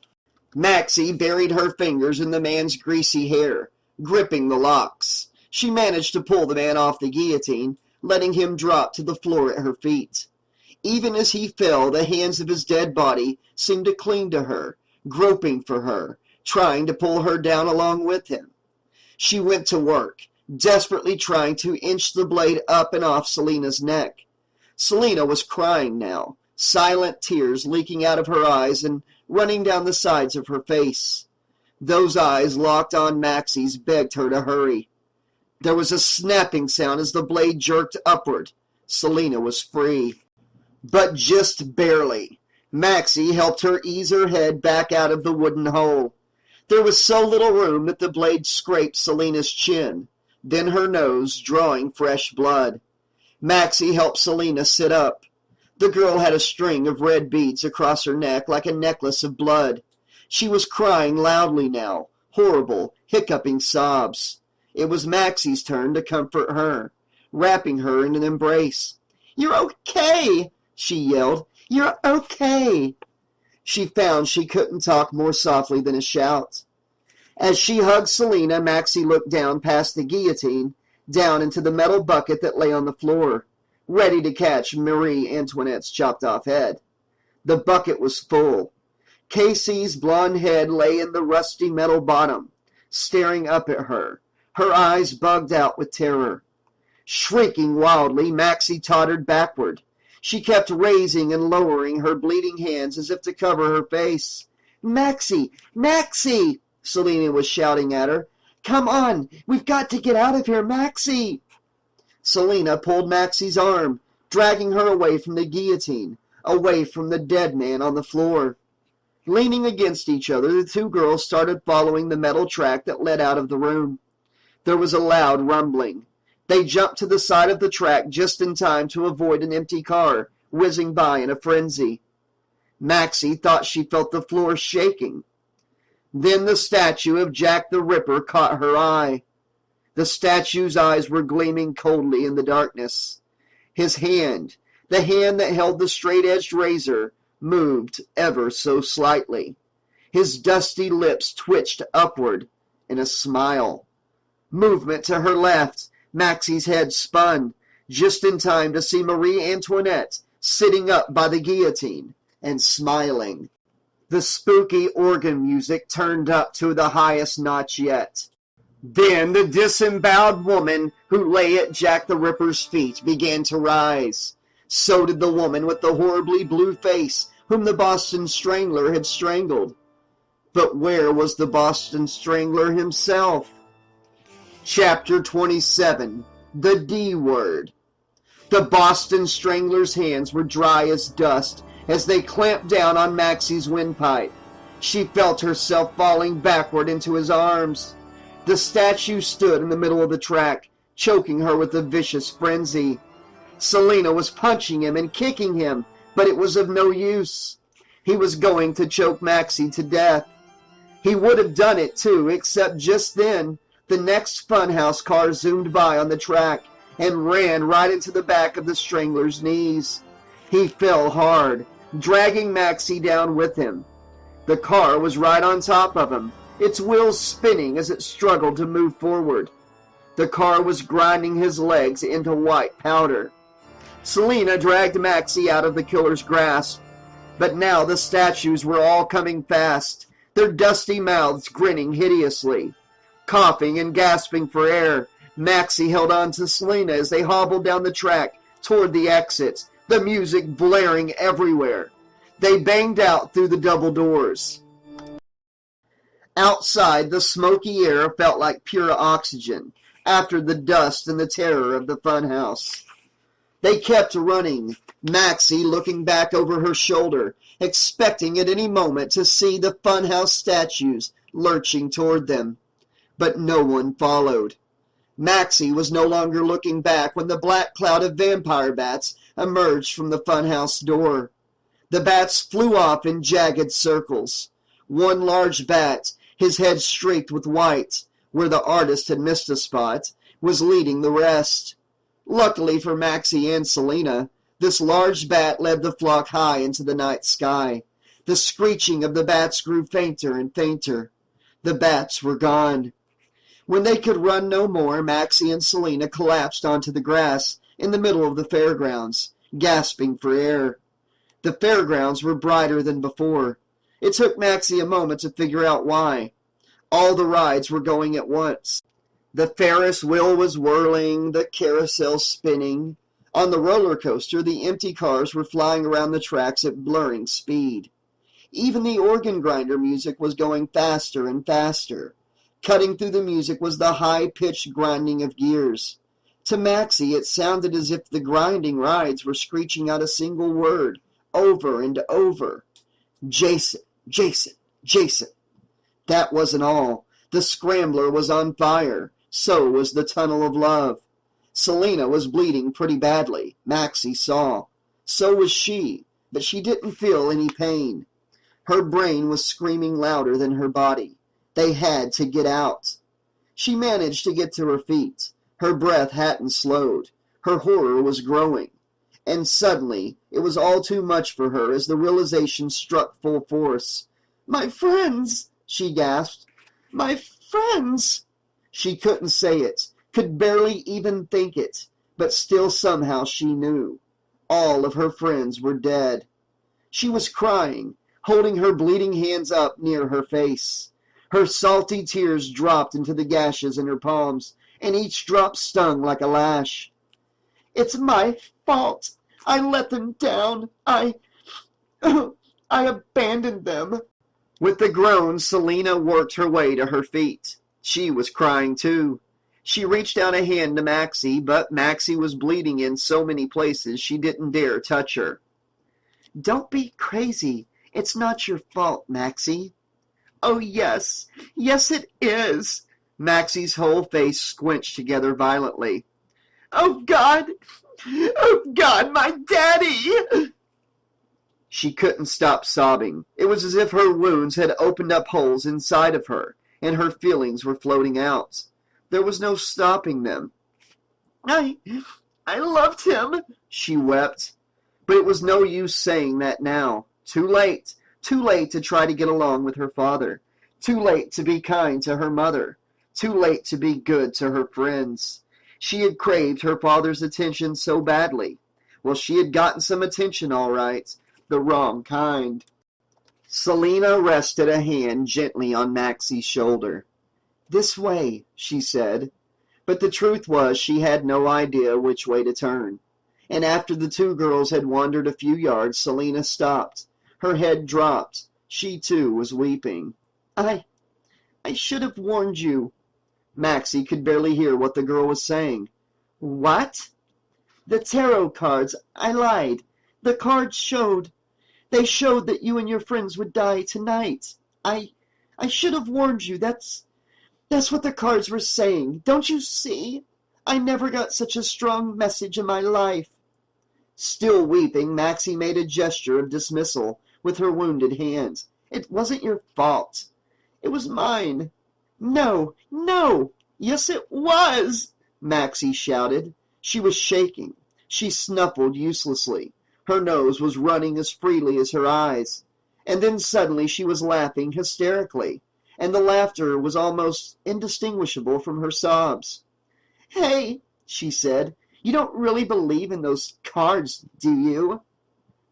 Maxie buried her fingers in the man's greasy hair, gripping the locks. She managed to pull the man off the guillotine, letting him drop to the floor at her feet. Even as he fell, the hands of his dead body seemed to cling to her, groping for her, trying to pull her down along with him. She went to work, desperately trying to inch the blade up and off Selena's neck. Selena was crying now, silent tears leaking out of her eyes and running down the sides of her face. Those eyes locked on Maxie's begged her to hurry. There was a snapping sound as the blade jerked upward. Selena was free. But just barely. Maxie helped her ease her head back out of the wooden hole. There was so little room that the blade scraped Selena's chin, then her nose, drawing fresh blood. Maxie helped Selena sit up. The girl had a string of red beads across her neck like a necklace of blood. She was crying loudly now, horrible, hiccuping sobs. It was Maxie's turn to comfort her, wrapping her in an embrace. "You're okay," she yelled. "You're okay." She found she couldn't talk more softly than a shout. As she hugged Selena, Maxie looked down past the guillotine, down into the metal bucket that lay on the floor, ready to catch Marie Antoinette's chopped-off head. The bucket was full. Casey's blonde head lay in the rusty metal bottom, staring up at her, her eyes bugged out with terror. Shrieking wildly, Maxie tottered backward. She kept raising and lowering her bleeding hands as if to cover her face. "Maxie! Maxie!" Selena was shouting at her. "Come on! We've got to get out of here, Maxie!" Selena pulled Maxie's arm, dragging her away from the guillotine, away from the dead man on the floor. Leaning against each other, the two girls started following the metal track that led out of the room. There was a loud rumbling. They jumped to the side of the track just in time to avoid an empty car whizzing by in a frenzy. Maxie thought she felt the floor shaking. Then the statue of Jack the Ripper caught her eye. The statue's eyes were gleaming coldly in the darkness. His hand, the hand that held the straight-edged razor, moved ever so slightly. His dusty lips twitched upward in a smile. Movement to her left. Maxie's head spun, just in time to see Marie Antoinette sitting up by the guillotine and smiling. The spooky organ music turned up to the highest notch yet. Then the disemboweled woman who lay at Jack the Ripper's feet began to rise. So did the woman with the horribly blue face whom the Boston Strangler had strangled. But where was the Boston Strangler himself? Chapter 27. The D Word. The Boston Strangler's hands were dry as dust as they clamped down on Maxie's windpipe. She felt herself falling backward into his arms. The statue stood in the middle of the track, choking her with a vicious frenzy. Selena was punching him and kicking him, but it was of no use. He was going to choke Maxie to death. He would have done it too, except just then the next funhouse car zoomed by on the track and ran right into the back of the Strangler's knees. He fell hard, dragging Maxie down with him. The car was right on top of him, its wheels spinning as it struggled to move forward. The car was grinding his legs into white powder. Selena dragged Maxie out of the killer's grasp, but now the statues were all coming fast, their dusty mouths grinning hideously. Coughing and gasping for air, Maxie held on to Selena as they hobbled down the track toward the exit, the music blaring everywhere. They banged out through the double doors. Outside, the smoky air felt like pure oxygen after the dust and the terror of the funhouse. They kept running, Maxie looking back over her shoulder, expecting at any moment to see the funhouse statues lurching toward them. But no one followed. Maxie was no longer looking back when the black cloud of vampire bats emerged from the funhouse door. The bats flew off in jagged circles. One large bat, his head streaked with white, where the artist had missed a spot, was leading the rest. Luckily for Maxie and Selena, this large bat led the flock high into the night sky. The screeching of the bats grew fainter and fainter. The bats were gone. When they could run no more, Maxie and Selena collapsed onto the grass in the middle of the fairgrounds, gasping for air. The fairgrounds were brighter than before. It took Maxie a moment to figure out why. All the rides were going at once. The Ferris wheel was whirling, the carousel spinning. On the roller coaster, the empty cars were flying around the tracks at blurring speed. Even the organ grinder music was going faster and faster. Cutting through the music was the high-pitched grinding of gears. To Maxie, it sounded as if the grinding rides were screeching out a single word, over and over. Jason, Jason, Jason. That wasn't all. The scrambler was on fire. So was the tunnel of love. Selena was bleeding pretty badly, Maxie saw. So was she, but she didn't feel any pain. Her brain was screaming louder than her body. They had to get out. She managed to get to her feet. Her breath hadn't slowed. Her horror was growing. And suddenly, it was all too much for her as the realization struck full force. "My friends!" she gasped. "My friends!" She couldn't say it, could barely even think it, but still somehow she knew. All of her friends were dead. She was crying, holding her bleeding hands up near her face. Her salty tears dropped into the gashes in her palms, and each drop stung like a lash. "It's my fault. I let them down. I abandoned them. With a groan, Selena worked her way to her feet. She was crying too. She reached out a hand to Maxie, but Maxie was bleeding in so many places she didn't dare touch her. Don't be crazy. It's not your fault, Maxie. Oh, yes. Yes, it is. Maxie's whole face squinched together violently. Oh, God. Oh, God, my daddy. She couldn't stop sobbing. It was as if her wounds had opened up holes inside of her, and her feelings were floating out. There was no stopping them. I loved him, she wept. But it was no use saying that now. Too late. Too late to try to get along with her father. Too late to be kind to her mother. Too late to be good to her friends. She had craved her father's attention so badly. Well, she had gotten some attention, all right. The wrong kind. Selena rested a hand gently on Maxie's shoulder. This way, she said. But the truth was she had no idea which way to turn. And after the two girls had wandered a few yards, Selena stopped. Her head dropped. She, too, was weeping. I should have warned you. Maxie could barely hear what the girl was saying. What? The tarot cards. I lied. The cards showed. They showed that you and your friends would die tonight. I should have warned you. That's what the cards were saying. Don't you see? I never got such a strong message in my life. Still weeping, Maxie made a gesture of dismissal with her wounded hand. It wasn't your fault. It was mine. No, no. Yes, it was, Maxie shouted. She was shaking. She snuffled uselessly. Her nose was running as freely as her eyes. And then suddenly she was laughing hysterically, and the laughter was almost indistinguishable from her sobs. Hey, she said, you don't really believe in those cards, do you?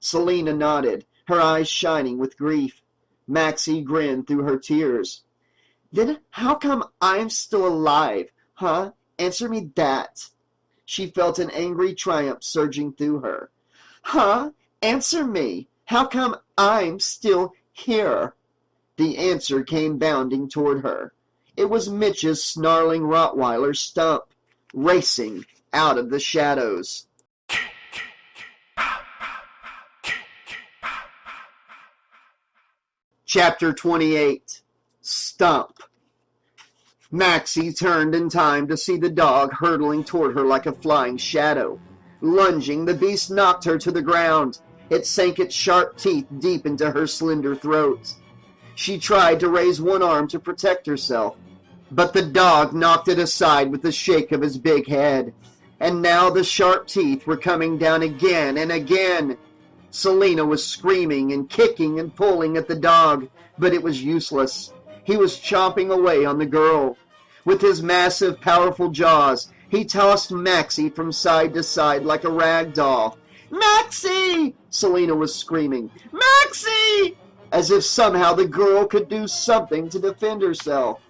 Selena nodded, her eyes shining with grief. Maxie grinned through her tears. Then how come I'm still alive, huh? Answer me that. She felt an angry triumph surging through her. Huh? Answer me. How come I'm still here? The answer came bounding toward her. It was Mitch's snarling Rottweiler Stump, racing out of the shadows. Chapter 28. Stump. Maxie turned in time to see the dog hurtling toward her like a flying shadow. Lunging, the beast knocked her to the ground. It sank its sharp teeth deep into her slender throat. She tried to raise one arm to protect herself, but the dog knocked it aside with a shake of his big head. And now the sharp teeth were coming down again and again. Selena was screaming and kicking and pulling at the dog, but it was useless. He was chomping away on the girl. With his massive, powerful jaws, he tossed Maxie from side to side like a rag doll. Maxie! Selena was screaming. Maxie! As if somehow the girl could do something to defend herself.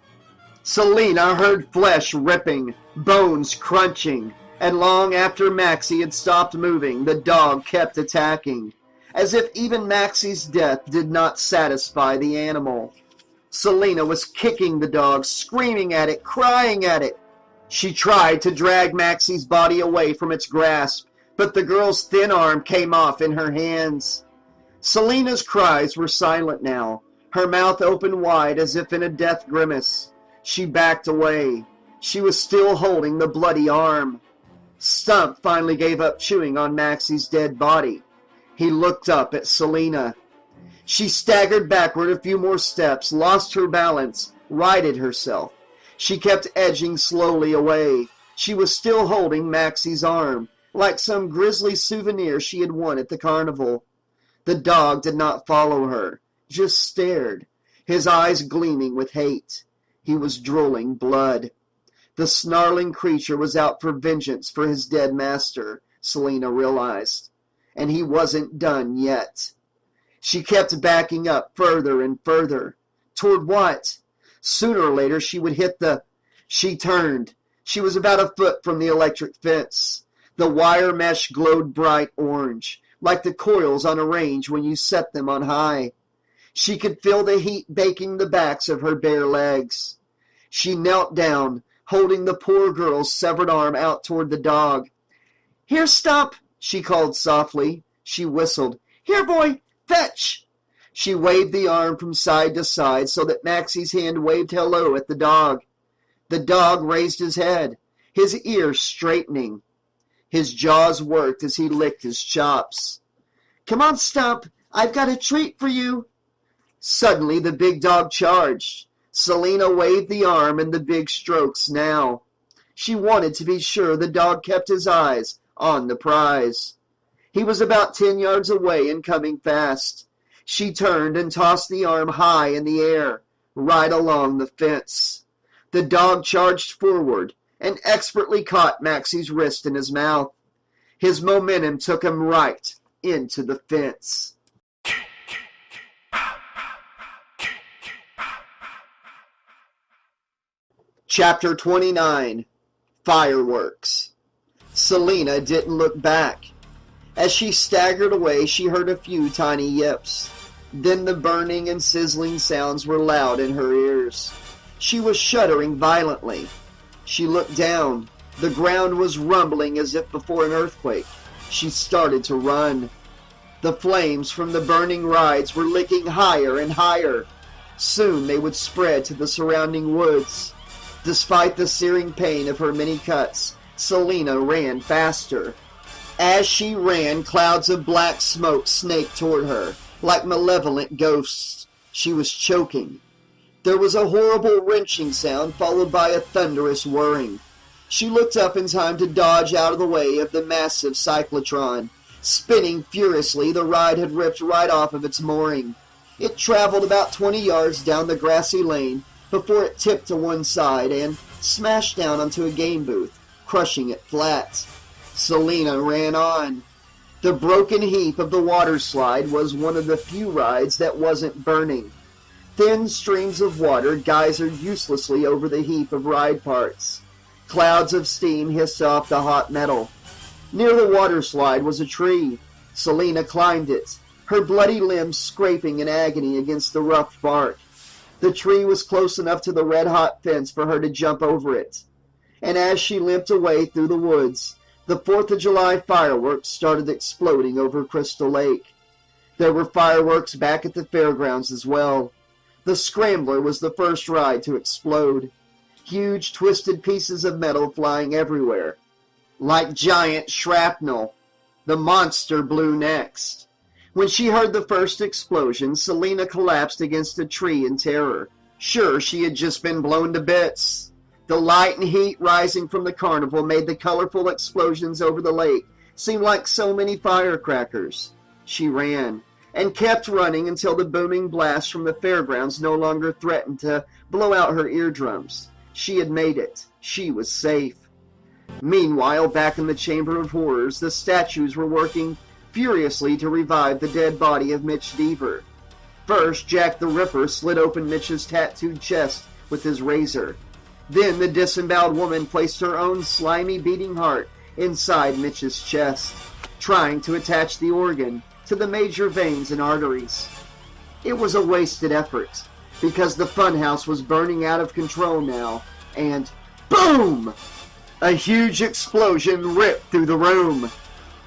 Selena heard flesh ripping, bones crunching, and long after Maxie had stopped moving, the dog kept attacking, as if even Maxie's death did not satisfy the animal. Selena was kicking the dog, screaming at it, crying at it. She tried to drag Maxie's body away from its grasp, but the girl's thin arm came off in her hands. Selena's cries were silent now, her mouth open wide as if in a death grimace. She backed away. She was still holding the bloody arm. Stump finally gave up chewing on Maxie's dead body. He looked up at Selena. She staggered backward a few more steps, lost her balance, righted herself. She kept edging slowly away. She was still holding Maxie's arm, like some grisly souvenir she had won at the Carnival. The dog did not follow her, just stared, his eyes gleaming with hate. He was drooling blood. The snarling creature was out for vengeance for his dead master, Selena realized. And he wasn't done yet. She kept backing up further and further. Toward what? Sooner or later she would hit the... She turned. She was about a foot from the electric fence. The wire mesh glowed bright orange, like the coils on a range when you set them on high. She could feel the heat baking the backs of her bare legs. She knelt down, holding the poor girl's severed arm out toward the dog. "Here, stop," she called softly. She whistled. "Here, boy, fetch." She waved the arm from side to side so that Maxie's hand waved hello at the dog. The dog raised his head, his ears straightening. His jaws worked as he licked his chops. "Come on, Stump. I've got a treat for you." Suddenly the big dog charged. Selina waved the arm in the big strokes now. She wanted to be sure the dog kept his eyes on the prize. He was about 10 yards away and coming fast. She turned and tossed the arm high in the air, right along the fence. The dog charged forward and expertly caught Maxie's wrist in his mouth. His momentum took him right into the fence. Chapter 29. Fireworks. Selina didn't look back. As she staggered away, she heard a few tiny yips. Then the burning and sizzling sounds were loud in her ears. She was shuddering violently. She looked down. The ground was rumbling as if before an earthquake. She started to run. The flames from the burning rides were licking higher and higher. Soon they would spread to the surrounding woods. Despite the searing pain of her many cuts, Selina ran faster. As she ran, clouds of black smoke snaked toward her, like malevolent ghosts. She was choking. There was a horrible wrenching sound, followed by a thunderous whirring. She looked up in time to dodge out of the way of the massive cyclotron. Spinning furiously, the ride had ripped right off of its mooring. It traveled about 20 yards down the grassy lane before it tipped to one side and smashed down onto a game booth, crushing it flat. Selina ran on. The broken heap of the water slide was one of the few rides that wasn't burning. Thin streams of water geysered uselessly over the heap of ride parts. Clouds of steam hissed off the hot metal. Near the water slide was a tree. Selina climbed it, her bloody limbs scraping in agony against the rough bark. The tree was close enough to the red-hot fence for her to jump over it. And as she limped away through the woods, the 4th of July fireworks started exploding over Crystal Lake. There were fireworks back at the fairgrounds as well. The Scrambler was the first ride to explode. Huge twisted pieces of metal flying everywhere. Like giant shrapnel. The monster blew next. When she heard the first explosion, Selina collapsed against a tree in terror. Sure, she had just been blown to bits. The light and heat rising from the carnival made the colorful explosions over the lake seem like so many firecrackers. She ran, and kept running until the booming blast from the fairgrounds no longer threatened to blow out her eardrums. She had made it. She was safe. Meanwhile, back in the Chamber of Horrors, the statues were working furiously to revive the dead body of Mitch Deaver. First, Jack the Ripper slit open Mitch's tattooed chest with his razor. Then the disemboweled woman placed her own slimy beating heart inside Mitch's chest, trying to attach the organ to the major veins and arteries. It was a wasted effort, because the funhouse was burning out of control now, and boom! A huge explosion ripped through the room.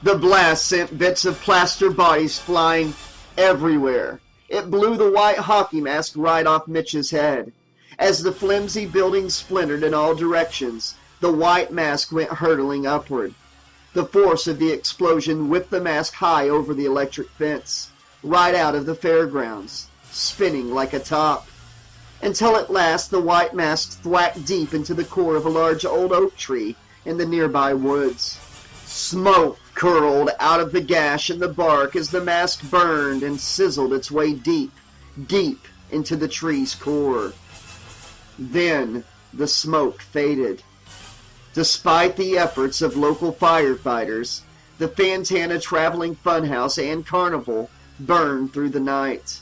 The blast sent bits of plaster bodies flying everywhere. It blew the white hockey mask right off Mitch's head. As the flimsy building splintered in all directions, the white mask went hurtling upward. The force of the explosion whipped the mask high over the electric fence, right out of the fairgrounds, spinning like a top. Until at last the white mask thwacked deep into the core of a large old oak tree in the nearby woods. Smoke curled out of the gash in the bark as the mask burned and sizzled its way deep, deep into the tree's core. Then the smoke faded. Despite the efforts of local firefighters, the Fantana Traveling Funhouse and Carnival burned through the night.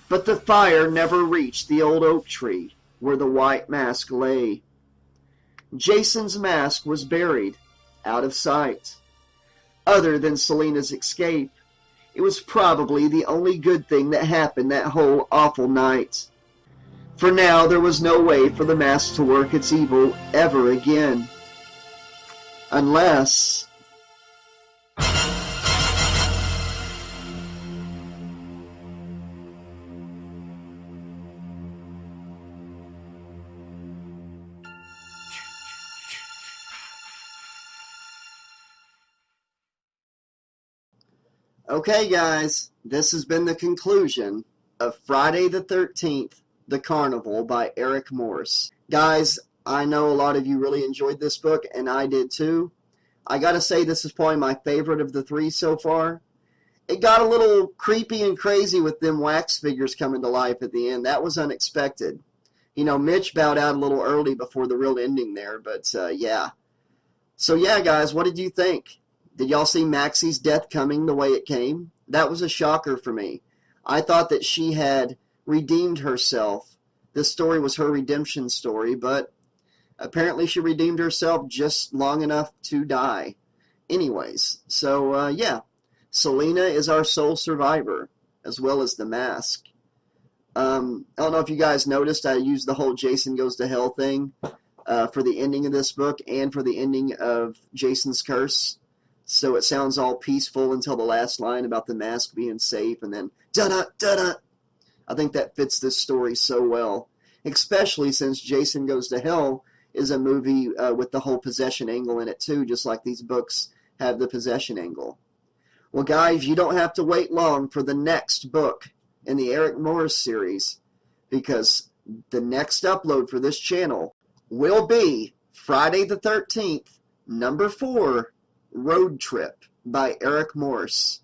But the fire never reached the old oak tree where the white mask lay. Jason's mask was buried, out of sight. Other than Selena's escape, it was probably the only good thing that happened that whole awful night. For now, there was no way for the mask to work its evil ever again. Unless... Okay, guys, this has been the conclusion of Friday the 13th, The Carnival by Eric Morse. Guys, I know a lot of you really enjoyed this book, and I did too. I gotta say, this is probably my favorite of the three so far. It got a little creepy and crazy with them wax figures coming to life at the end. That was unexpected. You know, Mitch bowed out a little early before the real ending there, but yeah. So yeah, guys, what did you think? Did y'all see Maxie's death coming the way it came? That was a shocker for me. I thought that she had redeemed herself. This story was her redemption story, but apparently she redeemed herself just long enough to die. Anyways, so yeah, Selena is our sole survivor, as well as the mask. I don't know if you guys noticed, I used the whole Jason Goes to Hell thing for the ending of this book and for the ending of Jason's Curse. So it sounds all peaceful until the last line about the mask being safe, and then da-da, da-da. I think that fits this story so well, especially since Jason Goes to Hell is a movie with the whole possession angle in it too, just like these books have the possession angle. Well, guys, you don't have to wait long for the next book in the Eric Morse series, because the next upload for this channel will be Friday the 13th, number 4, Road Trip by Eric Morse.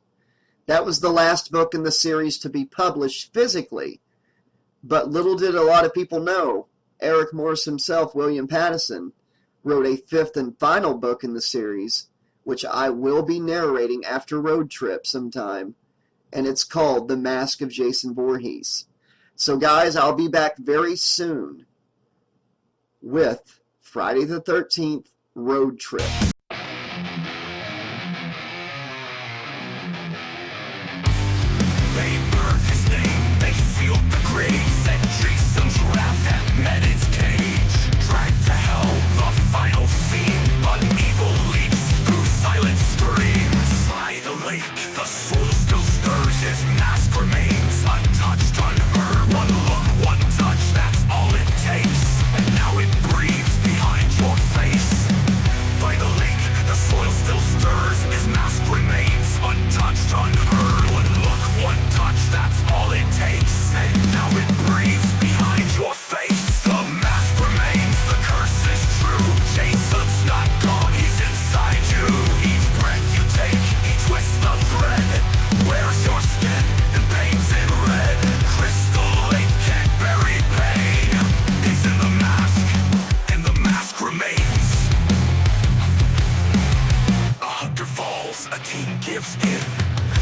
That was the last book in the series to be published physically, but little did a lot of people know, Eric Morse himself, William Pattison, wrote a 5th and final book in the series, which I will be narrating after Road Trip sometime, and it's called The Mask of Jason Voorhees. So guys, I'll be back very soon with Friday the 13th, Road Trip. They burned his name, they sealed the grave, said Jason's wrath had met its cage. Dragged to hell, the final scene, an evil leaps through silent screams. By the lake, the soul still stirs, his mask remains untouched, unheard. One look, one touch, that's all it takes. And now it breathes behind your face. By the lake, the soil still stirs, his mask remains untouched, unheard. One look, one touch, that's all it takes. And now it breathes behind your face. The mask remains, the curse is true. Jason's not gone, he's inside you. Each breath you take, he twists the thread. Wears your skin and paints it red. Crystal Lake can't bury pain. He's in the mask, and the mask remains. A hunter falls, a teen gives in.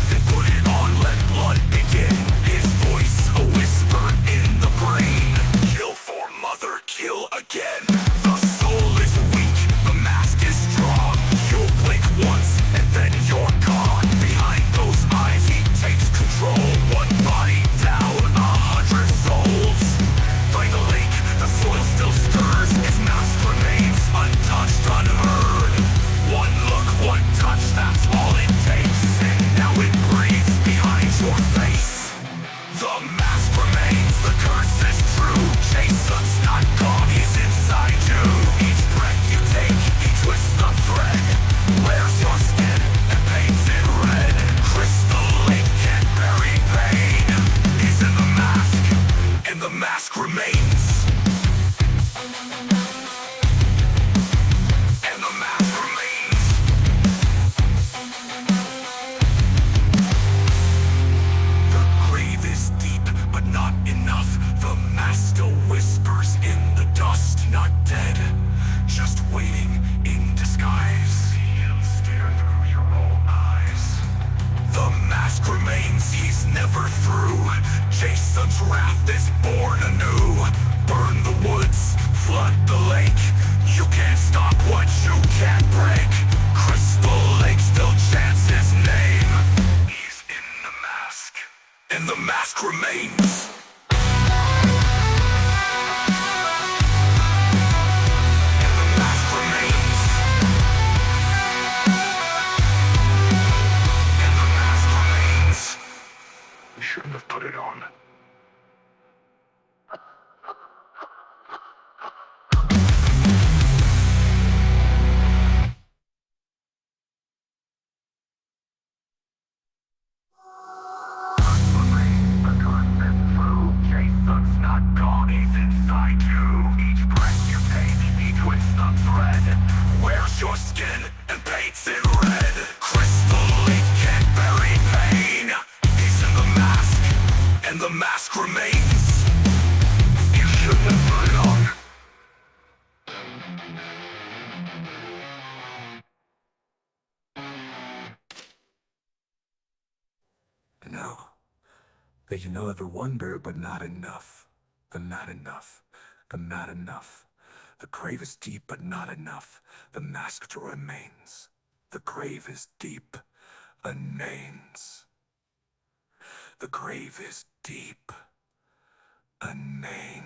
They put it on, let blood begin. His voice, a whisper in the brain. Kill for mother, kill again. The soul is weak, the mask is strong. You'll blink once, and then you're gone. Behind those eyes, he takes control. One body down, 100 souls. By the lake, the soil still stirs. His mask remains untouched, unheard. One look, one touch, that's all it takes. And now it breathes behind your face. The mask remains, the curse is true. Jason's not gone, he's inside you. Each breath you take, he twists the thread. Wears your skin and paints it red. Crystal Lake can't bury pain. He's in the mask, and the mask remains. And the mask remains. The grave is deep, but not enough. The mask still whispers in the dust. Not dead, just waiting in disguise. He'll stare through your own eyes. The mask remains, he's never through. Jason's wrath is born anew. Burn the woods, flood the lake. You can't stop what you can't break. mask remains. You shouldn't have put it on. Jason's not gone, he's inside you. Each breath you take, he twists the thread. Wears your skin and paints it red. Crystal Lake can't bury pain. He's in the mask, and the mask remains. You shouldn't have put it on. No. That you know ever wonder, but not enough. The not enough. The not enough. The grave is deep, but not enough. The mask remains. The grave is deep, remains. The grave is deep, remains.